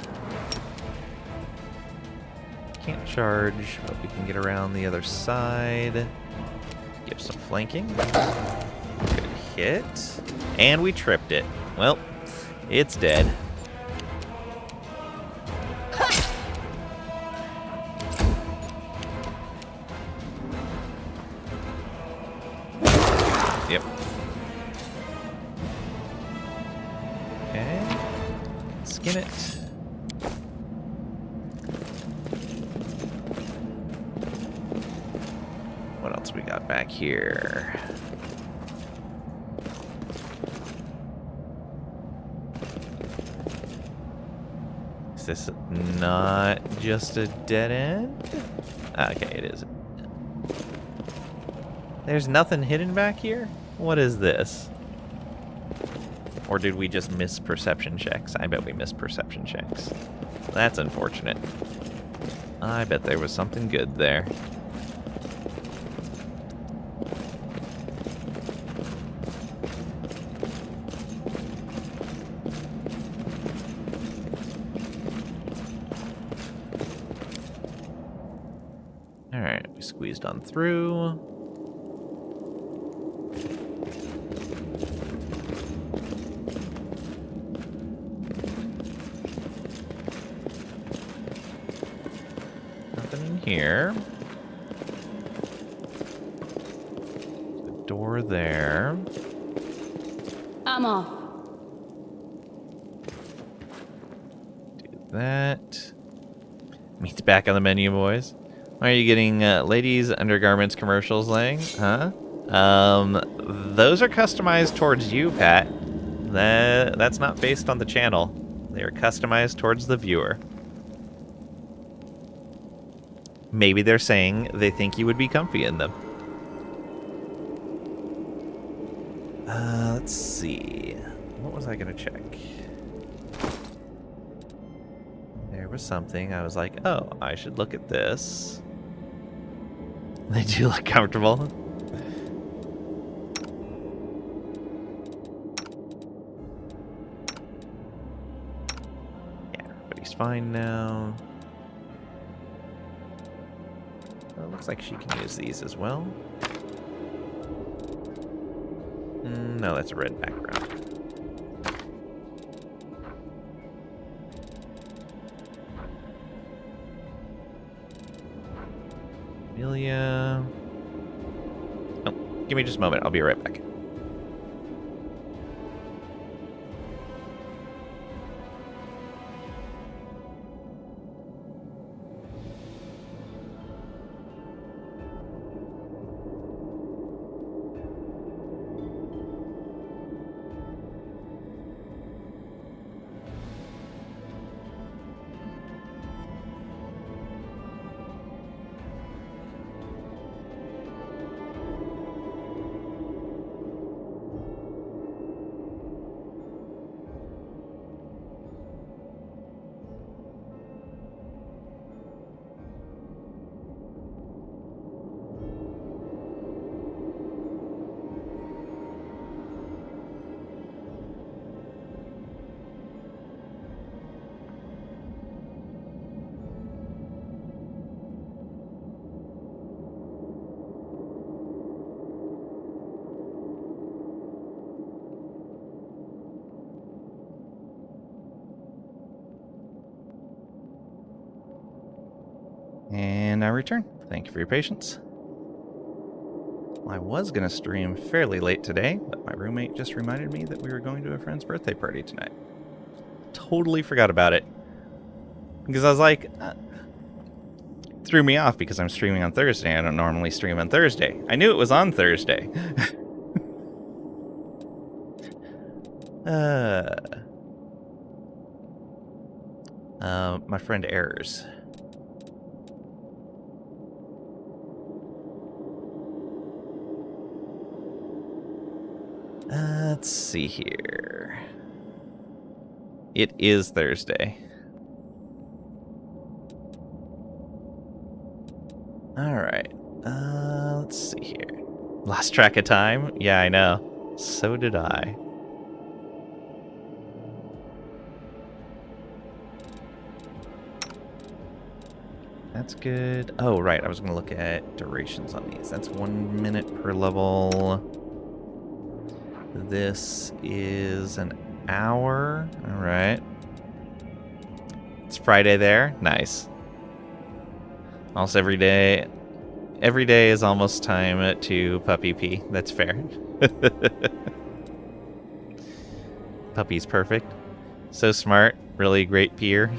Can't charge, but we can get around the other side. Give some flanking. Good hit. And we tripped it. Well, it's dead. Yep. Okay. Skin it. What else we got back here? Is this not just a dead end? Okay, it is. There's nothing hidden back here? What is this? Or did we just miss perception checks? I bet we missed perception checks. That's unfortunate. I bet there was something good there. Alright, we squeezed on through. Here. The door there. I'm off. Do that. Meat's back on the menu, boys. Why are you getting ladies' undergarments commercials, Lang? Huh? Those are customized towards you, Pat. That's not based on the channel. They are customized towards the viewer. Maybe they're saying they think you would be comfy in them. Let's see. What was I gonna check? There was something I was like, oh, I should look at this. They do look comfortable. Yeah, everybody's fine now. Well, it looks like she can use these as well. No, that's a red background. Amelia. Oh, give me just a moment. I'll be right back. And I return. Thank you for your patience. Well, I was going to stream fairly late today, but my roommate just reminded me that we were going to a friend's birthday party tonight. Totally forgot about it. Because I was like, threw me off because I'm streaming on Thursday. I don't normally stream on Thursday. I knew it was on Thursday. My friend Errors. Let's see here. It is Thursday. Alright. Let's see here. Lost track of time? Yeah, I know. So did I. That's good. Oh, right. I was going to look at durations on these. That's 1 minute per level. This is an hour. All right. It's Friday there. Nice. Almost every day. Every day is almost time to puppy pee. That's fair. Puppy's perfect. So smart. Really great peer.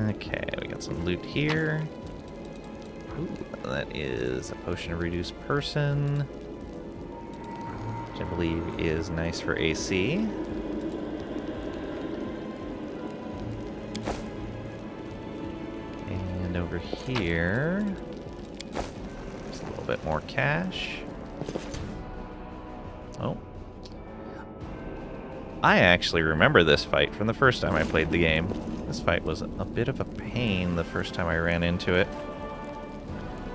Okay, we got some loot here. Ooh, that is a potion of reduced person, which I believe is nice for AC. And over here, just a little bit more cash. Oh. I actually remember this fight from the first time I played the game. This fight was a bit of a pain the first time I ran into it.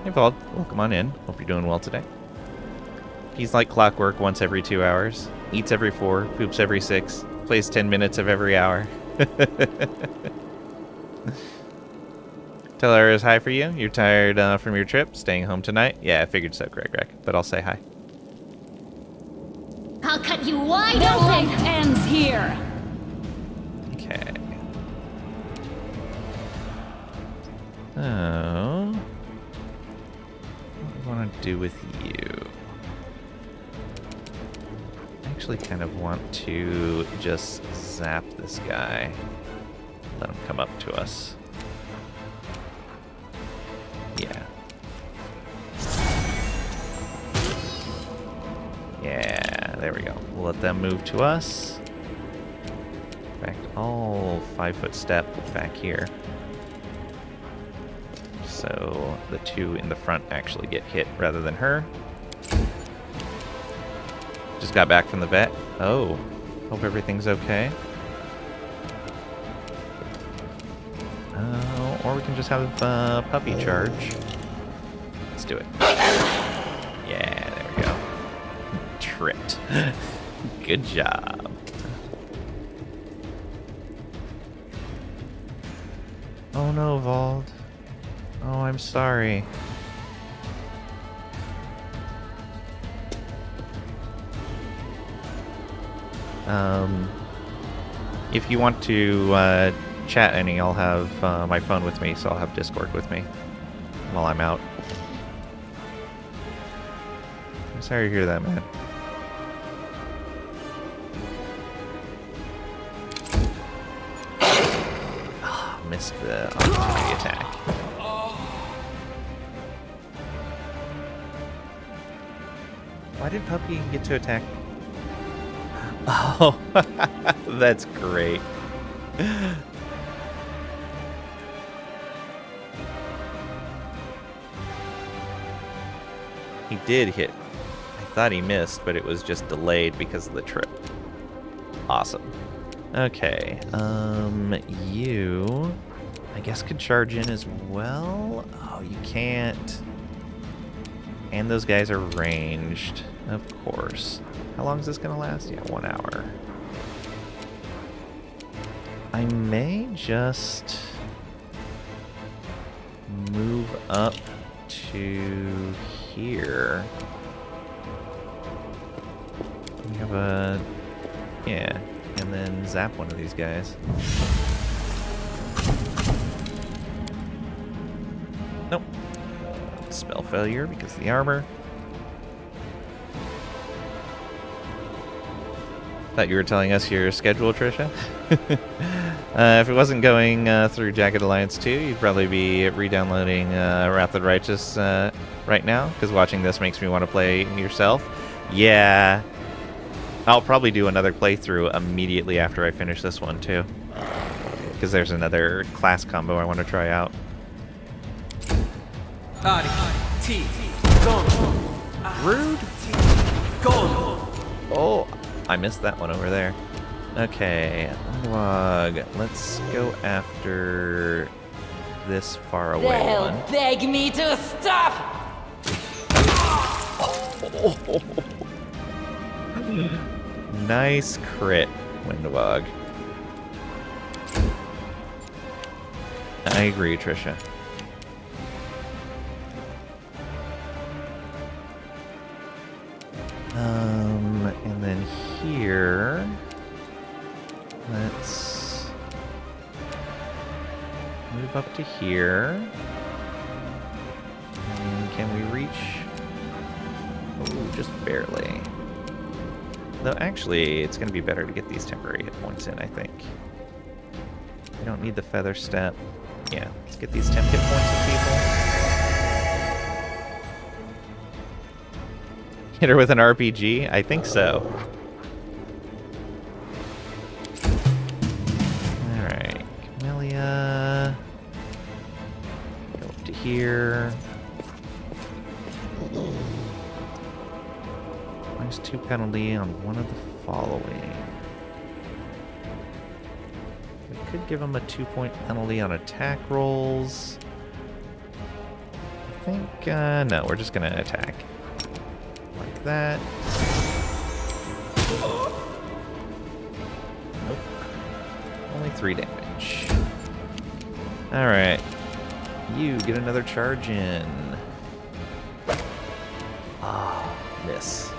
Hey, Vald. Welcome on in. Hope you're doing well today. He's like clockwork once every 2 hours. Eats every 4, poops every 6, plays 10 minutes of every hour. Tell her it's hi for you. You're tired from your trip? Staying home tonight? Yeah, I figured so, Greg. But I'll say hi. I'll cut you wide No open! life ends here! Okay. So, what do I want to do with you? I actually kind of want to just zap this guy. Let him come up to us. Yeah. Yeah, there we go. We'll let them move to us. In fact, I'll 5-foot step back here. so the two in the front actually get hit rather than her. Just got back from the vet. Oh, hope everything's okay. Or we can just have puppy charge. Let's do it. Yeah, there we go. Tripped. Good job. Oh no, Vald. Oh, I'm sorry. If you want to chat any, I'll have my phone with me, so I'll have Discord with me while I'm out. I'm sorry to hear that, man. Oh, missed the opportunity attack. Why did Puppy get to attack? Oh, that's great. He did hit. I thought he missed, but it was just delayed because of the trip. Awesome. Okay, you, I guess, could charge in as well. Oh, you can't. And those guys are ranged, of course. How long is this gonna last? Yeah, 1 hour. I may just move up to here. We have a... yeah, and then zap one of these guys. Nope. Spell failure because of the armor. Thought you were telling us your schedule, Trisha. If it wasn't going through Jagged Alliance 2, you'd probably be re-downloading Wrath of the Righteous right now, because watching this makes me want to play yourself. Yeah. I'll probably do another playthrough immediately after I finish this one, too. Because there's another class combo I want to try out. Rude. Oh, I missed that one over there. Okay, log. Let's go after this far away They'll one. beg me to stop! Nice crit, Windwog. I agree, Trisha. And then here, let's move up to here. And can we reach? Oh, just barely. Though actually, it's going to be better to get these temporary hit points in, I think. We don't need the feather step. Yeah, let's get these temp hit points in, people. Hit her with an RPG? I think so. Alright, Camellia. Go up to here. -2 penalty on one of the following. We could give him a 2-point penalty on attack rolls. I think, no, we're just gonna attack. Like that. Nope. Only 3 damage. Alright. You get another charge in. Ah, miss.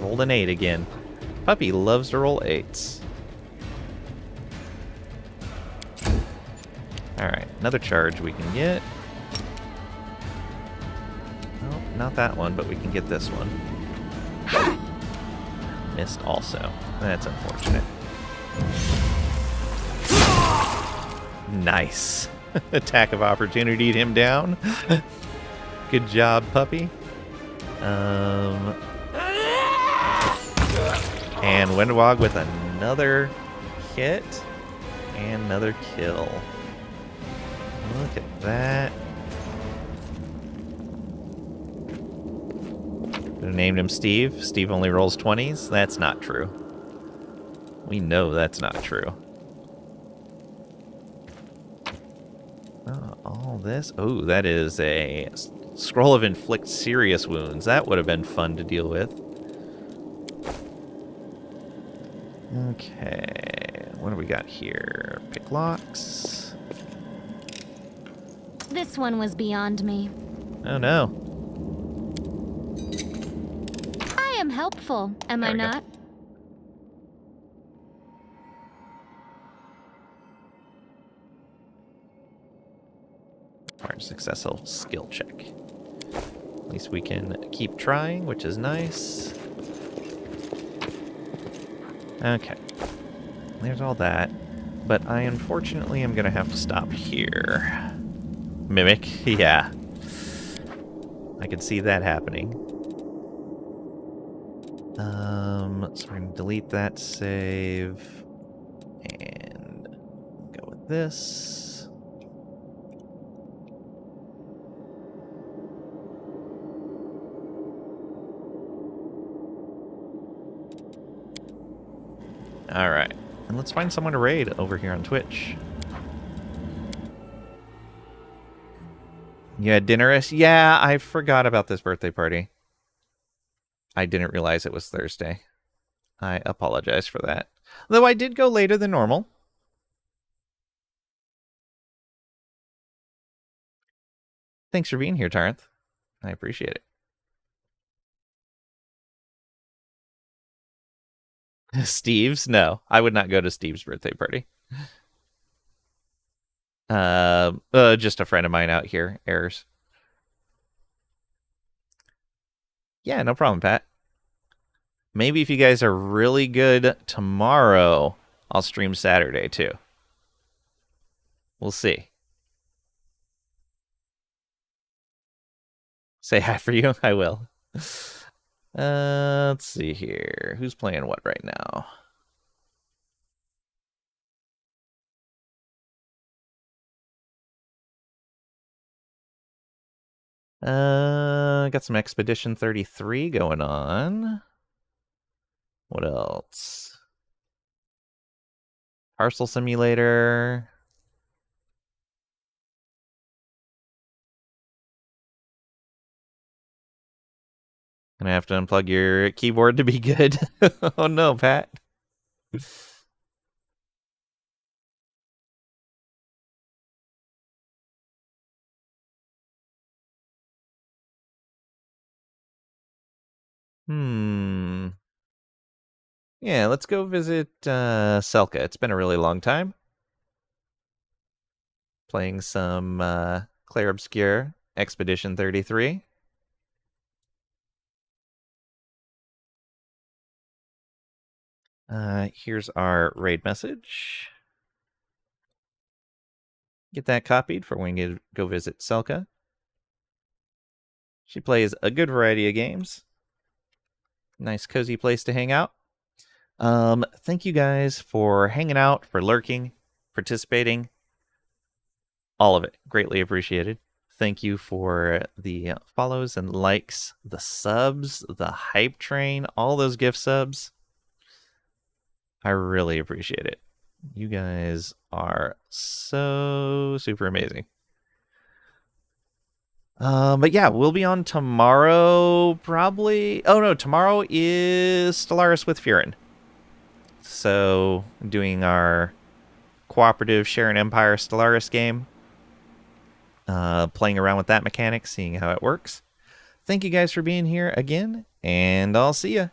Rolled an 8 again. Puppy loves to roll 8s. Alright, another charge we can get. Oh, not that one, but we can get this one. Missed also. That's unfortunate. Nice. Attack of opportunity'd him down. Good job, puppy. And Windwog with another hit and another kill. Look at that. Who named him Steve? Steve only rolls 20s? That's not true. We know that's not true. Oh, all this? Oh, that is a scroll of inflict serious wounds. That would have been fun to deal with. Okay, what do we got here? Pick locks. This one was beyond me. Oh no. I am helpful, am I not? Alright, successful skill check. At least we can keep trying, which is nice. Okay. There's all that. But I unfortunately am going to have to stop here. Mimic? Yeah. I can see that happening. So we're going to delete that save. And go with this. Alright. And let's find someone to raid over here on Twitch. You had dinner? Yeah, I forgot about this birthday party. I didn't realize it was Thursday. I apologize for that. Though I did go later than normal. Thanks for being here, Taranth. I appreciate it. Steve's? No, I would not go to Steve's birthday party. Just a friend of mine out here. Errors. Yeah, no problem, Pat. Maybe if you guys are really good tomorrow, I'll stream Saturday too. We'll see. Say hi for you? I will. Let's see here. Who's playing what right now? Got some Expedition 33 going on. What else? Parcel Simulator. Gonna have to unplug your keyboard to be good. Oh no, Pat. Yeah, let's go visit Selka. It's been a really long time. Playing some Clair Obscure Expedition 33. Here's our raid message. Get that copied for when you go visit Selka. She plays a good variety of games. Nice, cozy place to hang out. Thank you guys for hanging out, for lurking, participating. All of it. Greatly appreciated. Thank you for the follows and likes, the subs, the hype train, all those gift subs. I really appreciate it. You guys are so super amazing. But yeah, we'll be on tomorrow, probably. Oh no, tomorrow is Stellaris with Furin. So, doing our cooperative Share an Empire Stellaris game. Playing around with that mechanic, seeing how it works. Thank you guys for being here again, and I'll see ya.